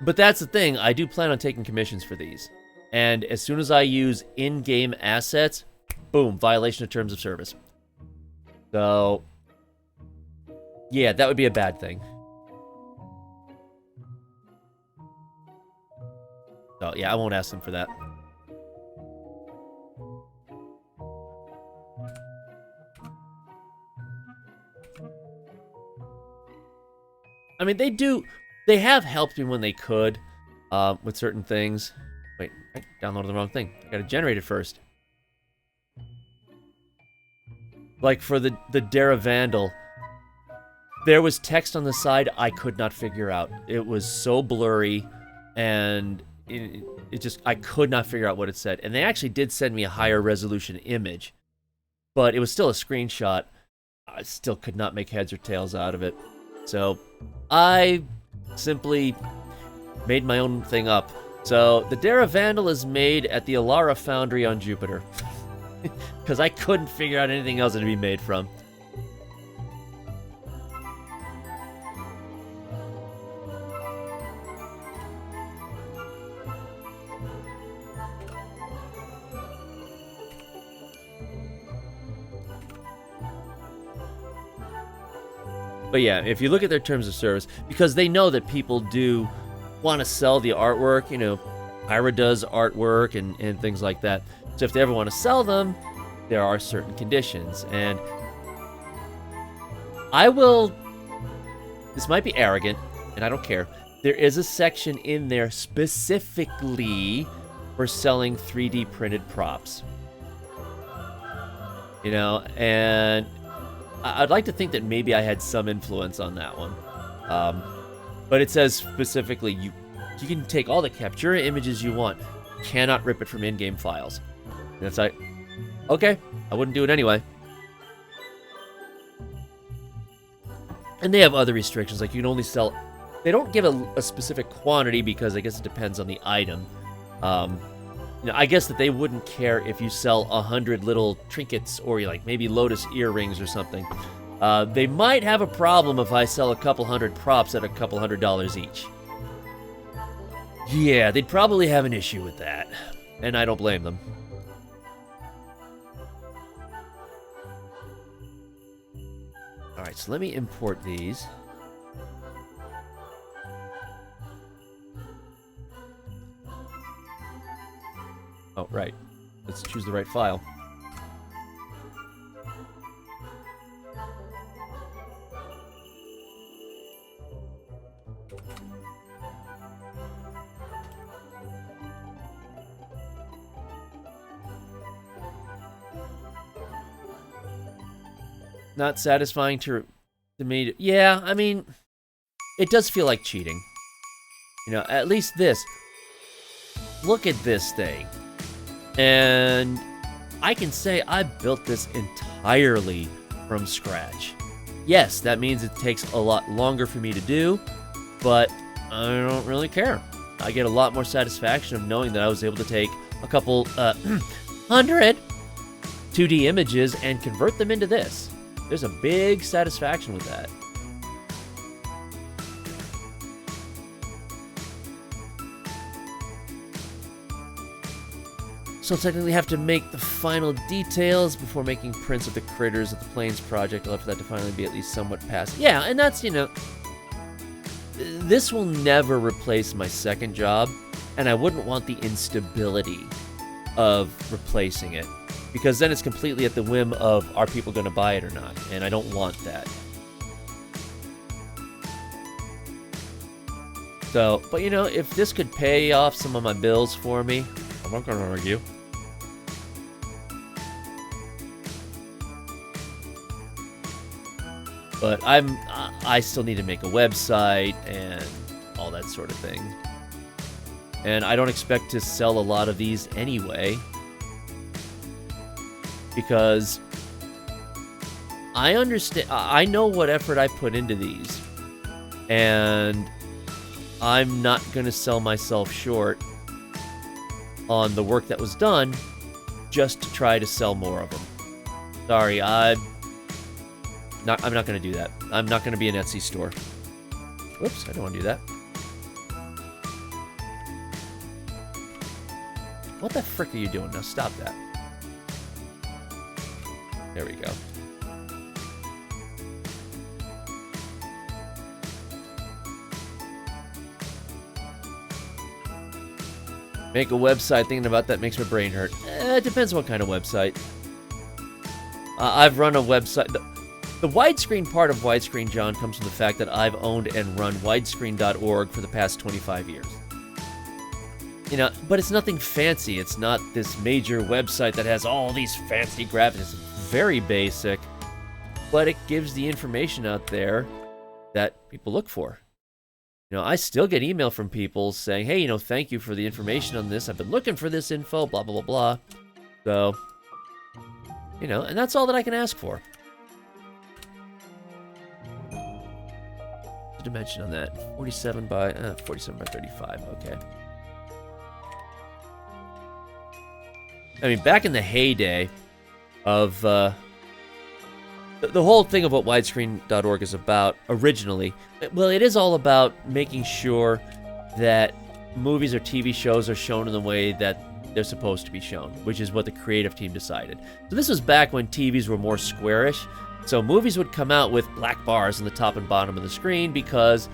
But that's the thing, I do plan on taking commissions for these. And as soon as I use in-game assets, boom, violation of terms of service. So, yeah, that would be a bad thing. So, yeah, I won't ask them for that. I mean, they do They have helped me when they could with certain things. Wait, I downloaded the wrong thing. I gotta generate it first. Like for the Dara Vandal, there was text on the side I could not figure out. It was so blurry, and it just, I could not figure out what it said. And they actually did send me a higher resolution image, but it was still a screenshot. I still could not make heads or tails out of it. So I simply made my own thing up. So the Dara Vandal is made at the Alara Foundry on Jupiter. Because I couldn't figure out anything else to be made from. But yeah, if you look at their terms of service, because they know that people do want to sell the artwork, you know, Ira does artwork and things like that. So if they ever want to sell them, there are certain conditions. And I will, this might be arrogant, and I don't care. There is a section in there specifically for selling 3D printed props. You know, and I'd like to think that maybe I had some influence on that one. But it says specifically, you can take all the Captura images you want, cannot rip it from in-game files. And it's like, okay, I wouldn't do it anyway. And they have other restrictions, like you can only sell, they don't give a specific quantity because I guess it depends on the item. You know, I guess that they wouldn't care if you sell 100 little trinkets or like maybe lotus earrings or something. They might have a problem if I sell a couple hundred props at a couple $100 each. Yeah, they'd probably have an issue with that, and I don't blame them. Alright, so let me import these. Oh, right. Let's choose the right file. Not satisfying to me. Yeah, I mean, it does feel like cheating. You know, at least this. Look at this thing. And I can say I built this entirely from scratch. Yes, that means it takes a lot longer for me to do, but I don't really care. I get a lot more satisfaction of knowing that I was able to take a couple 100 2D images and convert them into this. There's a big satisfaction with that. So technically have to make the final details before making prints of the critters of the Plains project. I'll have for that to finally be at least somewhat passed. Yeah, and that's, you know, this will never replace my second job, and I wouldn't want the instability of replacing it, because then it's completely at the whim of, are people going to buy it or not? And I don't want that. So, but you know, if this could pay off some of my bills for me, I'm not going to argue. But I still need to make a website and all that sort of thing. And I don't expect to sell a lot of these anyway, because I understand, I know what effort I put into these, and I'm not going to sell myself short on the work that was done just to try to sell more of them. Sorry, I'm not going to do that. I'm not going to be an Etsy store. Whoops, I don't want to do that. What the frick are you doing? Now stop that. There we go. Make a website, thinking about that makes my brain hurt. It depends what kind of website. I've run a website. The widescreen part of Widescreen, John, comes from the fact that I've owned and run widescreen.org for the past 25 years. You know, but it's nothing fancy. It's not this major website that has all these fancy graphics. It's very basic, but it gives the information out there that people look for. You know, I still get email from people saying, hey, you know, thank you for the information on this. I've been looking for this info, blah, blah, blah, blah. So, you know, and that's all that I can ask for. The dimension on that, 47 by 35, okay. I mean, back in the heyday of the whole thing of what widescreen.org is about originally, well, it is all about making sure that movies or TV shows are shown in the way that they're supposed to be shown, which is what the creative team decided. So this was back when TVs were more squarish. So movies would come out with black bars on the top and bottom of the screen because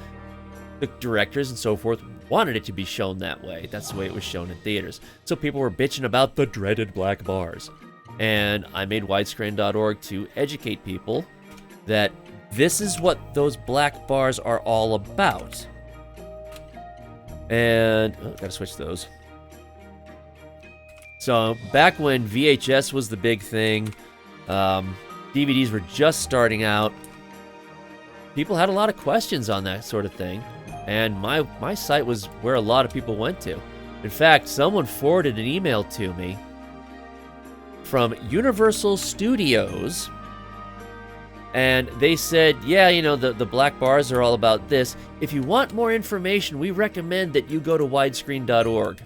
the directors and so forth wanted it to be shown that way. That's the way it was shown in theaters. So people were bitching about the dreaded black bars. And I made widescreen.org to educate people that this is what those black bars are all about. And, gotta switch those. So back when VHS was the big thing, DVDs were just starting out, people had a lot of questions on that sort of thing. And my site was where a lot of people went to. In fact, someone forwarded an email to me from Universal Studios, and they said, yeah, you know, the black bars are all about this. If you want more information, we recommend that you go to widescreen.org.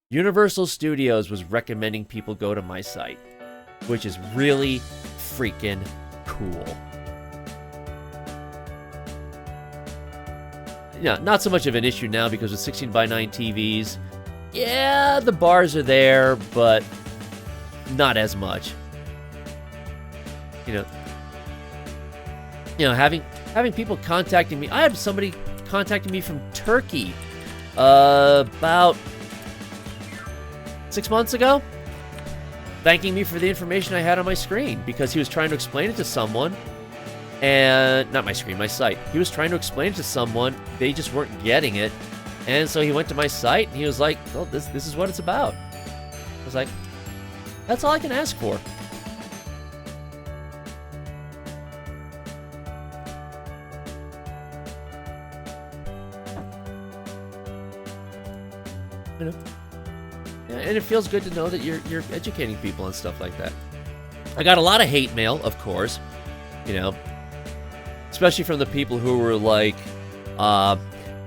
Universal Studios was recommending people go to my site, which is really freaking cool. Yeah, not so much of an issue now because with 16 by 9 TVs, yeah, the bars are there, but not as much. You know, having people contacting me. I had somebody contacting me from Turkey about 6 months ago, thanking me for the information I had on my screen because he was trying to explain it to someone. And not my screen, my site. He was trying to explain it to someone. They just weren't getting it. And so he went to my site and he was like, well, this is what it's about. I was like, that's all I can ask for. You know? Yeah, and it feels good to know that you're educating people and stuff like that. I got a lot of hate mail, of course. You know, especially from the people who were like,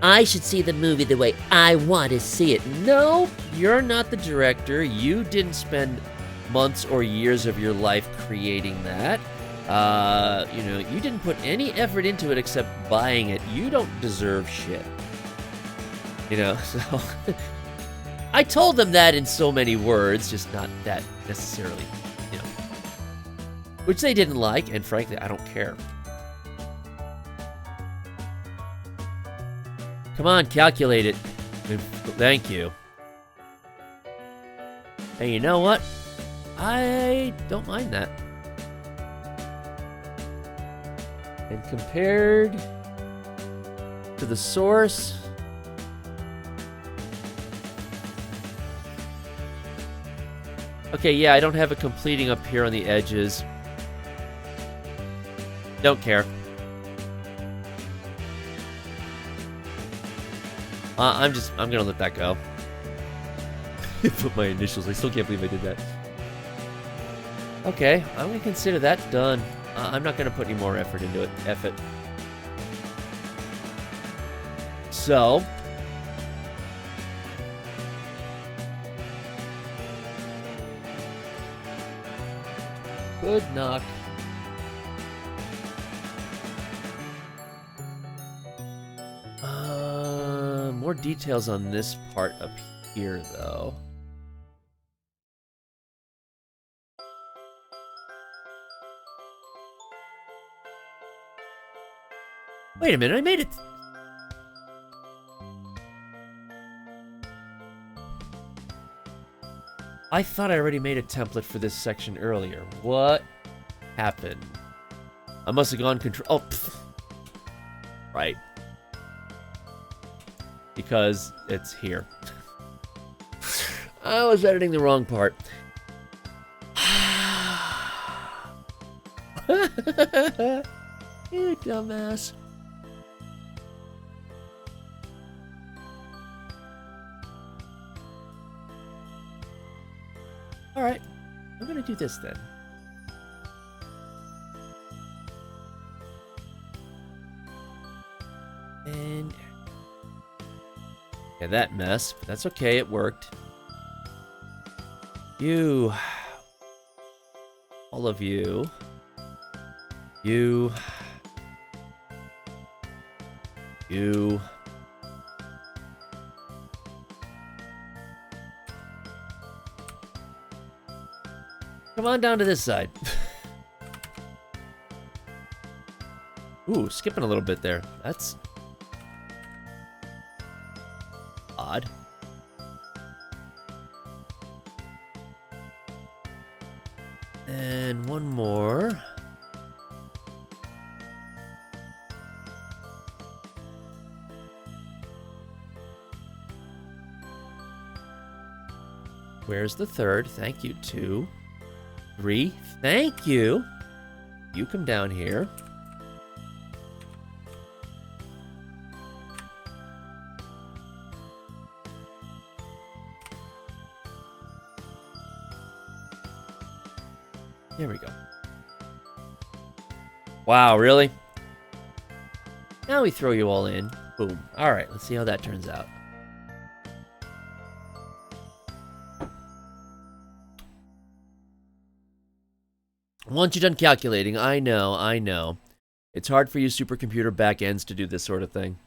I should see the movie the way I want to see it. No, you're not the director. You didn't spend months or years of your life creating that. You know, you didn't put any effort into it except buying it. You don't deserve shit. You know, so I told them that in so many words, just not that necessarily, you know, which they didn't like, and frankly, I don't care. Come on, calculate it. Thank you. Hey, you know what? I don't mind that. And compared to the source, okay, yeah, I don't have a completing up here on the edges. Don't care. I'm gonna let that go. Put my initials. I still can't believe I did that. Okay, I'm gonna consider that done. I'm not gonna put any more effort into it. F it. So, good knock. More details on this part up here, though. Wait a minute, I made it. I thought I already made a template for this section earlier. What? happen? I must have gone control. Oh, pfft. Right. Because it's here. I was editing the wrong part. You dumbass. Alright, I'm gonna do this then. And yeah, that mess, but that's okay, it worked. You, all of you, you, come on down to this side. Ooh, skipping a little bit there. That's odd. And one more. Where's the third? Thank you. 2, 3. Thank you. You come down here. There we go. Wow, really? Now we throw you all in. Boom. All right, let's see how that turns out. Once you're done calculating, I know. It's hard for you supercomputer backends to do this sort of thing.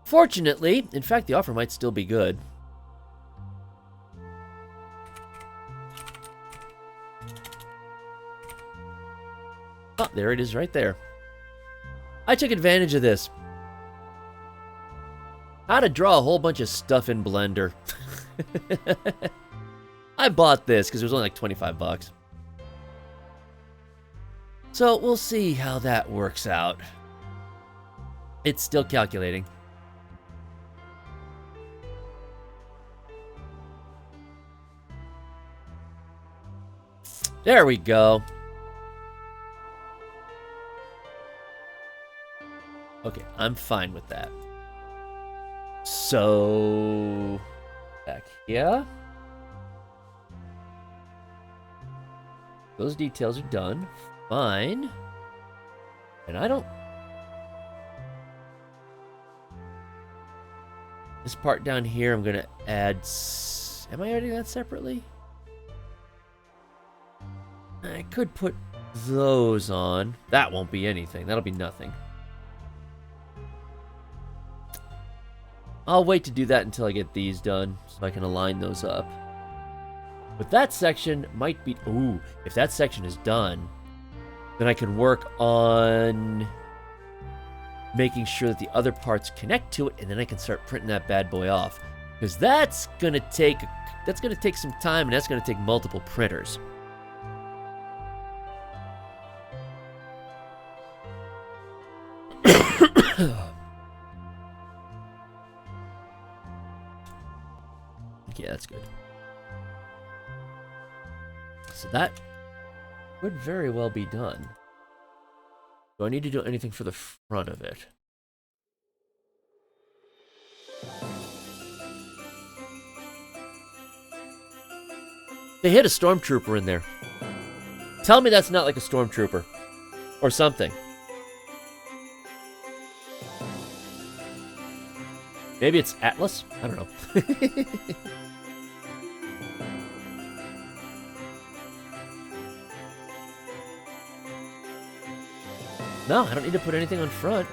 Fortunately, in fact, the offer might still be good. Oh, there it is right there. I took advantage of this. How to draw a whole bunch of stuff in Blender. I bought this because it was only like 25 bucks. So we'll see how that works out. It's still calculating. There we go. Okay, I'm fine with that. So, back here. Those details are done. Fine. And I don't... This part down here, I'm going to add... Am I adding that separately? I could put those on. That won't be anything. That'll be nothing. I'll wait to do that until I get these done, so I can align those up. But that section might be... Ooh, if that section is done, then I can work on making sure that the other parts connect to it, and then I can start printing that bad boy off. Because that's gonna take some time, and that's gonna take multiple printers. Okay, that's good. So that would very well be done. Do I need to do anything for the front of it? They hit a stormtrooper in there. Tell me that's not like a stormtrooper. Or something. Maybe it's Atlas? I don't know. No, I don't need to put anything on front.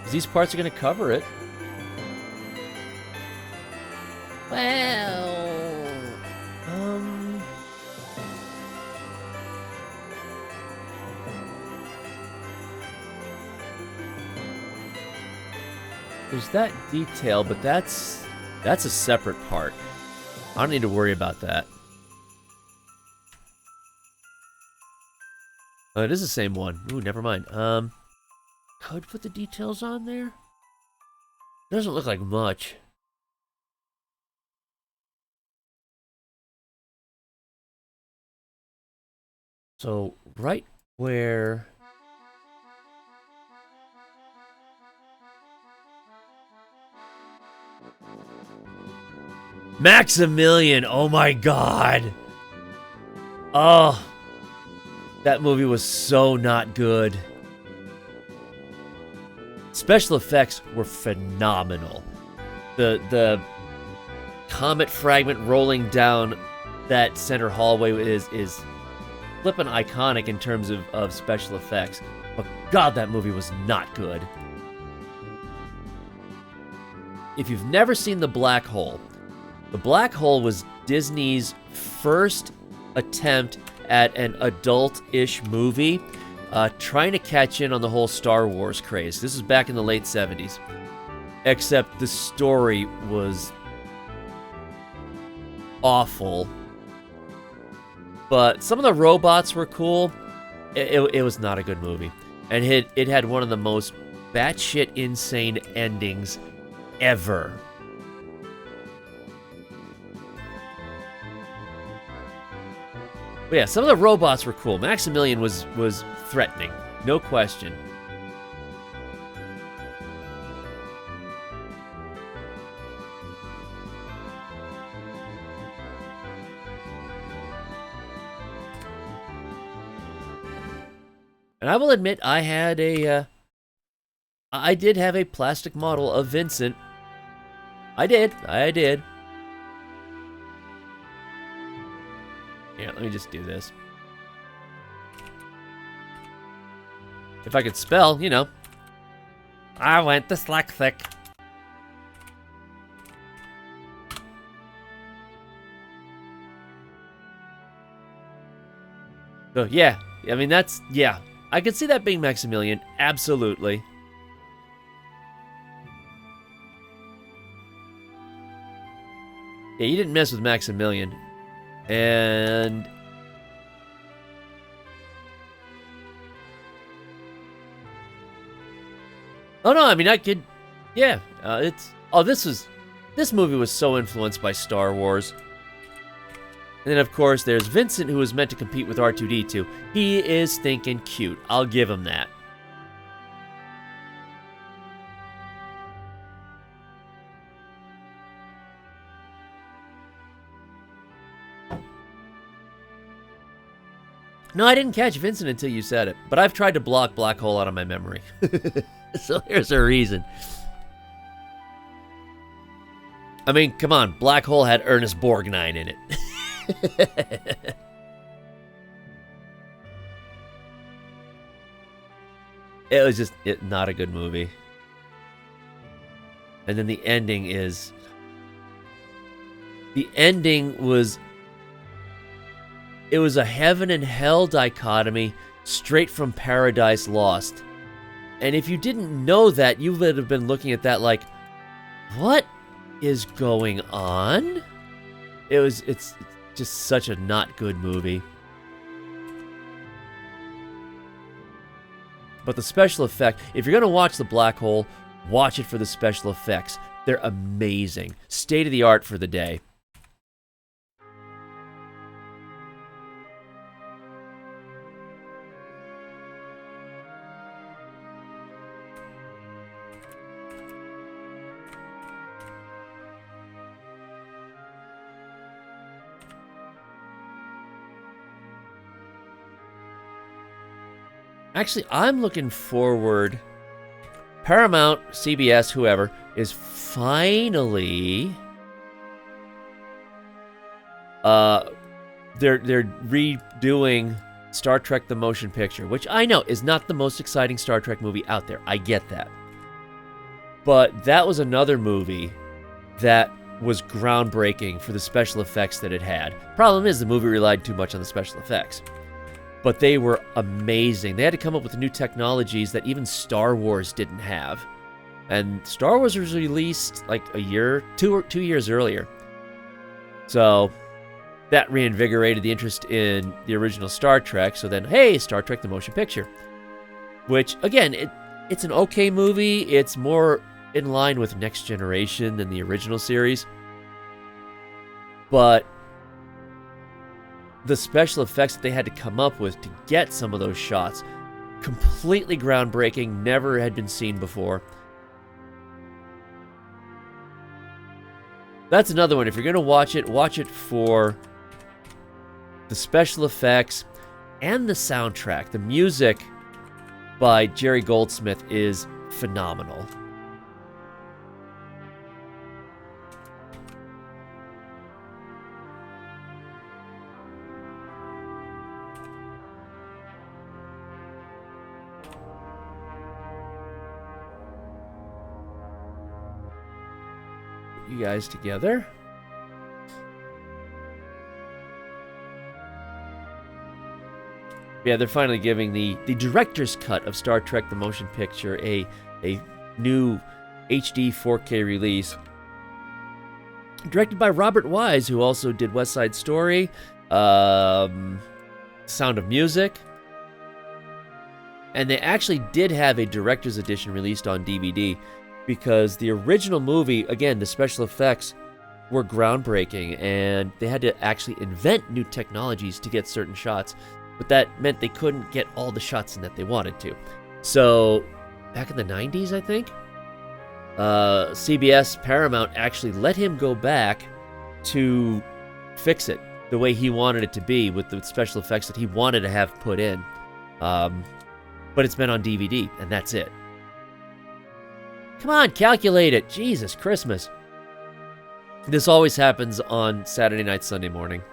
These parts are going to cover it. Well... there's that detail, but that's a separate part. I don't need to worry about that. Oh, it is the same one. Ooh, never mind. Could put the details on there? Doesn't look like much. So, right where... Maximilian! Oh my god! Oh, that movie was so not good. Special effects were phenomenal. The comet fragment rolling down that center hallway is flippin' iconic in terms of special effects. But god, that movie was not good. If you've never seen The Black Hole was Disney's first attempt at an adult-ish movie, trying to catch in on the whole Star Wars craze. This is back in the late 70s. Except the story was awful. But some of the robots were cool. It was not a good movie. And it had one of the most batshit insane endings ever. But yeah, some of the robots were cool. Maximilian was threatening, no question. And I will admit, I did have a plastic model of Vincent. I did. Yeah, let me just do this. If I could spell, you know. I went dyslexic. So, yeah. I mean, that's... Yeah. I could see that being Maximilian. Absolutely. Yeah, you didn't mess with Maximilian. And... Oh, no, I mean, I could... Yeah, it's... Oh, this movie was so influenced by Star Wars. And then, of course, there's Vincent, who was meant to compete with R2-D2. He is stinking cute. I'll give him that. No, I didn't catch Vincent until you said it. But I've tried to block Black Hole out of my memory. So there's a reason. I mean, come on. Black Hole had Ernest Borgnine in it. It was just not a good movie. And then the ending is... The ending was... It was a heaven and hell dichotomy straight from Paradise Lost. And if you didn't know that, you would have been looking at that like, what is going on? It's just such a not good movie. But the special effect, if you're going to watch The Black Hole, watch it for the special effects. They're amazing. State of the art for the day. Actually, I'm looking forward. Paramount, CBS, whoever, is finally... They're redoing Star Trek The Motion Picture, which I know is not the most exciting Star Trek movie out there. I get that. But that was another movie that was groundbreaking for the special effects that it had. Problem is, the movie relied too much on the special effects. But they were amazing. They had to come up with new technologies that even Star Wars didn't have. And Star Wars was released like a year, 2 years earlier. So that reinvigorated the interest in the original Star Trek. So then, hey, Star Trek the Motion Picture. Which, again, it's an okay movie. It's more in line with Next Generation than the original series. But the special effects that they had to come up with to get some of those shots, completely groundbreaking, never had been seen before. That's another one. If you're going to watch it for the special effects and the soundtrack. The music by Jerry Goldsmith is phenomenal. You guys together. Yeah, they're finally giving the director's cut of Star Trek the Motion Picture a new HD 4K release. Directed by Robert Wise, who also did West Side Story, Sound of Music. And they actually did have a director's edition released on DVD because the original movie, again, the special effects were groundbreaking and they had to actually invent new technologies to get certain shots. But that meant they couldn't get all the shots in that they wanted to. So, back in the 90s, I think, CBS Paramount actually let him go back to fix it the way he wanted it to be with the special effects that he wanted to have put in. But it's been on DVD, and that's it. Come on, calculate it. Jesus, Christmas. This always happens on Saturday night, Sunday morning.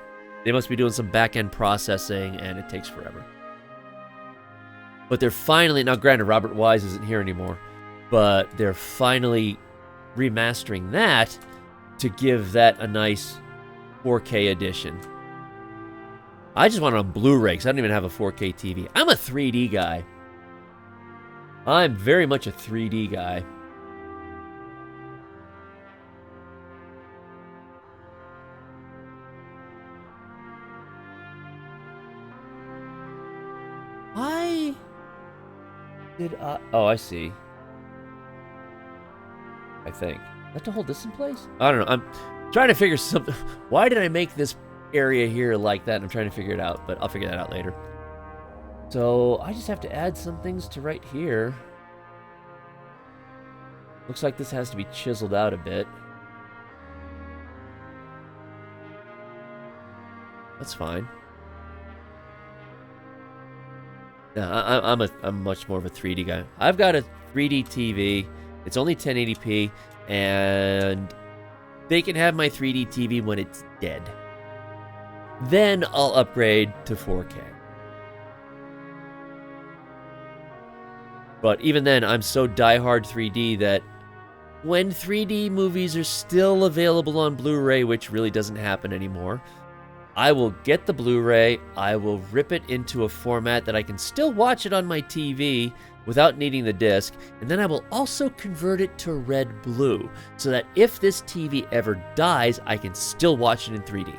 They must be doing some back-end processing, and it takes forever. But they're finally... Now, granted, Robert Wise isn't here anymore, but they're finally remastering that to give that a nice 4K edition. I just want it on Blu-ray, because I don't even have a 4K TV. I'm a 3D guy. I'm very much a 3D guy. Why did I... Oh, I see. I think. I have to hold this in place? I don't know. I'm trying to figure something... Why did I make this area here like that? I'm trying to figure it out, but I'll figure that out later. So, I just have to add some things to right here. Looks like this has to be chiseled out a bit. That's fine. Yeah, I'm much more of a 3D guy. I've got a 3D TV. It's only 1080p, and they can have my 3D TV when it's dead. Then I'll upgrade to 4K. But even then, I'm so diehard 3D that when 3D movies are still available on Blu-ray, which really doesn't happen anymore, I will get the Blu-ray, I will rip it into a format that I can still watch it on my TV without needing the disc, and then I will also convert it to red-blue, so that if this TV ever dies, I can still watch it in 3D.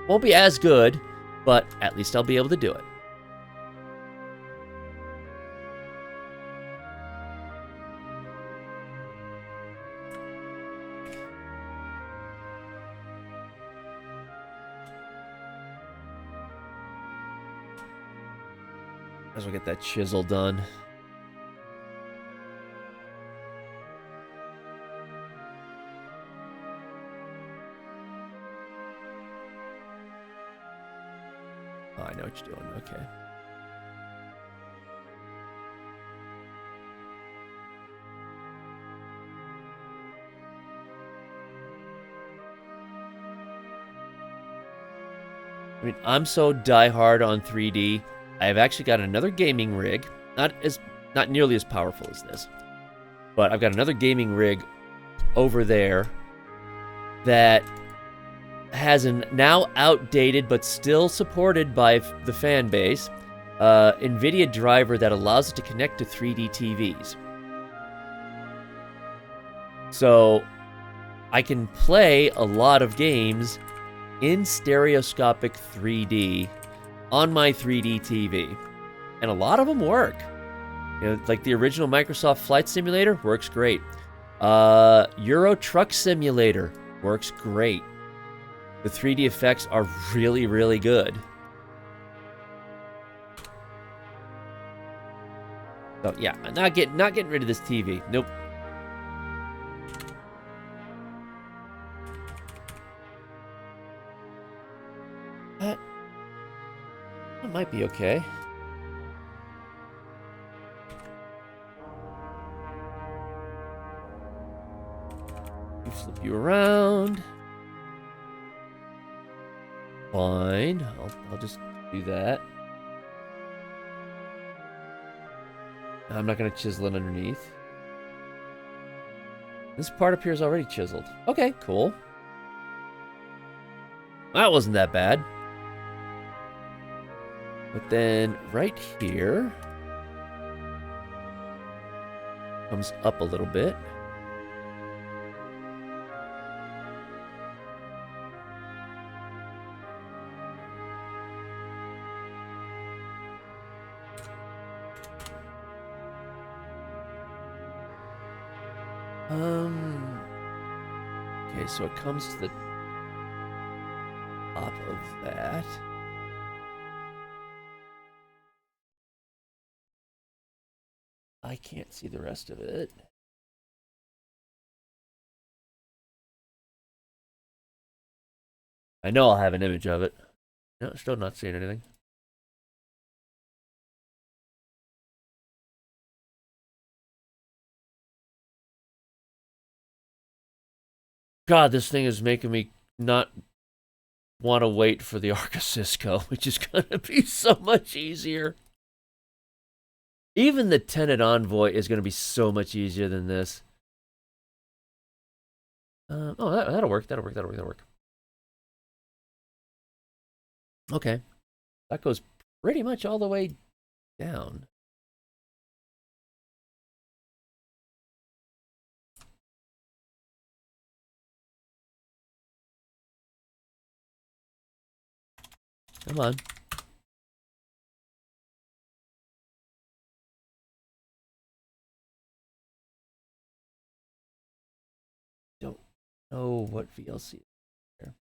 Won't be as good, but at least I'll be able to do it. As we get that chisel done. Oh, I know what you're doing. Okay. I mean, I'm so diehard on 3D. I have actually got another gaming rig, not nearly as powerful as this, but I've got another gaming rig over there that has an now outdated but still supported by the fan base NVIDIA driver that allows it to connect to 3D TVs. So I can play a lot of games in stereoscopic 3D on my 3D TV. And a lot of them work. You know, like the original Microsoft Flight Simulator works great. Euro Truck Simulator works great. The 3D effects are really, really good. So yeah, not getting rid of this TV. Nope. That might be okay. Flip you around. Fine. I'll just do that. I'm not going to chisel it underneath. This part up here is already chiseled. Okay, cool. That wasn't that bad. But then right here comes up a little bit. Okay, so it comes to the top of that. I can't see the rest of it. I know I'll have an image of it. No, still not seeing anything. God, this thing is making me not want to wait for the Arca Cisco, which is going to be so much easier. Even the Tenet Envoy is going to be so much easier than this. Oh, that'll work. That'll work. Okay. That goes pretty much all the way down. Come on. Don't know what VLC is here.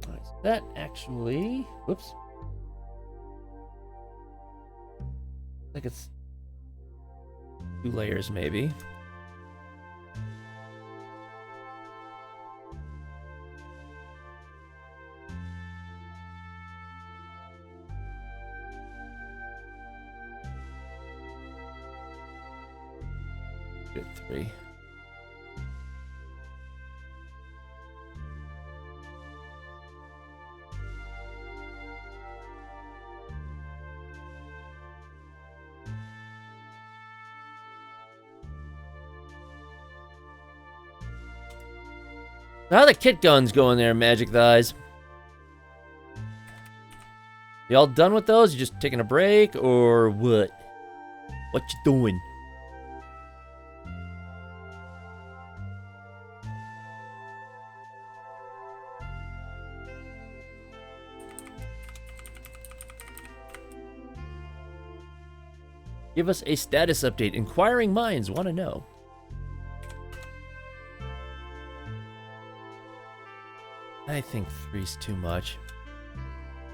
Alright, so that actually, whoops. I think it's 2 layers maybe. Good 3. How the kit guns going there, Magic Thighs? Y'all done with those? You just taking a break or what? What you doing? Give us a status update. Inquiring minds want to know. I think 3's too much.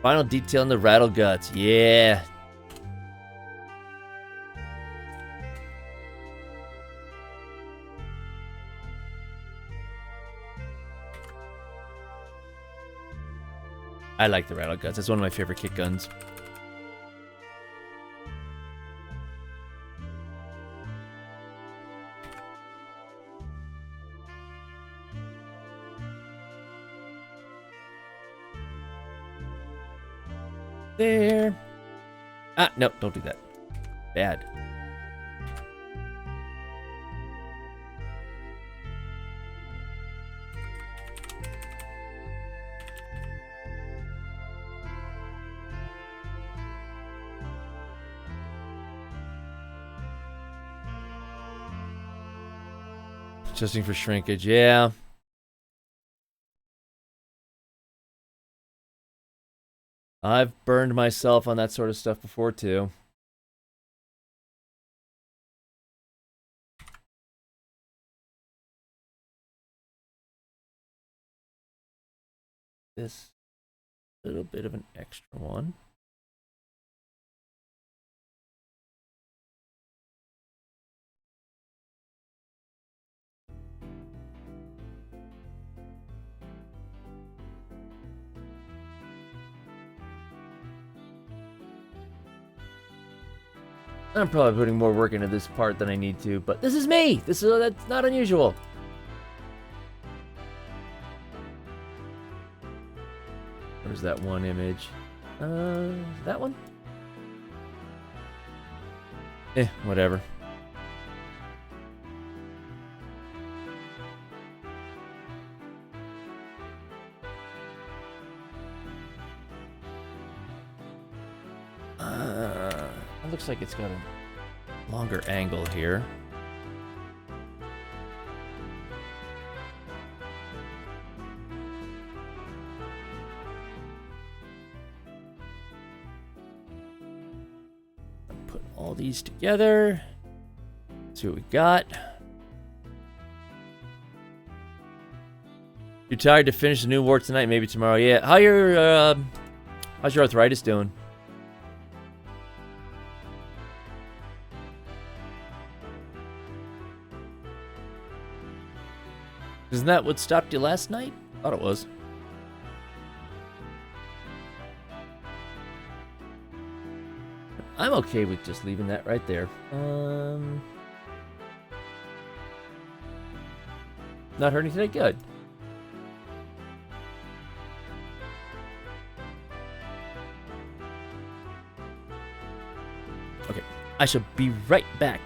Final detail in the rattle guts. Yeah. I like the rattle guts. That's one of my favorite kit guns. There. Ah, no, don't do that. Bad. Testing for shrinkage, yeah. I've burned myself on that sort of stuff before, too. This little bit of an extra one. I'm probably putting more work into this part than I need to, but this is me! That's not unusual. Where's that one image? That one? Whatever. It looks like it's got a longer angle here. Put all these together. See what we got. You're tired to finish the new war tonight, maybe tomorrow. Yeah. How's your arthritis doing? Isn't that what stopped you last night? Thought it was. I'm okay with just leaving that right there. Not hurting today? Good. Okay, I shall be right back.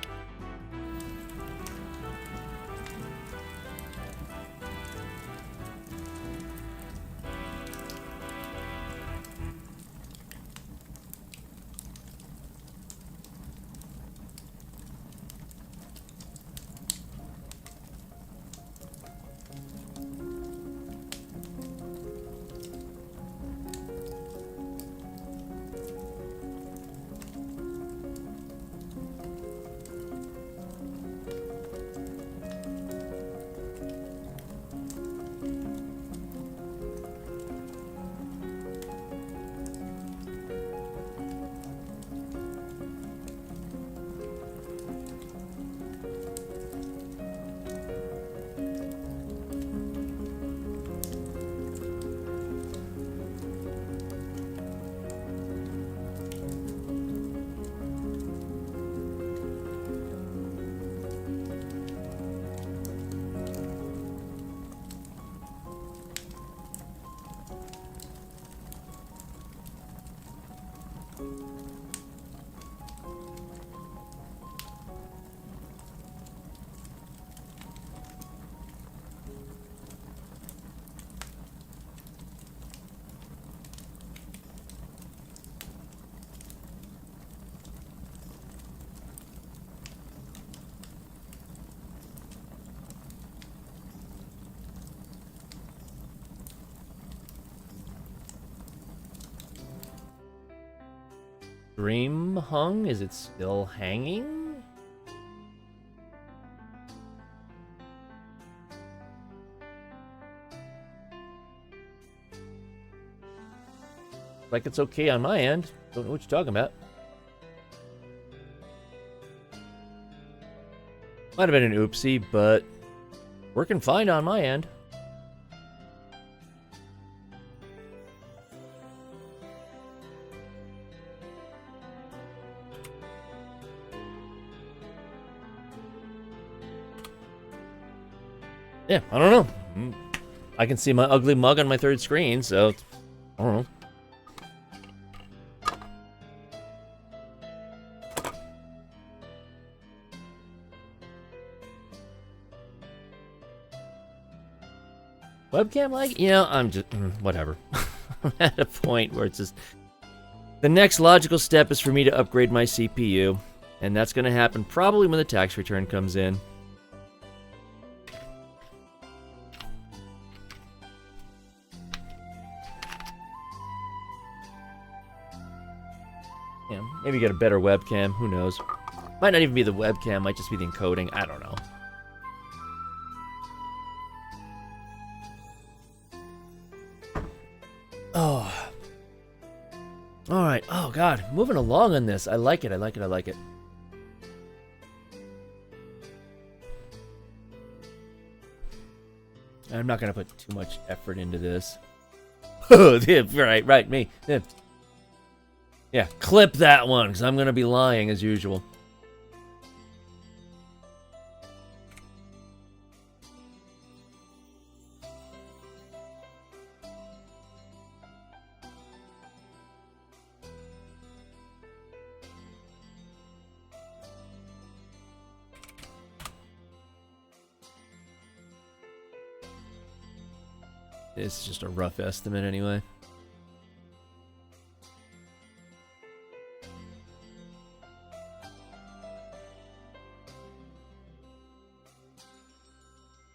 Dream hung? Is it still hanging? Like it's okay on my end. Don't know what you're talking about. Might have been an oopsie, but working fine on my end. Yeah, I don't know. I can see my ugly mug on my third screen, so I don't know. Webcam lag? You know, I'm just whatever. I'm at a point where it's just the next logical step is for me to upgrade my CPU, and that's going to happen probably when the tax return comes in. Yeah, maybe get a better webcam. Who knows? Might not even be the webcam. Might just be the encoding. I don't know. Oh. Alright. Oh, God. Moving along on this. I like it. I like it. I like it. I'm not going to put too much effort into this. right, me. Yeah, clip that one, because I'm going to be lying as usual. It's just a rough estimate anyway.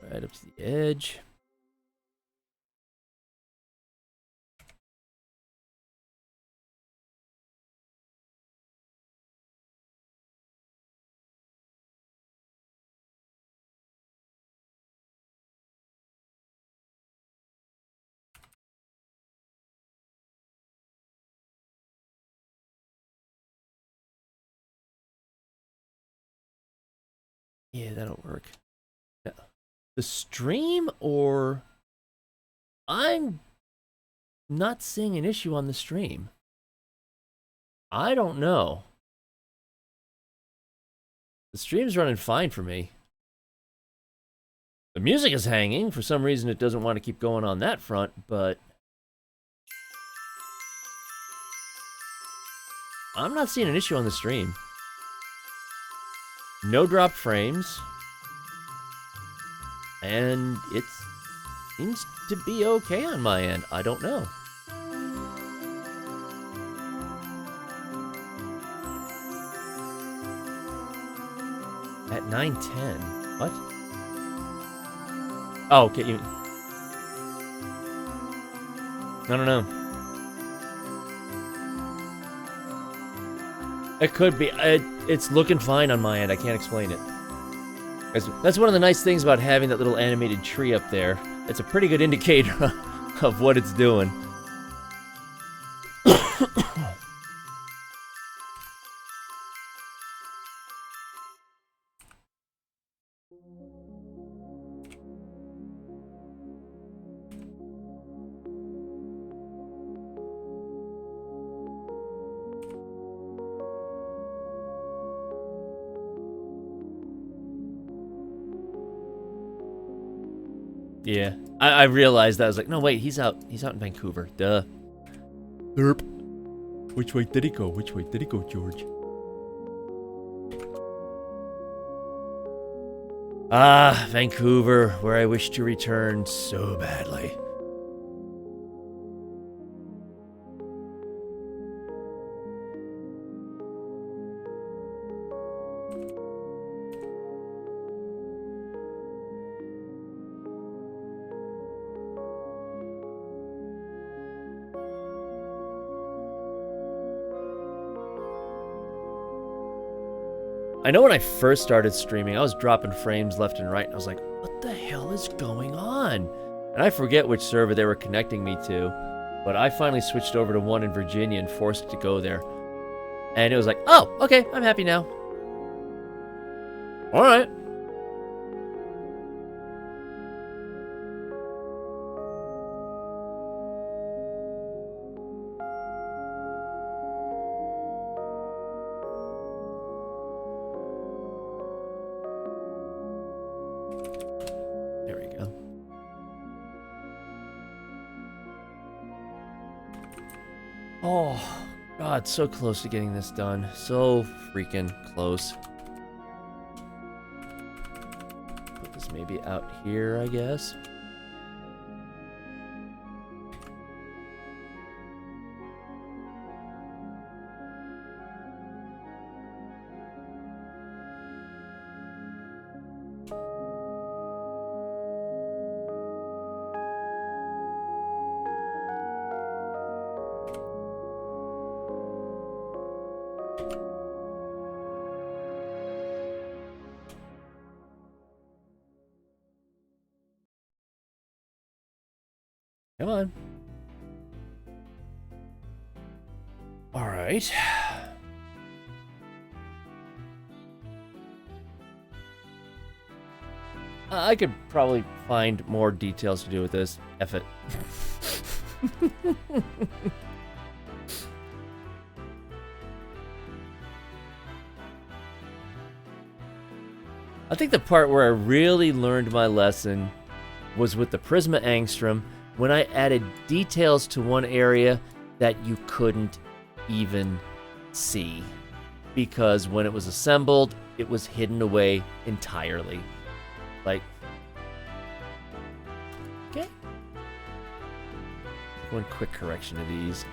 Right up to the edge. Yeah, that'll work. Yeah. The stream, or I'm not seeing an issue on the stream. I don't know. The stream's running fine for me. The music is hanging. For some reason, it doesn't want to keep going on that front, but I'm not seeing an issue on the stream. No dropped frames. And it seems to be okay on my end. I don't know. At 9:10. What? Oh, okay. No. It could be. It's looking fine on my end. I can't explain it. That's one of the nice things about having that little animated tree up there. It's a pretty good indicator of what it's doing. Yeah, I realized that. I was like, no, wait, he's out in Vancouver. Duh. Derp. Which way did he go? Which way did he go, George? Ah, Vancouver, where I wish to return so badly. I know when I first started streaming, I was dropping frames left and right, and I was like, what the hell is going on? And I forget which server they were connecting me to, but I finally switched over to one in Virginia and forced it to go there. And it was like, oh, okay, I'm happy now. All right. There we go. Oh, God, so close to getting this done. So freaking close. Put this maybe out here, I guess. Come on. All right. I could probably find more details to do with this. F it. I think the part where I really learned my lesson was with the Prisma Angstrom, when I added details to one area that you couldn't even see. Because when it was assembled, it was hidden away entirely. Like, okay. One quick correction to these.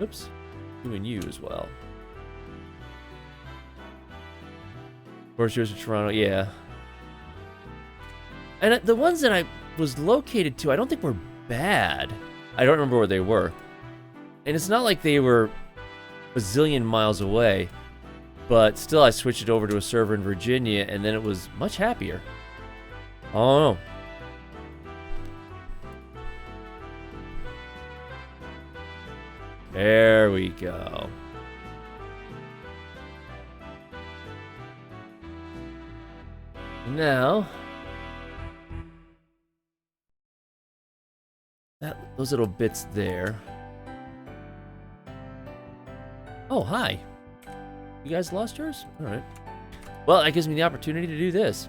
Oops, doing you as well. Of course, yours are Toronto, yeah. And the ones that I was located to, I don't think were bad. I don't remember where they were. And it's not like they were a zillion miles away, but still I switched it over to a server in Virginia, and then it was much happier. Oh no. There we go. Now, those little bits there. Oh, hi. You guys lost yours? All right. Well, that gives me the opportunity to do this.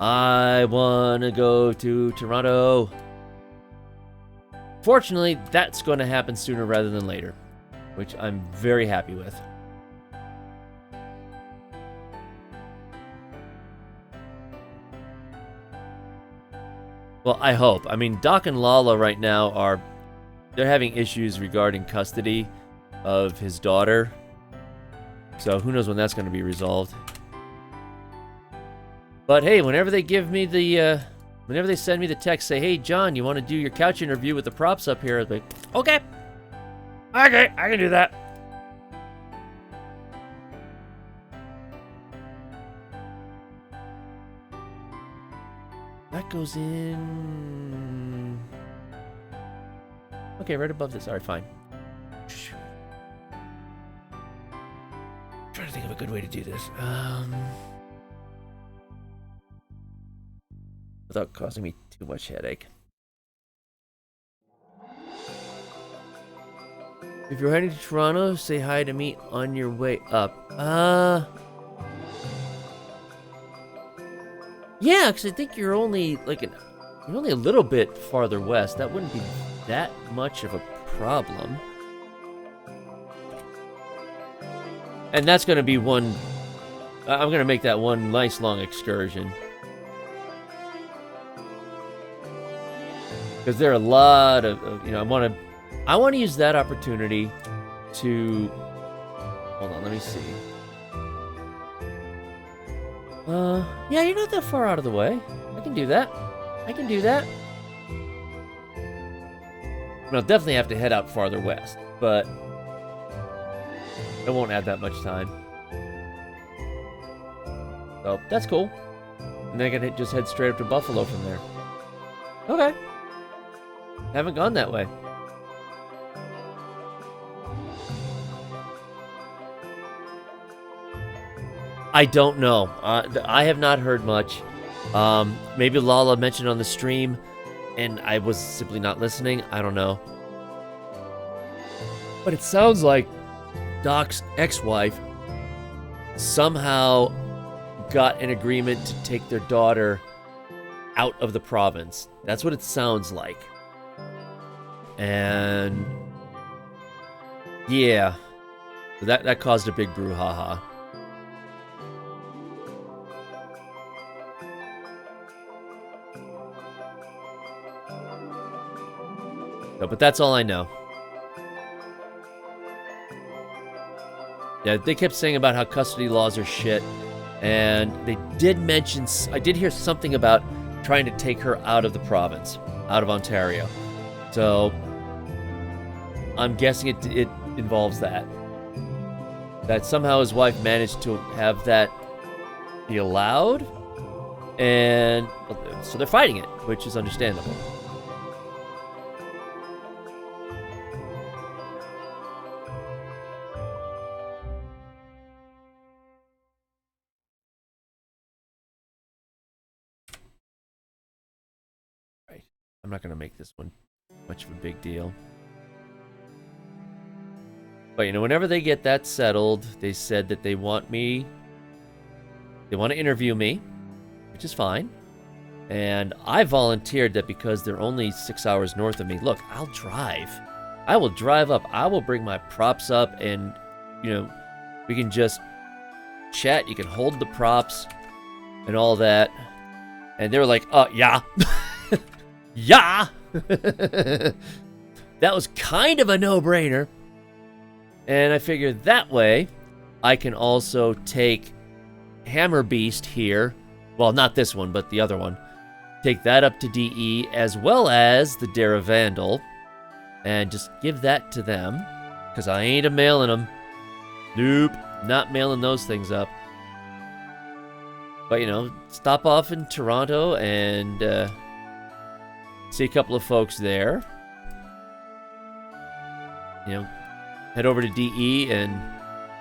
I want to go to Toronto. Fortunately, that's going to happen sooner rather than later, which I'm very happy with. Well, I hope. I mean, Doc and Lala right now they're having issues regarding custody of his daughter. So who knows when that's going to be resolved. But hey, whenever they give me the, whenever they send me the text, say, hey, John, you want to do your couch interview with the props up here? I'll be like, okay, I can do that. That goes in... Okay, right above this. All right, fine. I'm trying to think of a good way to do this. Without causing me too much headache. If you're heading to Toronto, say hi to me on your way up. Yeah, because I think you're only you're only a little bit farther west. That wouldn't be that much of a problem. And that's going to be one... I'm going to make that one nice long excursion. Because there are a lot of, you know, I want to use that opportunity to, hold on, let me see. Yeah, you're not that far out of the way. I can do that. I can do that. I'll definitely have to head out farther west, but it won't add that much time. So, that's cool. And then I can just head straight up to Buffalo from there. Okay. Haven't gone that way. I don't know. I have not heard much. Maybe Lala mentioned on the stream, and I was simply not listening. I don't know. But it sounds like Doc's ex-wife somehow got an agreement to take their daughter out of the province. That's what it sounds like. And yeah, that caused a big brouhaha. No, but that's all I know. Yeah, they kept saying about how custody laws are shit, and they did mention, I did hear something about trying to take her out of the province, out of Ontario. So I'm guessing it involves that. That somehow his wife managed to have that be allowed, and so they're fighting it, which is understandable. Right. I'm not going to make this one much of a big deal. But, you know, whenever they get that settled, they said that they want to interview me, which is fine. And I volunteered that because they're only 6 hours north of me. Look, I'll drive. I will drive up. I will bring my props up and, you know, we can just chat. You can hold the props and all that. And they were like, yeah. Yeah. That was kind of a no-brainer. And I figured that way, I can also take Hammer Beast here. Well, not this one, but the other one. Take that up to DE, as well as the Dara Vandal. And just give that to them. Because I ain't a-mailing them. Nope, not mailing those things up. But, you know, stop off in Toronto and see a couple of folks there. You know, head over to DE and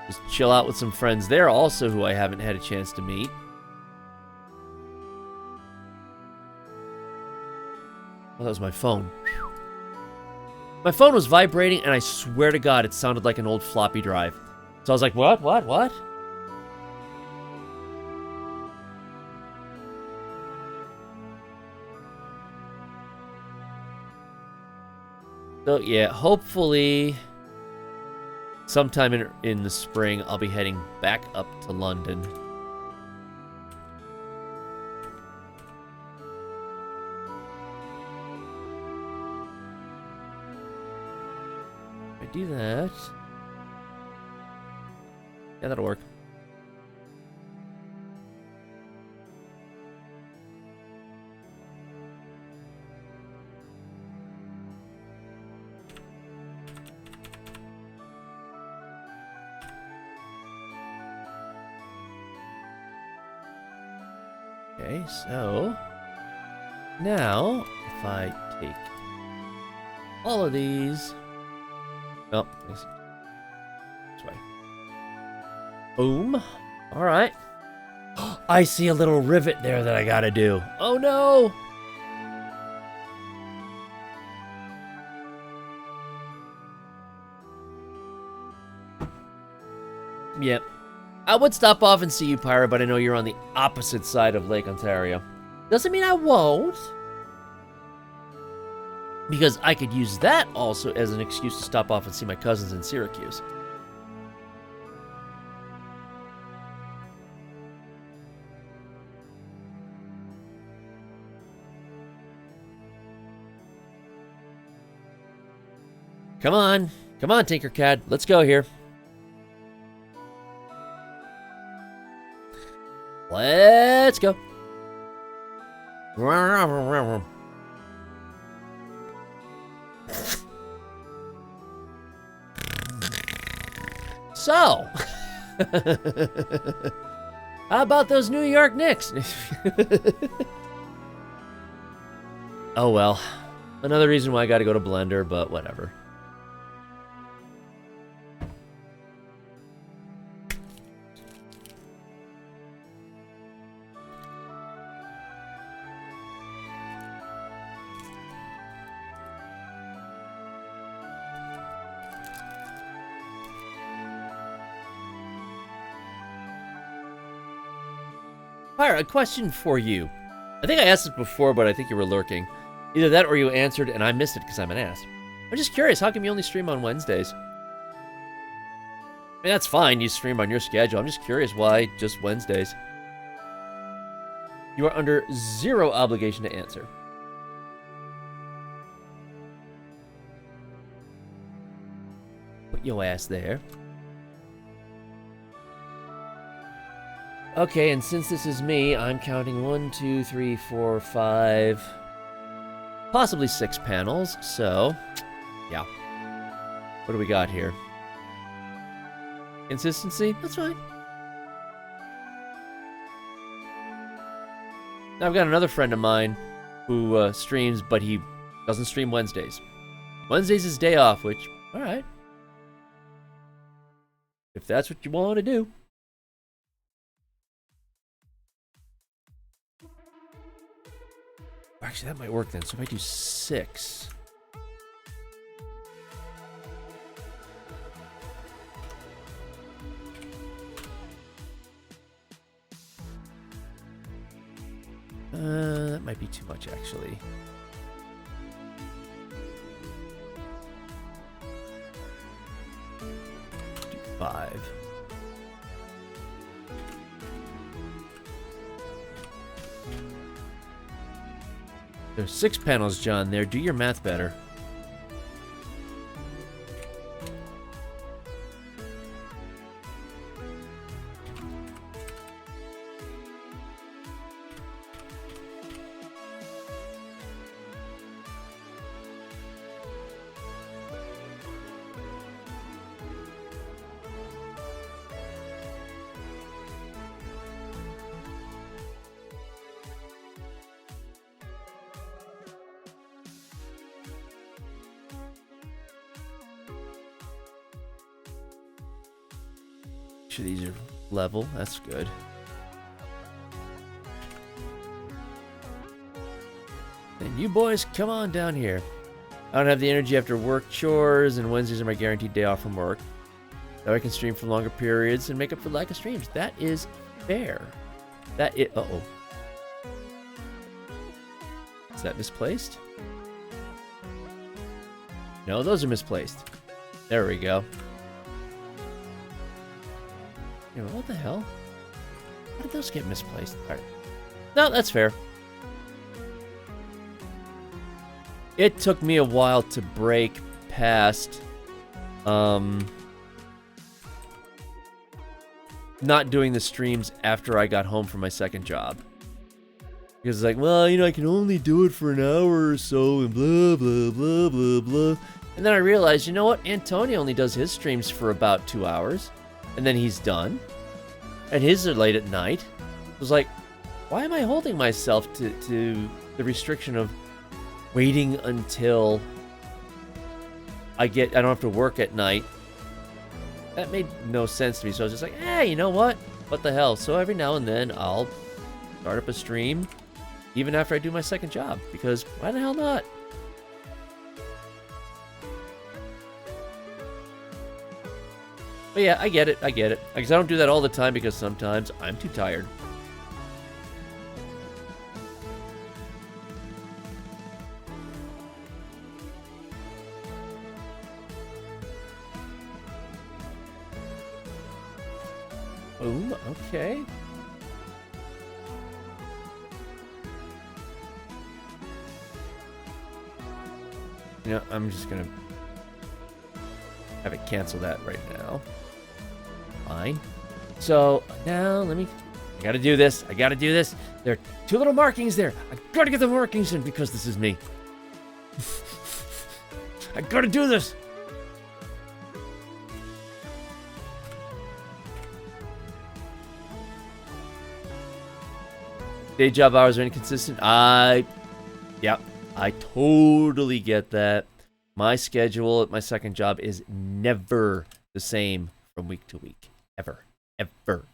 just chill out with some friends there also who I haven't had a chance to meet. Well, that was my phone. My phone was vibrating, and I swear to God, it sounded like an old floppy drive. So I was like, what? So, yeah, hopefully sometime in the spring, I'll be heading back up to London. If I do that... yeah, that'll work. Okay, so now if I take all of these, oh, this way. Boom. All right. I see a little rivet there that I gotta do. Oh no! Yep. I would stop off and see you, Pyra, but I know you're on the opposite side of Lake Ontario. Doesn't mean I won't. Because I could use that also as an excuse to stop off and see my cousins in Syracuse. Come on, Tinkercad. Let's go here. Let's go. So, how about those New York Knicks? Oh well, another reason why I gotta go to Blender, but whatever. Pyra, a question for you. I think I asked this before, but I think you were lurking. Either that or you answered and I missed it because I'm an ass. I'm just curious, how come you only stream on Wednesdays? I mean, that's fine, you stream on your schedule. I'm just curious why just Wednesdays. You are under zero obligation to answer. Put your ass there. Okay, and since this is me, I'm counting 1, 2, 3, 4, 5, possibly 6 panels, so, yeah. What do we got here? Consistency? That's fine. Now I've got another friend of mine who streams, but he doesn't stream Wednesdays. Wednesday's his day off, which, alright. If that's what you want to do. Actually, that might work then. So if I do 6. That might be too much, actually. Do 5. There's 6 panels, John, there. Do your math better. These are level. That's good. And you boys, come on down here. I don't have the energy after work chores, and Wednesdays are my guaranteed day off from work. That I can stream for longer periods and make up for lack of streams. That is fair. That is... Uh-oh. Is that misplaced? No, those are misplaced. There we go. What the hell? How did those get misplaced? Alright. No, that's fair. It took me a while to break past not doing the streams after I got home from my second job. Because it's like, well, you know, I can only do it for an hour or so and blah, blah, blah, blah, blah. And then I realized, you know what? Antonio only does his streams for about 2 hours. And then he's done. And his are late at night. It was like, why am I holding myself to the restriction of waiting until I don't have to work at night? That made no sense to me. So I was just like, you know what? What the hell? So every now and then I'll start up a stream, even after I do my second job. Because why the hell not? But yeah, I get it. Because I don't do that all the time because sometimes I'm too tired. Boom, okay. You know, I'm just gonna have it cancel that right now. Fine. So now I gotta do this. There are 2 little markings there. I gotta get the markings in because this is me. I gotta do this. Day job hours are inconsistent. Yeah, I totally get that. My schedule at my second job is never the same from week to week. Ever.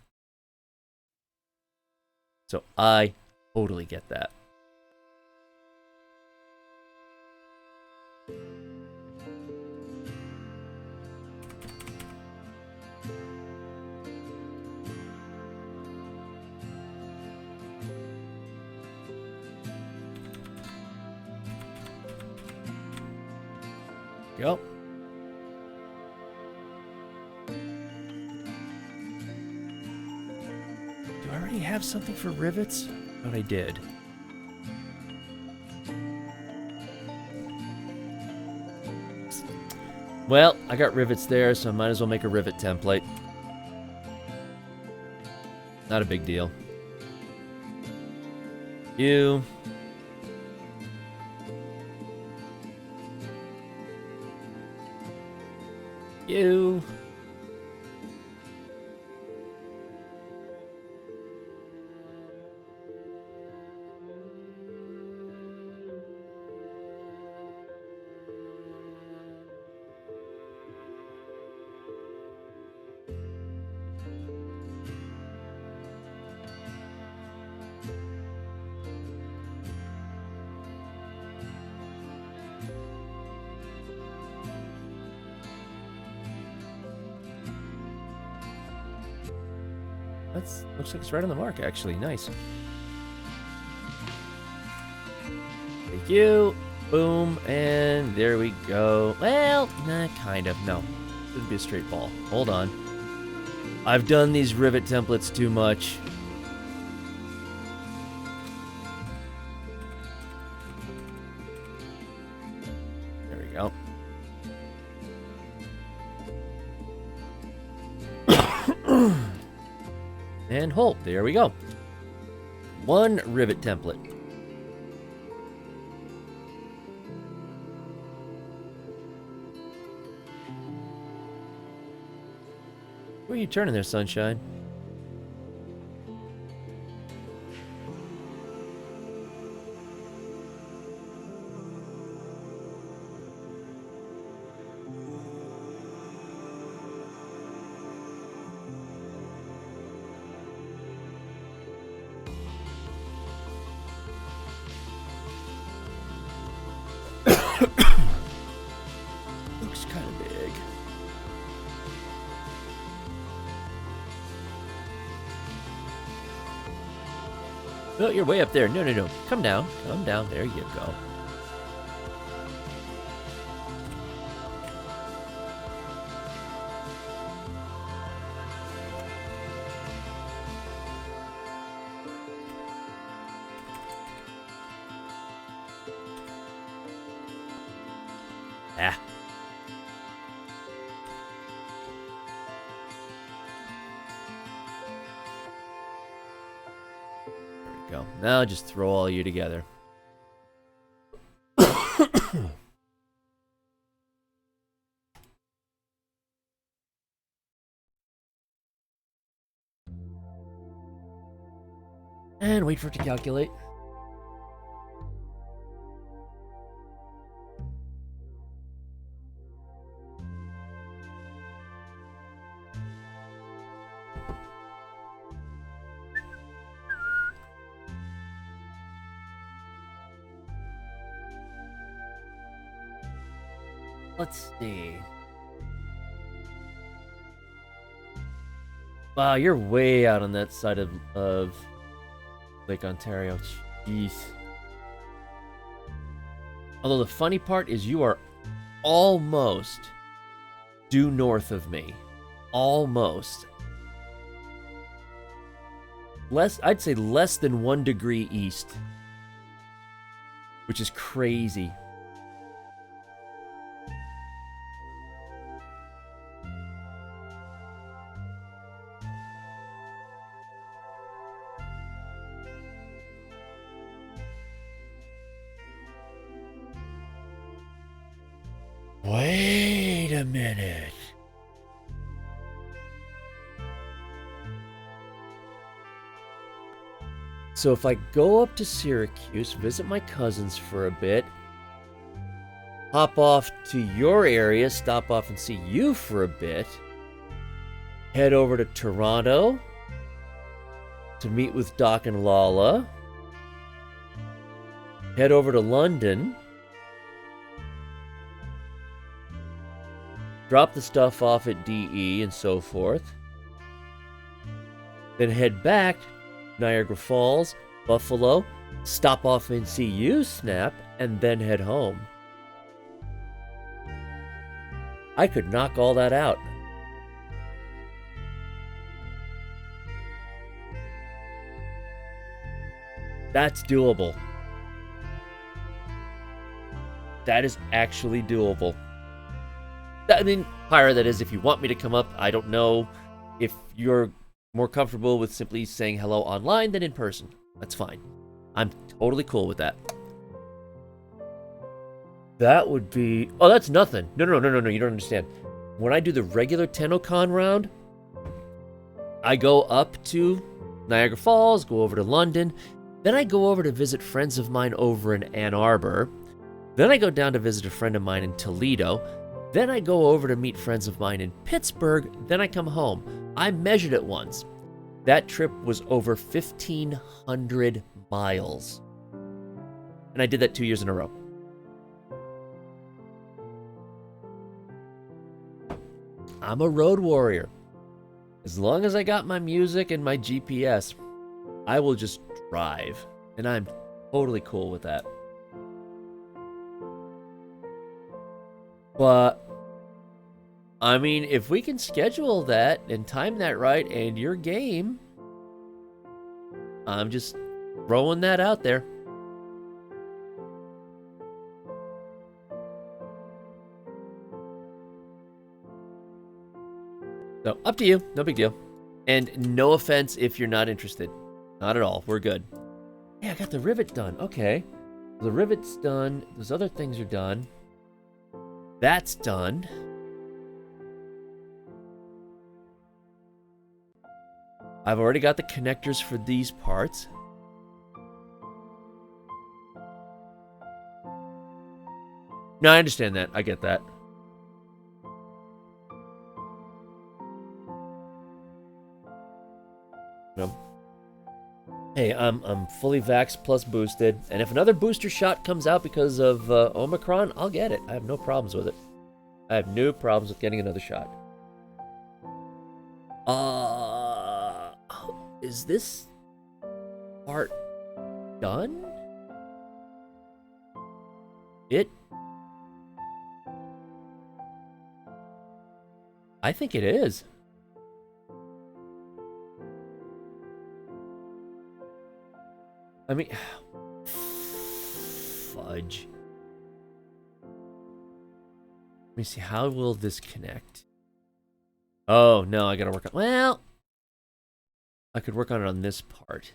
So I totally get that. Go. Do I already have something for rivets? I thought I did. Well, I got rivets there, so I might as well make a rivet template. Not a big deal. You. You. That's looks like it's right on the mark, actually. Nice. Thank you. Boom, and there we go. Well, nah, kind of. No, shouldn't be a straight ball. Hold on. I've done these rivet templates too much. There we go. And hold. There we go. One rivet template. Where are you turning there, sunshine? Looks kind of big. No, you're way up there. No, no, no. Come down. Come down. There you go. Ah. Go. Now I'll just throw all you together. And wait for it to calculate. Let's see. Wow, you're way out on that side of Lake Ontario. Jeez. Although the funny part is you are almost due north of me. Almost. I'd say less than 1 degree east. Which is crazy. Wait a minute. So if I go up to Syracuse, visit my cousins for a bit, hop off to your area, stop off and see you for a bit, head over to Toronto to meet with Doc and Lala, head over to London, drop the stuff off at DE and so forth. Then head back Niagara Falls, Buffalo, stop off and see you, Snap, and then head home. I could knock all that out. That's doable. That is actually doable. I mean, Pyra, that is, if you want me to come up, I don't know if you're more comfortable with simply saying hello online than in person. That's fine. I'm totally cool with that. That would be... Oh, that's nothing. No, you don't understand. When I do the regular TennoCon round, I go up to Niagara Falls, go over to London, then I go over to visit friends of mine over in Ann Arbor, then I go down to visit a friend of mine in Toledo, then I go over to meet friends of mine in Pittsburgh, then I come home. I measured it once. That trip was over 1,500 miles. And I did that 2 years in a row. I'm a road warrior. As long as I got my music and my GPS, I will just drive. And I'm totally cool with that. But, I mean, if we can schedule that and time that right and your game, I'm just throwing that out there. So, up to you. No big deal. And no offense if you're not interested. Not at all. We're good. Yeah, I got the rivet done. Okay. The rivet's done. Those other things are done. That's done. I've already got the connectors for these parts. No, I understand that. I get that. No. Hey, I'm fully vaxxed plus boosted, and if another booster shot comes out because of Omicron, I'll get it. I have no problems with it. I have no problems with getting another shot. Is this part done? I think it is. I mean, fudge. Let me see, how will this connect? Oh, no, I gotta work on... Well, I could work on it on this part.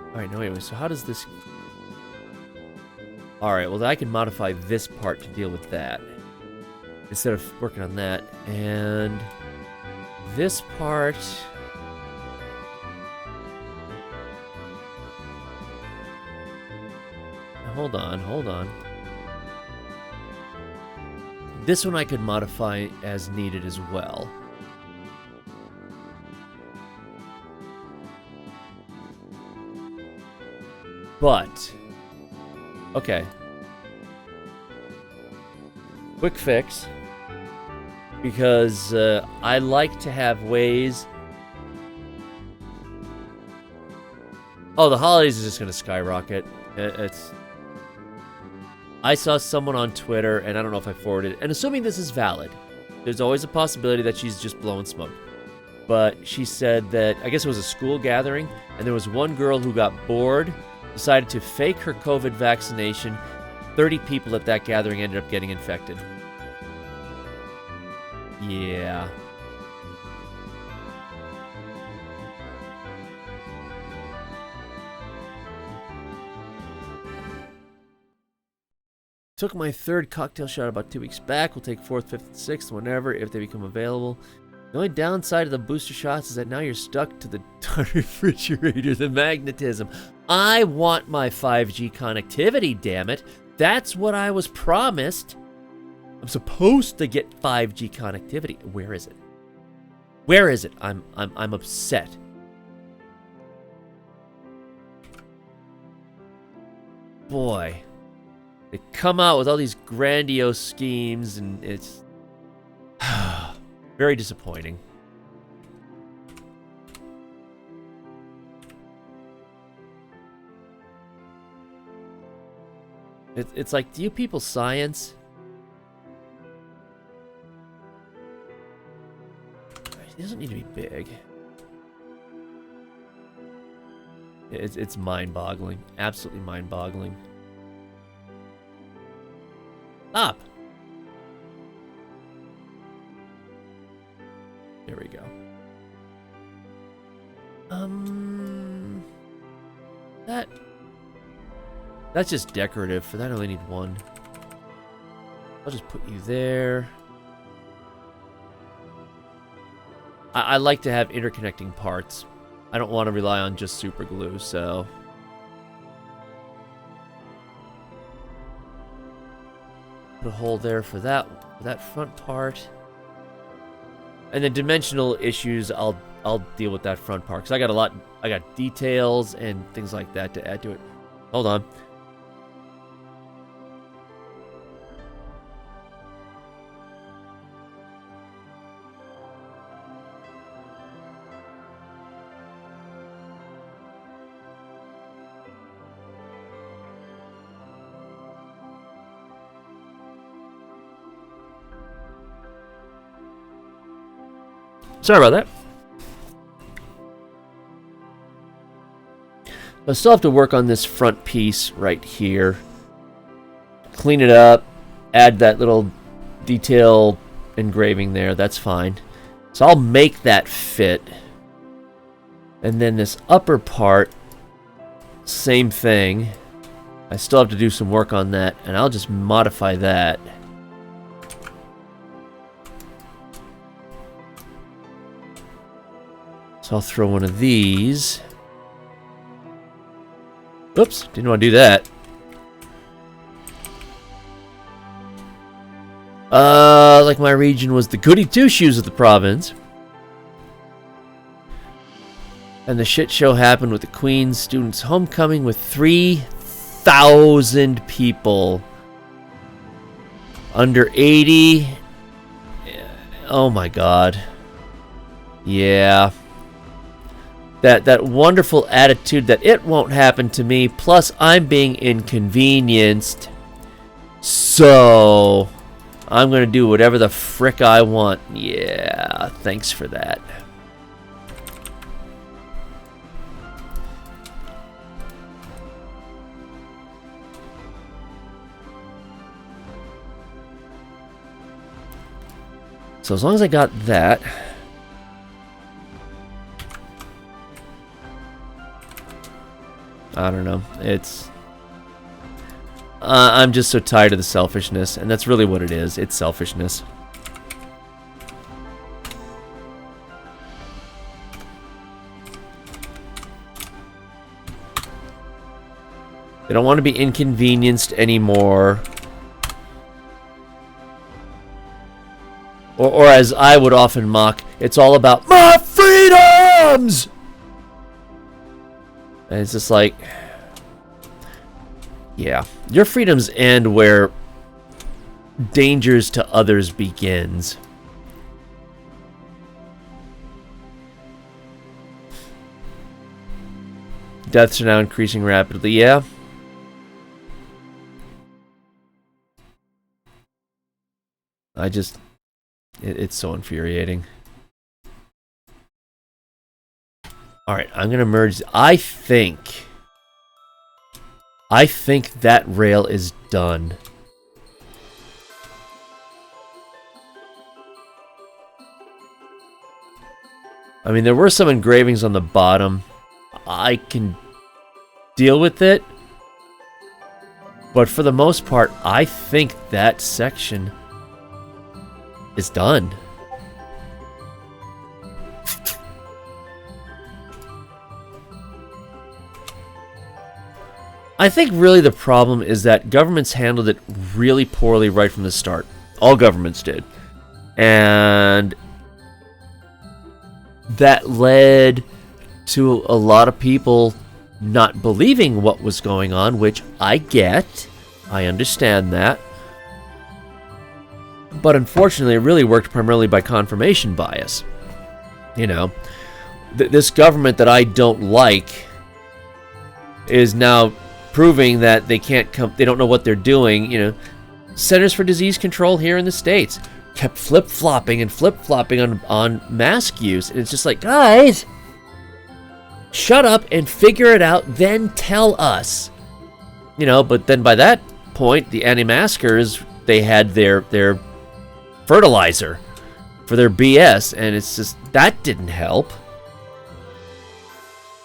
Alright, no, anyway, so how does this... Alright, well, then I can modify this part to deal with that. Instead of working on that. And... this part... Hold on. This one I could modify as needed as well. But... okay. Quick fix. Because I like to have ways... Oh, the holidays is just going to skyrocket. It's... I saw someone on Twitter, and I don't know if I forwarded it, and assuming this is valid, there's always a possibility that she's just blowing smoke. But she said that, I guess it was a school gathering, and there was one girl who got bored, decided to fake her COVID vaccination. 30 people at that gathering ended up getting infected. Yeah. Took my third cocktail shot about 2 weeks back. We'll take 4th, 5th, and 6th whenever, if they become available. The only downside of the booster shots is that now you're stuck to the refrigerator, the magnetism. I want my 5G connectivity, damn it. That's what I was promised. I'm supposed to get 5G connectivity. Where is it? Where is it? I'm upset. Boy. They come out with all these grandiose schemes, and it's very disappointing. It's like, do you people science? It doesn't need to be big. It's mind-boggling. Absolutely mind-boggling. Stop! There we go. That's just decorative. For that, I only need one. I'll just put you there. I like to have interconnecting parts. I don't want to rely on just super glue, so... Put a hole there for that front part. And then dimensional issues, I'll deal with that front part. Because I got details and things like that to add to it. Hold on. Sorry about that. I still have to work on this front piece right here. Clean it up. Add that little detail engraving there. That's fine. So I'll make that fit. And then this upper part, same thing. I still have to do some work on that, and I'll just modify that. So I'll throw one of these. Oops, didn't want to do that. Like my region was the goody two-shoes of the province. And the shit show happened with the Queen's students' homecoming with 3,000 people. Under 80. Oh my god. Yeah. That wonderful attitude that it won't happen to me, plus I'm being inconvenienced. So, I'm going to do whatever the frick I want. Yeah, thanks for that. So as long as I got that... I don't know. It's... I'm just so tired of the selfishness, and that's really what it is. It's selfishness. They don't want to be inconvenienced anymore. Or as I would often mock, it's all about my freedoms! And it's just like, yeah, your freedoms end where dangers to others begins. Deaths are now increasing rapidly, yeah. It's so infuriating. Alright, I'm going to merge... I think that rail is done. I mean, there were some engravings on the bottom. I can deal with it. But for the most part, I think that section is done. I think really the problem is that governments handled it really poorly right from the start. All governments did. And that led to a lot of people not believing what was going on, which I get. I understand that. But unfortunately, it really worked primarily by confirmation bias. You know, this government that I don't like is now proving that they can't come, they don't know what they're doing. You know, Centers for Disease Control here in the States kept flip-flopping on mask use, and it's just like, guys, shut up and figure it out, then tell us. You know, but then by that point, the anti-maskers, they had their fertilizer for their BS, and it's just, that didn't help.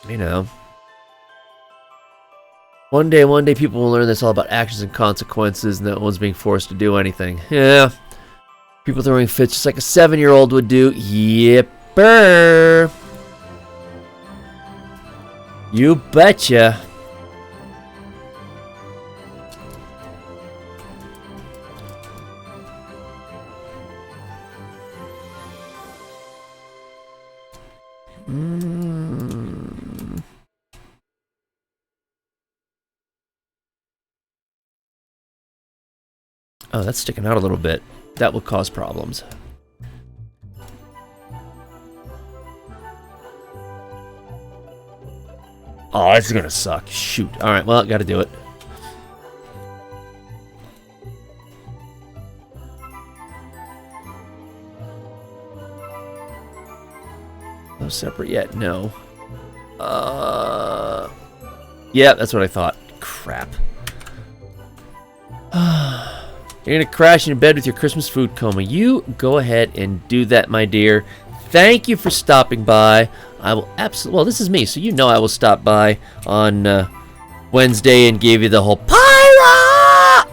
You know. One day people will learn this all about actions and consequences, and that one's being forced to do anything. Yeah. People throwing fits just like a 7-year-old would do. Yipper. You betcha. Oh, that's sticking out a little bit. That will cause problems. Oh, this is gonna suck. Shoot. Alright, well, gotta do it. No separate yet? No. Yeah, that's what I thought. Crap. You're gonna crash in bed with your Christmas food coma. You go ahead and do that, my dear. Thank you for stopping by. I will absolutely... Well, this is me, so you know I will stop by on Wednesday and give you the whole Pyra!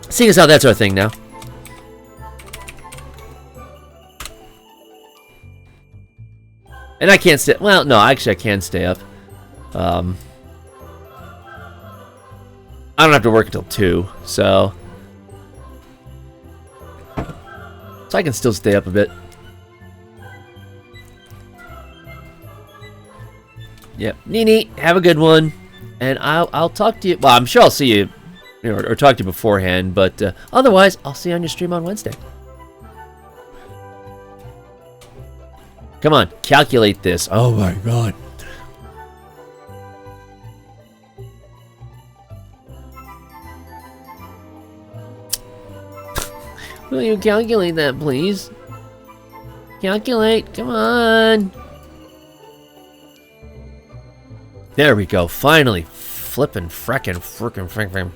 Seeing as how that's our thing now. And I can't stay... Well, no, actually I can stay up. I don't have to work until 2, so I can still stay up a bit. Yep. Nini, have a good one. And I'll talk to you. Well, I'm sure I'll see you, or talk to you beforehand, but otherwise, I'll see you on your stream on Wednesday. Come on, calculate this. Oh my god. Will you calculate that, please? Calculate, come on. There we go, finally. Flippin' frickin'.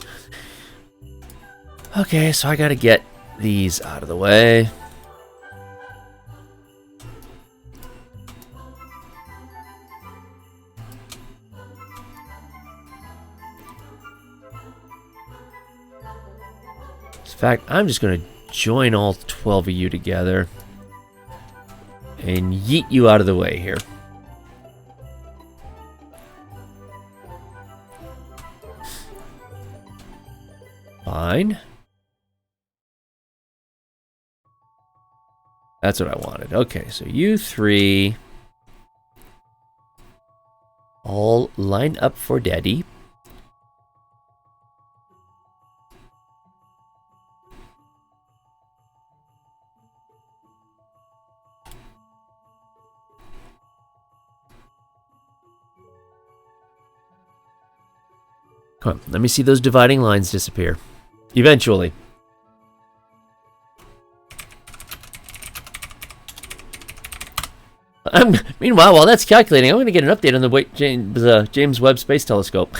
Okay, so I gotta get these out of the way. In fact, I'm just gonna join all 12 of you together and yeet you out of the way here. Fine. That's what I wanted. Okay, so you three all line up for Daddy. Come on, let me see those dividing lines disappear. Eventually. Meanwhile, while that's calculating, I'm going to get an update on the James Webb Space Telescope.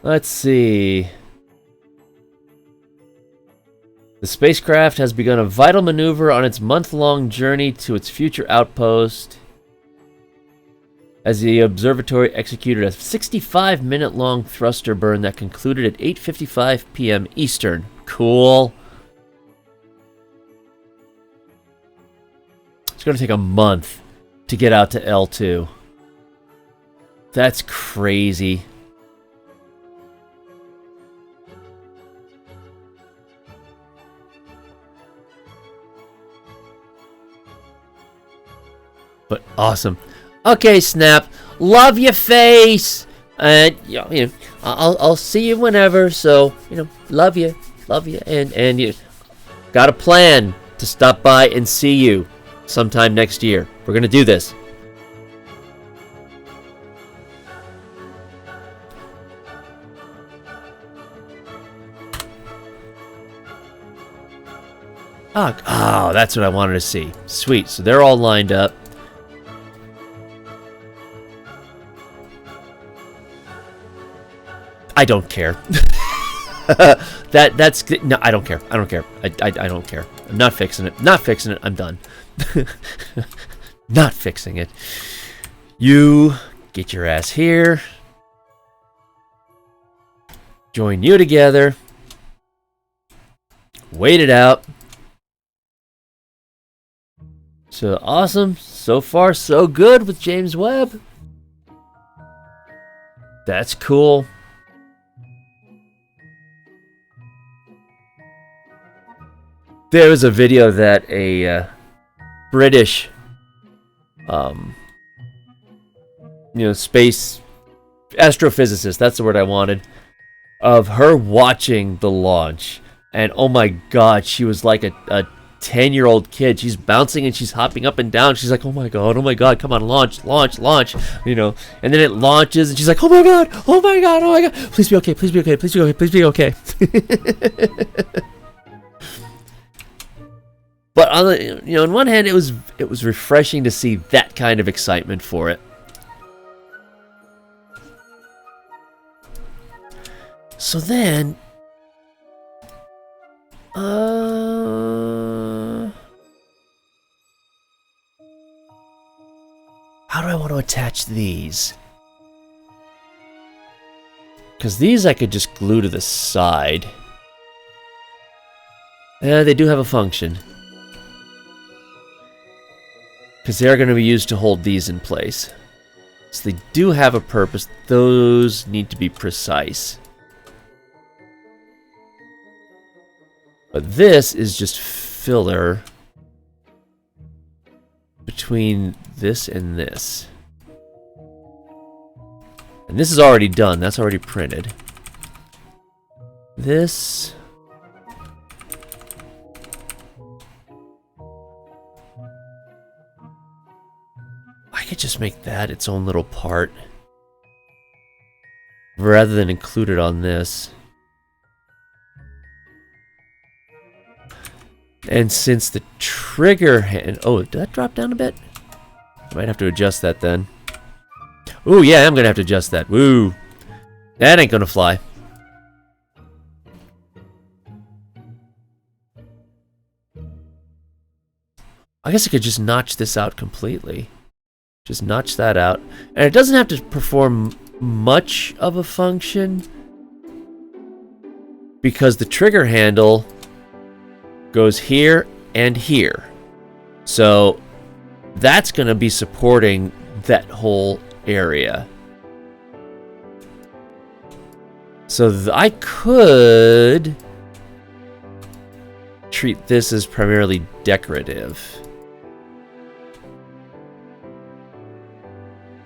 Let's see. The spacecraft has begun a vital maneuver on its month-long journey to its future outpost, as the observatory executed a 65-minute-long thruster burn that concluded at 8:55 p.m. Eastern. Cool. It's going to take a month to get out to L2. That's crazy. But awesome. Okay, Snap. Love your face. And I'll see you whenever. So love you, and you got a plan to stop by and see you. sometime next year. We're going to do this. Oh, that's what I wanted to see. Sweet. So they're all lined up. I don't care. That's no. I don't care. I don't care. I don't care. I'm not fixing it. Not fixing it. I'm done. Not fixing it. You get your ass here. Join you together. Wait it out. So awesome. So far, so good with James Webb. That's cool. There was a video that a British, space astrophysicist, that's the word I wanted, of her watching the launch. And oh my god, she was like a 10-year-old kid. She's bouncing and she's hopping up and down. She's like, oh my god, come on, launch. And then it launches and she's like, oh my god, please be okay. But on the, on one hand, it was refreshing to see that kind of excitement for it. So then, how do I want to attach these? Because these I could just glue to the side. They do have a function. Because they're going to be used to hold these in place. So they do have a purpose. Those need to be precise. But this is just filler between this and this. And this is already done. That's already printed. This... I could just make that its own little part rather than include it on this. And since the trigger hand... Oh, did that drop down a bit? I might have to adjust that then. Ooh, yeah, I'm going to have to adjust that. Woo! That ain't going to fly. I guess I could just notch this out completely. Just notch that out. And it doesn't have to perform much of a function, because the trigger handle goes here and here. So that's going to be supporting that whole area. So I could treat this as primarily decorative,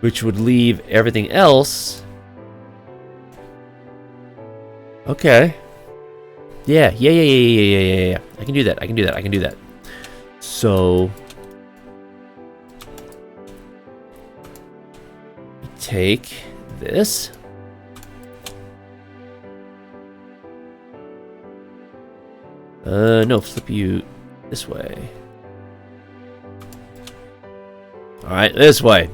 which would leave everything else. Okay. Yeah. I can do that. So take this. No, flip you this way. All right, this way.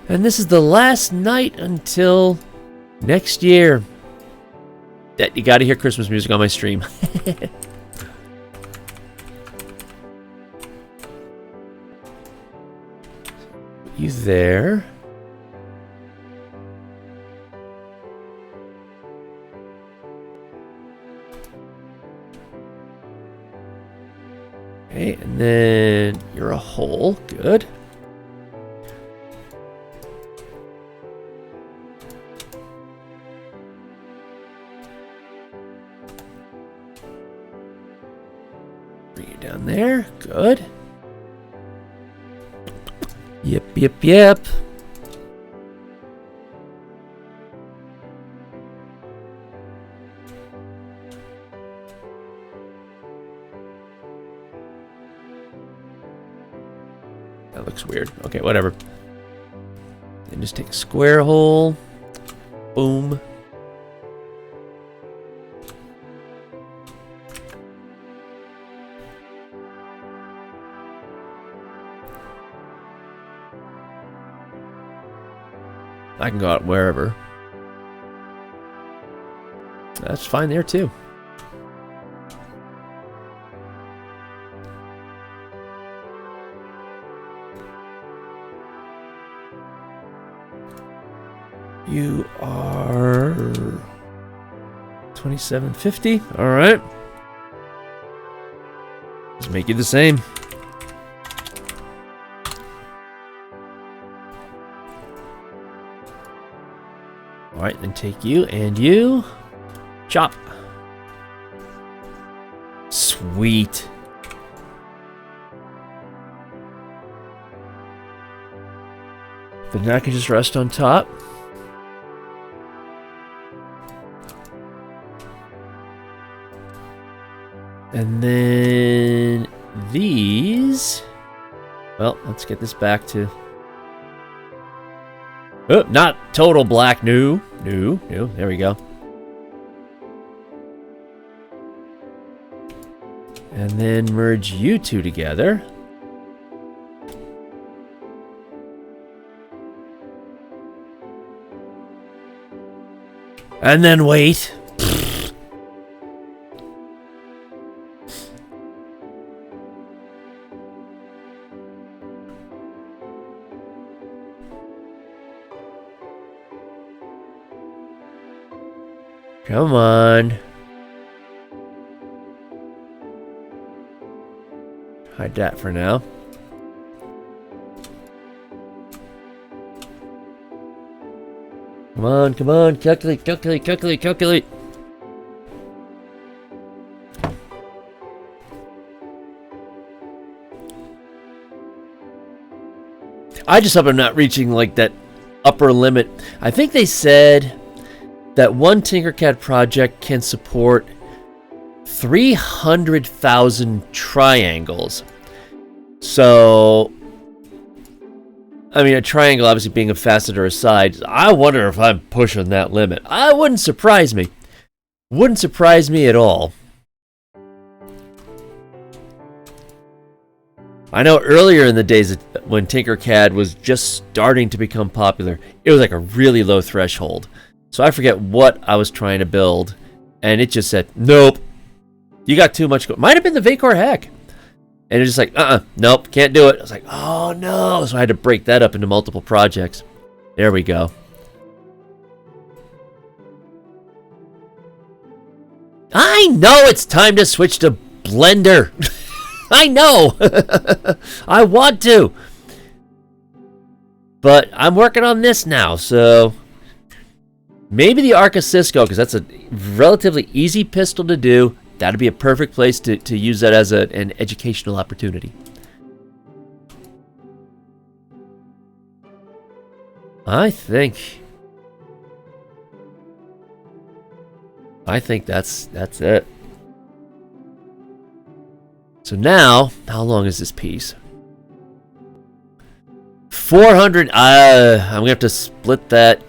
And this is the last night until next year. You gotta hear Christmas music on my stream. You there. Okay, and then you're a hole. Good. Bring you down there. Good. Yep, yep, yep. That looks weird. Okay, whatever. And just take a square hole. Boom. I can go out wherever. That's fine there too. You are 2750. All right. Let's make you the same. All right, then take you and you. Chop. Sweet. Then I can just rest on top. And then these. Well, let's get this back to. Oh, not total black. No. There we go. And then merge you two together. And then wait. Come on. Hide that for now. Come on, come on. Calculate, calculate, calculate, calculate. I just hope I'm not reaching like that upper limit. I think they said that one Tinkercad project can support 300,000 triangles. So, I mean, a triangle obviously being a facet or a side. I wonder if I'm pushing that limit. I wouldn't surprise me. Wouldn't surprise me at all. I know earlier in the days when Tinkercad was just starting to become popular, it was like a really low threshold. So I forget what I was trying to build, and it just said, nope, you got too much. Might have been the Vacor hack. And it's just like, nope, can't do it. I was like, oh no. So I had to break that up into multiple projects. There we go. I know it's time to switch to Blender. I know. I want to. But I'm working on this now, so maybe the Arca Cisco, because that's a relatively easy pistol to do. That'd be a perfect place to use that as an educational opportunity. I think that's it. So now, how long is this piece? 400. I'm gonna have to split that.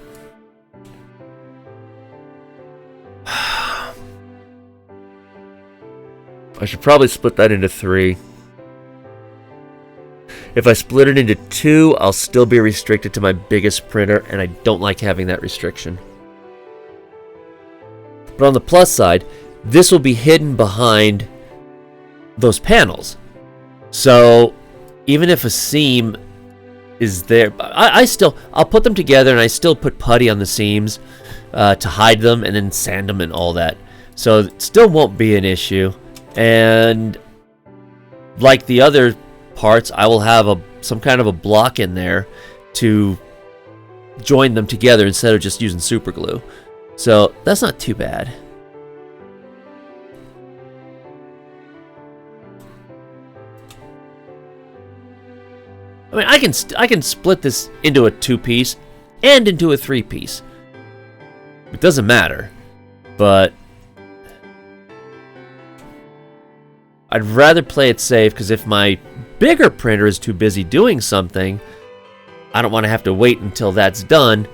I should probably split that into 3. If I split it into 2, I'll still be restricted to my biggest printer, and I don't like having that restriction. But on the plus side, this will be hidden behind those panels. So even if a seam is there, I'll put them together, and I still put putty on the seams to hide them, and then sand them and all that. So it still won't be an issue. And like the other parts, I will have some kind of a block in there to join them together instead of just using super glue. So that's not too bad. I mean, I can split this into a 2-piece and into a 3-piece. It doesn't matter, but I'd rather play it safe, because if my bigger printer is too busy doing something, I don't want to have to wait until that's done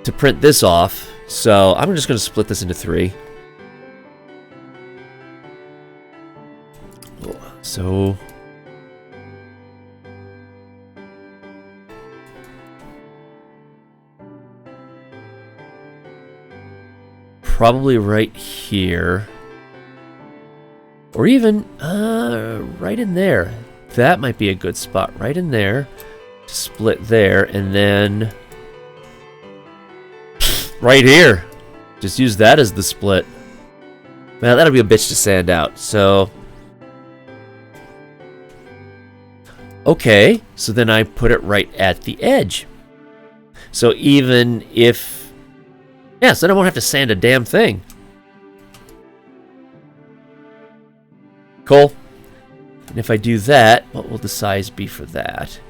to print this off. So I'm just going to split this into 3. So probably right here, or even right in there. That might be a good spot, right in there. Split there, and then right here. Just use that as the split. Man, that'll be a bitch to sand out. So okay, so then I put it right at the edge. So even if... yeah, so then I won't have to sand a damn thing. Cool. And if I do that, what will the size be for that?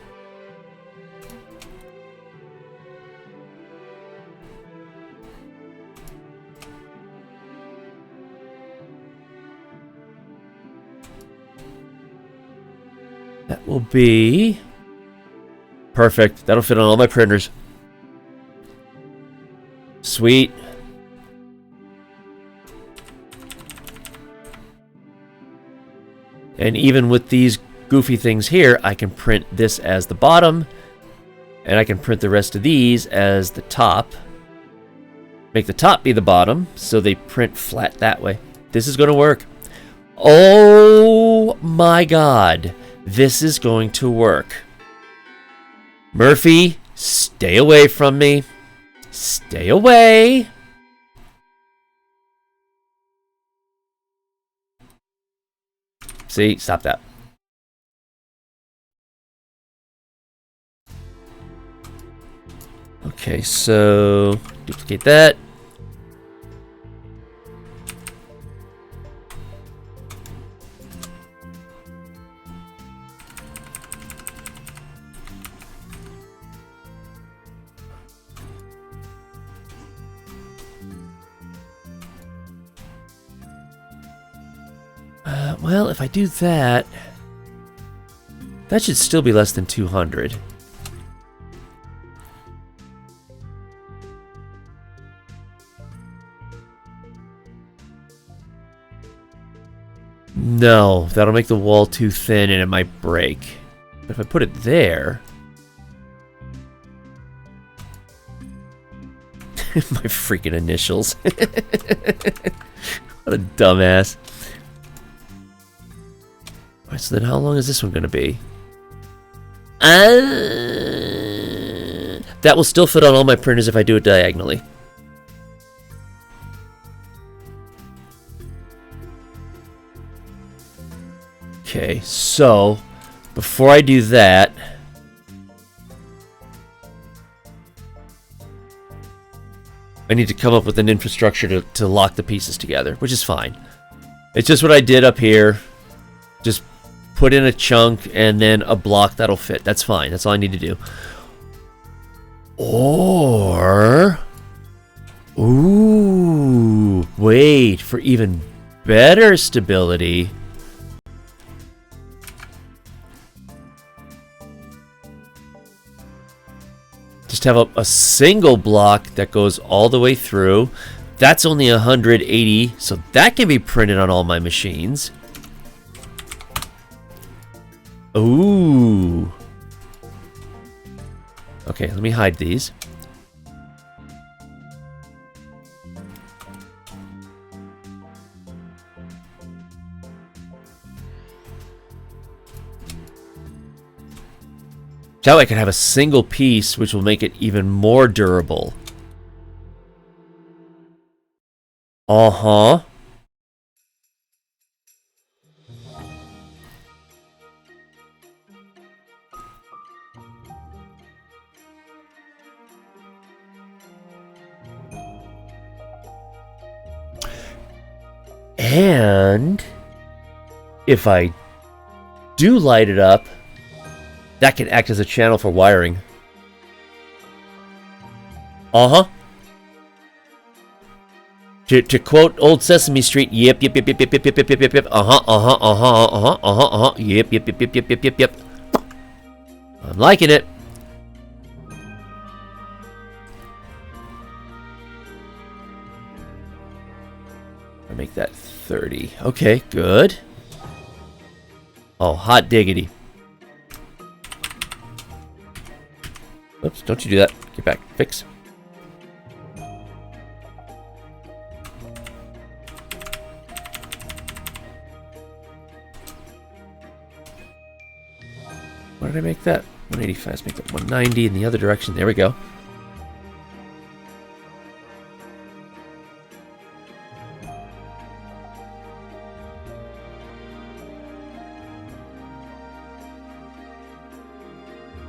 That will be perfect. That'll fit on all my printers. Sweet. And even with these goofy things here, I can print this as the bottom, and I can print the rest of these as the top. Make the top be the bottom, so they print flat that way. This is going to work. Oh my god. This is going to work. Murphy, stay away from me. Stay away. See, stop that. Okay, so duplicate that. Well, if I do that, that should still be less than 200. No, that'll make the wall too thin and it might break. But if I put it there... my freaking initials. What a dumbass. Alright, so then how long is this one going to be? That will still fit on all my printers if I do it diagonally. Okay, so before I do that, I need to come up with an infrastructure to lock the pieces together, which is fine. It's just what I did up here. Just put in a chunk and then a block that'll fit. That's fine. That's all I need to do. Or... ooh, wait, for even better stability... just have a single block that goes all the way through. That's only 180, so that can be printed on all my machines. Ooh. Okay, let me hide these. That way I can have a single piece, which will make it even more durable. Uh-huh. And if I do light it up, That can act as a channel for wiring. Uh-huh. To quote old Sesame Street, yep, yep, yep, yep, yep, yep, yep, yep, yep, yep, uh-huh, uh-huh, uh-huh, uh-huh, uh-huh, uh-huh, yep, yep, yep, yep, yep, yep, yep, yep. I'm liking it. I make that 30. Okay, good. Oh, hot diggity. Oops, don't you do that. Get back. Fix. What did I make that? 185. Let's make that 190 in the other direction. There we go.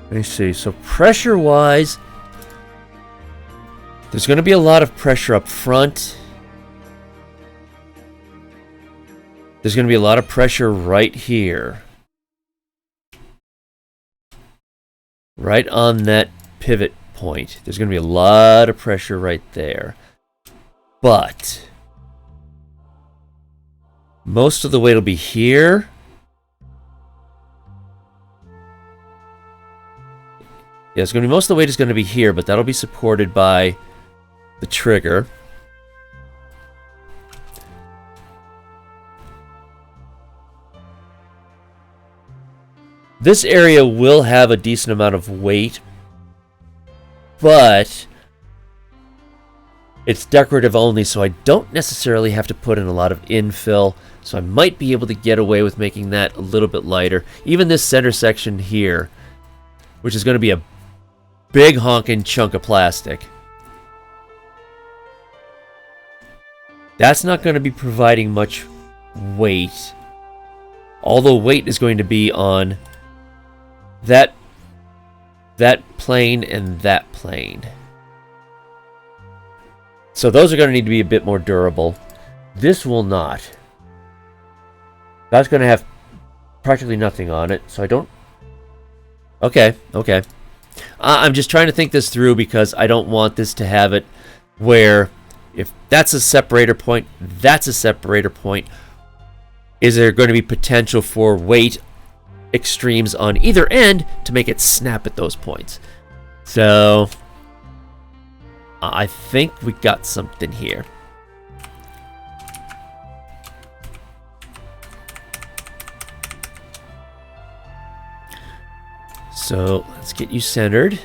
Let me see. So pressure-wise, there's going to be a lot of pressure up front. There's going to be a lot of pressure right here. Right on that pivot point. There's going to be a lot of pressure right there. But most of the weight will be here. Yeah, it's going to be most of the weight is going to be here, but that'll be supported by the trigger. This area will have a decent amount of weight, but it's decorative only, so I don't necessarily have to put in a lot of infill, so I might be able to get away with making that a little bit lighter. Even this center section here, which is going to be a big honking chunk of plastic. That's not going to be providing much weight. Although weight is going to be on that plane and that plane. So those are going to need to be a bit more durable. This will not. That's going to have practically nothing on it, so I don't... Okay. I'm just trying to think this through because I don't want this to have it where if that's a separator point, that's a separator point. Is there going to be potential for weight extremes on either end to make it snap at those points? So I think we got something here. So let's get you centered.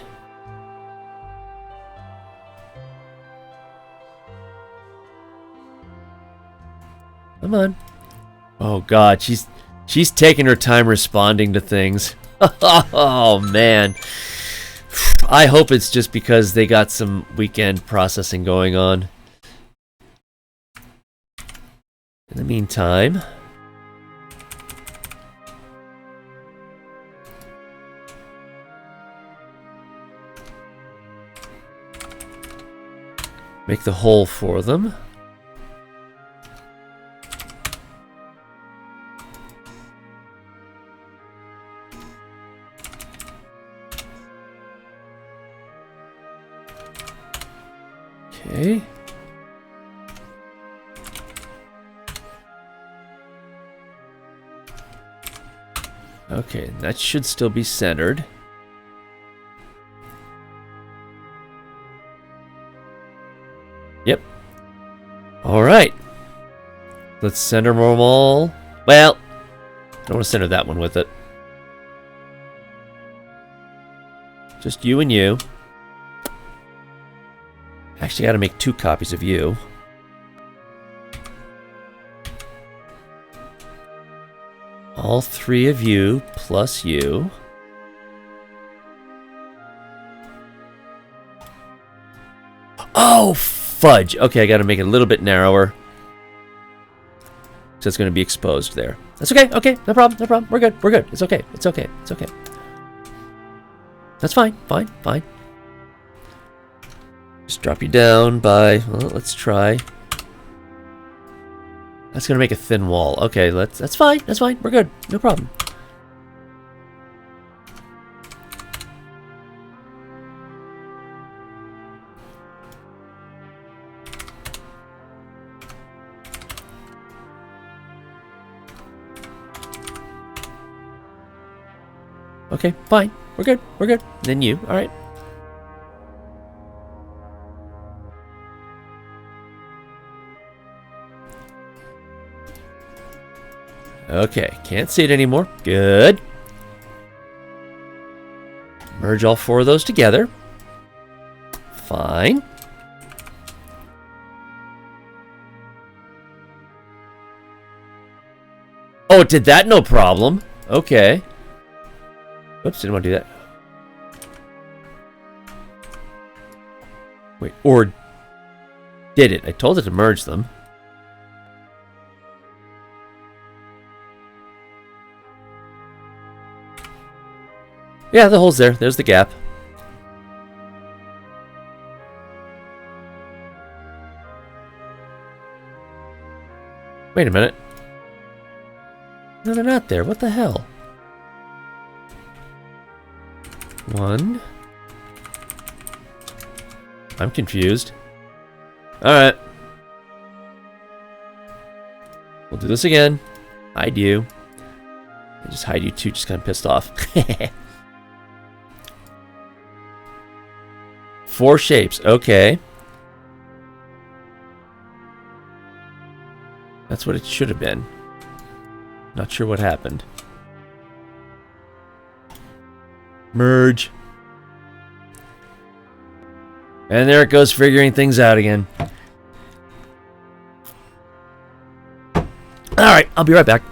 Come on. Oh God, she's taking her time responding to things. Oh man. I hope it's just because they got some weekend processing going on. In the meantime, make the hole for them. Okay. Okay, that should still be centered. Yep. All right. Let's center them all. Well, I don't want to center that one with it. Just you and you. Actually, I got to make 2 copies of you. All 3 of you plus you. Oh, fudge. Okay, I got to make it a little bit narrower. So it's going to be exposed there. That's okay. Okay, no problem. No problem. We're good. We're good. It's okay. It's okay. It's okay. That's fine. Fine. Fine. Just drop you down by, well, let's try. That's going to make a thin wall. Okay, that's fine. That's fine. We're good. No problem. Okay, fine. We're good. We're good. Then you. All right. Okay, can't see it anymore. Good. Merge all 4 of those together. Fine. Oh, it did that? No problem. Okay. Oops, didn't want to do that. Wait, or did it? I told it to merge them. Yeah, the hole's there. There's the gap. Wait a minute. No, they're not there. What the hell? 1. I'm confused. Alright. We'll do this again. Hide you. I just hide you too, just kind of pissed off. 4 shapes. Okay. That's what it should have been. Not sure what happened. Merge. And there it goes, figuring things out again. Alright, I'll be right back.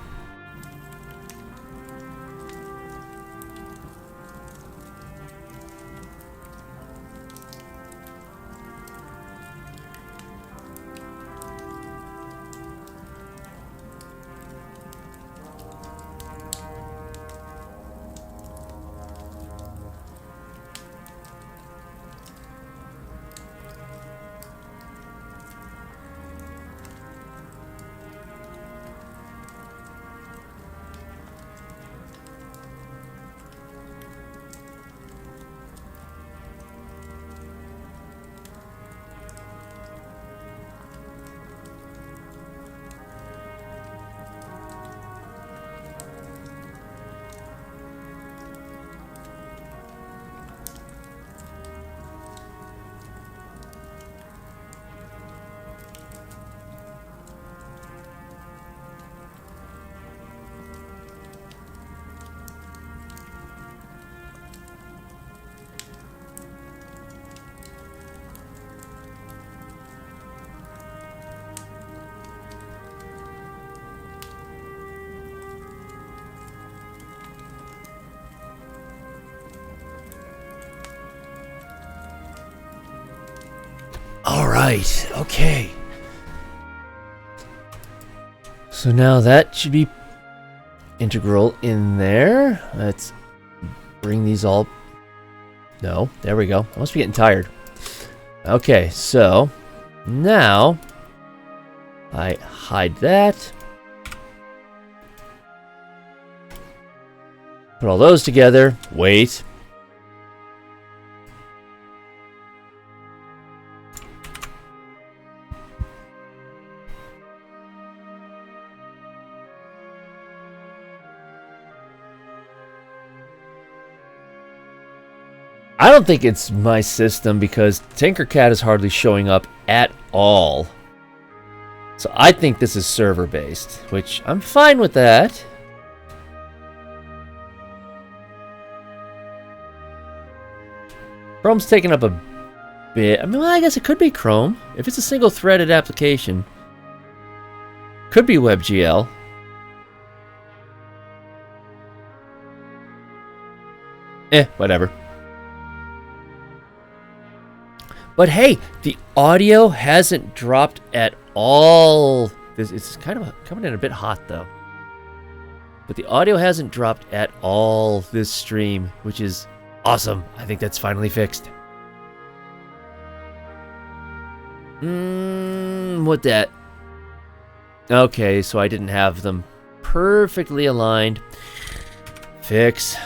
Alright, okay. So now that should be integral in there. Let's bring these all... No, there we go. I must be getting tired. Okay, so now I hide that. Put all those together. Wait. I don't think it's my system because Tinkercad is hardly showing up at all. So I think this is server-based, which I'm fine with that. Chrome's taking up a bit. I mean, well, I guess it could be Chrome. If it's a single-threaded application. Could be WebGL. Whatever. But hey, the audio hasn't dropped at all. It's kind of coming in a bit hot, though. But the audio hasn't dropped at all this stream, which is awesome. I think that's finally fixed. What that? Okay, so I didn't have them perfectly aligned. Fix.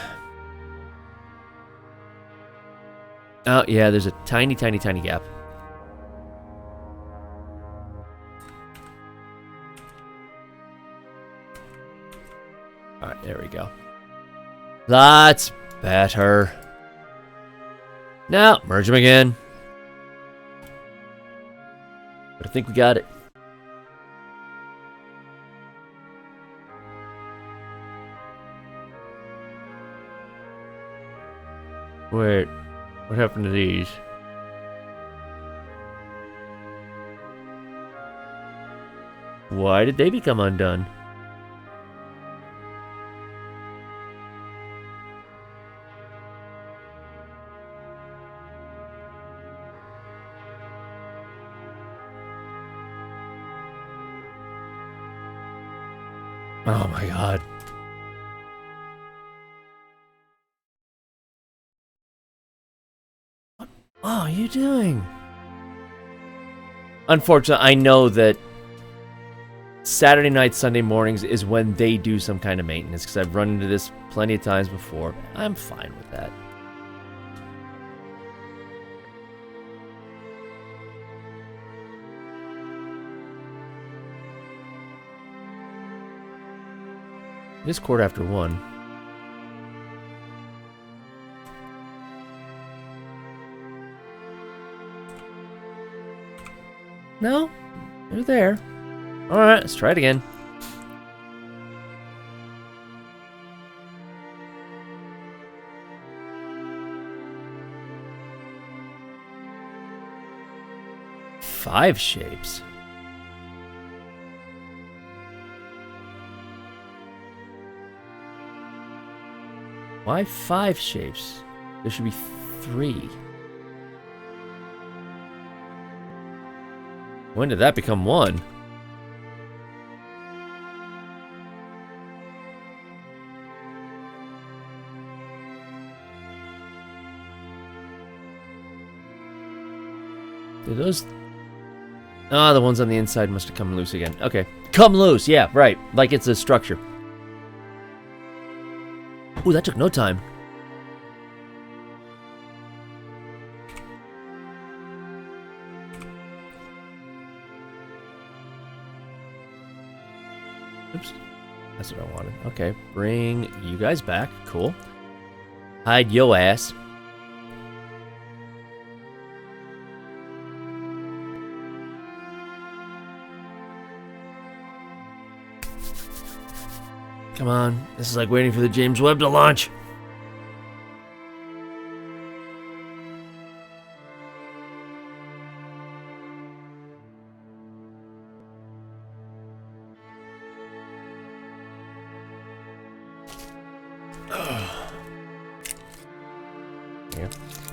Oh, yeah, there's a tiny, tiny, tiny gap. Alright, there we go. That's Better. Now, merge them again. But I think we got it. Wait, what happened to these? Why did they become undone? Oh my god. What are you doing? Unfortunately, I know that Saturday night, Sunday mornings is when they do some kind of maintenance, because I've run into this plenty of times before. I'm fine with that. It is 1:15. No, they're there. Alright, let's try it again. Five shapes. Why 5 shapes? There should be 3. When did that become 1? Did those... Ah, the ones on the inside must have come loose again. Okay. Come loose! Yeah, right. Like it's a structure. Ooh, that took no time. Oops. That's what I wanted. Okay, bring you guys back. Cool. Hide yo ass. Come on, this is like waiting for the James Webb to launch. Yeah.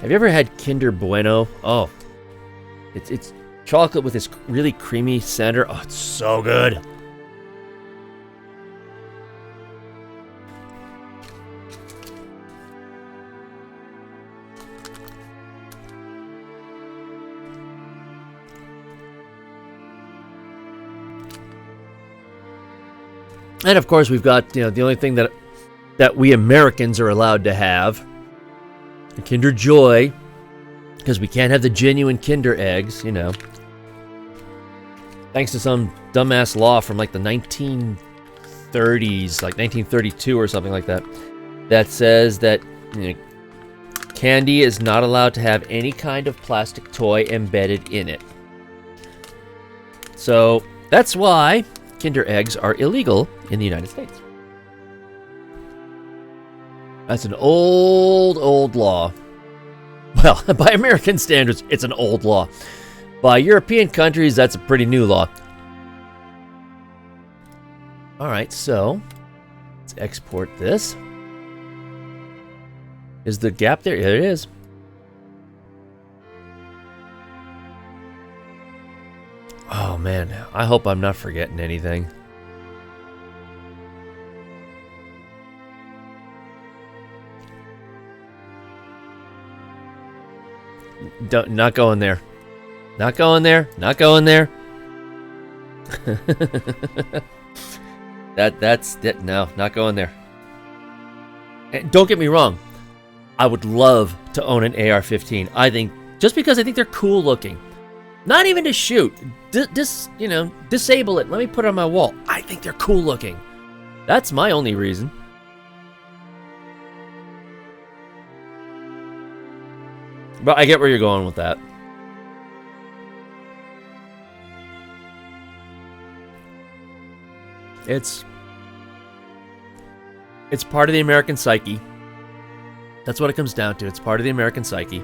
Have you ever had Kinder Bueno? Oh, it's chocolate with this really creamy center. Oh, it's so good. And of course, we've got, the only thing that we Americans are allowed to have, the Kinder Joy, because we can't have the genuine Kinder eggs, Thanks to some dumbass law from like the 1930s, like 1932 or something like that, that says that candy is not allowed to have any kind of plastic toy embedded in it. So that's why Kinder eggs are illegal in the United States. That's an old law. Well, by American standards, it's an old law. By European countries, that's a pretty new law. Alright, so let's export this. Is the gap there? There it is. Oh man, I hope I'm not forgetting anything. Not going there. Not going there. Not going there. That's it. No, not going there. And don't get me wrong. I would love to own an AR-15. I think, just because I think they're cool looking. Not even to shoot. Disable it. Let me put it on my wall. I think they're cool looking. That's my only reason. But I get where you're going with that. It's part of the American psyche. That's what it comes down to. It's part of the American psyche.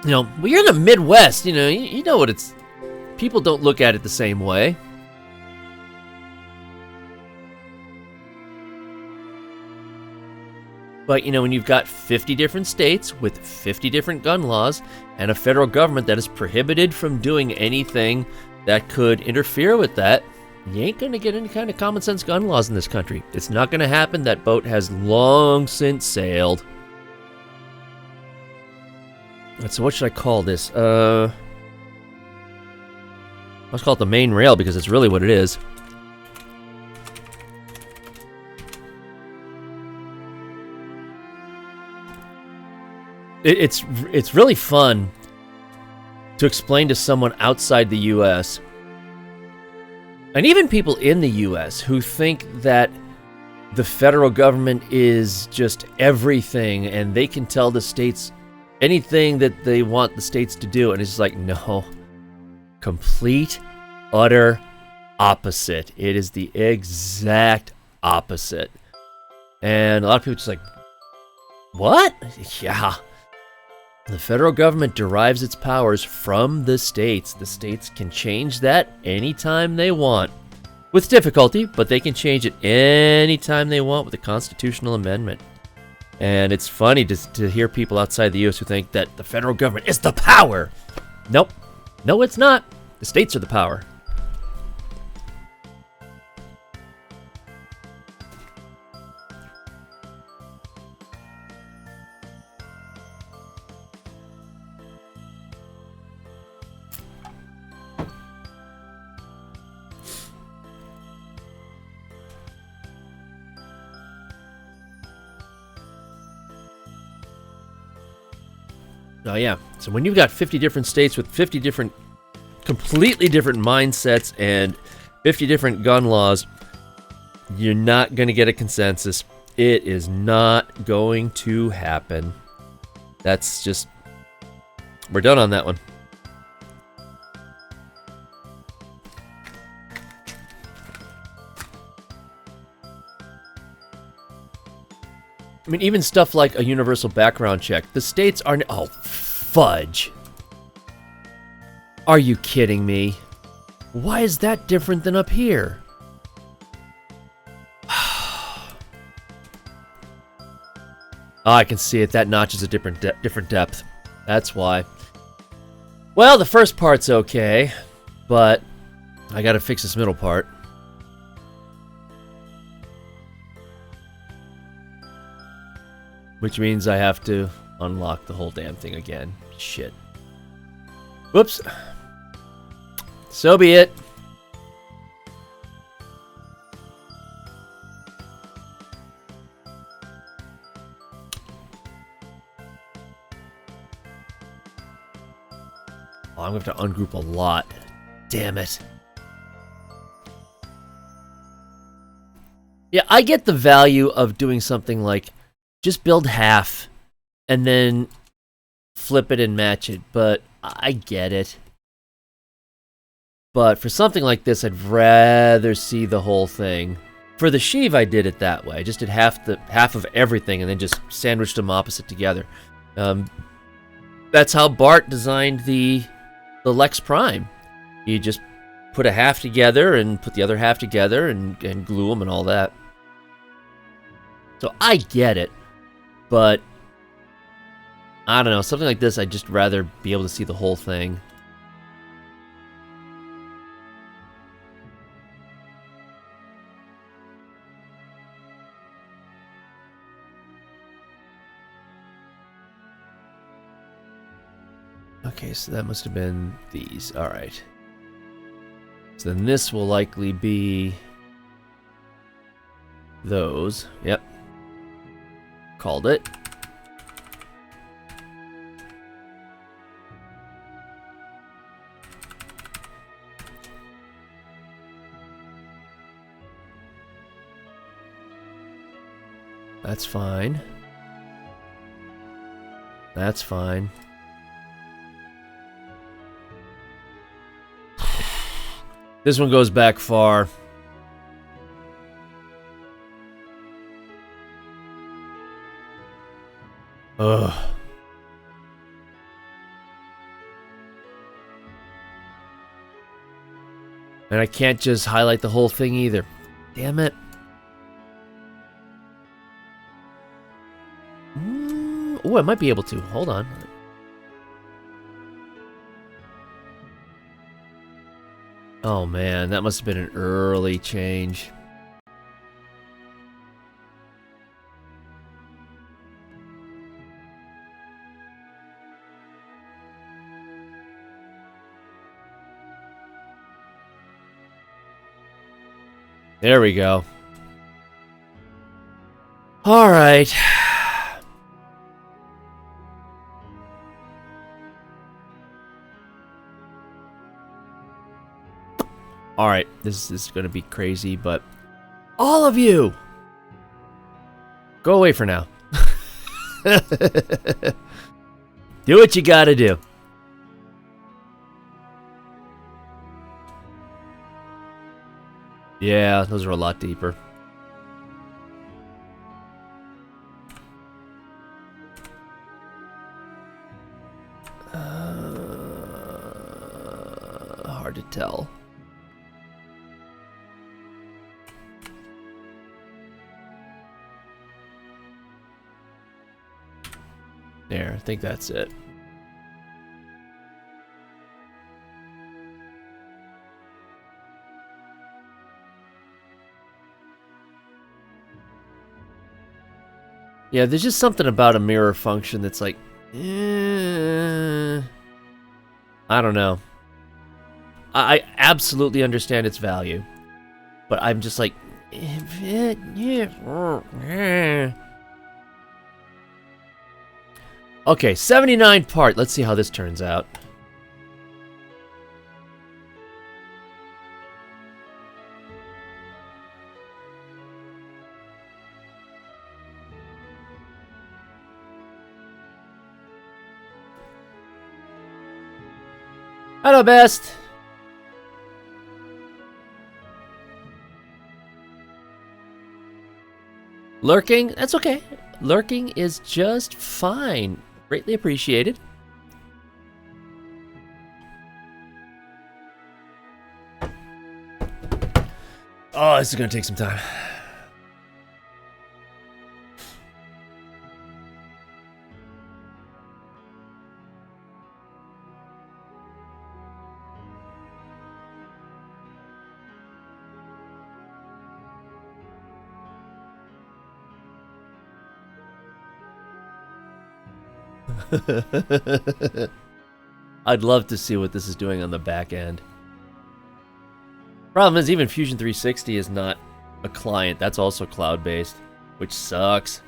You know, well, you're in the Midwest, you know, you know what it's... People don't look at it the same way. But, you know, when you've got 50 different states with 50 different gun laws and a federal government that is prohibited from doing anything that could interfere with that, you ain't going to get any kind of common sense gun laws in this country. It's not going to happen. That boat has long since sailed. So what should I call this? Let's call it the main rail because it's really what it is. It's really fun to explain to someone outside the U.S. and even people in the U.S. who think that the federal government is just everything and they can tell the states anything that they want the states to do. And it's just like, no. Complete, utter opposite. It is the exact opposite. And a lot of people are just like, what? Yeah. The federal government derives its powers from the states. The states can change that anytime they want. With difficulty, but they can change it anytime they want with a constitutional amendment. And it's funny to hear people outside the U.S. who think that the federal government is the power. Nope. No, it's not. The states are the power. Oh, yeah. So when you've got 50 different states with 50 different, completely different mindsets and 50 different gun laws, you're not going to get a consensus. It is not going to happen. That's just... We're done on that one. I mean, even stuff like a universal background check. The states are... Oh, fudge. Are you kidding me? Why is that different than up here? Oh, I can see it. That notch is a different depth. That's why. Well, the first part's okay, but I gotta fix this middle part. Which means I have to unlock the whole damn thing again. Shit. Whoops. So be it. Oh, I'm going to have to ungroup a lot. Damn it. Yeah, I get the value of doing something like just build half and then flip it and match it, but I get it. But for something like this, I'd rather see the whole thing. For the sheave, I did it that way. I just did half of everything and then just sandwiched them opposite together. That's how Bart designed the Lex Prime. You just put a half together and put the other half together and glue them and all that. So I get it. But, I don't know, something like this, I'd just rather be able to see the whole thing. Okay, so that must have been these. Alright. So then this will likely be those. Yep. Called it. That's fine. That's fine. This one goes back far. Ugh. And I can't just highlight the whole thing either. Damn it. Oh, I might be able to. Hold on. Oh man, that must have been an early change. There we go. All right. All right, this is going to be crazy, but all of you, go away for now. Do what you got to do. Yeah, those are a lot deeper. Hard to tell. There, I think that's it. Yeah, there's just something about a mirror function that's like, I don't know. I absolutely understand its value, but I'm just like, okay, 79 part. Let's see how this turns out. Hello, best. Lurking? That's okay. Lurking is just fine. Greatly appreciated. Oh, this is gonna take some time. I'd love to see what this is doing on the back end. Problem is, even Fusion 360 is not a client. That's also cloud-based, which sucks.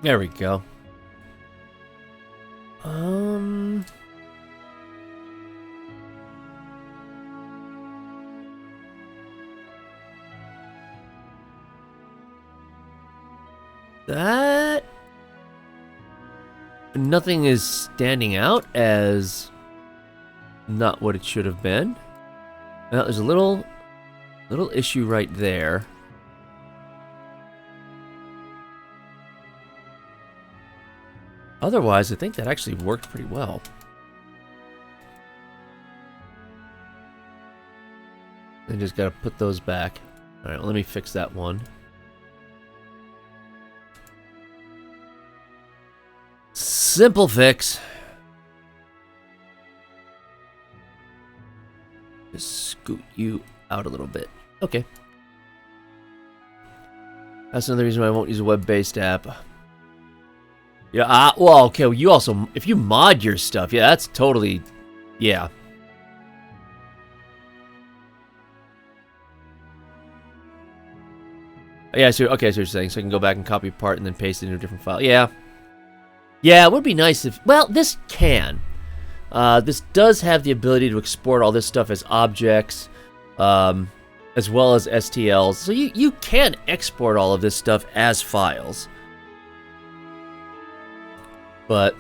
There we go. That nothing is standing out as not what it should have been. Now, there's a little issue right there. Otherwise, I think that actually worked pretty well. I just gotta put those back. All right, let me fix that one. Simple fix. Just scoot you out a little bit. Okay. That's another reason why I won't use a web-based app. Yeah, well, okay, well, you also, if you mod your stuff, yeah, that's totally, yeah. Yeah, so, okay, so you're saying, so I can go back and copy part and then paste it into a different file. Yeah. Yeah, it would be nice if... Well, this can. This does have the ability to export all this stuff as objects, as well as STLs. So you can export all of this stuff as files. But...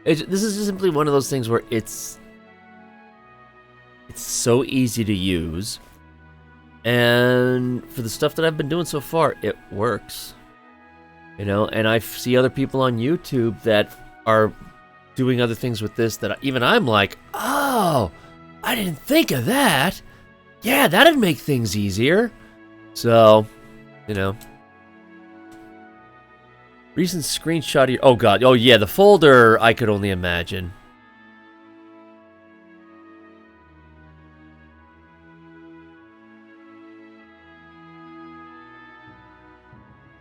this is just simply one of those things where it's so easy to use, and for the stuff that I've been doing so far, it works. You know, and I see other people on YouTube that are doing other things with this that even I'm like, oh, I didn't think of that. Yeah, that'd make things easier. So, you know. Recent screenshot of your... Oh, God. Oh, yeah, the folder, I could only imagine.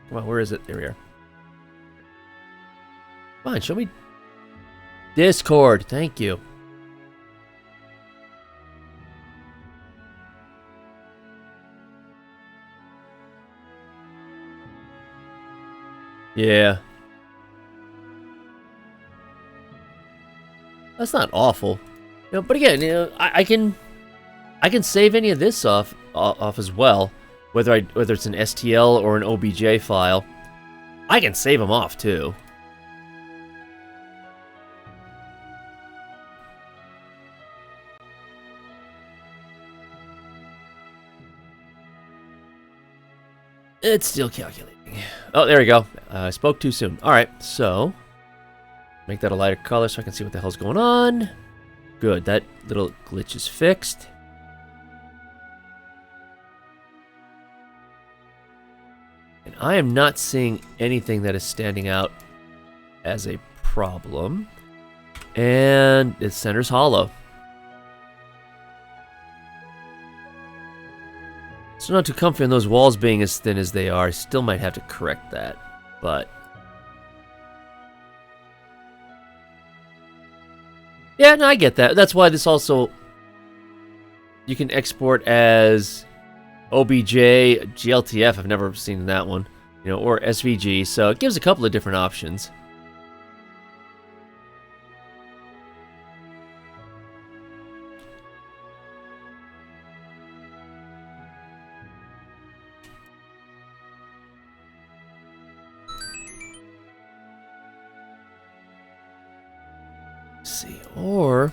Come on, where is it? There we are. Come on, show me... Discord, thank you. Yeah. That's not awful. You know, but again, you know, I can save any of this off as well, whether it's an STL or an OBJ file. I can save them off too. It's still calculating. Oh, there we go. I spoke too soon. All right, so make that a lighter color so I can see what the hell's going on. Good, that little glitch is fixed. And I am not seeing anything that is standing out as a problem. And its center's hollow. So not too comfy on those walls being as thin as they are. I still might have to correct that, but... Yeah, no, I get that. That's why this also... You can export as OBJ, GLTF, I've never seen that one, you know, or SVG, so it gives a couple of different options. See, or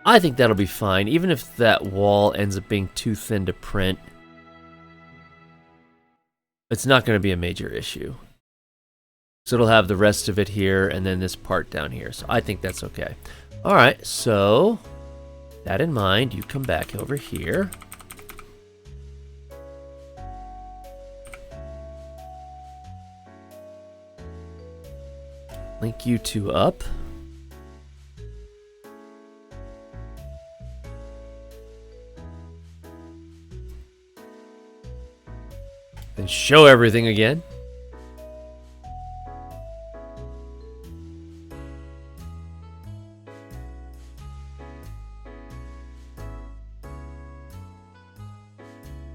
I think that'll be fine, even if that wall ends up being too thin to print. It's not going to be a major issue. So it'll have the rest of it here and then this part down here. So I think that's okay. All right, so that in mind, you come back over here. Link you two up. And show everything again.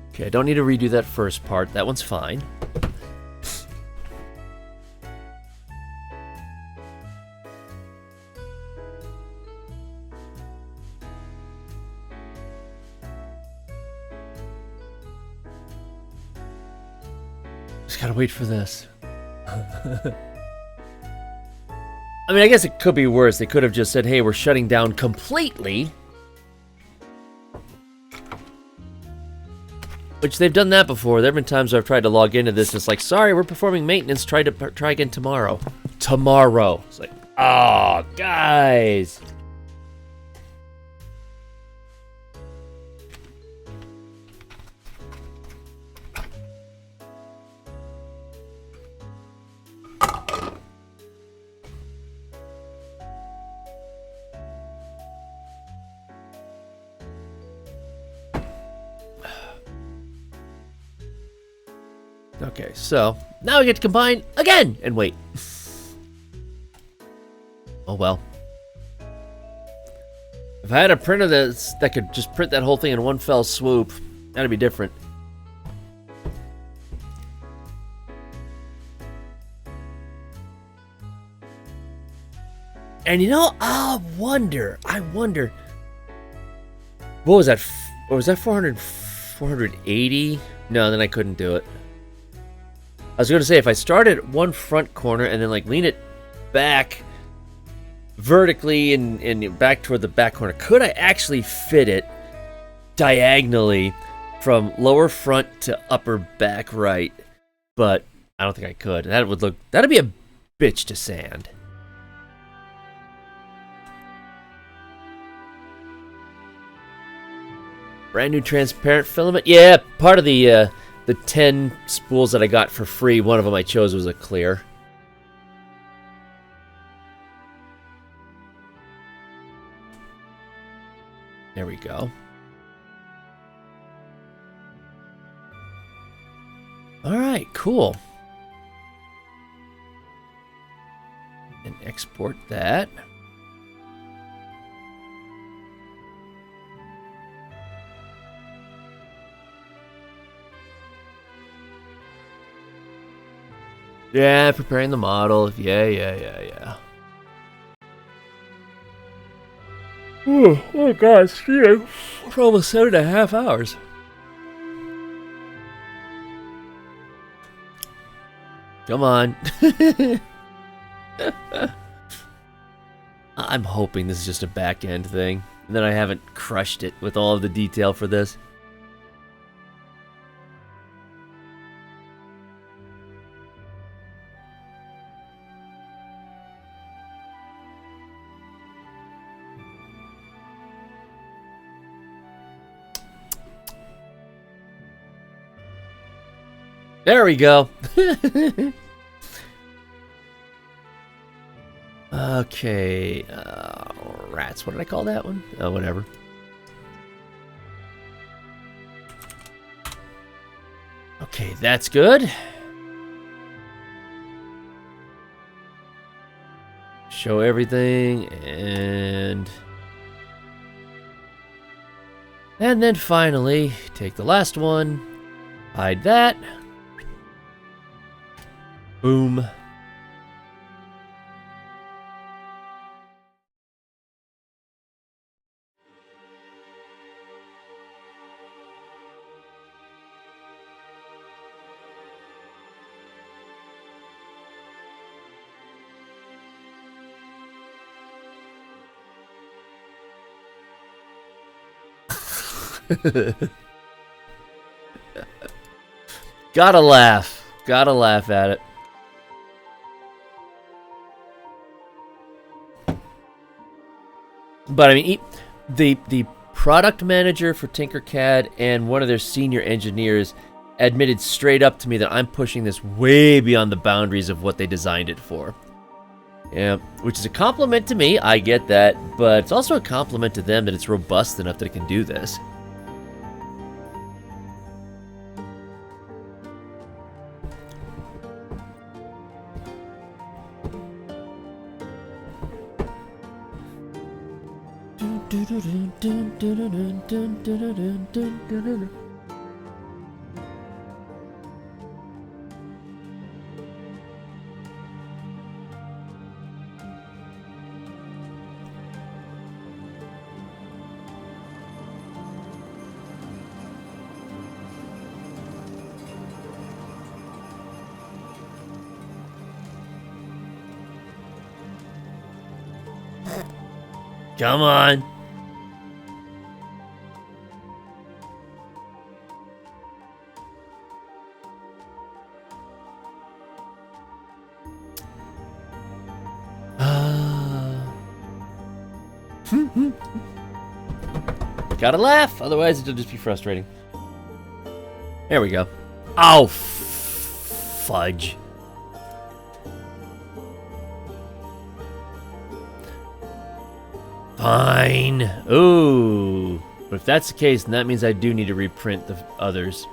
Okay, I don't need to redo that first part. That one's fine. Just gotta wait for this. I mean, I guess it could be worse. They could have just said, hey, we're shutting down completely. Which they've done that before. There have been times I've tried to log into this. It's like, sorry, we're performing maintenance. Try again tomorrow. Tomorrow. It's like, oh, guys. Okay, so now we get to combine again and wait. well. If I had a printer that could just print that whole thing in one fell swoop, that'd be different. And you know, I wonder. What was that? Or was that 480? No, then I couldn't do it. I was going to say, if I start at one front corner and then like lean it back vertically and back toward the back corner, could I actually fit it diagonally from lower front to upper back right? But I don't think I could. That'd be a bitch to sand. Brand new transparent filament. Yeah, part of the 10 spools that I got for free, one of them I chose was a clear. There we go. All right, cool. And export that. Yeah, preparing the model. Yeah. Oh God, it's for almost 7.5 hours. Come on. I'm hoping this is just a back end thing, and that I haven't crushed it with all of the detail for this. There we go. Okay. Rats. What did I call that one? Oh, whatever. Okay, that's good. Show everything and then finally take the last one. Hide that. Boom. Gotta laugh at it. But I mean, the product manager for Tinkercad and one of their senior engineers admitted straight up to me that I'm pushing this way beyond the boundaries of what they designed it for. Yeah, which is a compliment to me, I get that, but it's also a compliment to them that it's robust enough that it can do this. Come on. Gotta laugh, otherwise it'll just be frustrating. There we go. Oh, fudge. Fine. Ooh. But if that's the case, then that means I do need to reprint the others.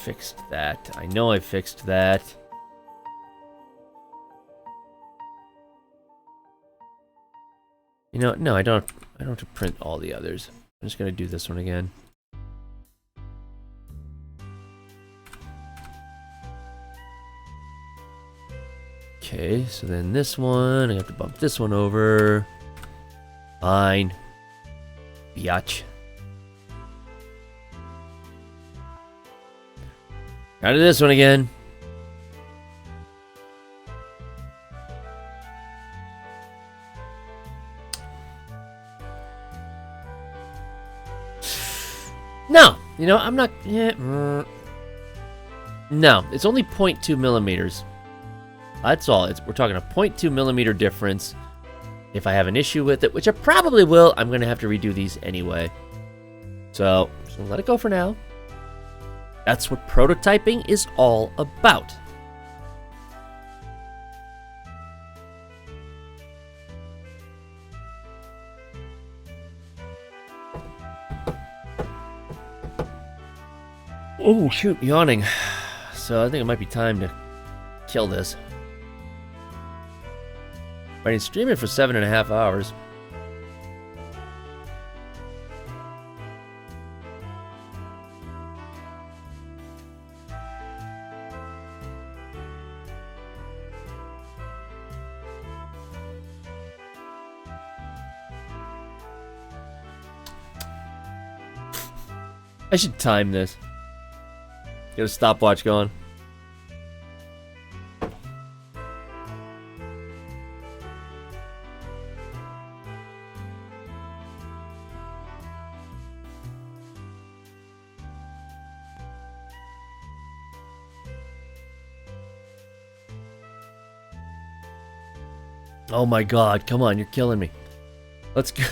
fixed that. I know I fixed that. You know, no, I don't have to print all the others. I'm just gonna do this one again. Okay, so then this one, I have to bump this one over. Fine. Biatch. Gotta do this one again. No, you know, I'm not. Yeah, no, it's only 0.2 millimeters. That's all. We're talking a 0.2 millimeter difference. If I have an issue with it, which I probably will, I'm going to have to redo these anyway. So let it go for now. That's what prototyping is all about. Oh, shoot, yawning. So I think it might be time to kill this. I can stream it for 7.5 hours. I should time this. Get a stopwatch going. Oh my god, come on, you're killing me. Let's go.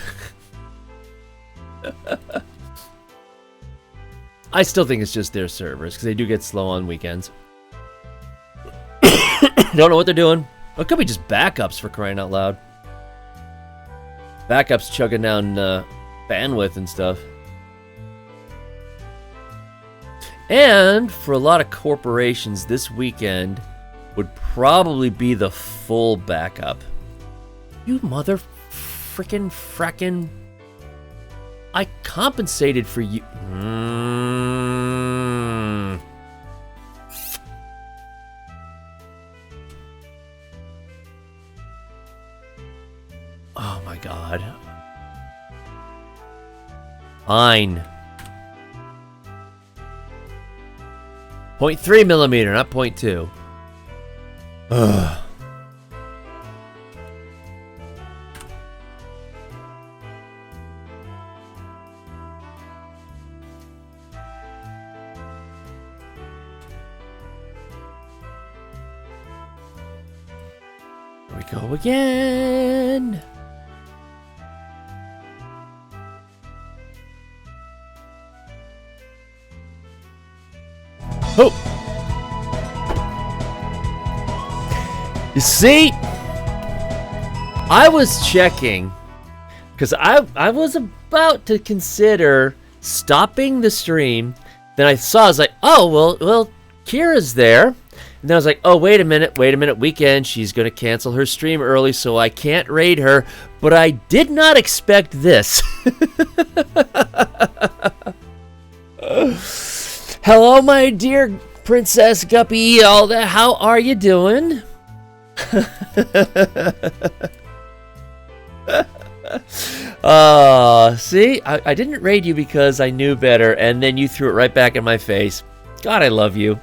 I still think it's just their servers, because they do get slow on weekends. Don't know what they're doing. It could be just backups, for crying out loud. Backups chugging down bandwidth and stuff. And for a lot of corporations, this weekend would probably be the full backup. You mother frickin' frackin'. I compensated for you. Oh my god. Fine. 0.3 millimeter, not 0.2. Ugh. Here we go again. Oh! You see, I was checking because I was about to consider stopping the stream. Then I was like, oh well, Kira's there. And then I was like, oh wait a minute, weekend. She's gonna cancel her stream early, so I can't raid her. But I did not expect this. Hello, my dear Princess Guppy. All that. How are you doing? See, I didn't raid you because I knew better, and then you threw it right back in my face. God, I love you.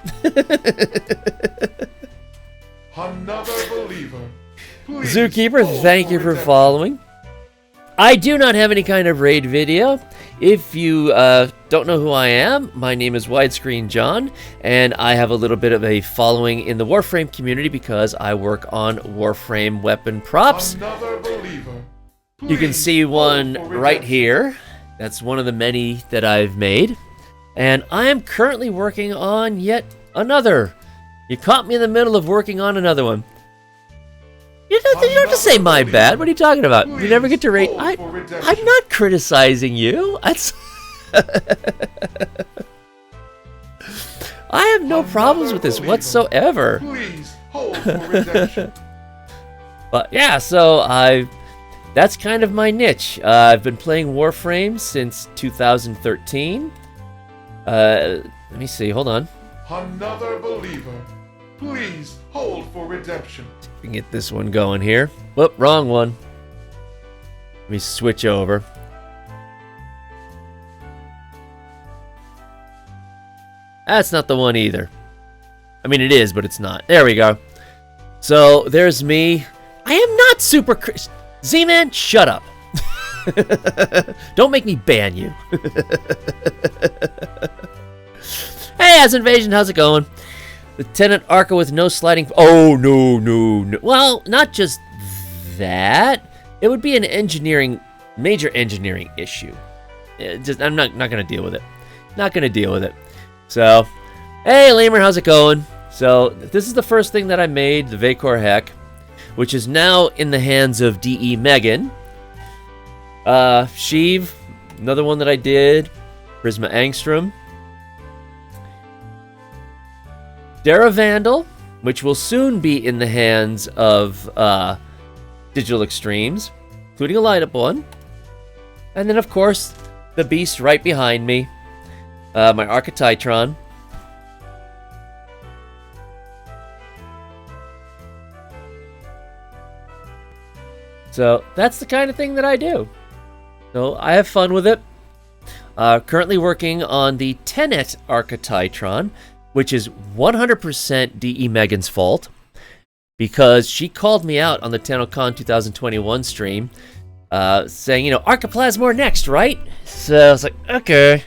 Another believer. Please Zookeeper, thank you for following. I do not have any kind of raid video. If you don't know who I am, my name is Widescreen John, and I have a little bit of a following in the Warframe community because I work on Warframe weapon props. Another believer. You can see one right here. That's one of the many that I've made. And I am currently working on yet another. You caught me in the middle of working on another one. You don't have to say my bad. What are you talking about? You never get to rate. I'm not criticizing you. That's I have no problems with this whatsoever. Please hold for redemption. But yeah, so that's kind of my niche. I've been playing Warframe since 2013. Let me see, hold on. Another believer. Please hold for redemption. We can get this one going here. Whoop, wrong one. Let me switch over. That's not the one either. I mean, it is, but it's not. There we go. So, there's me. I am not super... Z-Man, shut up. Don't make me ban you. Hey, As Invasion, how's it going? Lieutenant Arca with no sliding... Oh, no. Well, not just that. It would be an major engineering issue. I'm not going to deal with it. Not going to deal with it. So, hey, Lemur, how's it going? So, this is the first thing that I made, the Vacor Heck, which is now in the hands of D.E. Megan. Sheev, another one that I did. Prisma Angstrom. Dara Vandal, which will soon be in the hands of Digital Extremes, including a light-up one. And then, of course, the beast right behind me, my Archetytron. So that's the kind of thing that I do. So I have fun with it. Currently working on the Tenet Archetytron, which is 100% D.E. Megan's fault, because she called me out on the TennoCon 2021 stream, saying, Arca Plasmor next, right? So I was like, okay.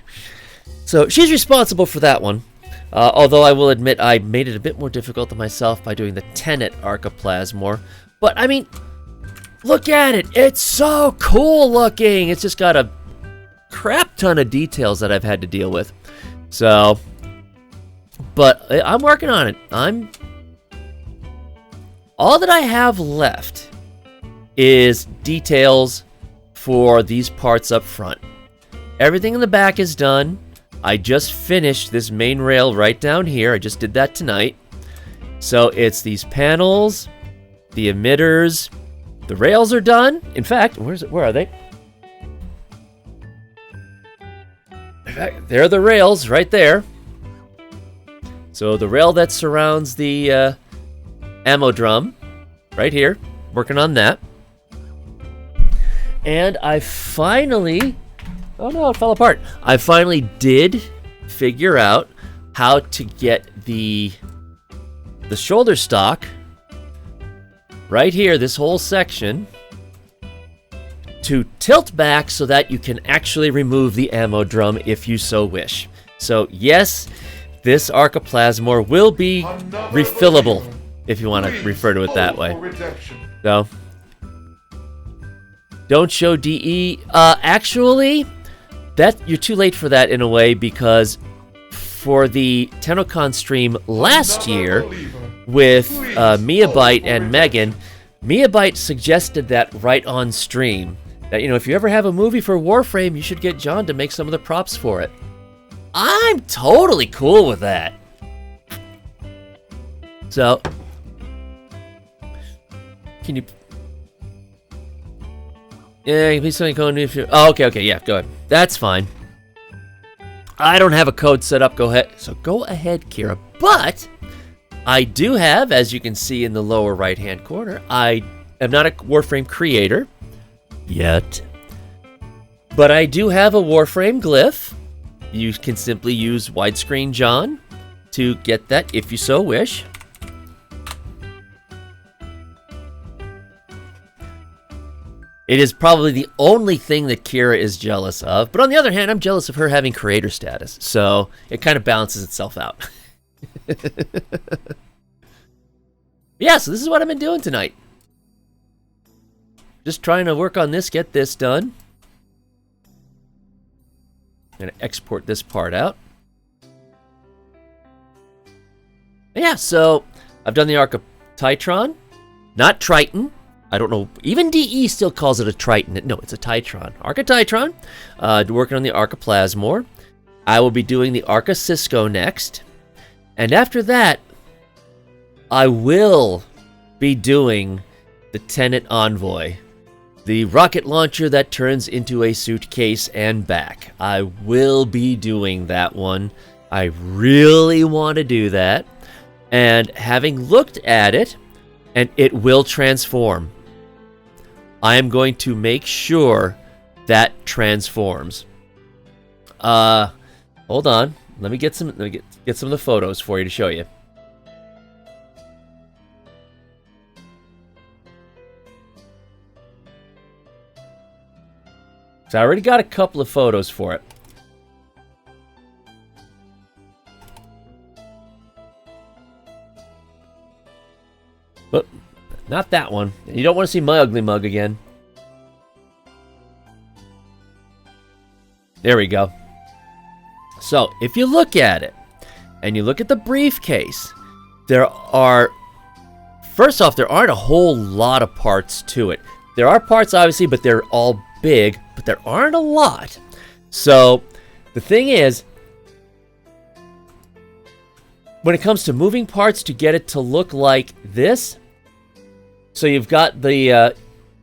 So she's responsible for that one. Although I will admit I made it a bit more difficult than myself by doing the Tenet Arca Plasmor. But, I mean, look at it. It's so cool looking. It's just got a crap ton of details that I've had to deal with. So, but I'm working on it. All that I have left is details for these parts up front. Everything in the back is done. I just finished this main rail right down here. I just did that tonight. So it's these panels, the emitters, the rails are done. In fact, where are they? In fact, there are the rails right there. So the rail that surrounds the ammo drum, right here, working on that. And I finally, oh no, it fell apart. I finally did figure out how to get the shoulder stock right here, this whole section, to tilt back so that you can actually remove the ammo drum if you so wish. So yes, this Arca Plasmor will be refillable, if you want to refer to it that way. So, don't show DE. Actually, you're too late for that in a way, because for the TennoCon stream last year with Miabyte and Megan, Miabyte suggested that right on stream. That, if you ever have a movie for Warframe, you should get John to make some of the props for it. I'm totally cool with that. So, can you... Yeah, please something code if you... Oh, okay, yeah, go ahead. That's fine. I don't have a code set up, go ahead. So go ahead, Kira. But, I do have, as you can see in the lower right-hand corner, I am not a Warframe creator yet. But I do have a Warframe glyph. You can simply use widescreen John to get that if you so wish. It is probably the only thing that Kira is jealous of. But on the other hand, I'm jealous of her having creator status. So it kind of balances itself out. Yeah, so this is what I've been doing tonight. Just trying to work on this, get this done. I'm going to export this part out. Yeah, so I've done the Arca Titron, not Triton. I don't know, even DE still calls it a Triton. No, it's a Titron. Arca Titron, working on the Arca Plasmor. I will be doing the Arca Cisco next. And after that, I will be doing the Tenet Envoy, the rocket launcher that turns into a suitcase and back. I will be doing that one. I really want to do that. And having looked at it, and it will transform, I am going to make sure that transforms. Hold on. Let me get some of the photos for you to show you. So I already got a couple of photos for it. But not that one. You don't want to see my ugly mug again. There we go. So, if you look at it, and you look at the briefcase, first off, there aren't a whole lot of parts to it. There are parts, obviously, but they're all big, but there aren't a lot. So, the thing is, when it comes to moving parts to get it to look like this, so you've got the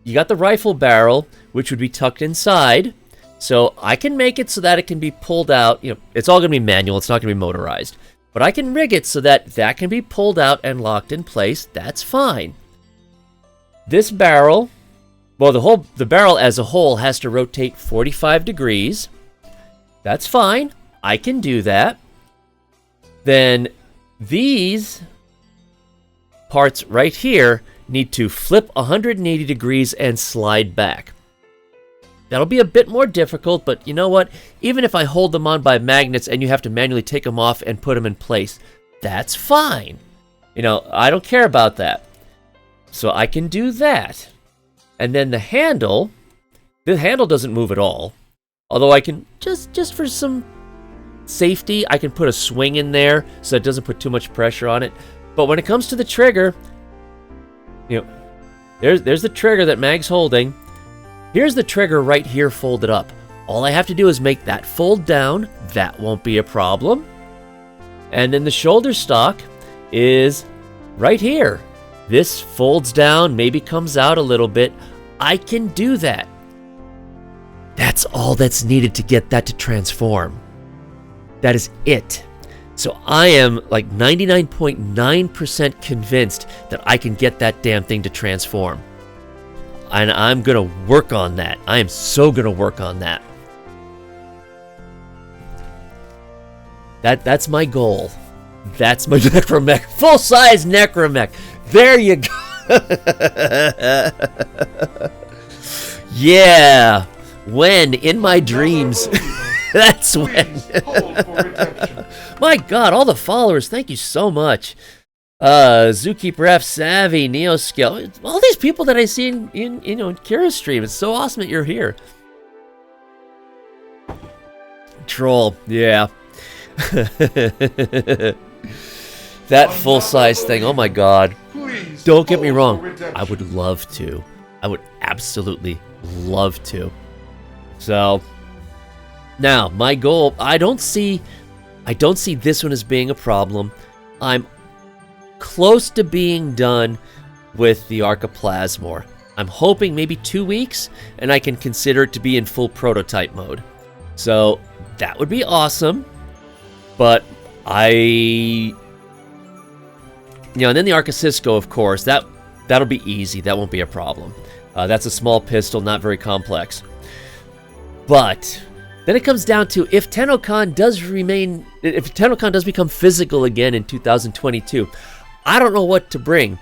rifle barrel, which would be tucked inside. So I can make it so that it can be pulled out. You know, it's all going to be manual. It's not going to be motorized. But I can rig it so that that can be pulled out and locked in place. That's fine. This barrel, well, the barrel as a whole has to rotate 45 degrees. That's fine. I can do that. Then these parts right here need to flip 180 degrees and slide back. That'll be a bit more difficult, but you know what? Even if I hold them on by magnets and you have to manually take them off and put them in place, that's fine. You know, I don't care about that. So I can do that. And then the handle doesn't move at all. Although I can, just for some safety, I can put a swing in there so it doesn't put too much pressure on it. But when it comes to the trigger, you know, there's the trigger that Mag's holding. Here's the trigger right here folded up. All I have to do is make that fold down. That won't be a problem. And then the shoulder stock is right here. This folds down, maybe comes out a little bit. I can do that. That's all that's needed to get that to transform. That is it. So I am like 99.9% convinced that I can get that damn thing to transform. And I'm going to work on that. I am so going to work on that. That's my goal. That's my necromech. Full-size necromech. There you go. Yeah. When? In my dreams. That's when. My God, all the followers. Thank you so much. Zookeeper F, Savvy, Neoscale, all these people that I see in Kira's stream. It's so awesome that you're here. Troll, yeah. That full-size thing, oh my God. Don't get me wrong, I would love to. I would absolutely love to. So, now, my goal, I don't see this one as being a problem. I'm close to being done with the Arca Plasmor. I'm hoping maybe 2 weeks, and I can consider it to be in full prototype mode. So that would be awesome. But and then the Arca Cisco, of course, that'll be easy. That won't be a problem. That's a small pistol, not very complex. But then it comes down to if TennoCon does become physical again in 2022. I don't know what to bring.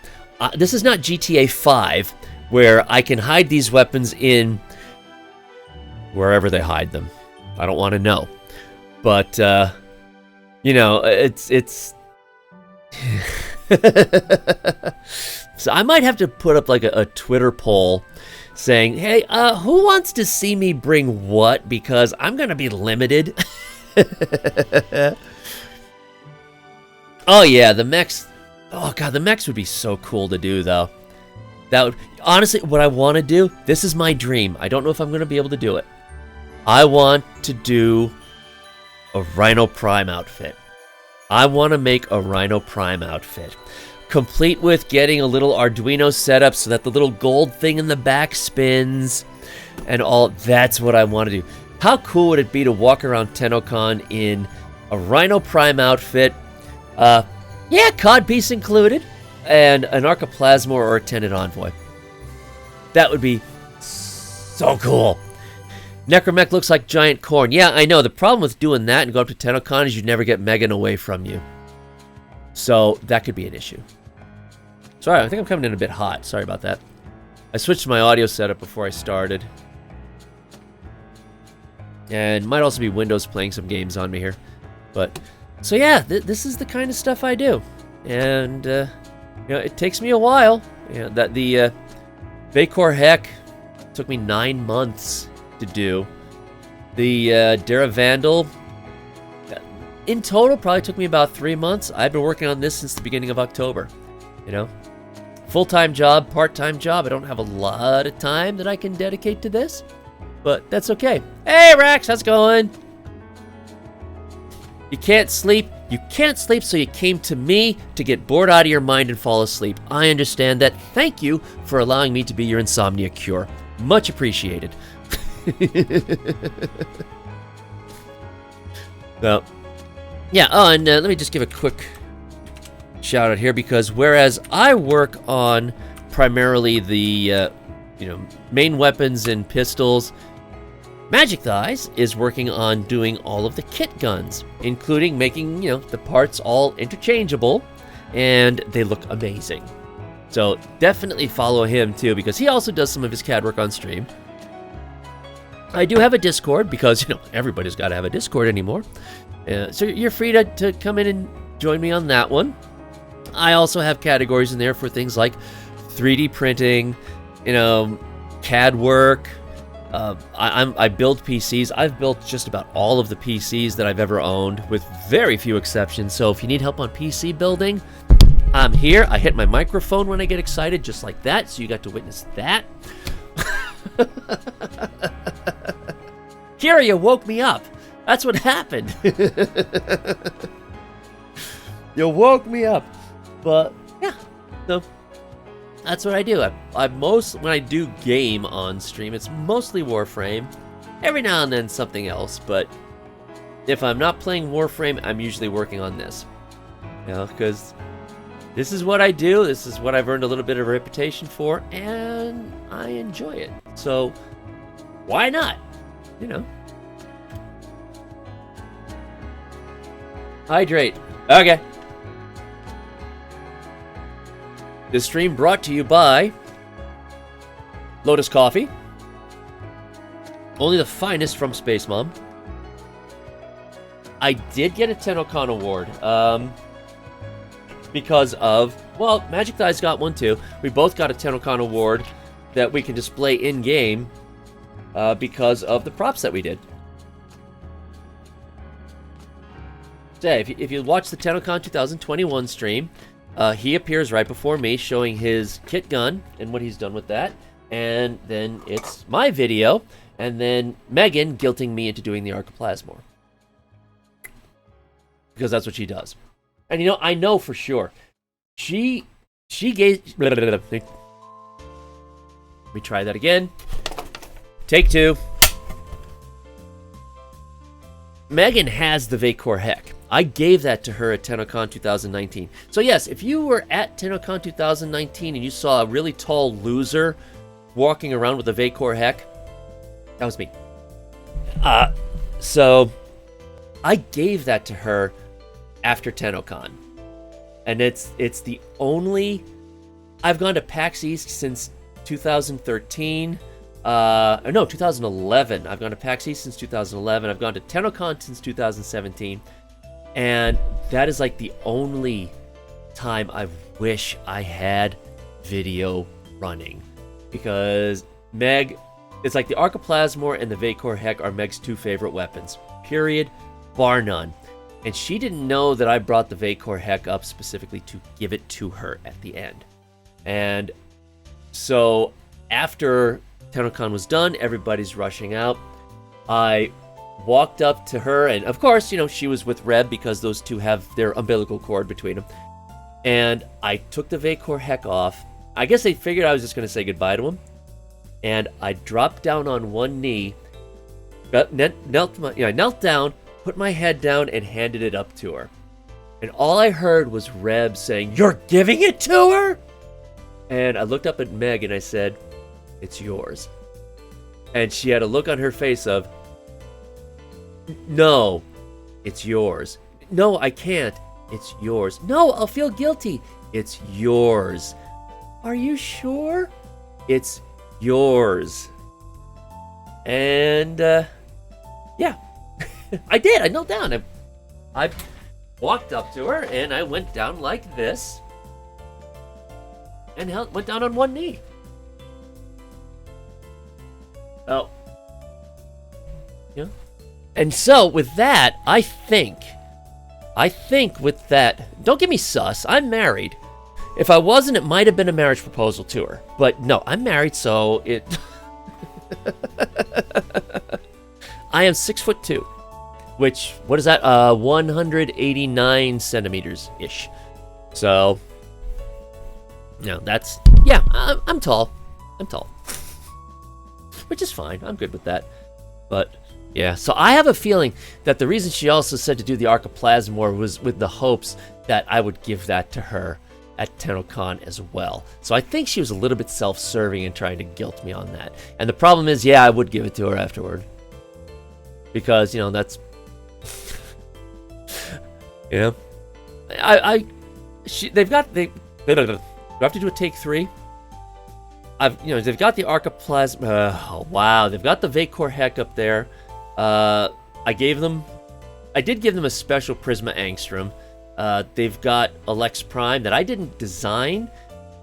This is not GTA 5, where I can hide these weapons in wherever they hide them. I don't want to know. But, it's... So I might have to put up like a Twitter poll saying, hey, who wants to see me bring what? Because I'm going to be limited. Oh, yeah, the mechs... Oh God, the mechs would be so cool to do, though. That would honestly, what I want to do. This is my dream. I don't know if I'm going to be able to do it. I want to do a Rhino Prime outfit. I want to make a Rhino Prime outfit, complete with getting a little Arduino set up so that the little gold thing in the back spins and all. That's what I want to do. How cool would it be to walk around TennoCon in a Rhino Prime outfit? Yeah, codpiece included, and an Arca Plasmor or a Tenant Envoy. That would be so cool. Necromech looks like giant corn. Yeah, I know. The problem with doing that and go up to TennoCon is you never get Megan away from you. So that could be an issue. Sorry, I think I'm coming in a bit hot. Sorry about that. I switched my audio setup before I started. And might also be Windows playing some games on me here. But, so yeah, this is the kind of stuff I do. And, you know, it takes me a while. You know, the Vacor Heck took me 9 months to do. The Dara Vandal, in total, probably took me about 3 months. I've been working on this since the beginning of October. You know, full-time job, part-time job. I don't have a lot of time that I can dedicate to this, but that's okay. Hey, Rax, how's it going? You can't sleep. You can't sleep, so you came to me to get bored out of your mind and fall asleep. I understand that. Thank you for allowing me to be your insomnia cure. Much appreciated. So, yeah, oh, and let me just give a quick shout out here, because whereas I work on primarily the you know, main weapons and pistols, Magic Thighs is working on doing all of the kit guns, including making, you know, the parts all interchangeable, and they look amazing. So definitely follow him too, because he also does some of his CAD work on stream. I do have a Discord, because, you know, everybody's got to have a Discord anymore. So you're free to come in and join me on that one. I also have categories in there for things like 3D printing, you know, CAD work. I build PCs. I've built just about all of the PCs that I've ever owned, with very few exceptions. So if you need help on PC building, I'm here. I hit my microphone when I get excited, just like that, so you got to witness that. Kira, you woke me up. That's what happened. You woke me up. But yeah, so that's what I do. When I do game on stream, it's mostly Warframe. Every now and then something else, but if I'm not playing Warframe, I'm usually working on this. You know, because this is what I do. This is what I've earned a little bit of a reputation for, and I enjoy it. So why not? You know. Hydrate. Okay. This stream brought to you by Lotus Coffee. Only the finest from Space Mom. I did get a TennoCon award. Because of, well, Magic Thighs got one too. We both got a TennoCon award that we can display in-game because of the props that we did. So if you watch the TennoCon 2021 stream, he appears right before me showing his kit gun and what he's done with that. And then it's my video, and then Megan guilting me into doing the Arca Plasmor. Because that's what she does. And, you know, I know for sure. She gave... Let me try that again. Take two. Megan has the Vacor Heck. I gave that to her at TennoCon 2019. So yes, if you were at TennoCon 2019 and you saw a really tall loser walking around with a Vacor Heck, that was me. So I gave that to her after TennoCon. And it's the only... I've gone to PAX East since 2013. No, 2011. I've gone to PAX East since 2011. I've gone to TennoCon since 2017. And that is like the only time I wish I had video running. Because Meg, it's like the Arca Plasmor and the Vacor Heck are Meg's two favorite weapons. Period. Bar none. And she didn't know that I brought the Vacor Heck up specifically to give it to her at the end. And so after TennoCon was done, everybody's rushing out. I walked up to her, and of course, she was with Reb because those two have their umbilical cord between them. And I took the Vacor heck off. I guess they figured I was just going to say goodbye to him. And I dropped down on one knee, knelt down, put my head down, and handed it up to her. And all I heard was Reb saying, "You're giving it to her?" And I looked up at Meg and I said, "It's yours." And she had a look on her face of, "No, it's yours." "No, I can't. It's yours." "No, I'll feel guilty." "It's yours." "Are you sure?" "It's yours." And, yeah. I did. I knelt down. I walked up to her, and I went down like this. And went down on one knee. Oh. Yeah. And so, with that, I think with that, don't get me sus, I'm married. If I wasn't, it might have been a marriage proposal to her. But no, I'm married, so it... I am 6'2", which, what is that? 189 centimeters-ish. So, that's, yeah, I'm tall. I'm tall. Which is fine, I'm good with that. But, yeah, so I have a feeling that the reason she also said to do the Arca Plasmor was with the hopes that I would give that to her at TennoCon as well. So I think she was a little bit self-serving and trying to guilt me on that. And the problem is, yeah, I would give it to her afterward. Because, that's... yeah. They have to do a take 3. They've got the Arca Plasmor. Oh, wow. They've got the Vacor heck up there. I did give them a special Prisma Angstrom. They've got a Lex Prime that I didn't design,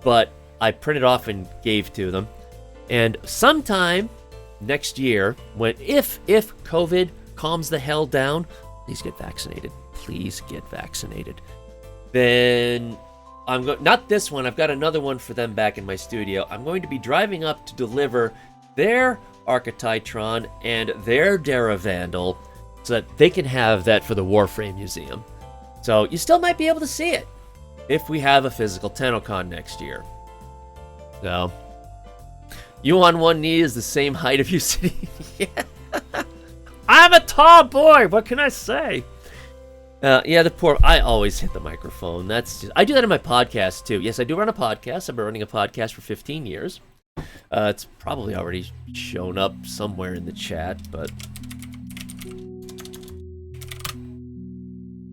but I printed off and gave to them. And sometime next year, if COVID calms the hell down, please get vaccinated. Please get vaccinated. Then not this one. I've got another one for them back in my studio. I'm going to be driving up to deliver their Archititron and their Daravandal so that they can have that for the Warframe Museum. So you still might be able to see it if we have a physical TennoCon next year. So, you on one knee is the same height of you sitting. Yeah. I'm a tall boy. What can I say? Yeah, I always hit the microphone. I do that in my podcast too. Yes, I do run a podcast. I've been running a podcast for 15 years. It's probably already shown up somewhere in the chat, but...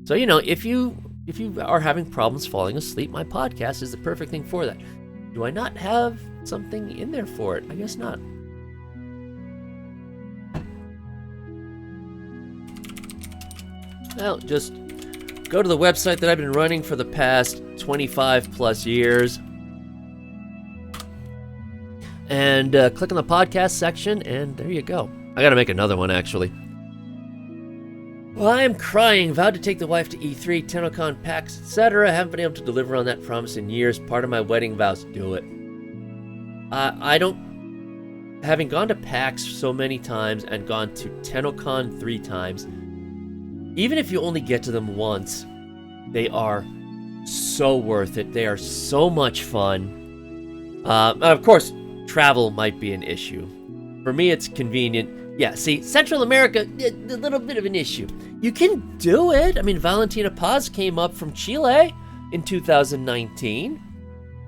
So, if you are having problems falling asleep, my podcast is the perfect thing for that. Do I not have something in there for it? I guess not. Well, just go to the website that I've been running for the past 25 plus years. And click on the podcast section, and there you go. I gotta make another one, actually. Well, I am crying. Vowed to take the wife to E3, TennoCon, PAX, etc. Haven't been able to deliver on that promise in years. Part of my wedding vows. Do it. Having gone to PAX so many times and gone to TennoCon 3 times, even if you only get to them once, they are so worth it. They are so much fun. Of course, travel might be an issue. For me, it's convenient. Yeah, see, Central America, a little bit of an issue. You can do it. I mean, Valentina Paz came up from Chile in 2019.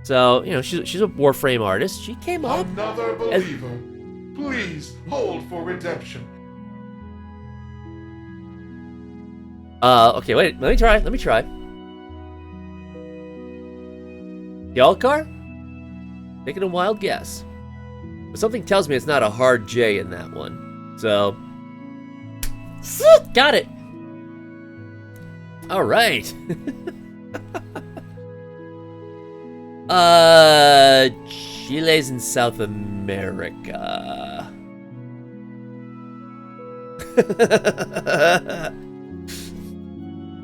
So, she's a Warframe artist. She came up. Another believer. Please hold for redemption. Okay, wait. Let me try. Yalkar? Taking a wild guess. But something tells me it's not a hard J in that one. So, got it. All right. Chile's in South America.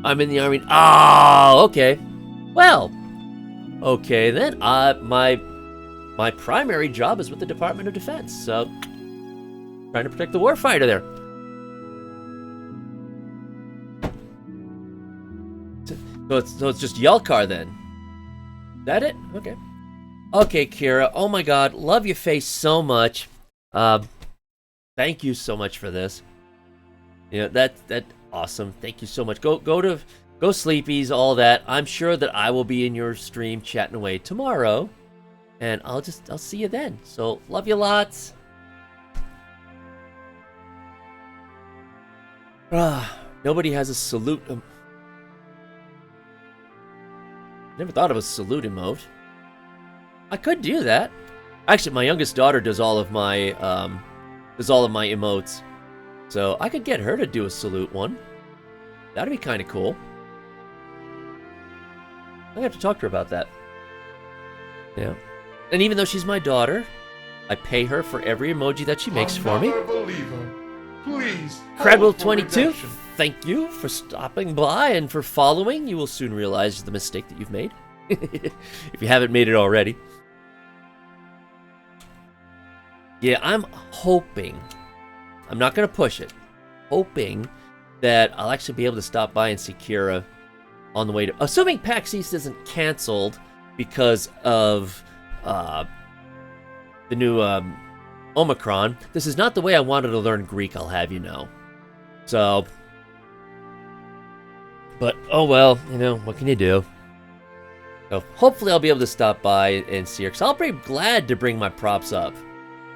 I'm in the army. Oh, okay. Well, okay then. My primary job is with the Department of Defense, so trying to protect the warfighter there. So it's just Yelkar then. Is that it? Okay. Okay, Kira. Oh my God, love your face so much. Thank you so much for this. You know, that awesome. Thank you so much. Go sleepies, all that. I'm sure that I will be in your stream chatting away tomorrow, and I'll see you then. So love you lots. Nobody has a salute. Never thought of a salute emote. I could do that. Actually, my youngest daughter does all of my emotes, so I could get her to do a salute one. That'd be kind of cool. I'm gonna have to talk to her about that. Yeah. And even though she's my daughter, I pay her for every emoji that she makes for me. Believer. Please. Credible22, thank you for stopping by and for following. You will soon realize the mistake that you've made. If you haven't made it already. Yeah, I'm hoping, I'm not going to push it, hoping that I'll actually be able to stop by and see Kira on the way to, assuming PAX East isn't canceled because of the new Omicron. This is not the way I wanted to learn Greek, I'll have you know. So, but oh well, you know, what can you do? So hopefully I'll be able to stop by and see her, because I'll be glad to bring my props up.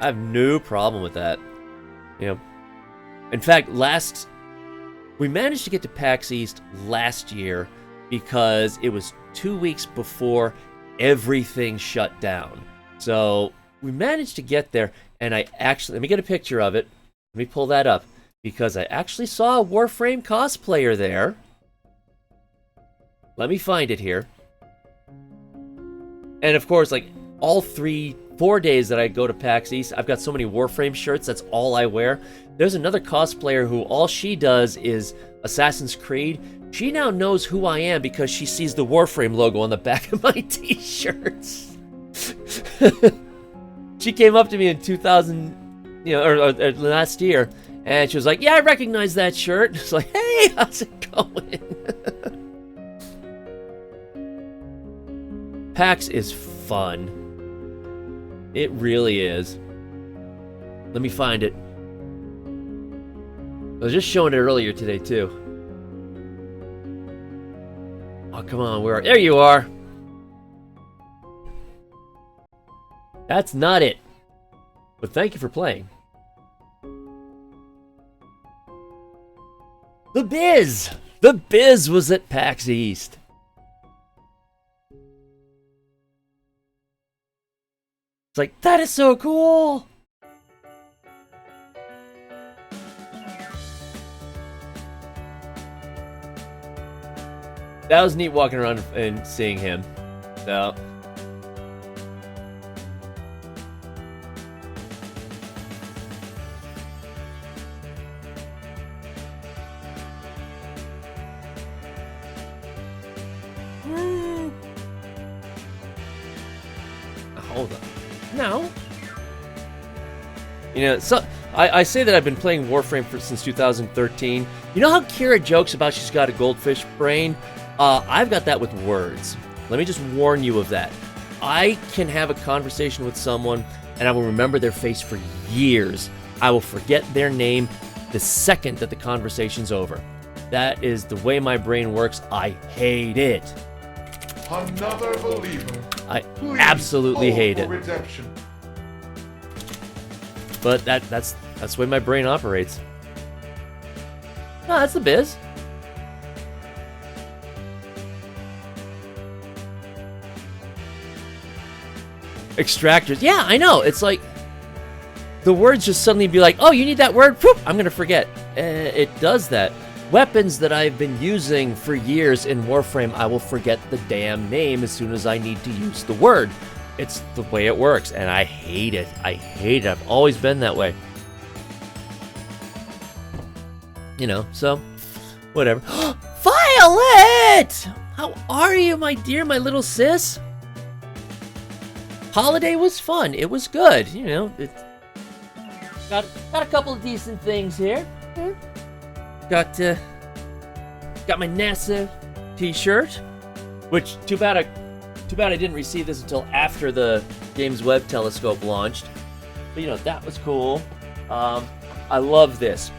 I have no problem with that. You know, in fact, we managed to get to PAX East last year because it was 2 weeks before everything shut down. So we managed to get there, and I actually, let me get a picture of it. Let me pull that up, because I actually saw a Warframe cosplayer there. Let me find it here. And of course, like all 4 days that I go to PAX East, I've got so many Warframe shirts, that's all I wear. There's another cosplayer who all she does is Assassin's Creed. She now knows who I am because she sees the Warframe logo on the back of my t-shirts. She came up to me in 2000, you know, or last year, and she was like, "Yeah, I recognize that shirt." It's like, "Hey, how's it going?" PAX is fun. It really is. Let me find it. I was just showing it earlier today, too. Oh, come on, there you are. That's not it. But thank you for playing. The Biz! The Biz was at PAX East. It's like, that is so cool! That was neat walking around and seeing him. So. Hold on. No. You know, so I say that I've been playing Warframe since 2013. You know how Kira jokes about she's got a goldfish brain? I've got that with words. Let me just warn you of that. I can have a conversation with someone and I will remember their face for years. I will forget their name the second that the conversation's over. That is the way my brain works. I hate it. Another believer. I absolutely hate it. Redemption. But that's the way my brain operates. No, that's the Biz. Extractors. Yeah, I know. It's like the words just suddenly be like, "Oh, you need that word? Whoop, I'm gonna forget." It does that. Weapons that I've been using for years in Warframe, I will forget the damn name as soon as I need to use the word. It's the way it works, and I hate it. I hate it. I've always been that way. You know, so, whatever. Violet! How are you, my dear, my little sis? Holiday was fun. It was good. You know, it's got a couple of decent things here. Got my NASA t-shirt, which too bad I didn't receive this until after the James Webb Telescope launched. But you know, that was cool. I love this.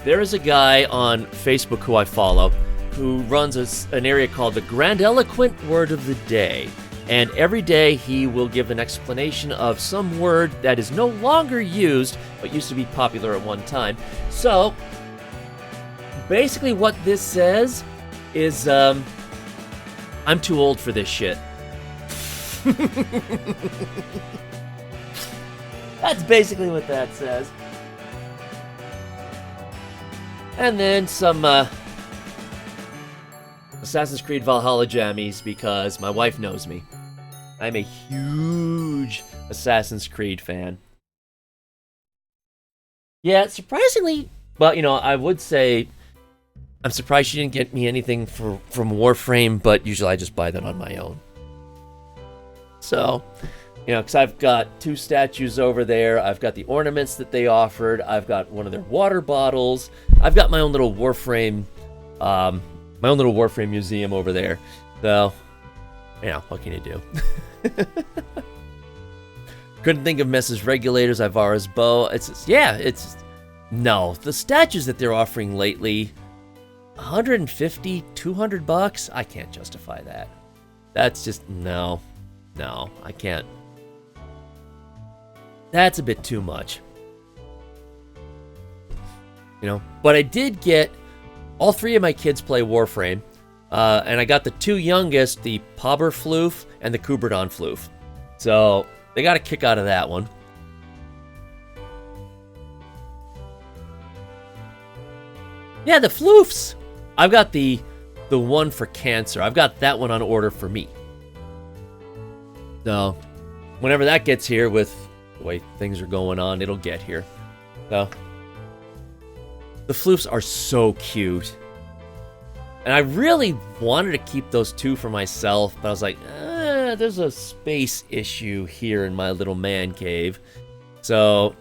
There is a guy on Facebook who I follow who runs an area called the Grandiloquent Word of the Day. And every day he will give an explanation of some word that is no longer used, but used to be popular at one time. So, basically what this says is, I'm too old for this shit. That's basically what that says. And then some, Assassin's Creed Valhalla jammies, because my wife knows me. I'm a huge Assassin's Creed fan. Yeah, surprisingly, but you know, I would say I'm surprised she didn't get me anything from Warframe, but usually I just buy them on my own. So, you know, because I've got 2 statues over there, I've got the ornaments that they offered, I've got one of their water bottles, I've got my own little Warframe, museum over there. So, you know, what can you do? Couldn't think of Mess's Regulators, Ivara's Bow. No, the statues that they're offering lately, $150, $200, I can't justify that. That's just, no, I can't. That's a bit too much. You know, but I did get, all 3 of my kids play Warframe, and I got the 2 youngest, the Pobberfloof and the Kuberdon Floof. So, they got a kick out of that one. Yeah, the Floofs! I've got the one for cancer. I've got that one on order for me. So, whenever that gets here, with the way things are going on, it'll get here. So, the Floofs are so cute. And I really wanted to keep those 2 for myself, but I was like, there's a space issue here in my little man cave. So,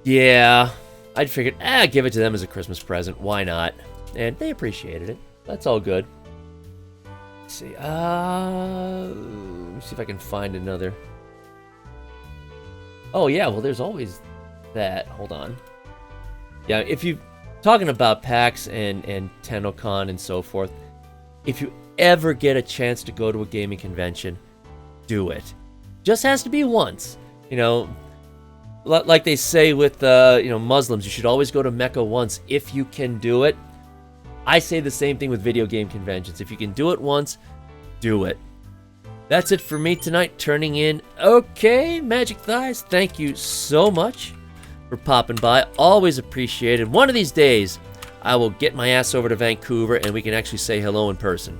yeah, I figured, give it to them as a Christmas present. Why not? And they appreciated it. That's all good. Let's see. Let me see if I can find another. Oh, yeah, well, there's always that. Hold on. Yeah, if you're talking about PAX and TennoCon and so forth, if you ever get a chance to go to a gaming convention, do it. Just has to be once. You know, like they say with Muslims, you should always go to Mecca once if you can do it. I say the same thing with video game conventions. If you can do it once, do it. That's it for me tonight, turning in. Okay, Magic Thighs, thank you so much for popping by. Always appreciated. One of these days, I will get my ass over to Vancouver and we can actually say hello in person.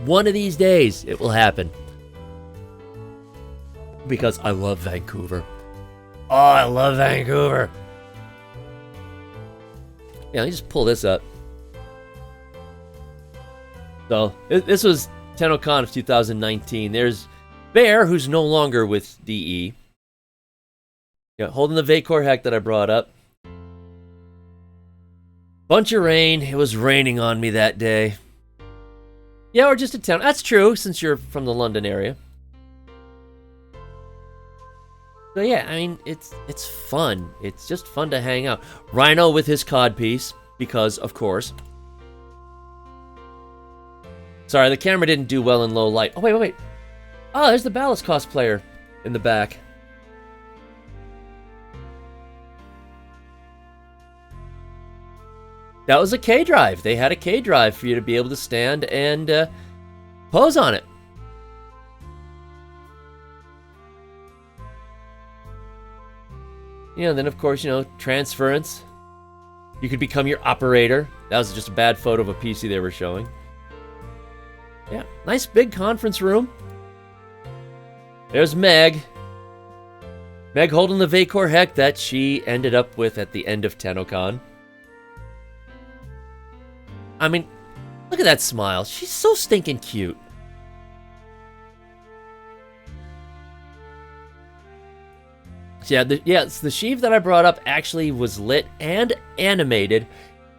One of these days, it will happen. Because I love Vancouver. Oh, I love Vancouver. Yeah, let me just pull this up. So, this was TennoCon of 2019. There's Bear, who's no longer with DE. Yeah, holding the Vacor Heck that I brought up. Bunch of rain. It was raining on me that day. Yeah, we're just in town. That's true, since you're from the London area. So yeah, I mean, it's fun. It's just fun to hang out. Rhino with his codpiece, because, of course. Sorry, the camera didn't do well in low light. Oh, wait. Oh, there's the Ballast cosplayer in the back. That was a K-Drive. They had a K-Drive for you to be able to stand and pose on it. You know, then of course, transference. You could become your operator. That was just a bad photo of a PC they were showing. Yeah, nice big conference room. There's Meg. Meg holding the Vacor Heck that she ended up with at the end of TennoCon. I mean, look at that smile. She's so stinking cute. Yeah, the Sheev that I brought up actually was lit and animated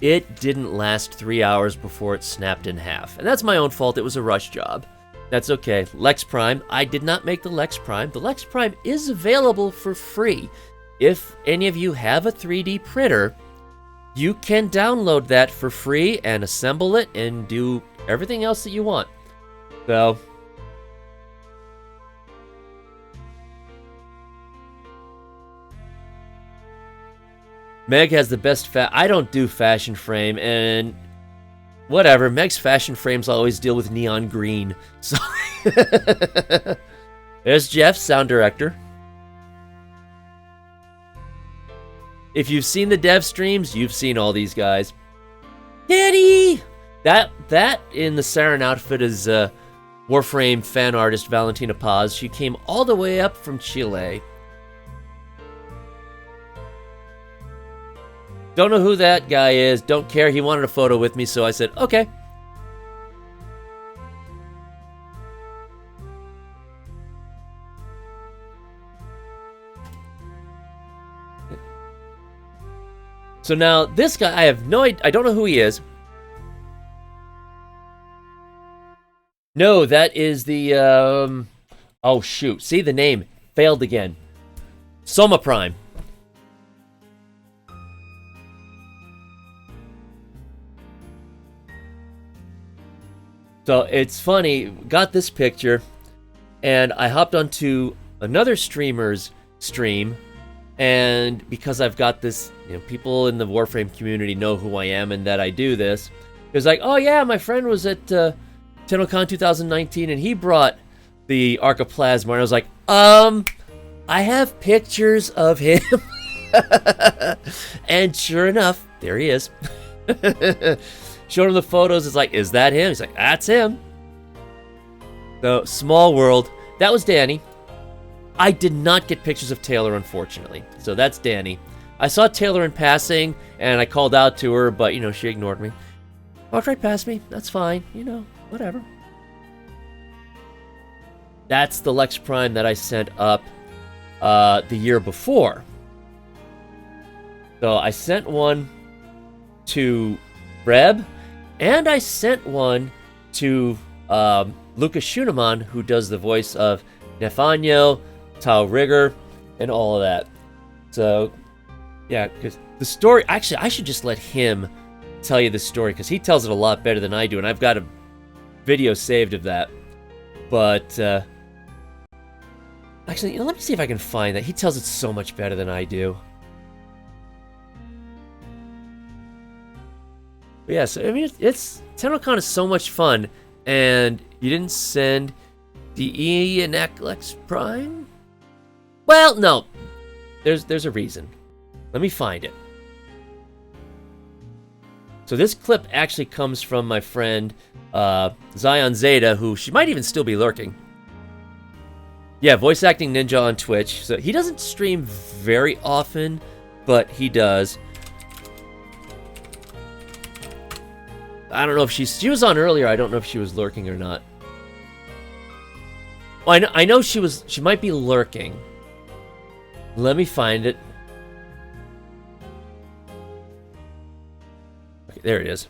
it didn't last 3 hours before it snapped in half. And that's my own fault. It was a rush job. That's okay. Lex Prime, I did not make the Lex Prime. The Lex Prime is available for free. If any of you have a 3D printer, you can download that for free and assemble it and do everything else that you want. So, Meg has the best I don't do fashion frame, and whatever. Meg's fashion frames always deal with neon green. So, there's Jeff, sound director. If you've seen the dev streams, you've seen all these guys. Daddy! That in the Saren outfit is Warframe fan artist Valentina Paz. She came all the way up from Chile. Don't know who that guy is. Don't care. He wanted a photo with me, so I said, okay. So now, this guy, I have no idea. I don't know who he is. No, that is the, oh shoot. See, the name failed again. Soma Prime. So it's funny, got this picture, and I hopped onto another streamer's stream, and because I've got this, people in the Warframe community know who I am and that I do this. It was like, oh yeah, my friend was at TennoCon 2019, and he brought the Arca Plasmor, and I was like, I have pictures of him. And sure enough, there he is. Showed him the photos. It's like, is that him? He's like, that's him. So, small world. That was Danny. I did not get pictures of Taylor, unfortunately. So that's Danny. I saw Taylor in passing, and I called out to her, but, she ignored me. Walked right past me. That's fine. Whatever. That's the Lex Prime that I sent up the year before. So I sent one to Reb, and I sent one to Lucas Schunemann, who does the voice of Nathaniel, Tao Rigger, and all of that. So, yeah, because the story... Actually, I should just let him tell you the story, because he tells it a lot better than I do, and I've got a video saved of that. But, actually, let me see if I can find that. He tells it so much better than I do. But yeah, so, I mean, TennoCon is so much fun, and you didn't send the Lex Prime? Well, no. There's a reason. Let me find it. So this clip actually comes from my friend, Zion Zeta, who she might even still be lurking. Yeah, voice acting ninja on Twitch. So he doesn't stream very often, but he does. I don't know if she was on earlier. I don't know if she was lurking or not. Well, I know she might be lurking. Let me find it. Okay, there it is.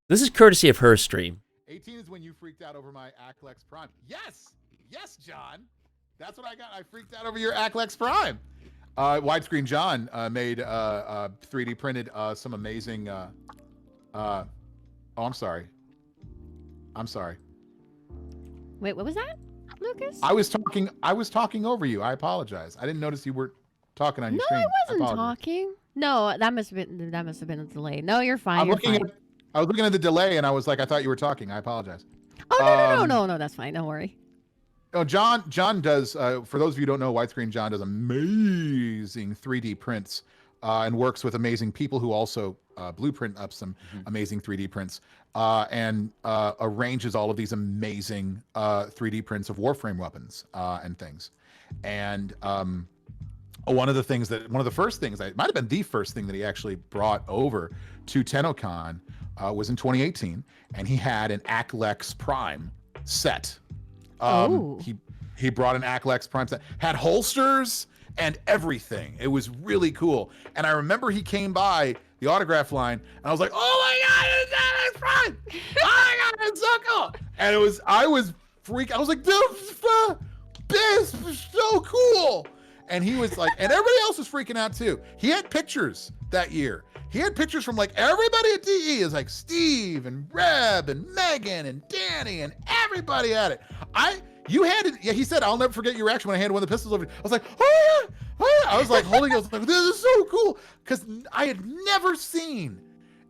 This is courtesy of her stream. 18 is when you freaked out over my Aclex Prime. Yes! Yes, John! That's what I got. I freaked out over your Aclex Prime. Widescreen John made 3D printed some amazing... oh, I'm sorry. I'm sorry. Wait, what was that, Lucas? I was talking over you. I apologize. I didn't notice you were talking on your stream. No, I wasn't talking. No, that must have been a delay. No, you're fine. I was looking at the delay, and I was like, I thought you were talking. I apologize. Oh no, that's fine. Don't worry. Oh, John does. For those of you who don't know, Widescreen John does amazing 3D prints and works with amazing people who also blueprint up some amazing 3D prints and arranges all of these amazing 3D prints of Warframe weapons and things. And one of the first things, it might have been the first thing that he actually brought over to TennoCon was in 2018, and he had an Aclex Prime set. He brought an Aclex Prime set, had holsters and everything. It was really cool. And I remember he came by the autograph line, and I was like, "Oh my god, it's Optimus Prime! Oh my god, it's so cool!" And I was like, "Dude, this is so cool!" And he was like, and everybody else was freaking out too. He had pictures that year. He had pictures from like everybody at DE is like Steve and Reb and Megan and Danny and everybody had it. You handed, yeah, he said, "I'll never forget your reaction when I handed one of the pistols over to you." I was like, "Oh yeah, oh yeah." I was like holding it, I was like, "This is so cool." Because I had never seen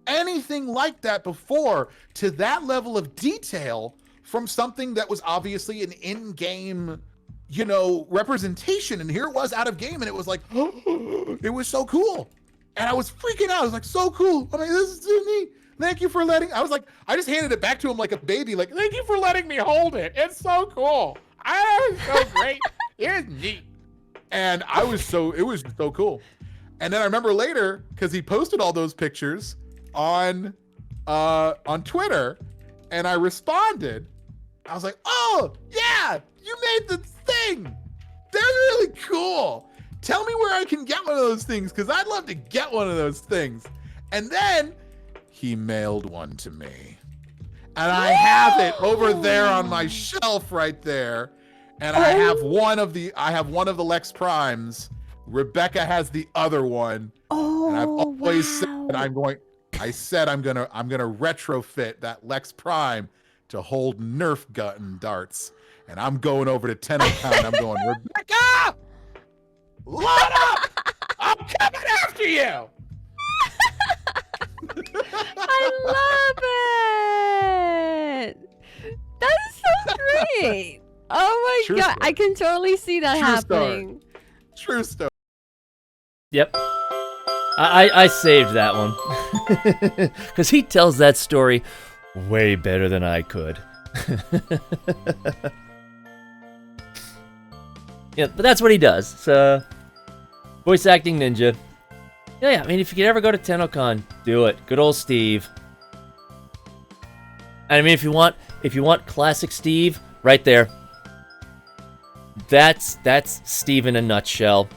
anything like that before to that level of detail from something that was obviously an in-game, representation. And here it was out of game, and it was like, it was so cool. And I was freaking out. I was like, so cool. I'm like, this is so neat. Thank you for I was like, I just handed it back to him like a baby, like, "Thank you for letting me hold it. It's so cool. It's so great. It's neat." And it was so cool. And then I remember later, because he posted all those pictures on Twitter, and I responded. I was like, "Oh, yeah, you made the thing. They're really cool. Tell me where I can get one of those things, because I'd love to get one of those things." And then he mailed one to me. And I have it over there on my shelf right there. And I have one of the Lex Primes. Rebecca has the other one. Oh, and I've always said wow. I'm gonna retrofit that Lex Prime to hold Nerf gun darts. And I'm going over to Tennotown. I'm going, "Rebecca, load up! I'm coming after you!" I love it. That is so great. Oh my True god, story. I can totally see that True story. happening. True story. Yep. I saved that one. Because he tells that story way better than I could. Yeah, but that's what he does. So, voice acting ninja. Yeah, I mean, if you could ever go to TennoCon, do it. Good old Steve. And I mean, if you want classic Steve, right there. That's Steve in a nutshell.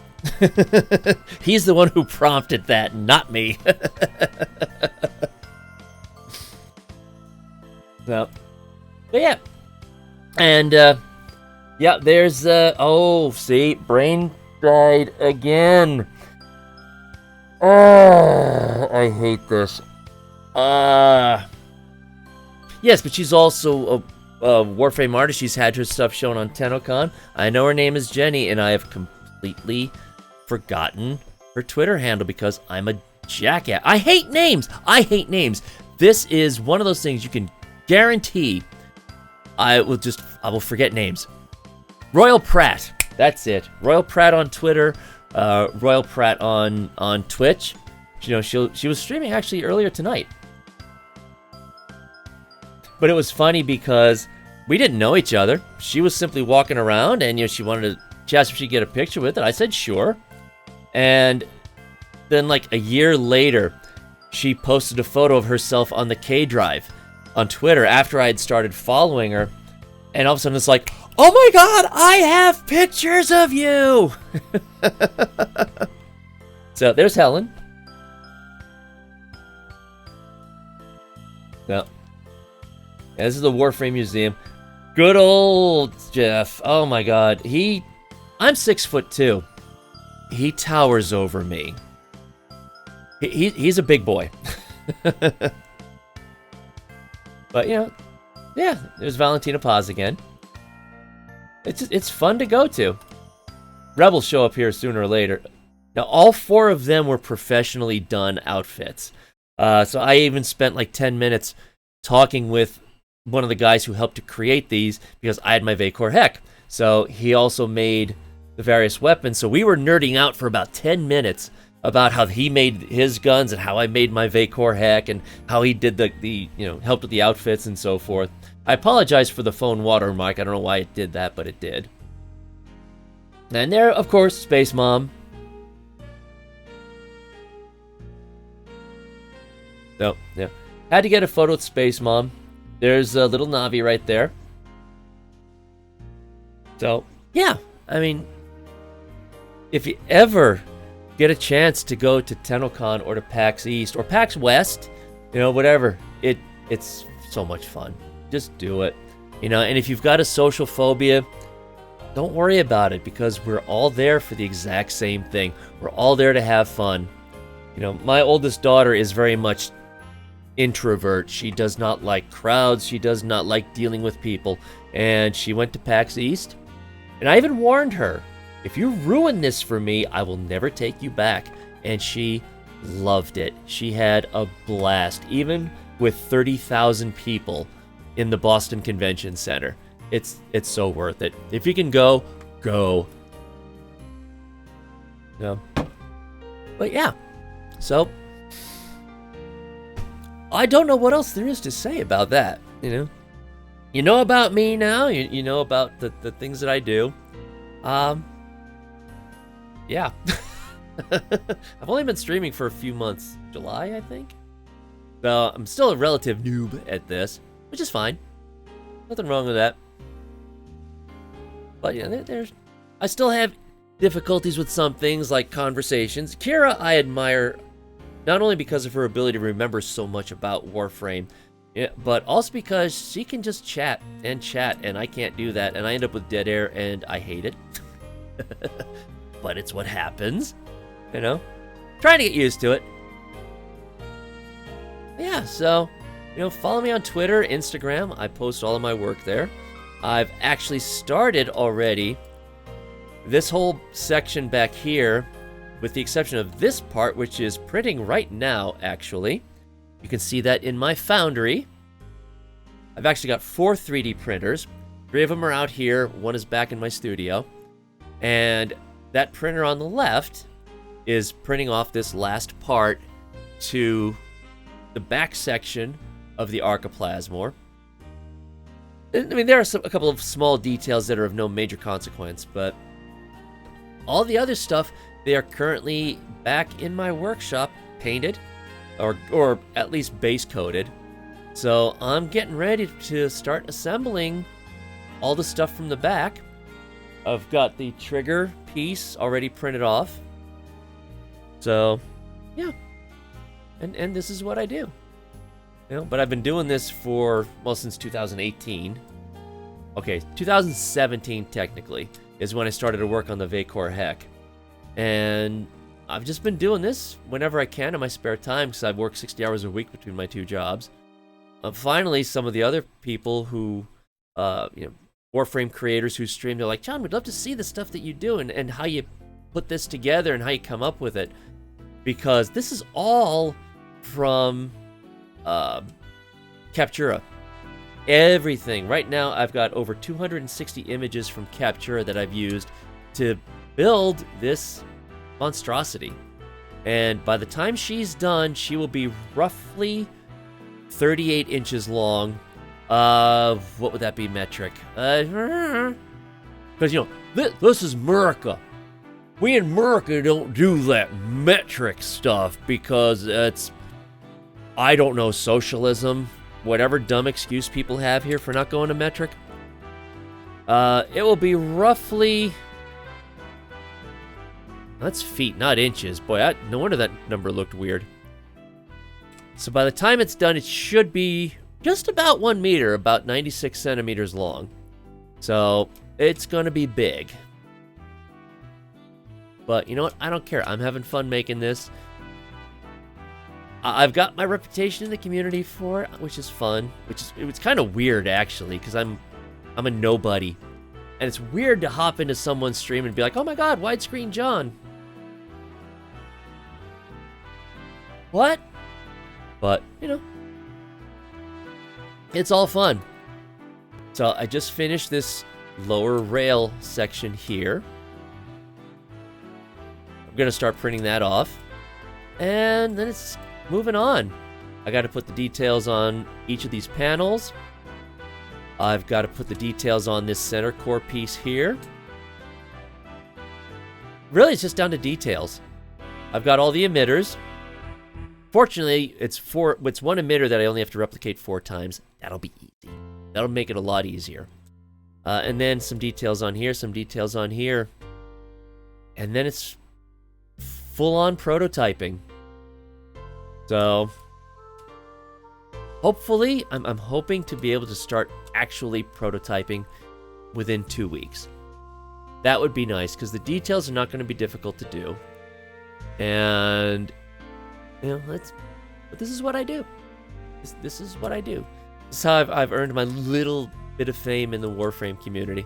He's the one who prompted that, not me. So, but yeah. And, yeah, there's, see, brain died again. Oh, I hate this. Yes, but she's also a Warframe artist. She's had her stuff shown on TennoCon. I know her name is Jenny, and I have completely forgotten her Twitter handle because I'm a jackass. I hate names. This is one of those things you can guarantee I will forget names. Royal Pratt. That's it. Royal Pratt on Twitter. Royal Pratt on Twitch. She was streaming actually earlier tonight. But it was funny because we didn't know each other. She was simply walking around, and she asked if she'd get a picture with it. I said sure. And then like a year later, she posted a photo of herself on the K Drive on Twitter after I had started following her. And all of a sudden it's like, "Oh my god, I have pictures of you!" So there's Helen. No. Yeah, this is the Warframe Museum. Good old Jeff. Oh my god. I'm 6'2". He towers over me. He's a big boy. But yeah, there's Valentina Paz again. It's fun to go to. Rebels show up here sooner or later. Now, all 4 of them were professionally done outfits. So I even spent like 10 minutes talking with one of the guys who helped to create these because I had my Vacor Heck. So he also made the various weapons. So we were nerding out for about 10 minutes about how he made his guns and how I made my Vacor Heck and how he did the helped with the outfits and so forth. I apologize for the phone watermark. I don't know why it did that, but it did. And there, of course, Space Mom. So, yeah. Had to get a photo with Space Mom. There's a little Navi right there. So, yeah. I mean, if you ever get a chance to go to TennoCon or to PAX East or PAX West, whatever, it's so much fun. Just do it. And if you've got a social phobia, don't worry about it, because we're all there for the exact same thing. We're all there to have fun. My oldest daughter is very much introvert. She does not like crowds. She does not like dealing with people. And she went to PAX East. And I even warned her, if you ruin this for me, I will never take you back. And she loved it. She had a blast, even with 30,000 people in the Boston Convention Center. It's so worth it. If you can go. But yeah. So I don't know what else there is to say about that. You know about me now. You know about the things that I do. Yeah. I've only been streaming for a few months. July, I think. So I'm still a relative noob at this, which is fine. Nothing wrong with that. But yeah, I still have difficulties with some things like conversations. Kira, I admire not only because of her ability to remember so much about Warframe, but also because she can just chat, and I can't do that, and I end up with dead air, and I hate it. But it's what happens, Trying to get used to it. Yeah, so, follow me on Twitter, Instagram. I post all of my work there. I've actually started already this whole section back here, with the exception of this part, which is printing right now, actually. You can see that in my foundry. I've actually got 4 3D printers. 3 of them are out here. 1 is back in my studio. And that printer on the left is printing off this last part to the back section of the Arca Plasmor. I mean, there are a couple of small details that are of no major consequence, but all the other stuff, they are currently back in my workshop, painted, or at least base coated. So I'm getting ready to start assembling all the stuff from the back. I've got the trigger piece already printed off. So, yeah. And this is what I do. But I've been doing this since 2018. Okay, 2017 technically is when I started to work on the Vacor Heck. And I've just been doing this whenever I can in my spare time, because I work 60 hours a week between my 2 jobs. Finally, some of the other people who, Warframe creators who stream, they're like, John, we'd love to see the stuff that you do and how you put this together and how you come up with it. Because this is all from Captura. Everything. Right now, I've got over 260 images from Captura that I've used to build this monstrosity. And by the time she's done, she will be roughly 38 inches long. What would that be metric? Because, this is America. We in America don't do that metric stuff because it's, I don't know, socialism, whatever dumb excuse people have here for not going to metric. It will be roughly, that's feet, not inches. Boy, no wonder that number looked weird. So by the time it's done, it should be just about 1 meter, about 96 centimeters long. So it's going to be big. But you know what? I don't care. I'm having fun making this. I've got my reputation in the community for it, which is fun. It's kind of weird, actually, because I'm a nobody. And it's weird to hop into someone's stream and be like, oh my god, widescreen John. What? But, it's all fun. So I just finished this lower rail section here. I'm going to start printing that off. And then it's moving on. I got to put the details on each of these panels. I've got to put the details on this center core piece here. Really, it's just down to details. I've got all the emitters. Fortunately, it's one emitter that I only have to replicate 4 times. That'll be easy. That'll make it a lot easier. And then some details on here, some details on here. And then it's full-on prototyping. So hopefully, I'm hoping to be able to start actually prototyping within 2 weeks. That would be nice, because the details are not going to be difficult to do. And, but this is what I do. This is what I do. This is how I've earned my little bit of fame in the Warframe community,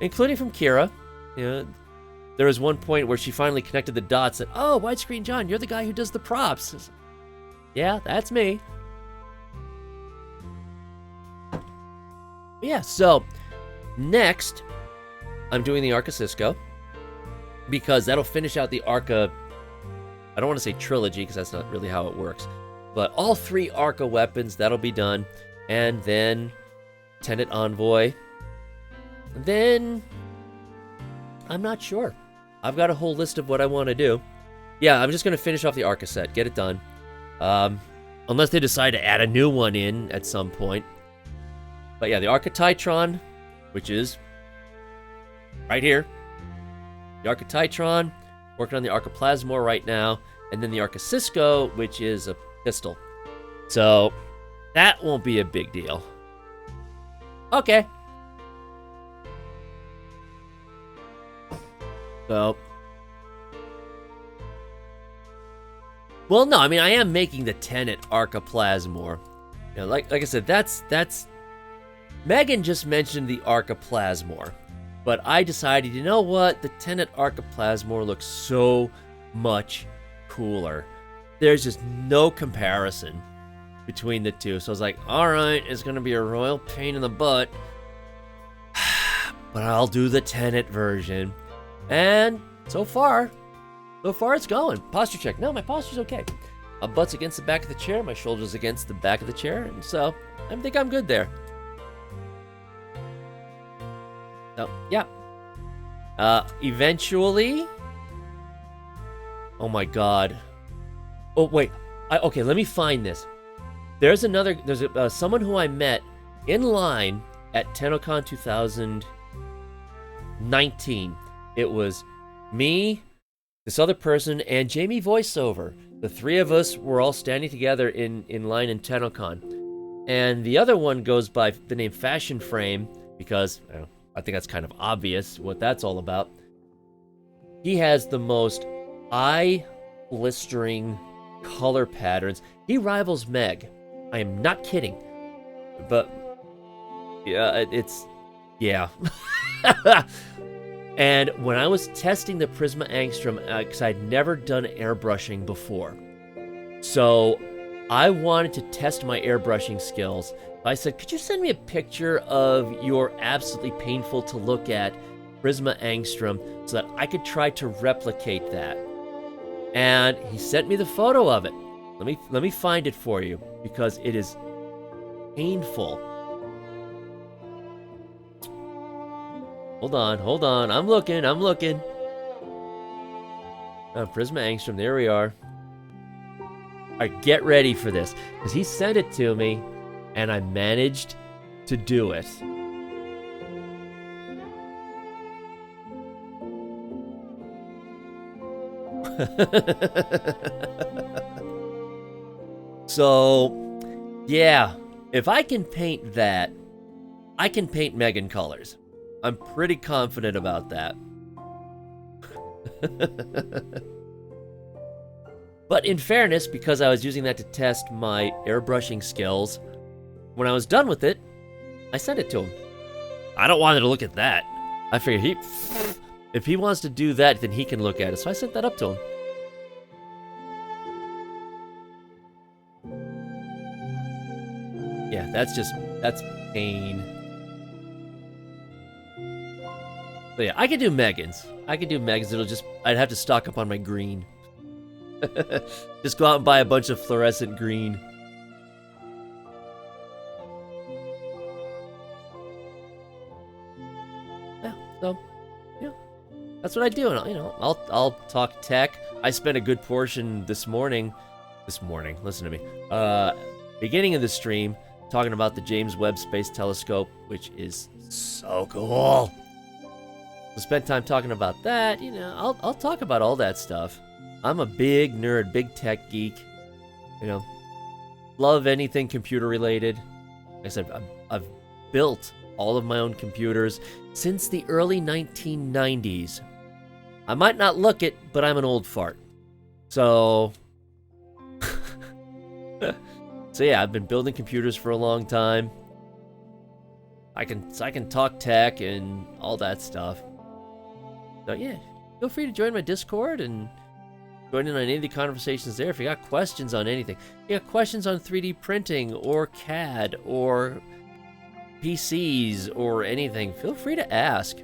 including from Kira. There was one point where she finally connected the dots that, oh, Widescreen John, you're the guy who does the props. Yeah, that's me. Yeah, so next, I'm doing the Arca Cisco, because that'll finish out the Arca, I don't want to say trilogy, because that's not really how it works, but all 3 Arca weapons, that'll be done, and then Tenet Envoy, and then I'm not sure. I've got a whole list of what I want to do. Yeah, I'm just going to finish off the Arca set, get it done, unless they decide to add a new one in at some point. But yeah, the Arca Titron, which is right here. The Arca Titron, working on the Arca Plasmor right now, and then the Arca Cisco, which is a pistol. So that won't be a big deal. Okay. So, well, no, I mean, I am making the Tenet Arca Plasmor. Like I said, that's Megan just mentioned the Arca Plasmor, but I decided, you know what? The Tenet Arca Plasmor looks so much cooler. There's just no comparison between the two. So I was like, alright, it's going to be a royal pain in the butt, but I'll do the Tenet version. And so far it's going. Posture check. No, my posture's okay. My butt's against the back of the chair, my shoulders against the back of the chair, and so I think I'm good there. So, yeah. Eventually... Oh my god. Oh, wait. Okay, let me find this. There's someone who I met in line at TennoCon 2019. It was me, this other person, and Jamie Voiceover. The 3 of us were all standing together in line in TennoCon. And the other one goes by the name Fashion Frame, because... I think that's kind of obvious what that's all about. He has the most eye-blistering color patterns. He rivals Meg. I am not kidding. But, yeah, yeah. And when I was testing the Prisma Angstrom, because I'd never done airbrushing before, so I wanted to test my airbrushing skills. I said, could you send me a picture of your absolutely painful to look at Prisma Angstrom so that I could try to replicate that? And he sent me the photo of it. Let me find it for you, because it is painful. Hold on. I'm looking. Prisma Angstrom, there we are. All right, get ready for this, because he sent it to me, and I managed to do it. So, yeah, if I can paint that, I can paint Megan colors. I'm pretty confident about that. But in fairness, because I was using that to test my airbrushing skills, when I was done with it, I sent it to him. I don't want him to look at that. I figured if he wants to do that, then he can look at it. So I sent that up to him. Yeah, that's pain. So yeah, I could do Megan's. I'd have to stock up on my green. Just go out and buy a bunch of fluorescent green. Yeah, so, yeah, that's what I do. And, I'll talk tech. I spent a good portion this morning, listen to me, beginning of the stream, talking about the James Webb Space Telescope, which is so cool. So spend time talking about that. I'll talk about all that stuff. I'm a big nerd, big tech geek. You know, love anything computer related. Like I said, I've built all of my own computers since the early 1990s. I might not look it, but I'm an old fart. So, so yeah, I've been building computers for a long time. I can talk tech and all that stuff. So yeah, feel free to join my Discord and join in on any of the conversations there. If you got questions on anything, if you got questions on 3D printing or CAD or PCs or anything, feel free to ask.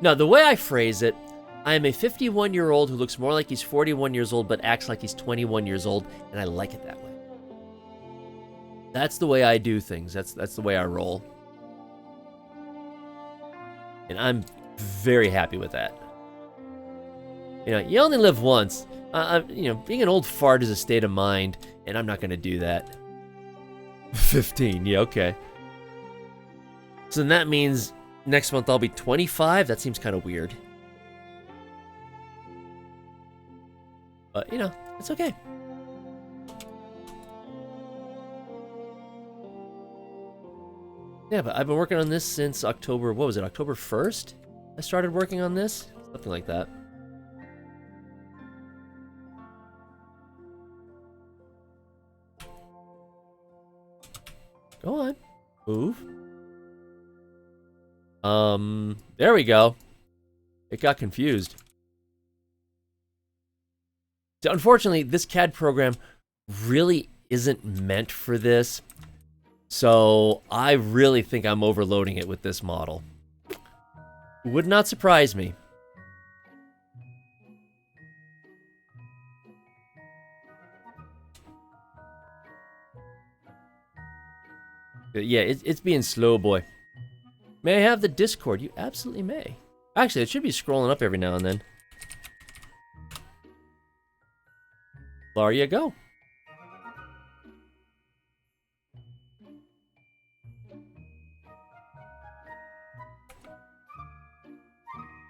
Now, the way I phrase it, I am a 51-year-old who looks more like he's 41 years old but acts like he's 21 years old, and I like it that way. That's the way I do things. That's the way I roll. And I'm very happy with that. You know, you only live once. You know, being an old fart is a state of mind, and I'm not going to do that. 15, yeah, okay. So then that means next month I'll be 25? That seems kind of weird. But, you know, it's okay. Yeah, but I've been working on this since October, what was it, October 1st? I started working on this? Something like that. Go on. Move. There we go. It got confused. So unfortunately, this CAD program really isn't meant for this. So I really think I'm overloading it with this model. Would not surprise me. Yeah, it's being slow, boy. May I have the Discord? You absolutely may. Actually, it should be scrolling up every now and then. There you go.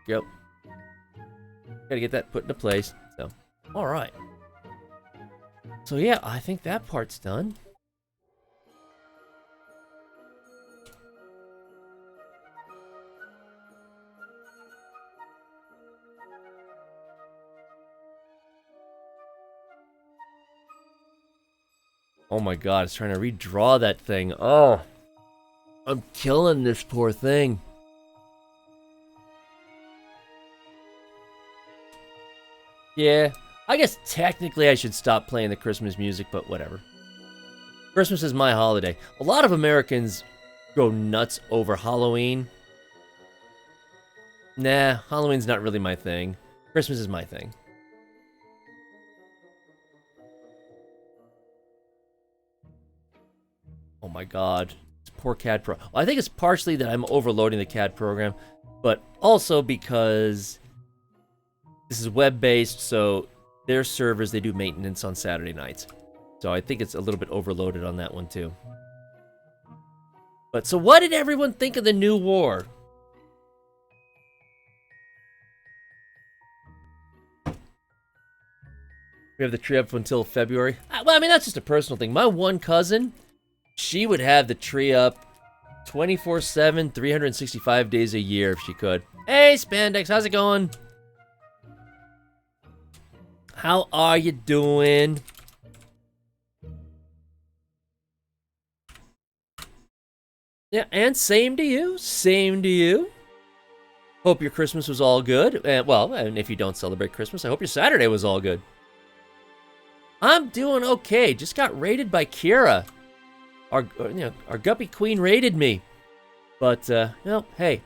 Yep. Gotta get that put into place. So, alright. So yeah, I think that part's done. Oh my god, it's trying to redraw that thing. Oh, I'm killing this poor thing. Yeah, I guess technically I should stop playing the Christmas music, but whatever. Christmas is my holiday. A lot of Americans go nuts over Halloween. Nah, Halloween's not really my thing. Christmas is my thing. Oh my god. This poor CAD pro. Well, I think it's partially that I'm overloading the CAD program, but also because this is web-based, so their servers, they do maintenance on Saturday nights. So I think it's a little bit overloaded on that one too. But so what did everyone think of the new war? We have the tree up until February. Well, I mean, that's just a personal thing. My one cousin, she would have the tree up 24/7, 365 days a year if she could. Hey, Spandex, how's it going? How are you doing? Yeah, and same to you. Same to you. Hope your Christmas was all good. Well, and if you don't celebrate Christmas, I hope your Saturday was all good. I'm doing okay. Just got raided by Kira. Our Guppy Queen raided me. But, well, hey.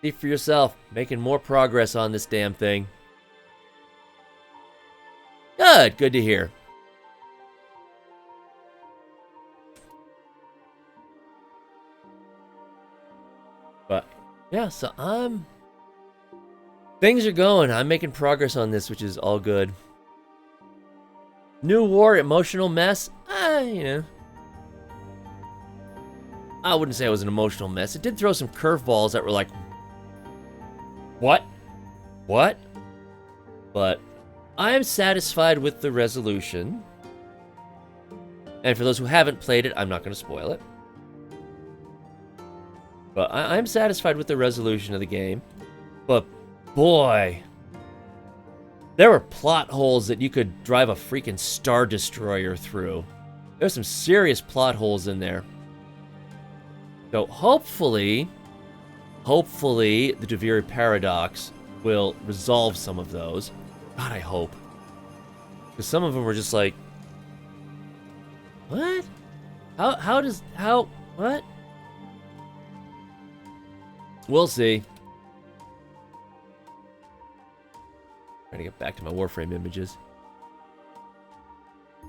See for yourself. Making more progress on this damn thing. Good. Good to hear. But, yeah, so things are going. I'm making progress on this, which is all good. New war, emotional mess. You know. I wouldn't say it was an emotional mess. It did throw some curveballs that were like, what? What? But I'm satisfied with the resolution. And for those who haven't played it, I'm not going to spoil it. But I'm satisfied with the resolution of the game. But boy, there were plot holes that you could drive a freaking Star Destroyer through. There's some serious plot holes in there. So hopefully, the Duviri paradox will resolve some of those. God, I hope. Because some of them were just like, what? What? We'll see. Trying to get back to my Warframe images.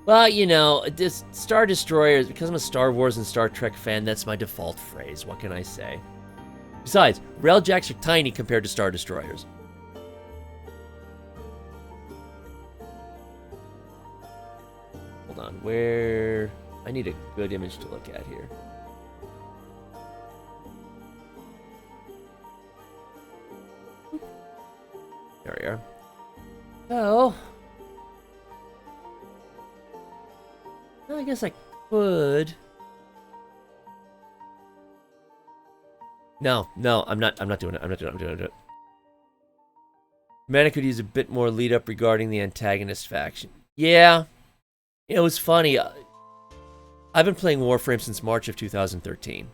Well, you know, this Star Destroyers, because I'm a Star Wars and Star Trek fan, that's my default phrase. What can I say? Besides, Railjacks are tiny compared to Star Destroyers. Hold on, where... I need a good image to look at here. There we are. So... well, I guess I could... No, I'm not doing it. I'm doing it. Mana could use a bit more lead up regarding the antagonist faction. Yeah. It was funny. I've been playing Warframe since March of 2013.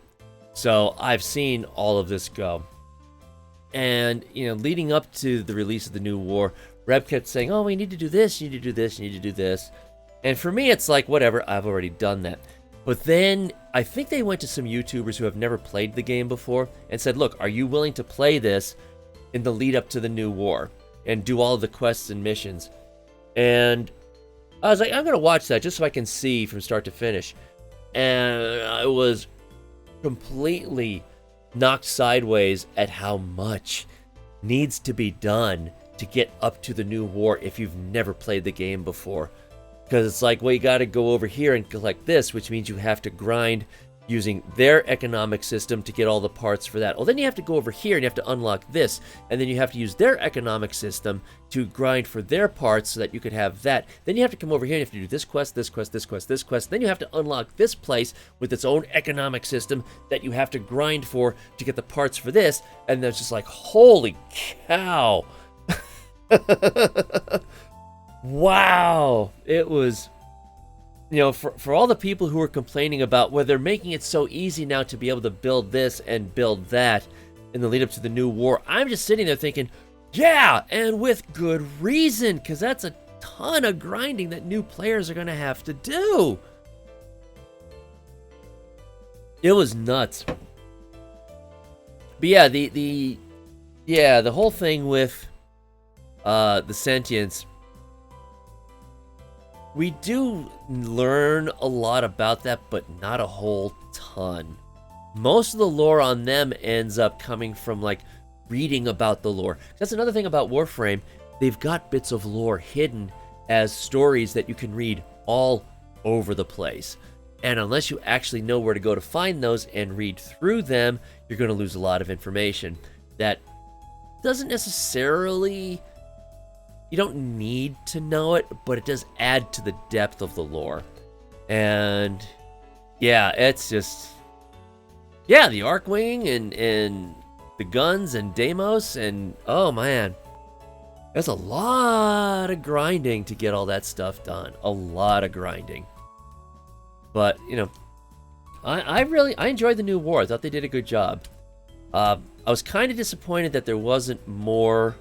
So I've seen all of this go. And, you know, leading up to the release of the new war, Reb kept saying, oh, we need to do this, you need to do this, you need to do this. And for me, it's like, whatever, I've already done that. But then, I think they went to some YouTubers who have never played the game before and said, look, are you willing to play this in the lead up to the new war? And do all of the quests and missions? And I was like, I'm going to watch that just so I can see from start to finish. And I was completely knocked sideways at how much needs to be done to get up to the new war if you've never played the game before. Because it's like, well, you got to go over here and collect this, which means you have to grind using their economic system to get all the parts for that. Well, then you have to go over here and you have to unlock this, and then you have to use their economic system to grind for their parts so that you could have that. Then you have to come over here and you have to do this quest, this quest, this quest, this quest. Then you have to unlock this place with its own economic system that you have to grind for to get the parts for this. And then it's just like, holy cow. Wow. It was... you know, for all the people who are complaining about, well, they're making it so easy now to be able to build this and build that in the lead up to the new war, I'm just sitting there thinking, yeah, and with good reason, because that's a ton of grinding that new players are going to have to do. It was nuts. But yeah, the whole thing with the sentience, we do learn a lot about that, but not a whole ton. Most of the lore on them ends up coming from, like, reading about the lore. That's another thing about Warframe. They've got bits of lore hidden as stories that you can read all over the place. And unless you actually know where to go to find those and read through them, you're going to lose a lot of information. That doesn't necessarily... you don't need to know it, but it does add to the depth of the lore. And yeah, it's just... yeah, the Archwing and the guns and Deimos and... oh man. There's a lot of grinding to get all that stuff done. A lot of grinding. But, you know, I enjoyed the new war. I thought they did a good job. I was kind of disappointed that there wasn't more...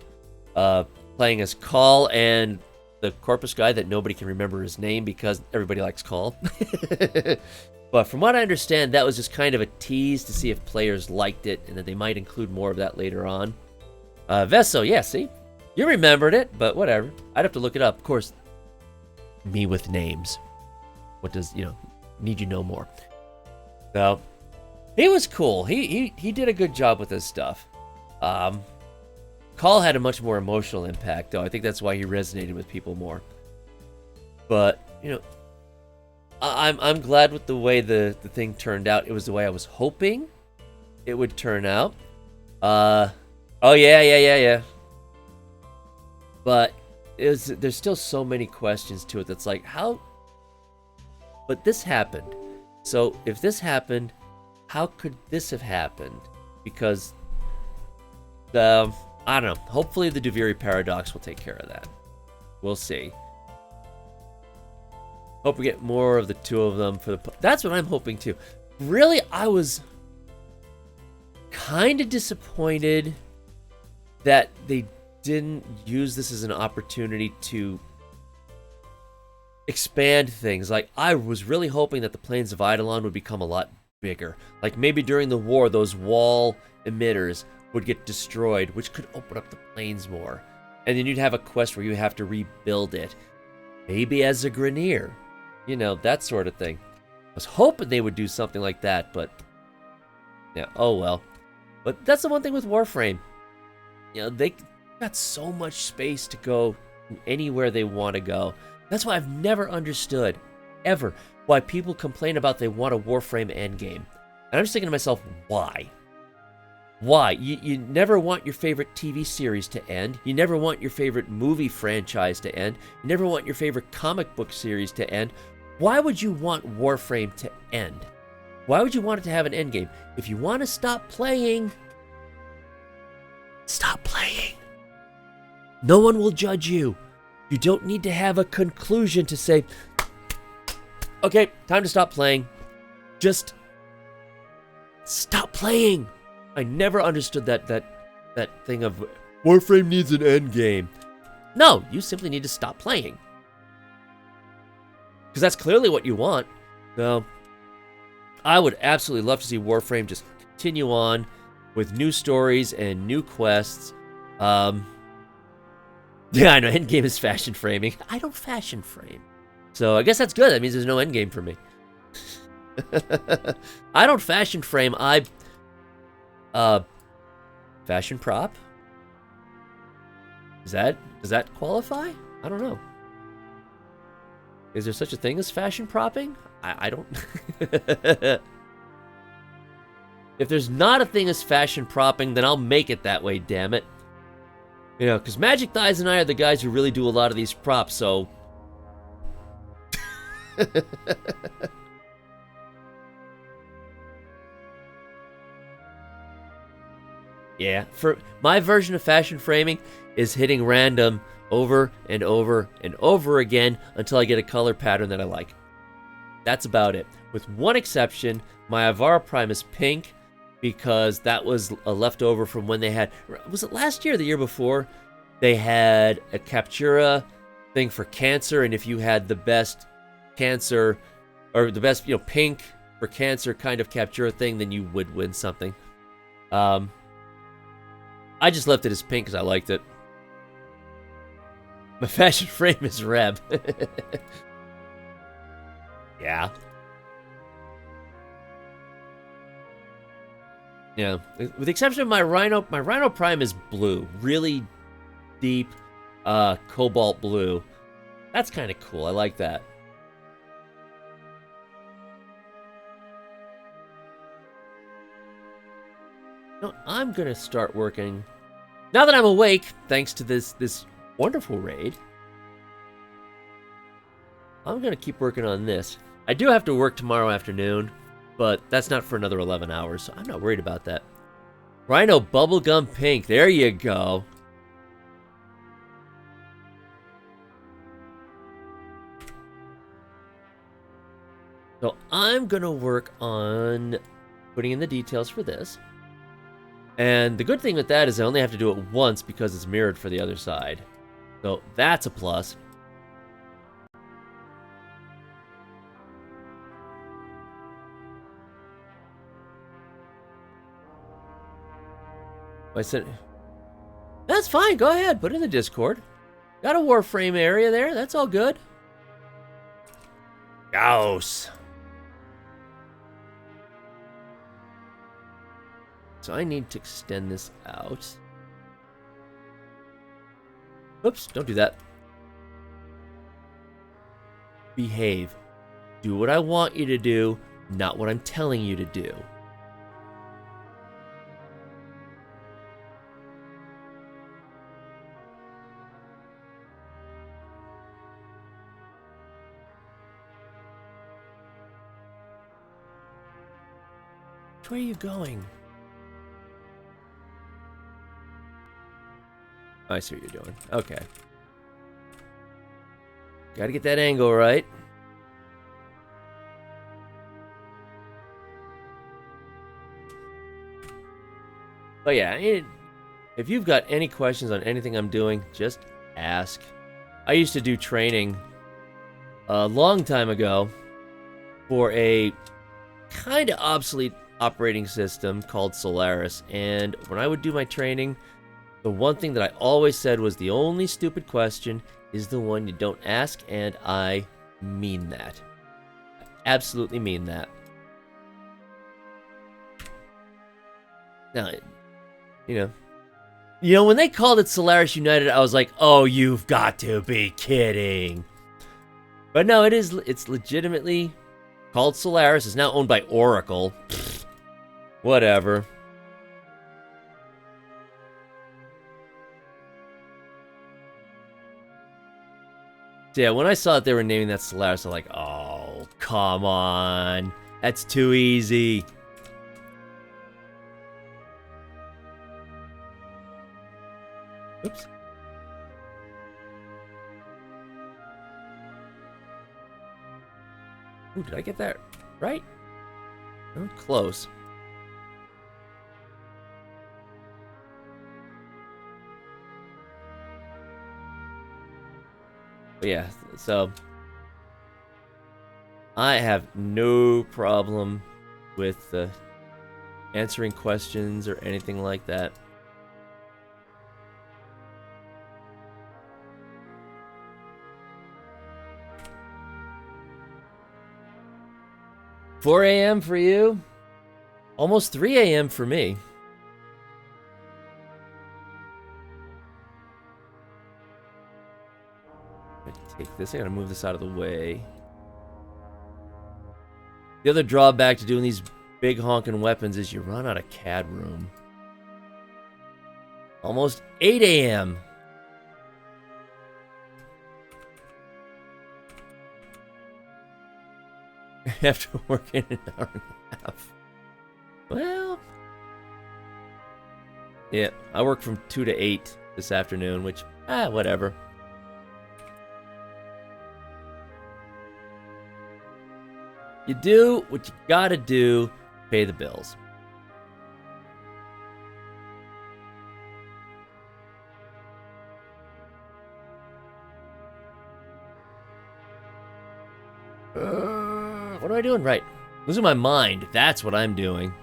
playing as Call and the Corpus guy that nobody can remember his name because everybody likes Call. But from what I understand, that was just kind of a tease to see if players liked it and that they might include more of that later on. Vesso, yeah, see? You remembered it, but whatever. I'd have to look it up. Of course, me with names. What does, you know, need you know more. So, he was cool. He did a good job with his stuff. Call had a much more emotional impact, though. I think that's why he resonated with people more. But, you know, I'm glad with the way the thing turned out. It was the way I was hoping it would turn out. Oh, yeah. But there's still so many questions to it that's like, how? But this happened. So if this happened, how could this have happened? Because I don't know. Hopefully the Duviri paradox will take care of that. We'll see. Hope we get more of the two of them for the. That's what I'm hoping too. Really, I was kind of disappointed that they didn't use this as an opportunity to expand things. Like, I was really hoping that the plains of Eidolon would become a lot bigger. Like, maybe during the war, those wall emitters would get destroyed, which could open up the plains more. And then you'd have a quest where you have to rebuild it. Maybe as a Grineer. You know, that sort of thing. I was hoping they would do something like that, but yeah, oh well. But that's the one thing with Warframe. You know, they got so much space to go anywhere they want to go. That's why I've never understood, ever, why people complain about they want a Warframe endgame. And I'm just thinking to myself, why? Why? You never want your favorite TV series to end. You never want your favorite movie franchise to end. You never want your favorite comic book series to end. Why would you want Warframe to end? Why would you want it to have an endgame? If you want to stop playing, stop playing. No one will judge you. You don't need to have a conclusion to say, okay, time to stop playing. Just stop playing. I never understood that thing of Warframe needs an end game. No, you simply need to stop playing. Because that's clearly what you want. So, I would absolutely love to see Warframe just continue on with new stories and new quests. Yeah, I know, endgame is fashion framing. I don't fashion frame. So I guess that's good. That means there's no endgame for me. I don't fashion frame. Fashion prop? Does that qualify? I don't know. Is there such a thing as fashion propping? I don't. If there's not a thing as fashion propping, then I'll make it that way, damn it. You know, because Magic Thighs and I are the guys who really do a lot of these props, so. Yeah, for my version of fashion framing is hitting random over and over and over again until I get a color pattern that I like. That's about it. With one exception, my Avara Prime is pink because that was a leftover from when they had, was it last year or the year before? They had a Captura thing for cancer, and if you had the best cancer, or the best, pink for cancer kind of Captura thing, then you would win something. I just left it as pink because I liked it. My fashion frame is Reb. Yeah. Yeah. With the exception of my Rhino Prime is blue. Really deep cobalt blue. That's kind of cool. I like that. No, I'm gonna start working. Now that I'm awake, thanks to this wonderful raid, I'm gonna keep working on this. I do have to work tomorrow afternoon, but that's not for another 11 hours, so I'm not worried about that. Rhino Bubblegum Pink, there you go. So I'm gonna work on putting in the details for this. And the good thing with that is I only have to do it once because it's mirrored for the other side. So that's a plus. I said, that's fine, go ahead, put it in the Discord. Got a Warframe area there, that's all good. Gauss. So I need to extend this out. Oops, don't do that. Behave. Do what I want you to do, not what I'm telling you to do. Which way are you going? I see what you're doing. Okay. Gotta get that angle right. But yeah, if you've got any questions on anything I'm doing, just ask. I used to do training a long time ago for a kind of obsolete operating system called Solaris, and when I would do my training, the one thing that I always said was the only stupid question is the one you don't ask, and I mean that. I absolutely mean that. Now, you know, when they called it Solaris United, I was like, oh, you've got to be kidding. But no, it's legitimately called Solaris. It's now owned by Oracle. Pfft, whatever. So yeah, when I saw that they were naming that Solaris, I'm like, oh, come on. That's too easy. Oops. Ooh, did I get that right? Oh, close. But yeah, so I have no problem with answering questions or anything like that. $4 a.m. for you? Almost 3 a.m. for me. Take this. I gotta move this out of the way. The other drawback to doing these big honking weapons is you run out of CAD room. Almost 8 a.m. I have to work in an hour and a half. Well, yeah, I work from 2 to 8 this afternoon, which, whatever. You do what you gotta do, pay the bills. What am I doing? Right. Losing my mind. That's what I'm doing.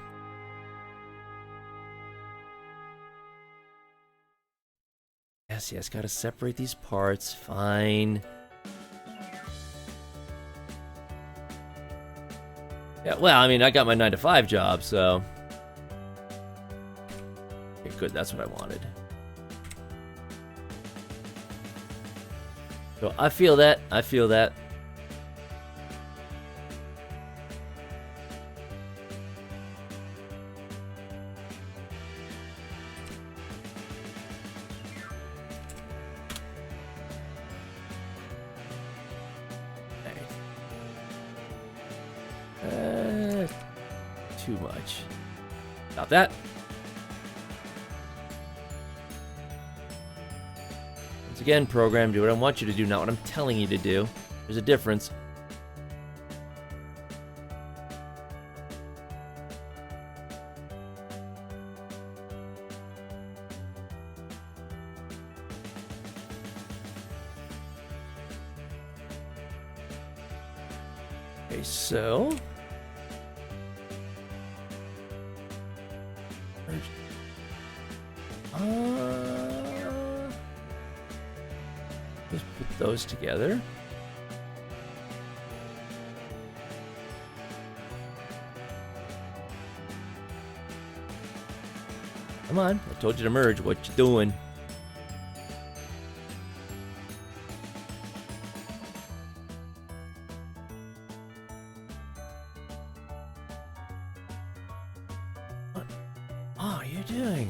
Yes, gotta separate these parts. Fine. Yeah, well, I mean, I got my 9-to-5 job, so... Okay, good, that's what I wanted. So, I feel that. Too much. Stop that. Once again, program, do what I want you to do, not what I'm telling you to do. There's a difference. Okay, so... Let's put those together. Come on, I told you to merge. What you doing? What are you doing?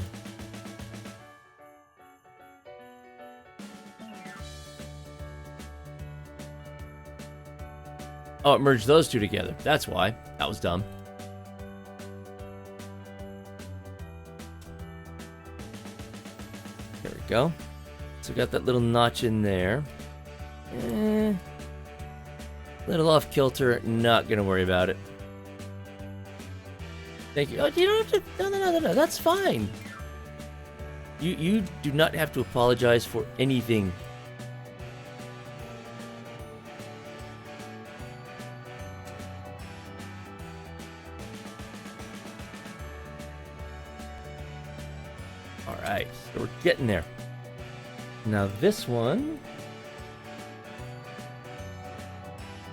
Oh, it merged those two together. That's why. That was dumb. go. So we got that little notch in there. Little off kilter, not gonna worry about it. Thank you. Oh, you don't have to. No. That's fine. You do not have to apologize for anything. All right, so we're getting there. Now this one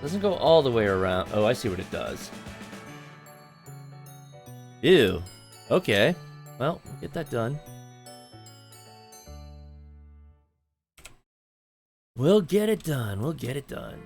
doesn't go all the way around. Oh, I see what it does. Ew. Okay. Well, we'll get that done. We'll get it done. We'll get it done.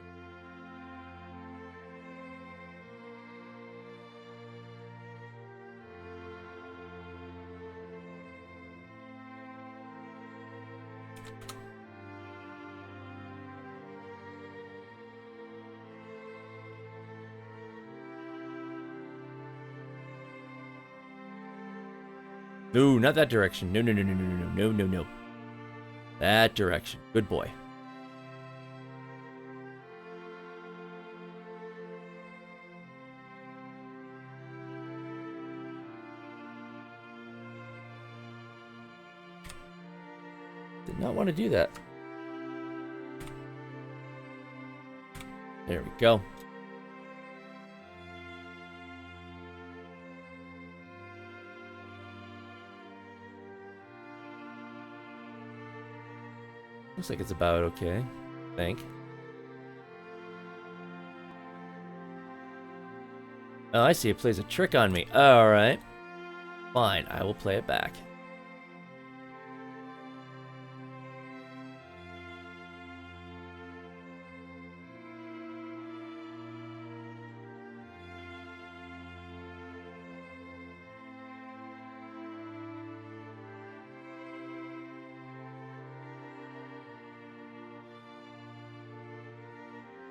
No, not that direction. No. That direction. Good boy. Did not want to do that. There we go. Looks like it's about okay, I think. Oh, I see. It plays a trick on me. Alright. Fine, I will play it back.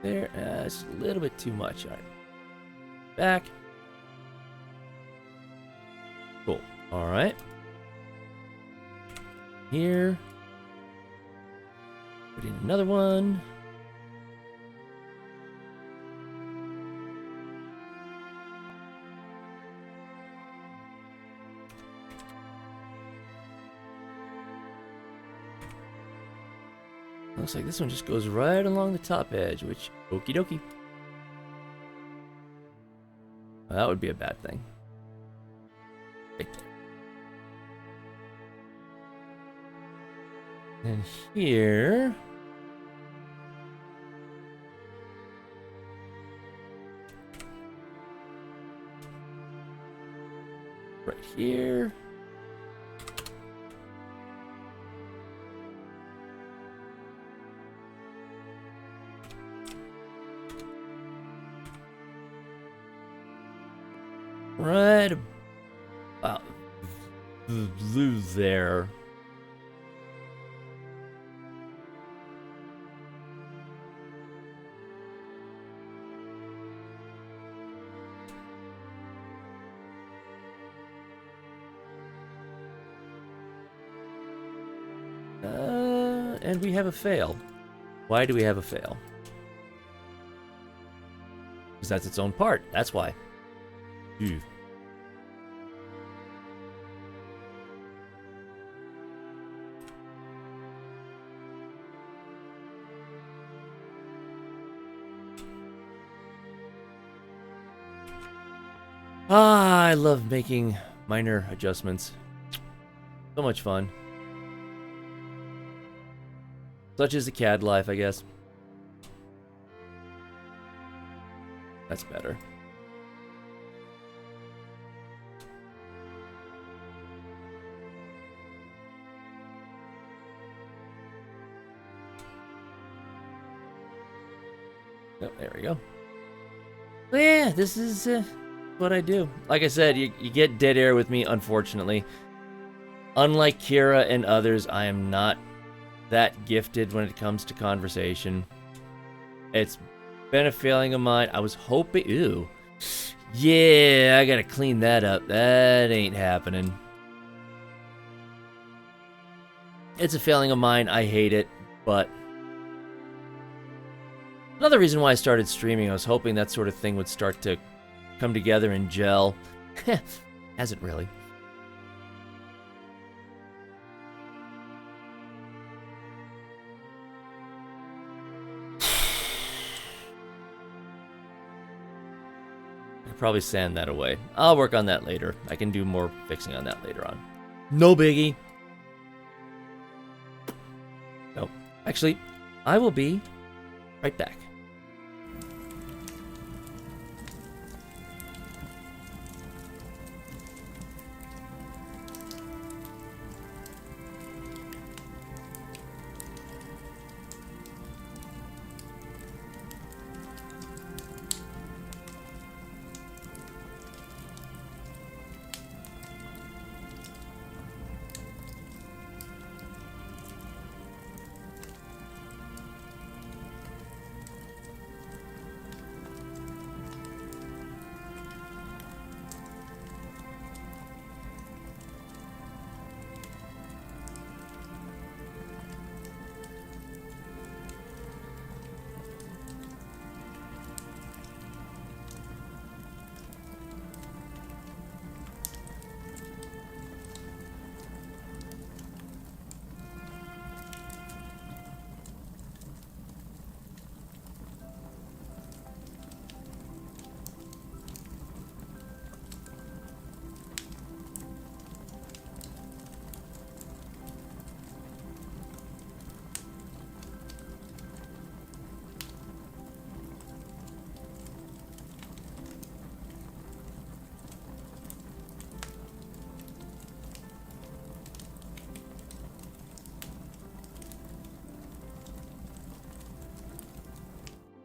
There, it's a little bit too much. All right. Back. Cool. All right. Here. Put in another one. Looks like this one just goes right along the top edge, which, okie dokie. Well, that would be a bad thing. Right there. And here... right here... right about blue there. And we have a fail. Why do we have a fail? Because that's its own part. That's why. Ew. Ah, I love making minor adjustments. So much fun. Such is the CAD life, I guess. That's better. Oh, there we go. But yeah, this is what I do. Like I said, you get dead air with me, unfortunately. Unlike Kira and others, I am not that gifted when it comes to conversation. It's been a failing of mine. I was hoping... Ew. Yeah, I gotta clean that up. That ain't happening. It's a failing of mine. I hate it, but another reason why I started streaming, I was hoping that sort of thing would start to come together and gel. Hasn't really. I could probably sand that away. I'll work on that later. I can do more fixing on that later on. No biggie. No. Actually, I will be right back.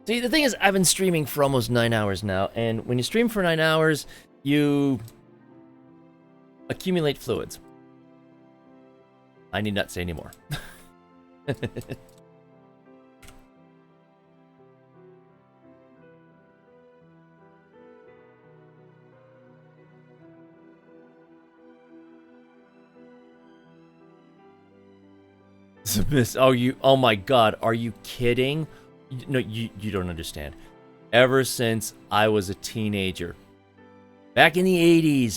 See, the thing is, I've been streaming for almost 9 hours now, and when you stream for 9 hours, you accumulate fluids. I need not say anymore. Oh my god, are you kidding? No, you don't understand. Ever since I was a teenager, back in the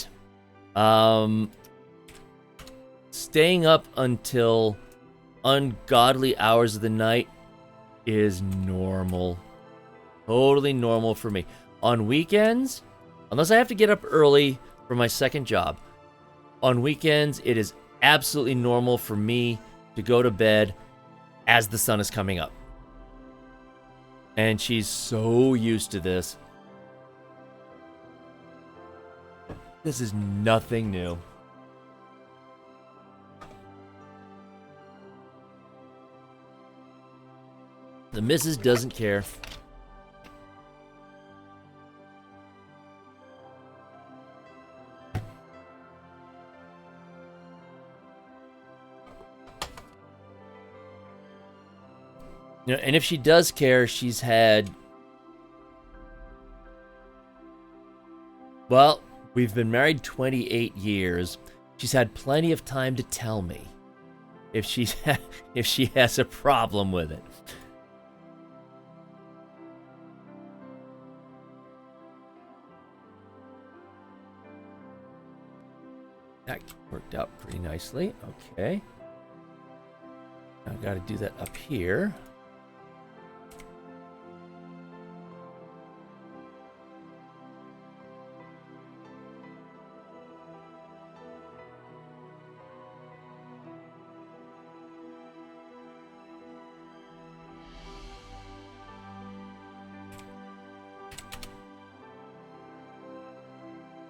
80s, staying up until ungodly hours of the night is normal. Totally normal for me. On weekends, unless I have to get up early for my second job, on weekends it is absolutely normal for me to go to bed as the sun is coming up. And she's so used to this. This is nothing new. The missus doesn't care. You know, and if she does care, she's had... Well, we've been married 28 years. She's had plenty of time to tell me if if she has a problem with it. That worked out pretty nicely. Okay. I've got to do that up here.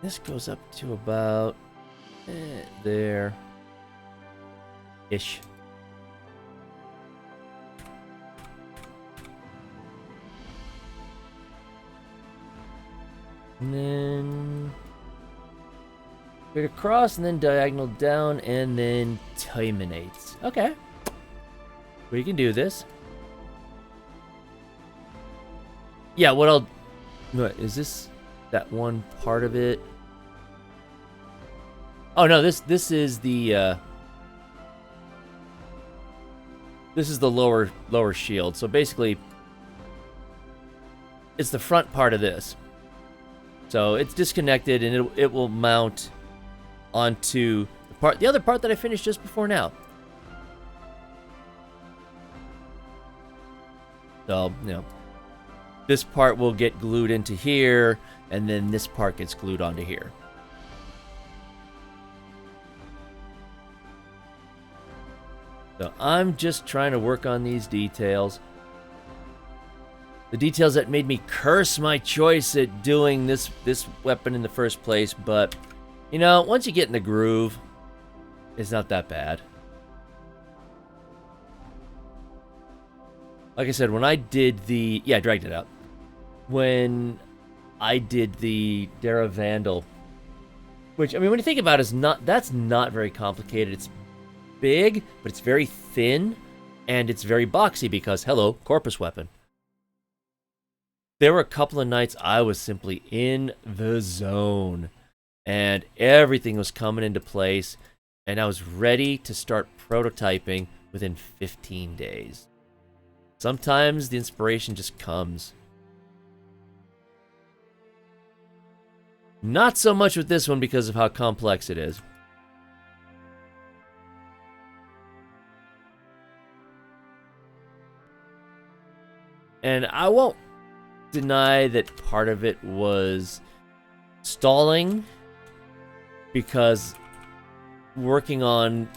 This goes up to about there ish. And then straight across, and then diagonal down, and then terminates. Okay, we can do this. Yeah, what is this? That one part of it? Oh no, this is the this is the lower shield. So basically, it's the front part of this. So it's disconnected, and it will mount onto the other part that I finished just before now. So, this part will get glued into here, and then this part gets glued onto here. So I'm just trying to work on these details. The details that made me curse my choice at doing this weapon in the first place, but, once you get in the groove, it's not that bad. Like I said, when I did I dragged it out. When I did the Dara Vandal, which, when you think about it, that's not very complicated. It's big, but it's very thin, and it's very boxy because, hello, corpus weapon. There were a couple of nights I was simply in the zone, and everything was coming into place, and I was ready to start prototyping within 15 days. Sometimes the inspiration just comes. Not so much with this one because of how complex it is. And I won't deny that part of it was stalling, because working on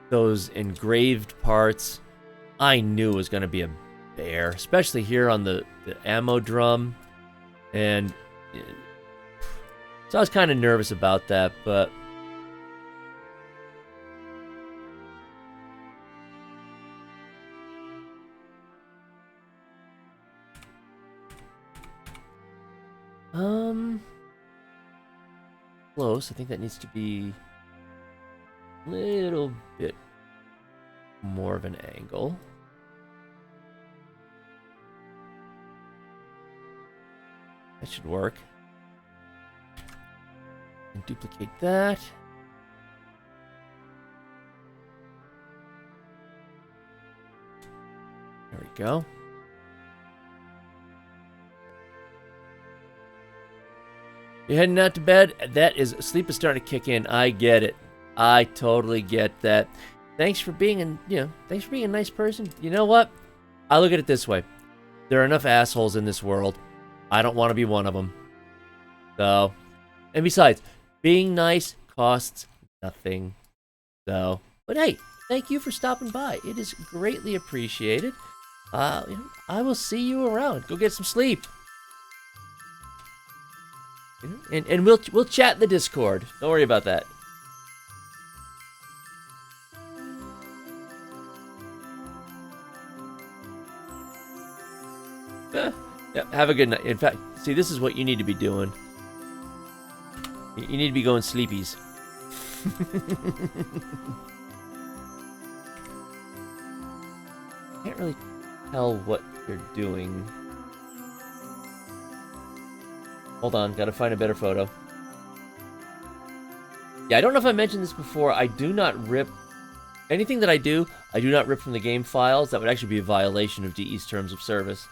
those engraved parts, I knew it was going to be a bear, especially here on the ammo drum. And so I was kind of nervous about that, but close. I think that needs to be a little bit more of an angle. That should work. And duplicate that. There we go. You're heading out to bed? Sleep is starting to kick in. I get it. I totally get that. Thanks for being a nice person. You know what? I look at it this way. There are enough assholes in this world. I don't want to be one of them. So, and besides, being nice costs nothing. So, but hey, thank you for stopping by. It is greatly appreciated. I will see you around. Go get some sleep. And we'll chat in the Discord. Don't worry about that. Yeah, have a good night. In fact, see, this is what you need to be doing. You need to be going sleepies. Can't really tell what you're doing. Hold on, gotta find a better photo. Yeah, I don't know if I mentioned this before. I do not rip anything that I do not rip from the game files. That would actually be a violation of DE's terms of service.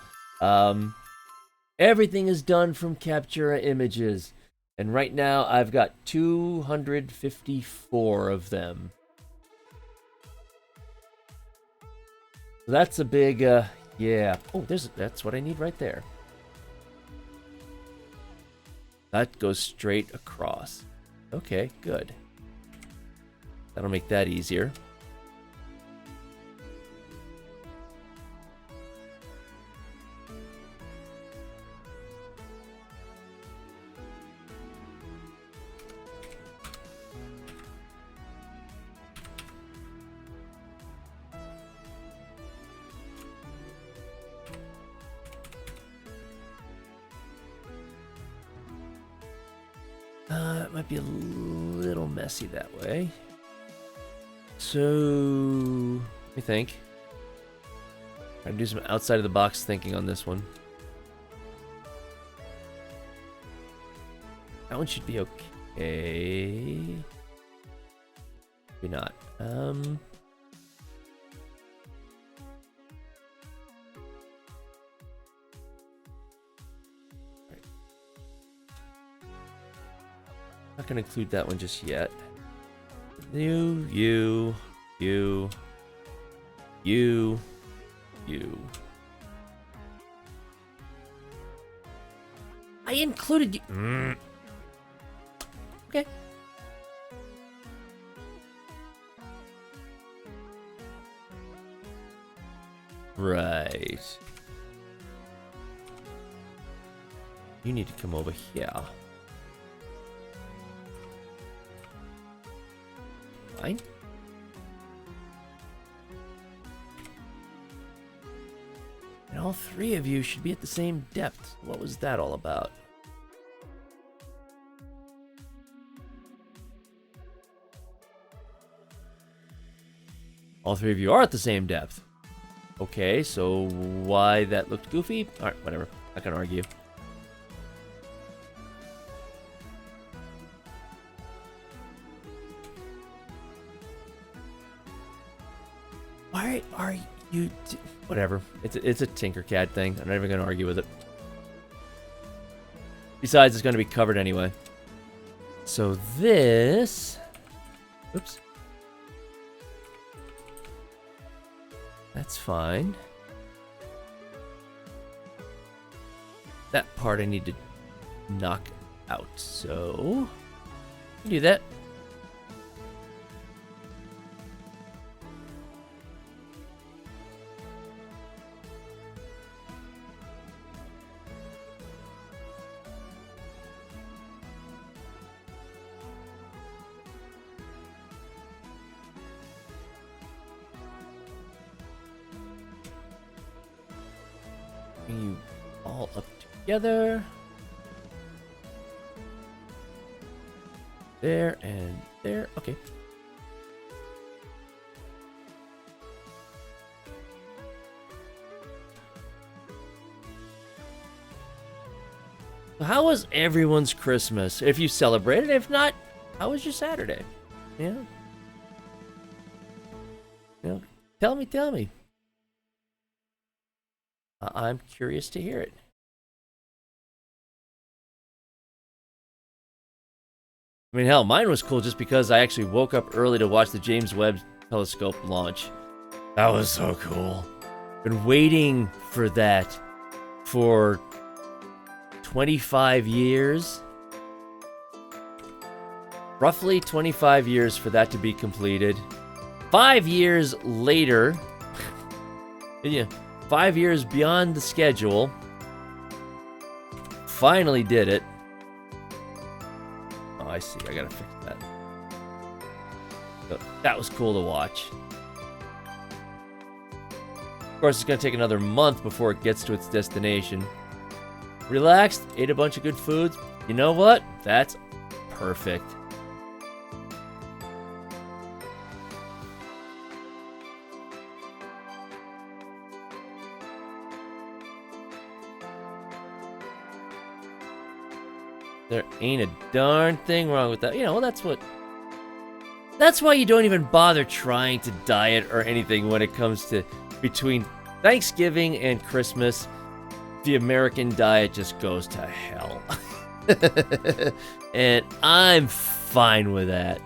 Everything is done from Captura images. And right now, I've got 254 of them. That's a big, yeah. Oh, that's what I need right there. That goes straight across. Okay, good. That'll make that easier. It might be a little messy that way. So, let me think. Try to do some outside of the box thinking on this one. That one should be okay. Maybe not. Not gonna include that one just yet. You. I included you. Okay. Right. You need to come over here. Fine. And all three of you should be at the same depth. What was that all about? All three of you are at the same depth. Okay, so why that looked goofy? Alright, whatever. Not gonna argue. Why are you... Whatever. It's a Tinkercad thing. I'm not even gonna argue with it. Besides, it's gonna be covered anyway. So this... Oops. That's fine. That part I need to knock out, so... do that. Bring you all up together. There and there. Okay. So how was everyone's Christmas? If you celebrated, if not, how was your Saturday? Yeah. You know, tell me. I'm curious to hear it. I mean, hell, mine was cool just because I actually woke up early to watch the James Webb Telescope launch. That was so cool. Been waiting for that for 25 years. Roughly 25 years for that to be completed. 5 years later, yeah, 5 years beyond the schedule, finally did it. Oh, I see. I gotta fix that. So that was cool to watch. Of course, it's gonna take another month before it gets to its destination. Relaxed, ate a bunch of good foods. You know what? That's perfect. There ain't a darn thing wrong with that. You know, that's why you don't even bother trying to diet or anything when it comes to between Thanksgiving and Christmas. The American diet just goes to hell. And I'm fine with that.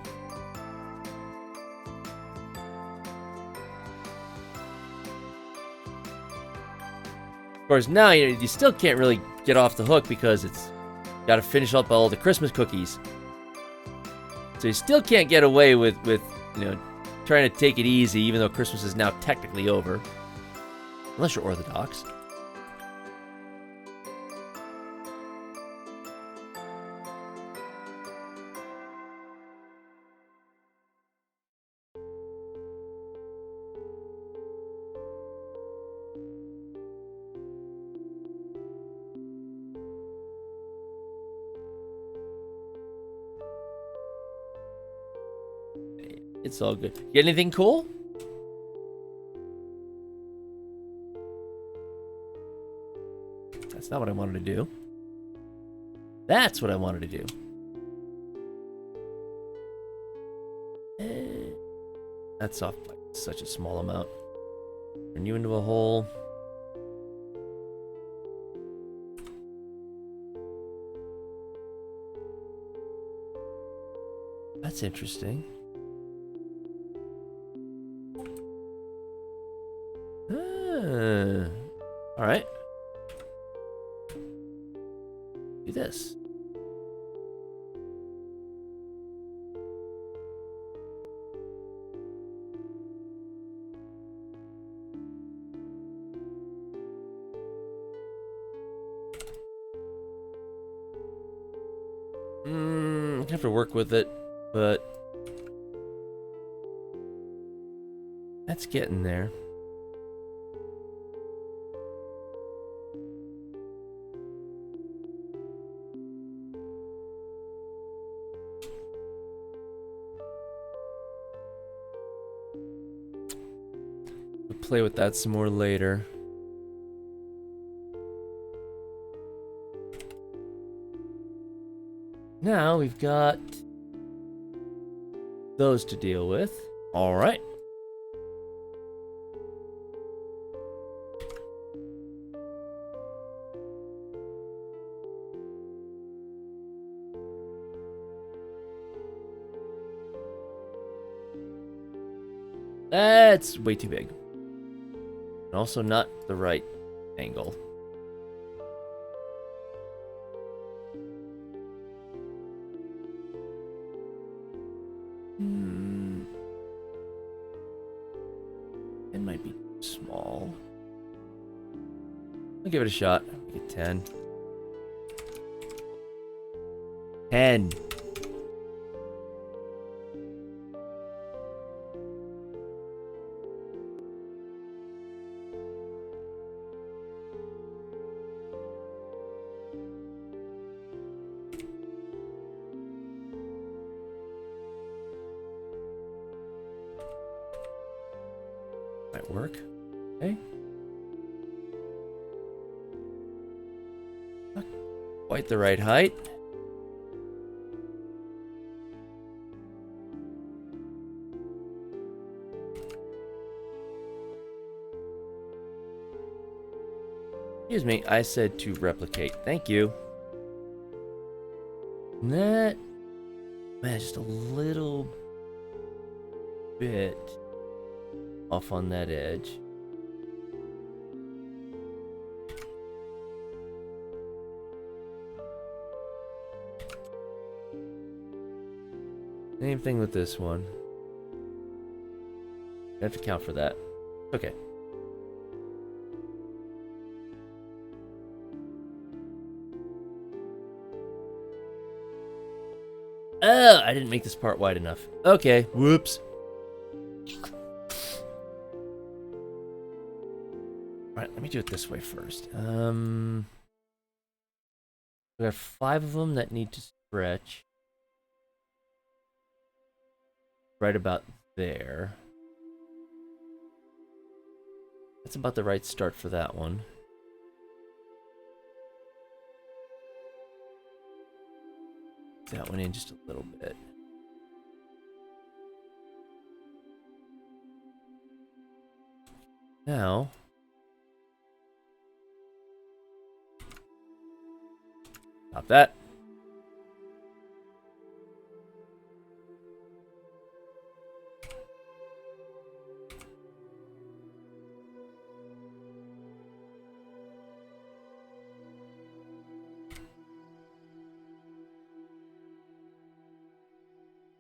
Of course, now you still can't really get off the hook because it's got to finish up all the Christmas cookies. So you still can't get away with trying to take it easy, even though Christmas is now technically over. Unless you're Orthodox. It's all good. Get anything cool? That's not what I wanted to do. That's what I wanted to do. That's off by such a small amount. Turn you into a hole. That's interesting. All right. Do this. I have to work with it, but that's getting there. We'll play with that some more later. Now we've got those to deal with. All right. That's way too big. And also not the right angle. It might be small. I'll give it a shot. Make it 10. 10. Might work. Okay. Not quite the right height. Excuse me, I said to replicate. Thank you. And that, man, just a little bit off on that edge. Same thing with this one. I have to count for that. Okay. Oh, I didn't make this part wide enough. Okay, whoops. Alright, let me do it this way first. We have 5 of them that need to stretch. Right about there. That's about the right start for that one. That one in just a little bit. Now, stop that.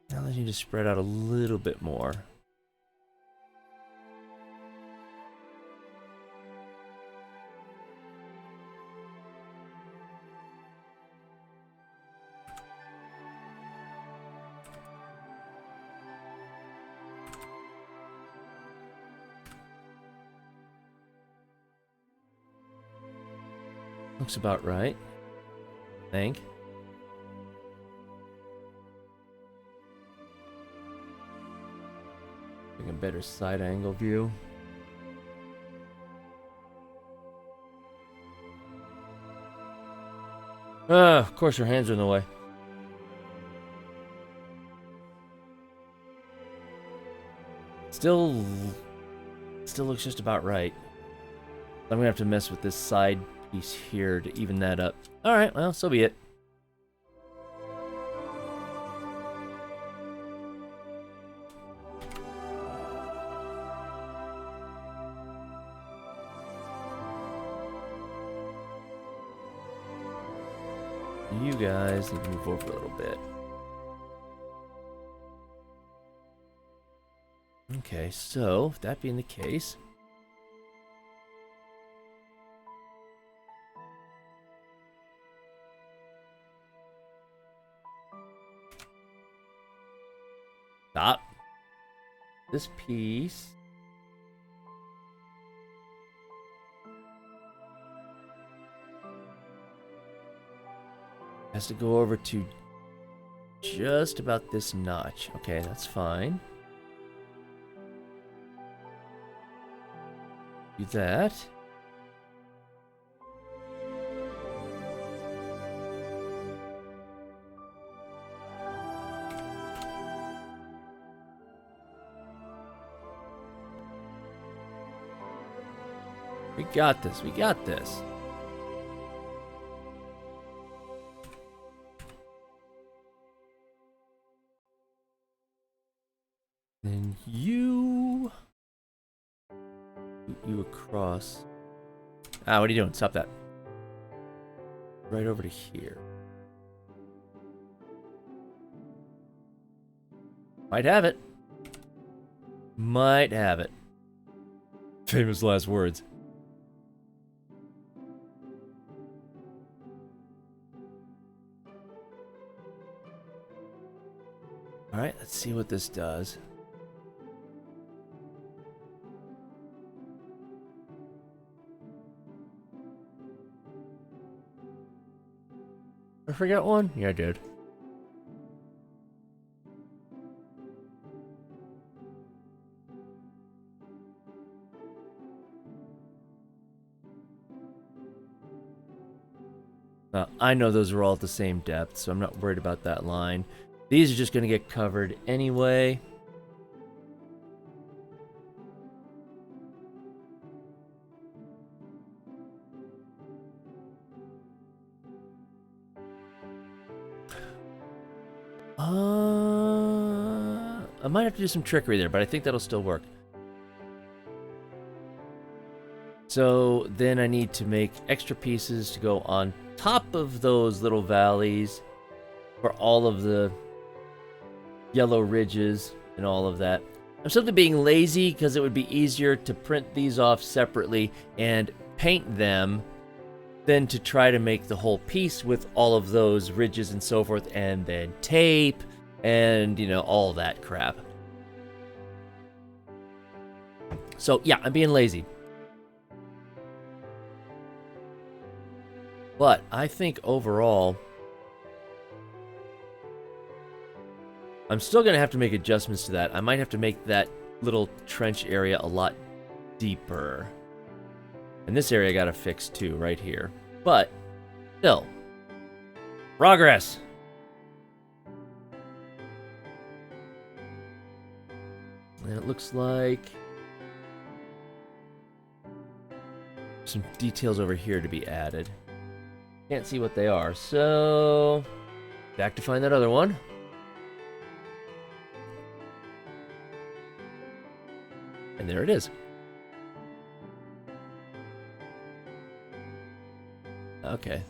Now I need to spread out a little bit more. Looks about right, I think. Getting a better side angle view. Of course your hands are in the way. Still looks just about right. I'm gonna have to mess with this side piece here to even that up. Alright, well, so be it. You guys need to move over a little bit. Okay, so that being the case, stop this piece. Has to go over to just about this notch. Okay, that's fine. Do that. We got this. We got this. Then you across. Ah, what are you doing? Stop that. Right over to here. Might have it. Might have it. Famous last words. Alright, let's see what this does. I forgot one? Yeah, I did. I know those are all at the same depth, so I'm not worried about that line. These are just going to get covered anyway. I might have to do some trickery there, but I think that'll still work. So then I need to make extra pieces to go on top of those little valleys for all of the yellow ridges and all of that. I'm simply being lazy because it would be easier to print these off separately and paint them than to try to make the whole piece with all of those ridges and so forth, and then tape and, you know, all that crap. So yeah, I'm being lazy. But I think overall, I'm still going to have to make adjustments to that. I might have to make that little trench area a lot deeper. And this area I got to fix too, right here. But still, progress. And it looks like some details over here to be added. Can't see what they are, so back to find that other one. And there it is. Okay.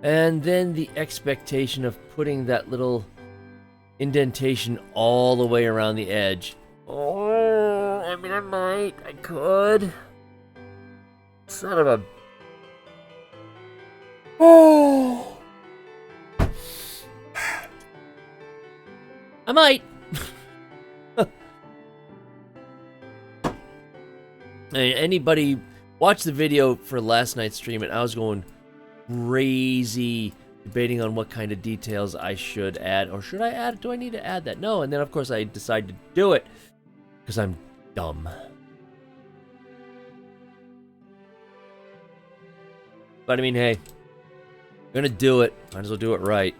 And then the expectation of putting that little indentation all the way around the edge. Oh, I mean, I could. Son of a... Oh! I might. Anybody watch the video for last night's stream, and I was going crazy debating on what kind of details I should add. Or should I add? Do I need to add that? No. And then, of course, I decided to do it because I'm dumb. But I mean, hey, I'm gonna do it. Might as well do it right.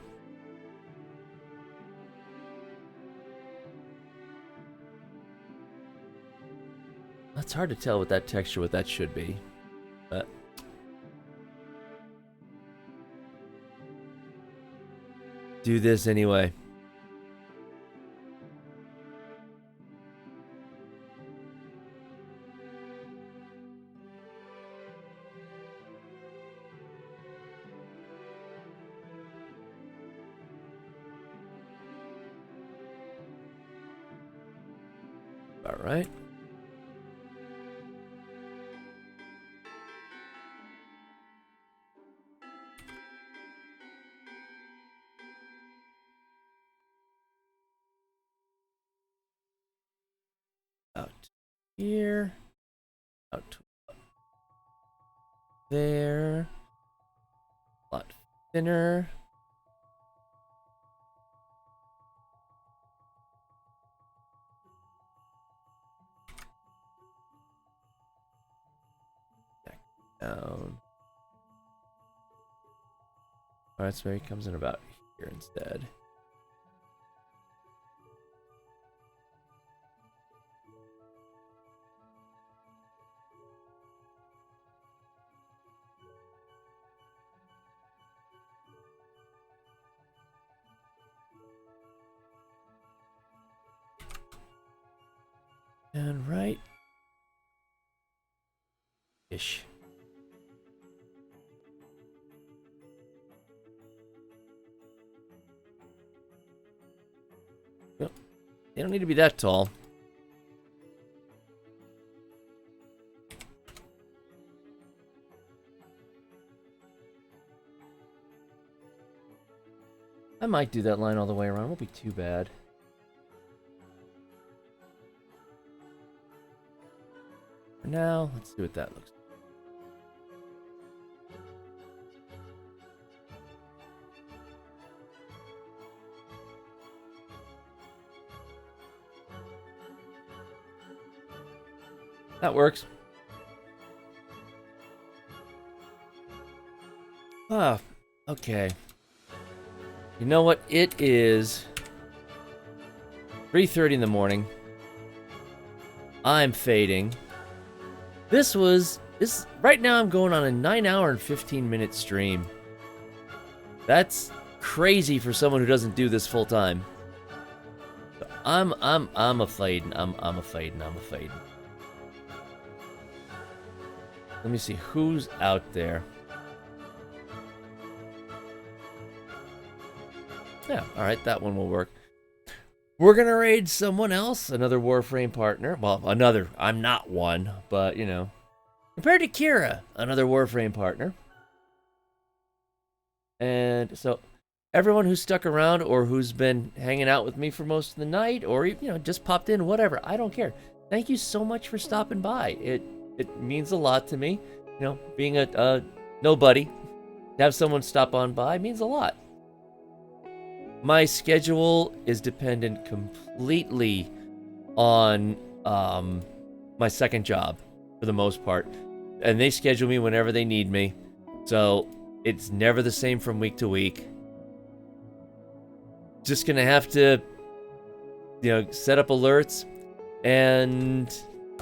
It's hard to tell with that texture what that should be. But do this anyway. All right. Out here. Out to there. A lot thinner. Back down. Alright, so maybe it comes in about here instead. And right ish. Well, they don't need to be that tall. I might do that line all the way around. It won't be too bad. For now, let's see what that looks like. That works. Ah, okay. You know what? It is 3:30 in the morning. I'm fading. This right now I'm going on a 9-hour and 15-minute stream. That's crazy for someone who doesn't do this full time. I'm a fading. I'm a fading. Let me see who's out there. Yeah, all right, that one will work. We're gonna raid someone else, another Warframe partner. Well, another. I'm not one, but you know, compared to Kira, another Warframe partner. And so, everyone who's stuck around or who's been hanging out with me for most of the night, or you know, just popped in, whatever. I don't care. Thank you so much for stopping by. It means a lot to me. You know, being a nobody, to have someone stop on by means a lot. My schedule is dependent completely on my second job, for the most part. And they schedule me whenever they need me. So it's never the same from week to week. Just gonna have to, you know, set up alerts and...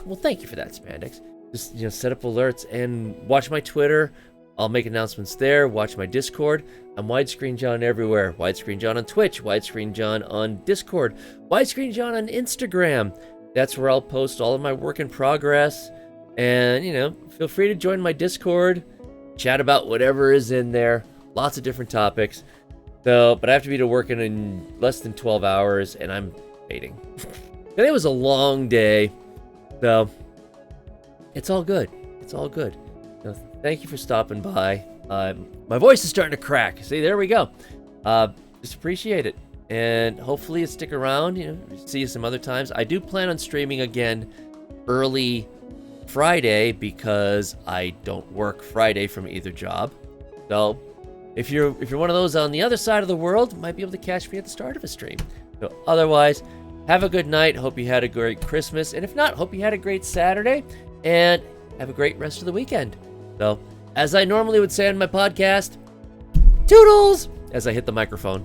Well, thank you for that, Spandex. Just, you know, set up alerts and watch my Twitter. I'll make announcements there. Watch my Discord. I'm Widescreen John everywhere. Widescreen John on Twitch. Widescreen John on Discord. Widescreen John on Instagram. That's where I'll post all of my work in progress. And, you know, feel free to join my Discord. Chat about whatever is in there. Lots of different topics. So, but I have to be to work in less than 12 hours, and I'm fading. Today was a long day. So, it's all good. It's all good. So, thank you for stopping by. My voice is starting to crack. See, there we go. Just appreciate it. And hopefully you stick around. You know, see you some other times. I do plan on streaming again early Friday because I don't work Friday from either job. So if you're one of those on the other side of the world, you might be able to catch me at the start of a stream. So otherwise, have a good night. Hope you had a great Christmas. And if not, hope you had a great Saturday. And have a great rest of the weekend. So, as I normally would say on my podcast, toodles, as I hit the microphone.